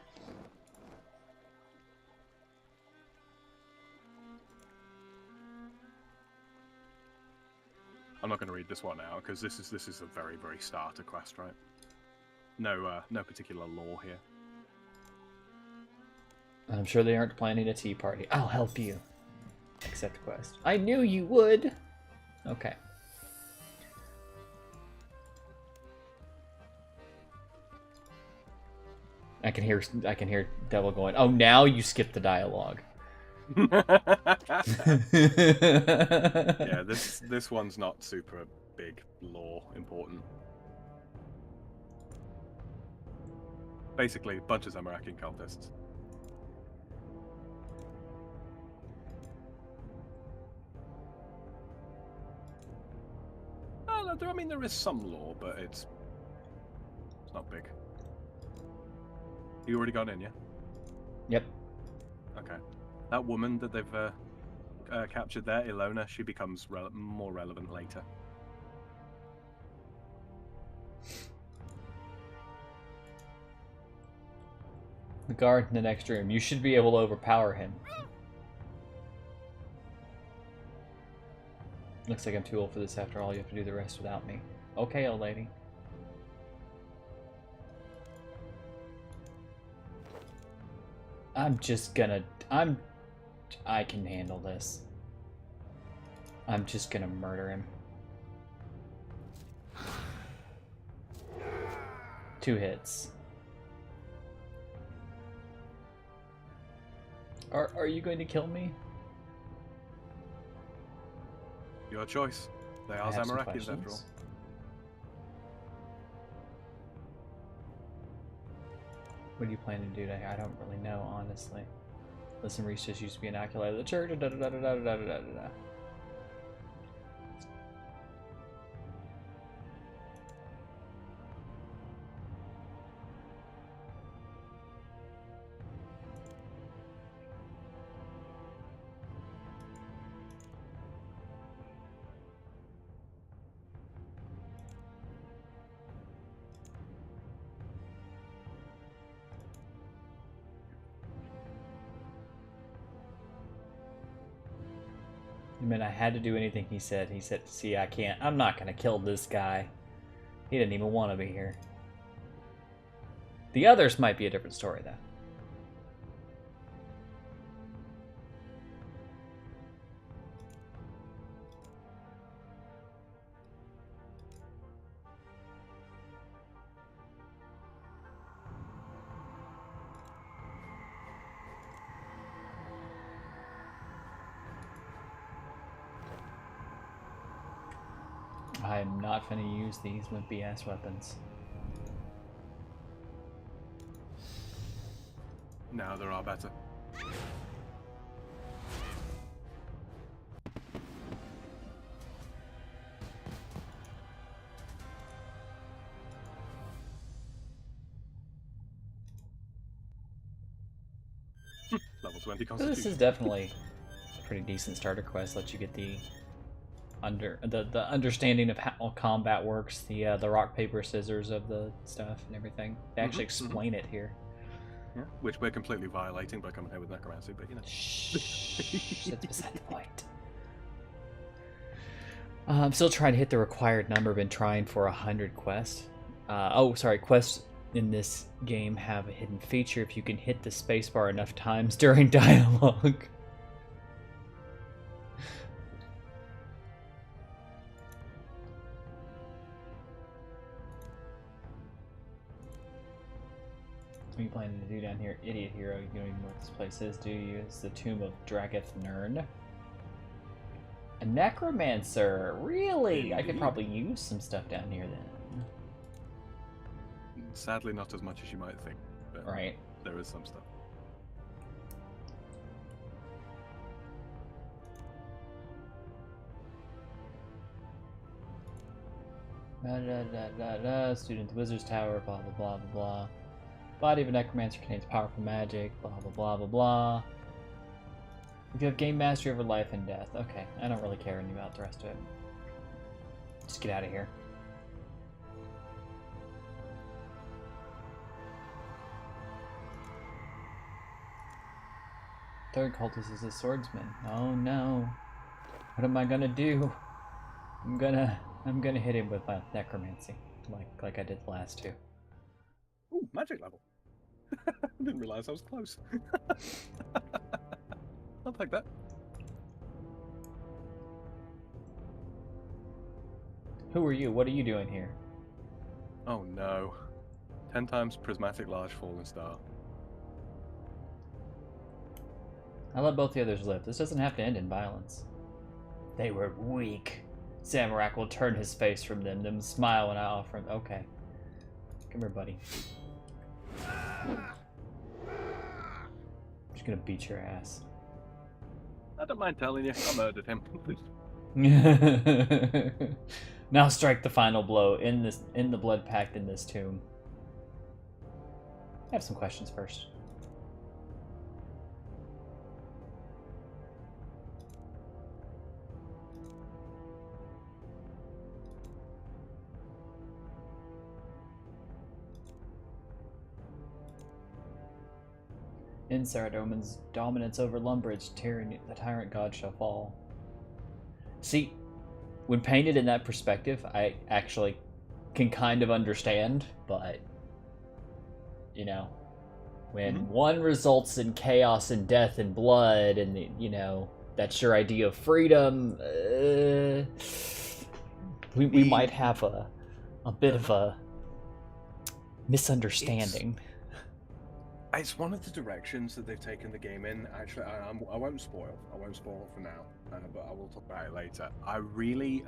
B: I'm not going to read this one out, because this is a very, very starter quest, right? No particular lore here.
A: I'm sure they aren't planning a tea party. I'll help you. Accept quest. I knew you would! Okay. I can hear Devil going, "Oh, now you skip the dialogue."
B: Yeah, this one's not super big lore important. Basically, a bunch of Zamarakian cultists. I mean, there is some lore, but it's not big. You already got in, yeah?
A: Yep.
B: Okay. That woman that they've captured there, Ilona, she becomes more relevant later.
A: The guard in the next room. You should be able to overpower him. Looks like I'm too old for this after all. You have to do the rest without me. Okay, old lady. I can handle this. I'm just gonna murder him. 2 hits. Are you going to kill me?
B: Your choice. They
A: I
B: are
A: have some
B: Zamarakians after all.
A: questions. What do you plan to do today? I don't really know, honestly. Listen, Reese just used to be an acolyte of the church. Da, da, da, da, da, da, da, da, da. I mean, I had to do anything he said. He said, see, I can't. I'm not going to kill this guy. He didn't even want to be here. The others might be a different story, though. I'm not finna use these wimpy ass weapons.
B: Now there are better. Level 20
A: So
B: constitution.
A: this is definitely a pretty decent starter quest. Let you get the understanding of how combat works, the rock paper scissors of the stuff and everything. They actually explain it here.
B: Yeah, which we're completely violating by coming here with necromancy, but you know.
A: Shh, that's beside the point. I'm still trying to hit the required number. Been trying for 100 quests. Quests in this game have a hidden feature if you can hit the spacebar enough times during dialogue. What are you planning to do down here? Idiot hero, you don't even know what this place is, do you? It's the tomb of Dragath Nern. A necromancer! Really? I could probably use some stuff down here then.
B: Sadly, not as much as you might think. But
A: Right.
B: there is some stuff.
A: Student to Wizard's Tower, blah blah blah blah blah. Body of a necromancer contains powerful magic, blah blah blah blah blah. If you have game mastery over life and death. Okay, I don't really care anything about the rest of it. Just get out of here. Third cultist is a swordsman. Oh no. What am I gonna do? I'm gonna hit him with my necromancy. Like I did the last two.
B: Ooh, magic level. I didn't realize I was close. I'll take that.
A: Who are you? What are you doing here?
B: Oh no. 10 times prismatic large fallen star.
A: I let both the others live. This doesn't have to end in violence. They were weak. Zamorak will turn his face from them, then smile when I offer him. Okay. Come here, buddy. I'm just gonna beat your ass.
B: I don't mind telling you, I murdered him.
A: Now strike the final blow in the blood pact in this tomb. I have some questions first. In Saradomin's dominance over Lumbridge, the tyrant god shall fall. See, when painted in that perspective, I actually can kind of understand, but, you know, when one results in chaos and death and blood, and, you know, that's your idea of freedom, we might have a bit of a misunderstanding.
B: It's one of the directions that they've taken the game in. Actually, I won't spoil. I won't spoil for now, but I will talk about it later. I really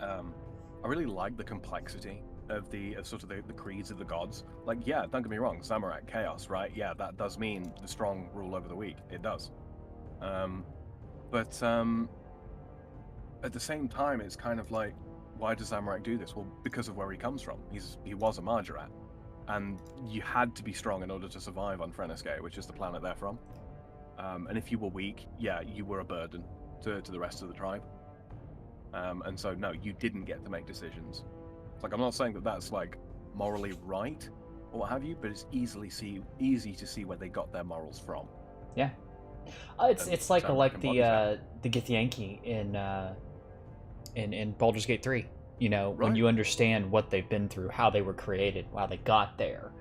B: like the complexity of sort of the creeds of the gods. Like, yeah, don't get me wrong, Zamorak chaos, right? Yeah, that does mean the strong rule over the weak. It does. But at the same time, it's kind of like, why does Zamorak do this? Well, because of where he comes from. He was a Margaret, and you had to be strong in order to survive on RuneScape, which is the planet they're from. And if you were weak, yeah, you were a burden to the rest of the tribe. And so, no, you didn't get to make decisions. It's like, I'm not saying that that's like morally right or what have you, but it's easy to see where they got their morals from.
A: Yeah. It's like
B: Zamorak
A: the Githyanki in Baldur's Gate 3. You know, when
B: Right.
A: you understand what they've been through, how they were created, how they got there,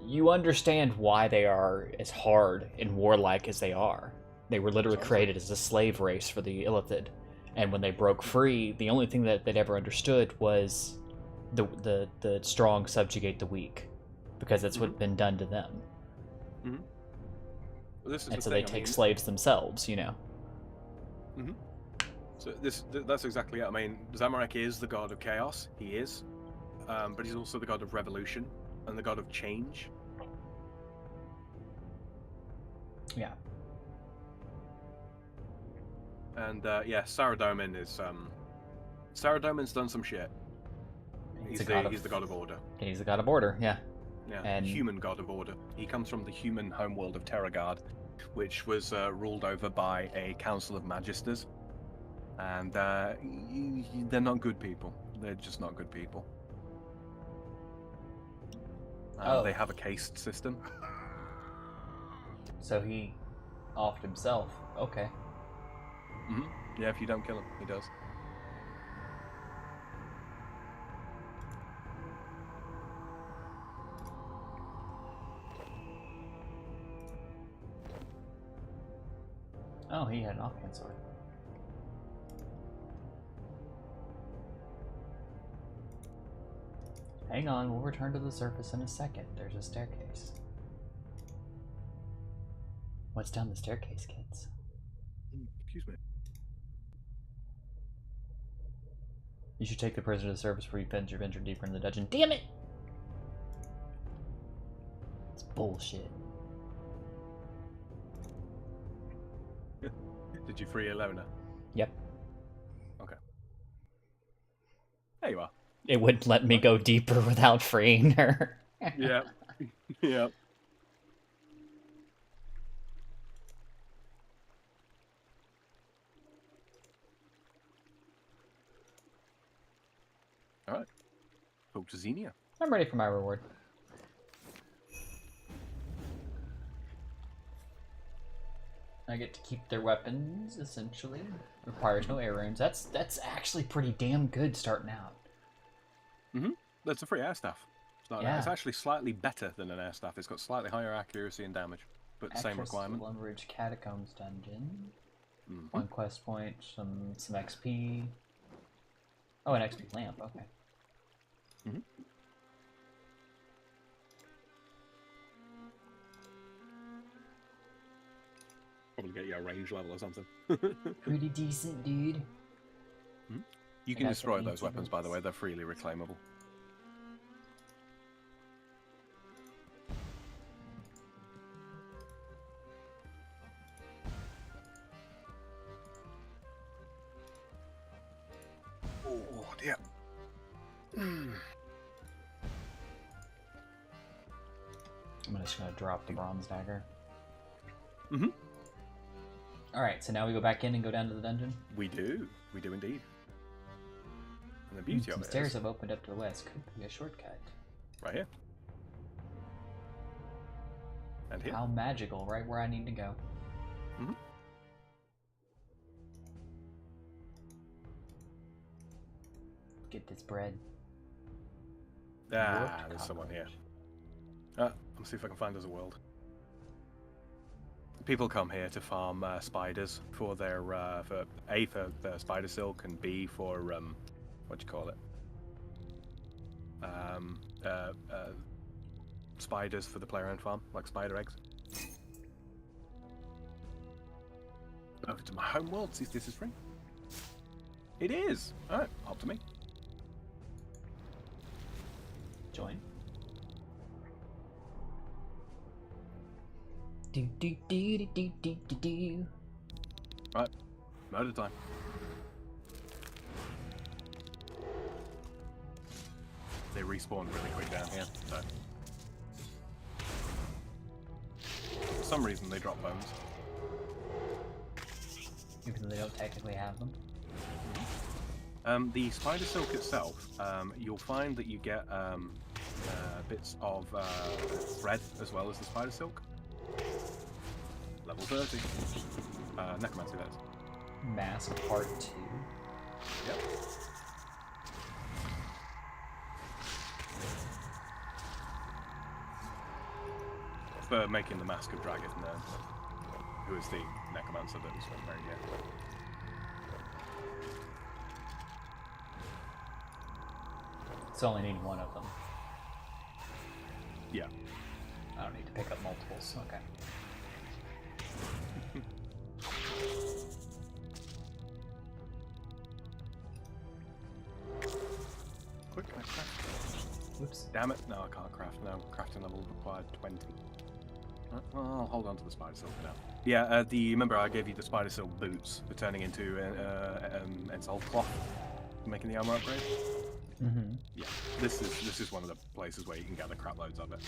A: you understand why they are as hard and warlike as they are. They were literally created as a slave race for the Illithid, and when they broke free, the only thing that they'd ever understood was the strong subjugate the weak, because that's what's been done to them.
B: Well, this is
A: And
B: the
A: so
B: thing,
A: they take slaves themselves, you know.
B: So that's exactly it. I mean, Zamorak is the god of chaos. He is, but he's also the god of revolution and the god of change.
A: Yeah.
B: And yeah, Saradomin is Saradomin's done some shit. He's the god of order.
A: He's the god of order, yeah.
B: Yeah,
A: And
B: human god of order. He comes from the human homeworld of Terragard, which was ruled over by a council of magisters. And they're not good people. They're just not good people. They have a caste system.
A: So he offed himself. Okay.
B: Yeah, if you don't kill him, he does.
A: Oh, he had an offhand sword. Hang on, we'll return to the surface in a second. There's a staircase. What's down the staircase, kids?
B: Excuse me.
A: You should take the prisoner to the surface before you venture deeper in the dungeon. Damn it! It's bullshit.
B: Did you free Ilona?
A: Yep.
B: Okay. There you are.
A: It wouldn't let me go deeper without freeing her.
B: Yeah. Yeah. All right. Talk to Xenia.
A: I'm ready for my reward. I get to keep their weapons, essentially. Requires no air runes. That's actually pretty damn good starting out.
B: That's a free air staff.
A: Yeah.
B: It's actually slightly better than an air staff. It's got slightly higher accuracy and damage, but same requirement.
A: Lumberage Catacombs dungeon. 1 quest point, some XP. Oh, an XP lamp. Okay.
B: Probably get you a range level or something.
A: Pretty decent, dude.
B: You can destroy those weapons, by the way. They're freely reclaimable. Oh, dear.
A: I'm just gonna drop the bronze dagger. Alright, so now we go back in and go down to the dungeon?
B: We do indeed. And the beauty
A: Some
B: of it
A: stairs
B: is,
A: have opened up to the west. Could be a shortcut.
B: right here. And here.
A: How magical, right where I need to go. Get this bread.
B: There's someone here. Let's see if I can find us a world. People come here to farm spiders for their for their spider silk, and B for what do you call it? Spiders for the player-owned farm, like spider eggs. Over to my home world, see if this is free. It is. All right, up to me.
A: Join. Do do do do do do do do.
B: Right, murder time. They respawn really quick down here, so. For some reason they drop bones.
A: Even though they don't technically have them.
B: The spider silk itself, you'll find that you get bits of thread as well as the spider silk. Level 30. Necromancy, that is.
A: Mask Part 2.
B: Yep. For making the Mask of Dragon, who is the necromancer that was wearing it.
A: So only need one of them.
B: Yeah.
A: I don't need to pick up multiples. Okay.
B: Quick, can I craft?
A: Whoops.
B: Damn it, no I can't craft. No, crafting level required 20. Well, I'll hold on to the spider silk for now. Yeah, remember I gave you the spider silk boots for turning into Ensouled cloth, for making the armor upgrade.
A: Mm-hmm.
B: Yeah, this is one of the places where you can gather crap loads of it.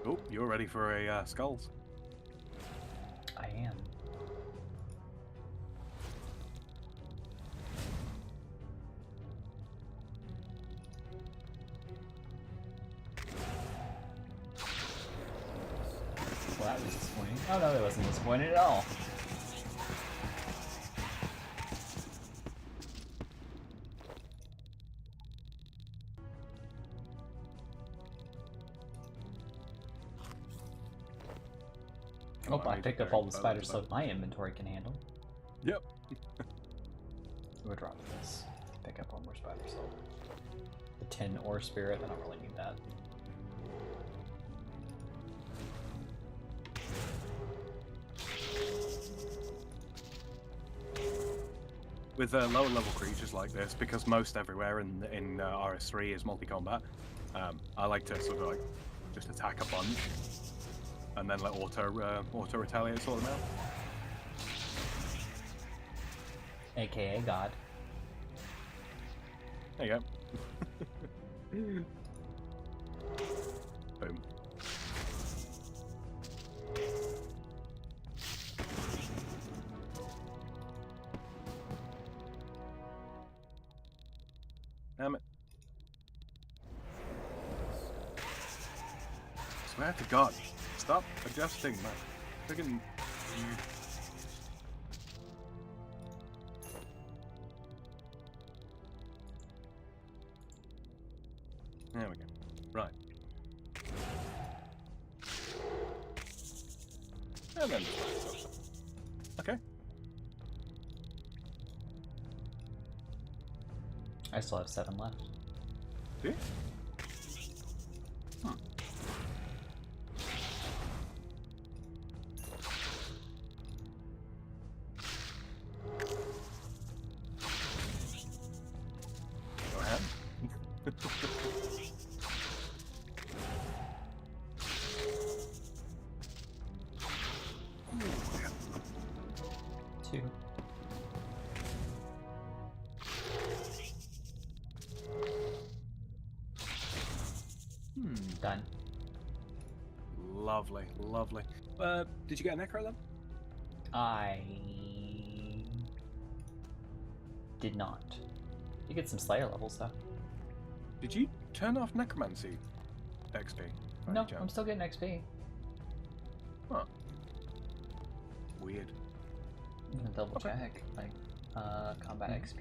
B: Oh, you're ready for a skulls.
A: I am. Well, that was disappointing. Oh no, it wasn't disappointing at all. Oh, I picked up all the spider silk my inventory can handle.
B: Yep.
A: We'll drop this. Pick up one more spider silk. The 10 ore spirit, I don't really need that.
B: With lower level creatures like this, because most everywhere in RS3 is multi-combat, I like to sort of like just attack a bunch and then let auto retaliate sort them out.
A: AKA God.
B: There you go. Boom. Damn it. Swear to God. Stop adjusting, man. Friggin' There we go. Right. And then okay.
A: I still have 7 left.
B: Do you? Hmm. Go ahead. Ooh, yeah.
A: 2. Done.
B: Lovely, lovely. Did you get a necro then?
A: I did not. You get some Slayer levels though.
B: Did you turn off necromancy XP? by
A: No,
B: any chance?
A: I'm still getting XP.
B: Huh. Weird.
A: I'm gonna double
B: Okay.
A: check. Like, combat XP.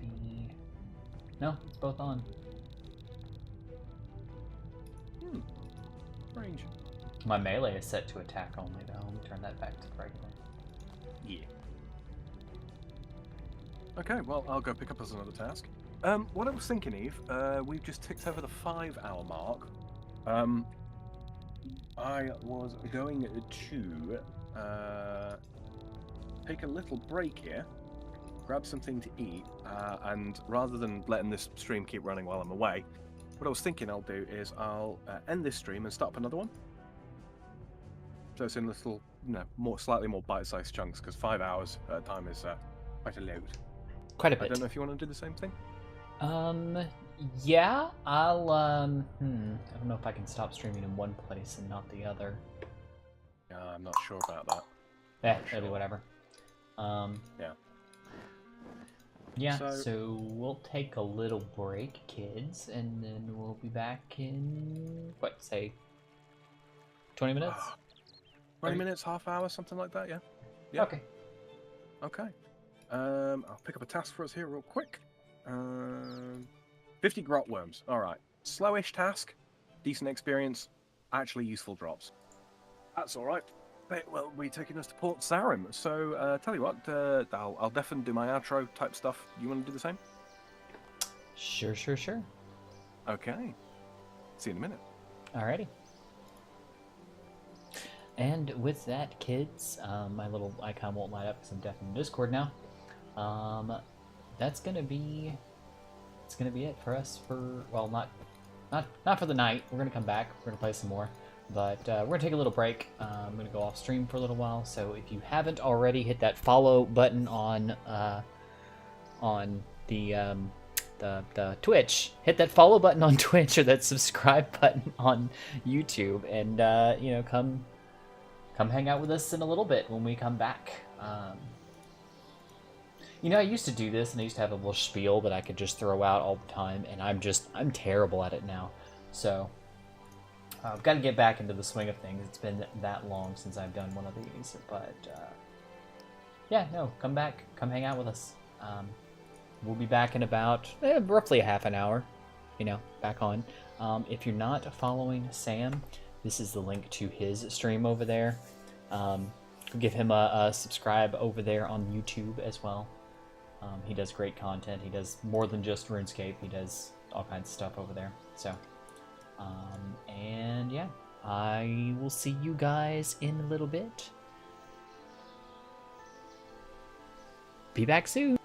A: No, it's both on.
B: Range.
A: My melee is set to attack only though. Let me turn that back to regular.
B: Yeah. Okay, well, I'll go pick up as another task. What I was thinking, Eve, we've just ticked over the 5-hour mark. I was going to take a little break here, grab something to eat, and rather than letting this stream keep running while I'm away, what I was thinking I'll do is I'll end this stream and start up another one. So it's in little, slightly more bite-sized chunks, because 5 hours at a time is quite a load.
A: Quite a
B: I
A: bit.
B: don't know if you want to do the same thing.
A: Yeah, I'll, I don't know if I can stop streaming in one place and not the other.
B: Yeah, I'm not sure about that.
A: Maybe whatever.
B: Yeah.
A: Yeah,
B: So-
A: so we'll take a little break, kids, and then we'll be back in, what, say, 20 minutes?
B: 20 minutes, half hour, something like that, yeah? Yeah.
A: Okay.
B: Okay. I'll pick up a task for us here real quick. 50 grot worms. All right. Slowish task, decent experience, actually useful drops. That's all right. They will be taking us to Port Sarim. So, tell you what, I'll definitely do my outro type stuff. You want to do the same?
A: Sure.
B: Okay. See you in a minute.
A: Alrighty. And with that, kids, my little icon won't light up because I'm definitely in Discord now. That's gonna be it for us for, well, not for the night. We're gonna come back. We're gonna play some more, but we're gonna take a little break. I'm gonna go off stream for a little while. So if you haven't already, hit that follow button on the Twitch. Hit that follow button on Twitch or that subscribe button on YouTube, and come hang out with us in a little bit when we come back. I used to do this, and I used to have a little spiel that I could just throw out all the time, and I'm terrible at it now. So I've got to get back into the swing of things. It's been that long since I've done one of these, but yeah, no, come back, come hang out with us. We'll be back in about roughly a half an hour, back on. If you're not following Sam, this is the link to his stream over there. Give him a subscribe over there on YouTube as well. He does great content. He does more than just RuneScape. He does all kinds of stuff over there. So, and yeah, I will see you guys in a little bit. Be back soon.